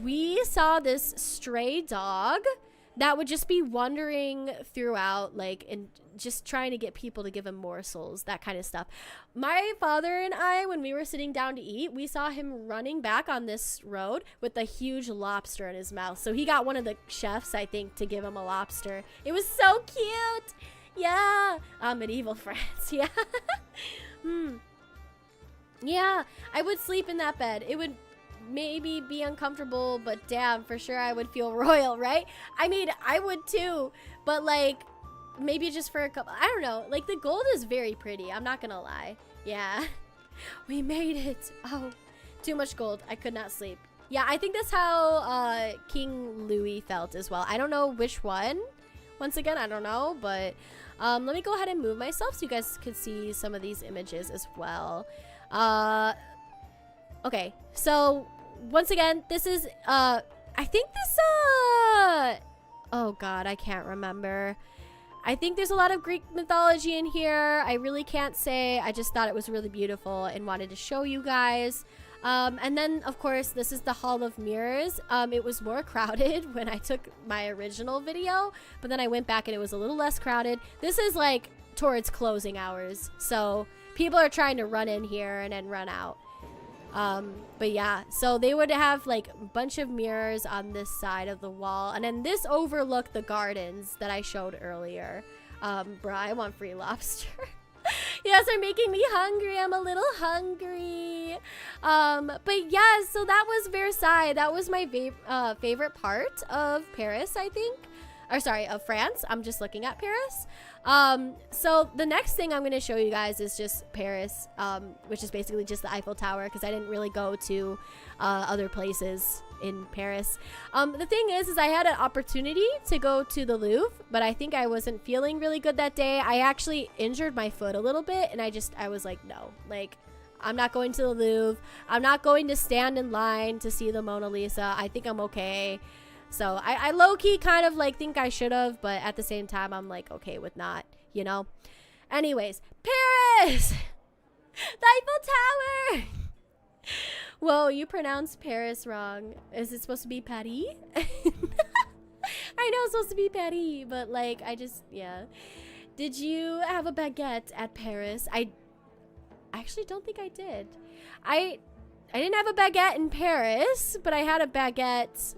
we saw this stray dog that would just be wandering throughout, like, and just trying to get people to give him morsels, that kind of stuff. My father and I, when we were sitting down to eat, we saw him running back on this road with a huge lobster in his mouth. So he got one of the chefs, I think, to give him a lobster. It was so cute. Yeah. Medieval France. Yeah. Yeah, I would sleep in that bed. It would maybe be uncomfortable, but damn, for sure I would feel royal, right? I mean, I would too, but like, maybe just for a couple, I don't know, like the gold is very pretty, I'm not gonna lie. Yeah. We made it. Oh, too much gold. I could not sleep. Yeah, I think that's how King Louis felt as well. I don't know which one. Once again, I don't know, but let me go ahead and move myself so you guys could see some of these images as well. Okay, so once again, this is I think this oh god, I can't remember. I think there's a lot of Greek mythology in here. I really can't say. I just thought it was really beautiful and wanted to show you guys. And then, of course, this is the Hall of Mirrors. It was more crowded when I took my original video, but then I went back and it was a little less crowded. This is like towards closing hours, so people are trying to run in here and then run out. But yeah, so they would have like a bunch of mirrors on this side of the wall, and then this overlooked the gardens that I showed earlier. Bruh, I want free lobster. You guys are making me hungry. I'm a little hungry. But yeah, so that was Versailles. That was my favorite part of Paris, I think. Or sorry, of France. I'm just looking at Paris. So the next thing I'm going to show you guys is just Paris, which is basically just the Eiffel Tower, because I didn't really go to other places in Paris. The thing is I had an opportunity to go to the Louvre, but I think I wasn't feeling really good that day. I actually injured my foot a little bit, and I was like, no, like, I'm not going to the Louvre. I'm not going to stand in line to see the Mona Lisa. I think I'm okay. So I low-key kind of like think I should have, but at the same time, I'm like okay with not, you know? Anyways, Paris! The Eiffel Tower! Whoa, you pronounced Paris wrong. Is it supposed to be Paris? I know it's supposed to be Paris, but like, yeah. Did you have a baguette at Paris? I actually don't think I did. I didn't have a baguette in Paris, but I had a baguette,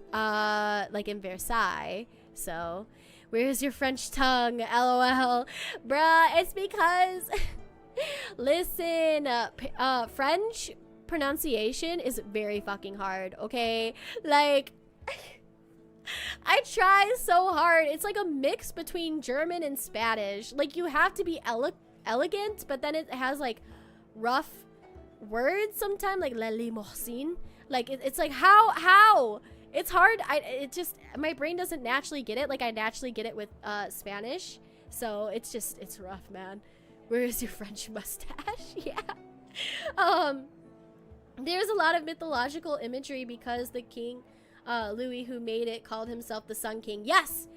like in Versailles. So, where's your French tongue? LOL. Bruh, it's because, listen, French pronunciation is very fucking hard, okay? Like, I try so hard. It's like a mix between German and Spanish. Like, you have to be elegant, but then it has like rough words sometimes, like la limousine. Like it's like how it's hard. It just, my brain doesn't naturally get it like I naturally get it with Spanish. So it's rough, man. Where is your French mustache? Yeah. There's a lot of mythological imagery because the king Louis, who made it, called himself the Sun King. Yes,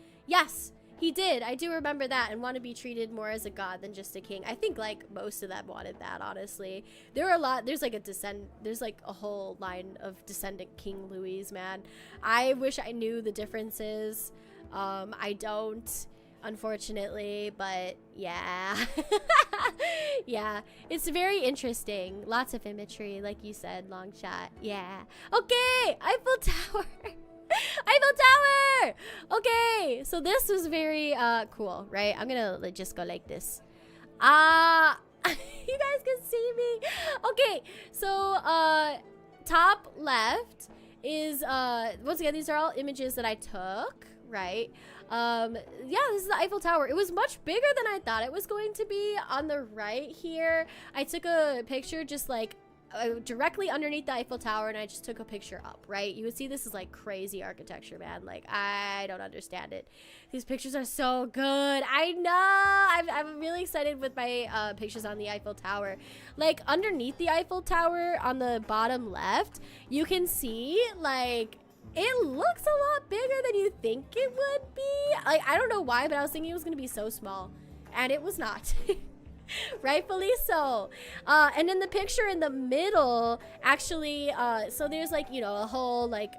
he did. I do remember that, and want to be treated more as a god than just a king. I think like most of them wanted that, honestly. There are a lot. There's like a whole line of descendant King Louis, man. I wish I knew the differences. I don't, unfortunately, but yeah. Yeah, it's very interesting. Lots of imagery, like you said, long shot. Yeah. Okay, Eiffel Tower. Eiffel Tower. Okay, so this was very cool, right? I'm gonna just go like this. You guys can see me. Okay, so top left is once again, these are all images that I took, right? Yeah, this is the Eiffel Tower. It was much bigger than I thought it was going to be. On the right here, I took a picture just like directly underneath the Eiffel Tower, and I just took a picture up, right? You would see this is like crazy architecture, man. Like, I don't understand it. These pictures are so good. I know. I'm really excited with my pictures on the Eiffel Tower. Like, underneath the Eiffel Tower on the bottom left, you can see like it looks a lot bigger than you think it would be. Like, I don't know why, but I was thinking it was gonna be so small, and it was not. Rightfully so. And then the picture in the middle, actually, so there's like, you know, a whole like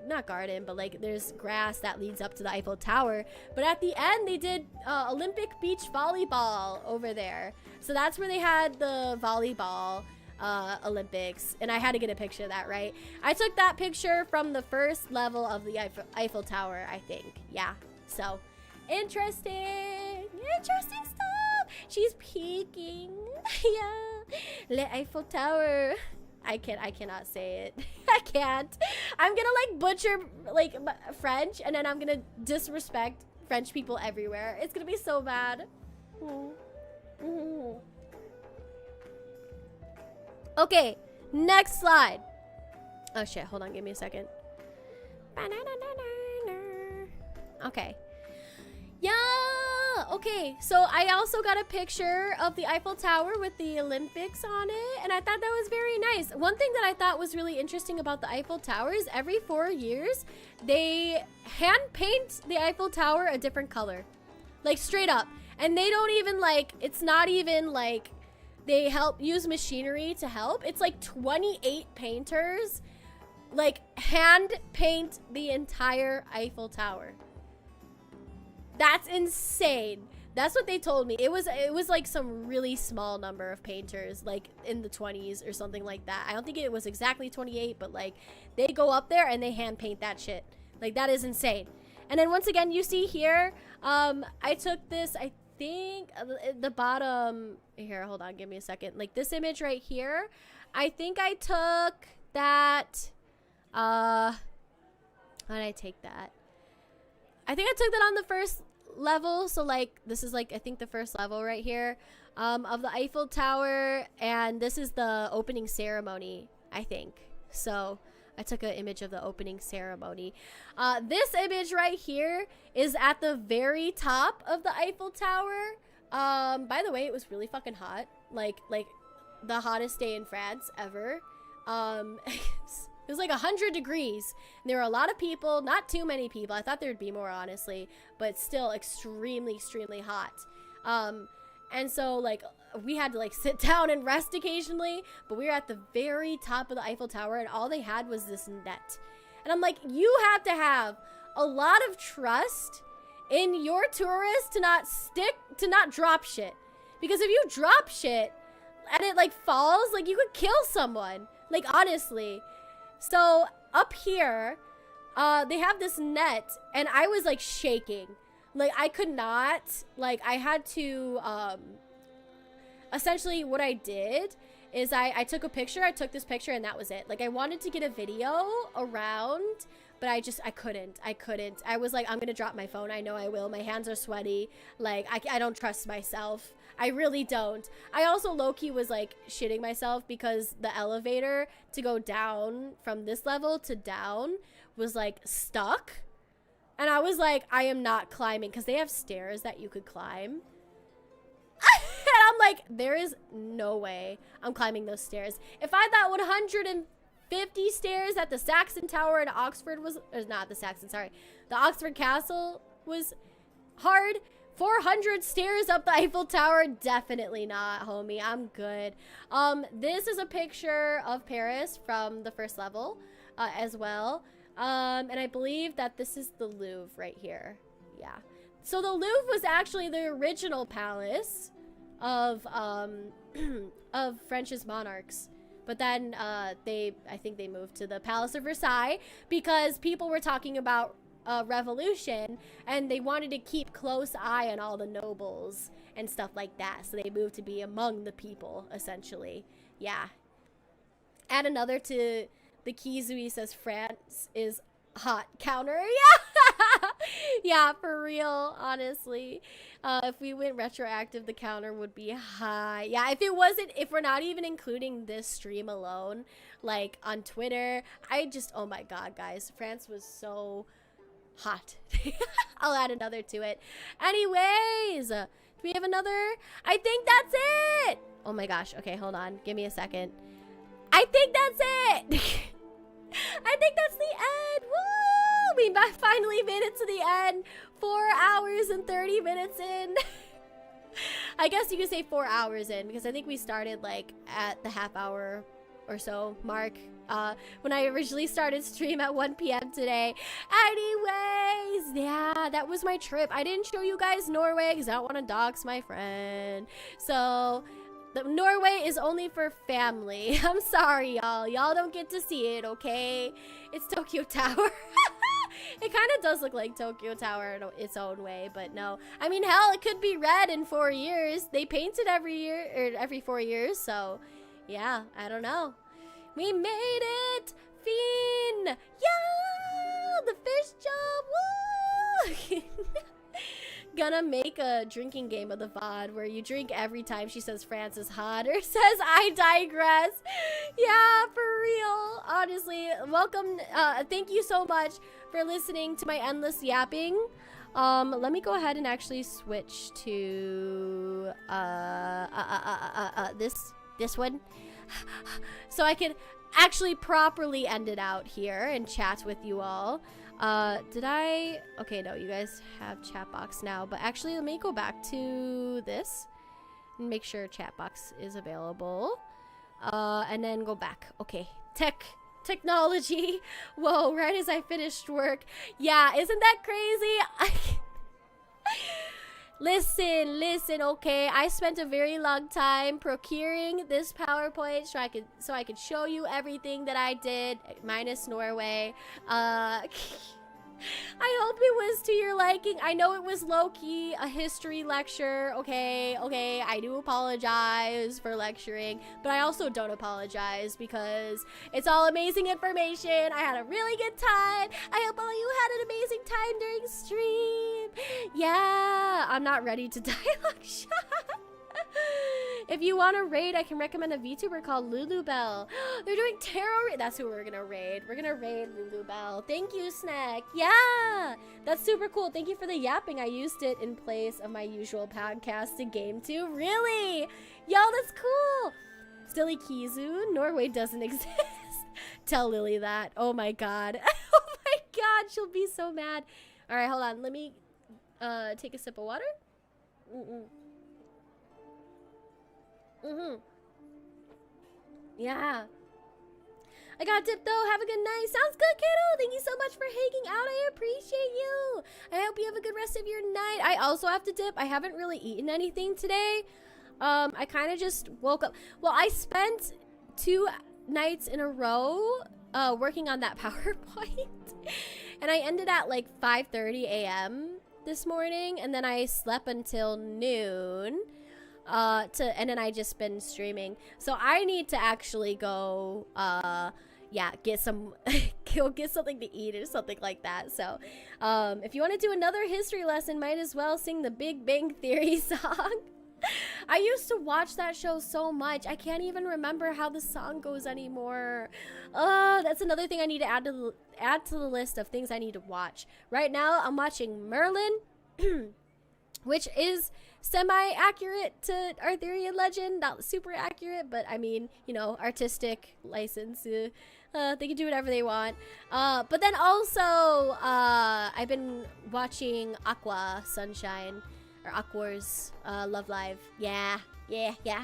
not garden, but like there's grass that leads up to the Eiffel Tower. But at the end, they did Olympic beach volleyball over there. So that's where they had the volleyball Olympics, and I had to get a picture of that, right? I took that picture from the first level of the Eiffel Tower, I think. Yeah, so interesting stuff. She's peeking. Yeah, Le Eiffel Tower. I cannot say it. I can't. I'm gonna like butcher like French, and then I'm gonna disrespect French people everywhere. It's gonna be so bad. Okay, next slide. Oh shit, hold on, give me a second. Okay. Yeah, okay, so I also got a picture of the Eiffel Tower with the Olympics on it, and I thought that was very nice. One thing that I thought was really interesting about the Eiffel Tower is every 4 years, they hand paint the Eiffel Tower a different color. Like, straight up. And they don't even, like, it's not even, like, they use machinery to help. It's like 28 painters, like, hand paint the entire Eiffel Tower. That's insane. That's what they told me. It was like some really small number of painters, like in the 20s or something like that. I don't think it was exactly 28, but like they go up there and they hand paint that shit. Like, that is insane. And then once again, you see here, I took this, I think the bottom here, hold on, give me a second. Like this image right here, I think I took that, how did I take that? I think I took that on the first level. So like, this is like, I think the first level right here, of the Eiffel Tower. And this is the opening ceremony, I think. So I took an image of the opening ceremony. This image right here is at the very top of the Eiffel Tower. By the way, it was really fucking hot. Like the hottest day in France ever. It was like 100 degrees. And there were a lot of people, not too many people. I thought there'd be more, honestly, but still extremely, extremely hot. And so like we had to like sit down and rest occasionally, but we were at the very top of the Eiffel Tower and all they had was this net. And I'm like, you have to have a lot of trust in your tourists to not drop shit. Because if you drop shit and it like falls, like you could kill someone. Like honestly. So up here, they have this net and I was like shaking. Like I could not, like I had to, essentially what I did is I took a picture, I took this picture and that was it. Like I wanted to get a video around, but I couldn't. I was like, I'm gonna drop my phone. I know I will. My hands are sweaty. Like I don't trust myself. I really don't. I also low-key was like shitting myself because the elevator to go down from this level to down was like stuck. And I was like, I am not climbing because they have stairs that you could climb. And I'm like, there is no way I'm climbing those stairs. If I thought 150 stairs at the Saxon Tower in Oxford was, or not the Saxon, sorry, the Oxford Castle was hard, 400 stairs up the Eiffel Tower, definitely not, homie. I'm good. This is a picture of Paris from the first level as well. And I believe that this is the Louvre right here. Yeah. So the Louvre was actually the original palace of of French's monarchs. But then I think they moved to the Palace of Versailles because people were talking about revolution and they wanted to keep close eye on all the nobles and stuff like that. So they moved to be among the people, essentially. Yeah. Add another to the Kizui says France is hot counter. Yeah. Yeah, for real, honestly. If we went retroactive, the counter would be high. Yeah, if we're not even including this stream alone, like on Twitter, oh my god, guys, France was so hot. I'll add another to it. Anyways, do we have another? I think that's it. Oh my gosh. Okay, hold on. Give me a second. I think that's it. I think that's the end. Woo! We finally made it to the end. 4 hours and 30 minutes in. I guess you could say 4 hours in because I think we started like at the half hour or so mark when I originally started stream at 1 p.m. today. Anyways, yeah, that was my trip. I didn't show you guys Norway because I don't want to dox my friend. So Norway is only for family. I'm sorry, y'all. Y'all don't get to see it, okay? It's Tokyo Tower. It kind of does look like Tokyo Tower in its own way, but no. I mean, hell, it could be red in 4 years. They paint it every year, or every 4 years, so yeah, I don't know. We made it! Fiend! Yeah! The fish job! Woo! Gonna make a drinking game of the VOD where you drink every time she says France is hot or says I digress. Yeah, for real. Honestly, welcome. Thank you so much for listening to my endless yapping. Let me go ahead and actually switch to this one. So I can actually properly end it out here and chat with you all. Okay, no, you guys have chat box now, but actually let me go back to this and make sure chat box is available. And then go back. Okay, technology. Whoa, right as I finished work. Yeah, isn't that crazy? Listen, okay, I spent a very long time procuring this PowerPoint so I could show you everything that I did, minus Norway. I hope it was to your liking. I know it was low-key a history lecture, okay, I do apologize for lecturing, but I also don't apologize because it's all amazing information. I had a really good time. I hope all you had an amazing time during stream. Yeah, I'm not ready to dialogue shot. If you want to raid, I can recommend a VTuber called Lulubell. They're doing tarot raid. That's who we're gonna raid. We're gonna raid Lulubell. Thank you, Snack. Yeah, that's super cool. Thank you for the yapping. I used it in place of my usual podcast to game too. Really? Y'all, that's cool. Silly Kizui, Norway doesn't exist. Tell Lily that. Oh my god. Oh my god, she'll be so mad. All right, hold on. Let me take a sip of water. Yeah. I got dip though. Have a good night. Sounds good, kiddo. Thank you so much for hanging out. I appreciate you. I hope you have a good rest of your night. I also have to dip. I haven't really eaten anything today. I kind of just woke up. Well, I spent 2 nights in a row working on that PowerPoint. And I ended at like 5:30 a.m. this morning. And then I slept until noon. And then I just been streaming. So I need to actually go, get some, go get something to eat or something like that. So, if you want to do another history lesson, might as well sing the Big Bang Theory song. I used to watch that show so much. I can't even remember how the song goes anymore. That's another thing I need to add to the list of things I need to watch. Right now, I'm watching Merlin, which is semi-accurate to Arthurian legend. Not super accurate, but I mean, you know, artistic license. They can do whatever they want. But then also, I've been watching Aqua Sunshine, or Aqua's Love Live. Yeah,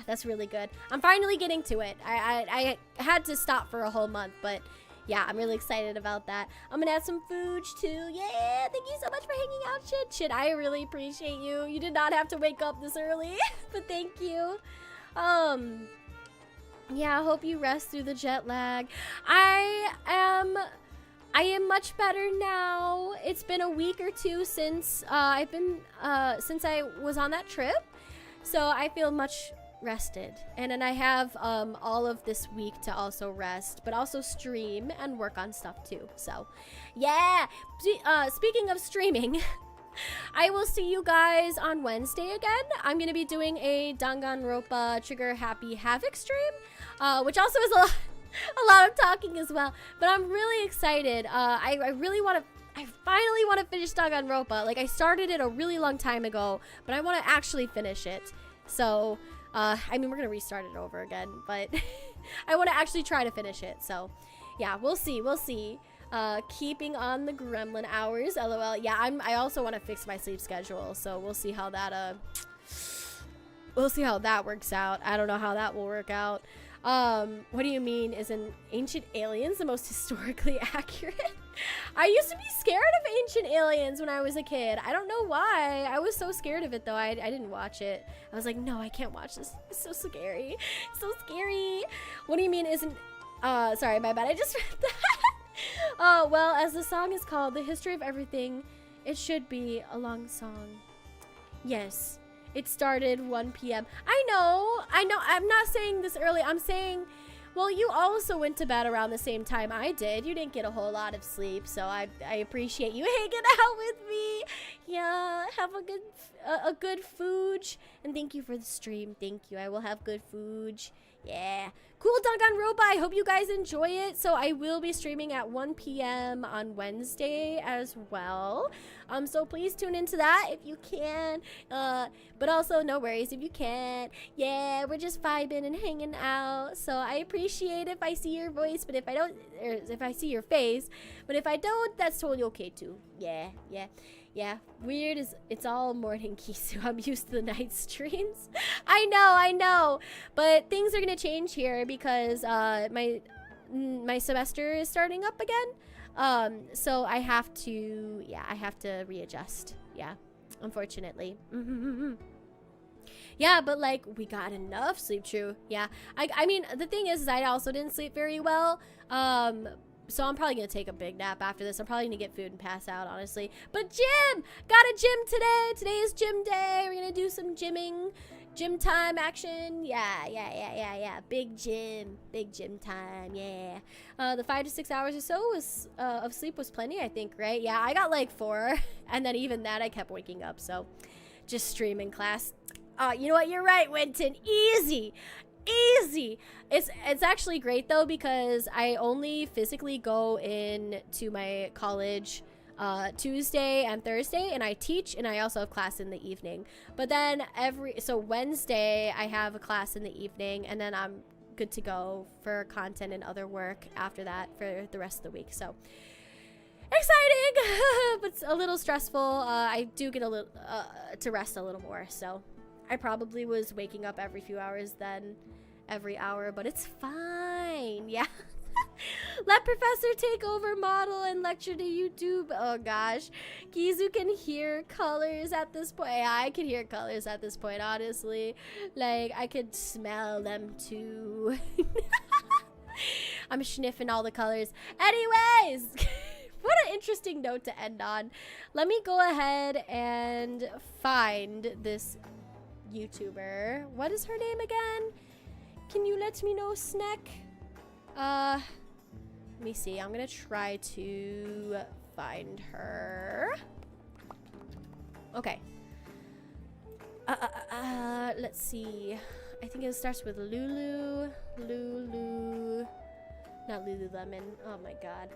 that's really good. I'm finally getting to it. I had to stop for a whole month, but yeah, I'm really excited about that. I'm gonna add some food too. Yeah, thank you so much for hanging out, Shit, I really appreciate you. You did not have to wake up this early, but thank you. Yeah, I hope you rest through the jet lag. I am much better now. It's been a week or two since since I was on that trip, so I feel much rested, and then I have all of this week to also rest, but also stream and work on stuff too. So yeah, speaking of streaming, I will see you guys on Wednesday again. I'm gonna be doing a Danganronpa Trigger Happy Havoc stream, which also is a lot of talking as well, but I'm really excited. I finally want to finish Danganronpa. Like, I started it a really long time ago, but I want to actually finish it. So I mean, we're gonna restart it over again, but I want to actually try to finish it. So yeah, we'll see. Keeping on the gremlin hours, lol. Yeah, I also want to fix my sleep schedule, so we'll see how that works out. I don't know how that will work out. What do you mean, isn't Ancient Aliens the most historically accurate? I used to be scared of Ancient Aliens when I was a kid. I don't know why. I was so scared of it, though. I didn't watch it. I was like, no, I can't watch this. It's so scary. So scary. What do you mean, isn't... sorry, my bad. I just read that. Well, as the song is called, The History of Everything, it should be a long song. Yes. It started 1 p.m. I know. I'm not saying this early. I'm saying, well, you also went to bed around the same time I did. You didn't get a whole lot of sleep, so I appreciate you hanging out with me. Yeah, have a good food, and thank you for the stream. Thank you. I will have good food. Yeah. Cool Danganronpa. I hope you guys enjoy it. So I will be streaming at 1 p.m. on Wednesday as well. So please tune into that if you can. But also no worries if you can't. Yeah, we're just vibing and hanging out. So I appreciate if I see your voice, but if I don't, or if I see your face, but if I don't, that's totally okay too. Yeah, weird is it's all morning, Kizui. I'm used to the night streams. I know, but things are gonna change here because my semester is starting up again. So I have to readjust. Yeah, unfortunately. Yeah, but like we got enough sleep. True. Yeah, I mean the thing is I also didn't sleep very well. So I'm probably going to take a big nap after this. I'm probably going to get food and pass out, honestly. But gym! Got a gym today. Today is gym day. We're going to do some gymming. Gym time action. Yeah. Big gym time. Yeah. The 5 to 6 hours or so was of sleep was plenty, I think, right? Yeah, I got like 4. And then even that, I kept waking up. So just streaming class. You know what? You're right, Winton. Easy. It's actually great though because I only physically go in to my college Tuesday and Thursday, and I teach, and I also have class in the evening. But then so Wednesday I have a class in the evening, and then I'm good to go for content and other work after that for the rest of the week. So exciting, but it's a little stressful. I do get a little to rest a little more, so I probably was waking up every few hours then, every hour, but it's fine. Yeah. Let professor take over model and lecture to YouTube. Oh gosh. Kizui can hear colors at this point. Yeah, I can hear colors at this point, honestly. Like, I could smell them too. I'm sniffing all the colors. Anyways, what an interesting note to end on. Let me go ahead and find this YouTuber. What is her name again? Can you let me know, Snack? Let me see. I'm gonna try to find her. Okay. Let's see. I think it starts with Lulu. Not Lululemon. Oh my god.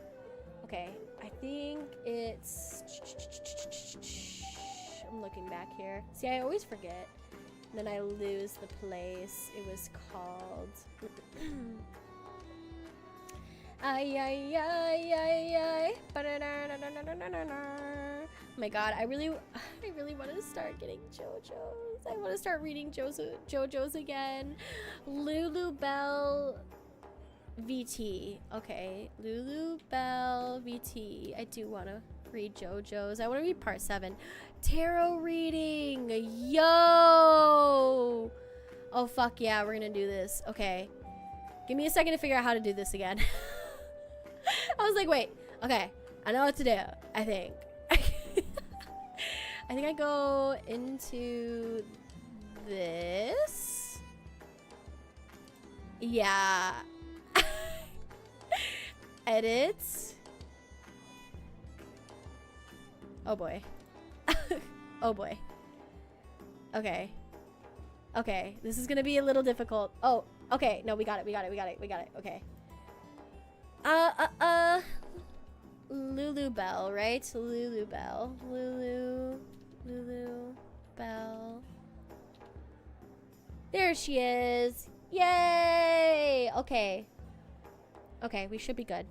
Okay. I think it's... I'm looking back here. See, I always forget. And then I lose the place. It was called... Oh my god, I really want to start getting JoJo's. I want to start reading JoJo's again. Lulu Bell VT. Okay, Lulu Bell VT. I do want to read JoJo's. I want to read part 7. Tarot reading. Yo! Oh fuck yeah, we're gonna do this. Okay. Give me a second to figure out how to do this again. I was like, wait, okay, I know what to do, I think. I think I go into this. Yeah. Edit. Oh boy. Oh boy. Okay. Okay, this is gonna be a little difficult. Oh, okay, no, we got it. Okay. Lulu Bell, right? Lulu Bell. Lulu Bell. There she is. Yay! Okay. Okay, we should be good.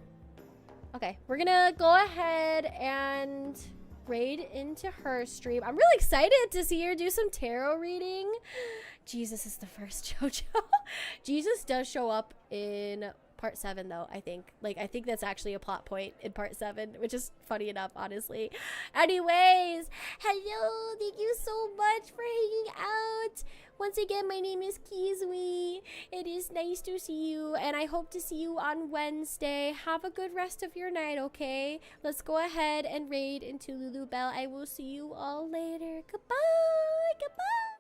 Okay, we're gonna go ahead and raid into her stream. I'm really excited to see her do some tarot reading. Jesus is the first JoJo. Jesus does show up in part 7 though, I think. Like, I think that's actually a plot point in part 7, which is funny enough, honestly. Anyways, hello, thank you so much for hanging out. Once again, my name is Kizui. It is nice to see you, and I hope to see you on Wednesday. Have a good rest of your night, okay? Let's go ahead and raid into Lulu Bell. I will see you all later. Goodbye. Goodbye.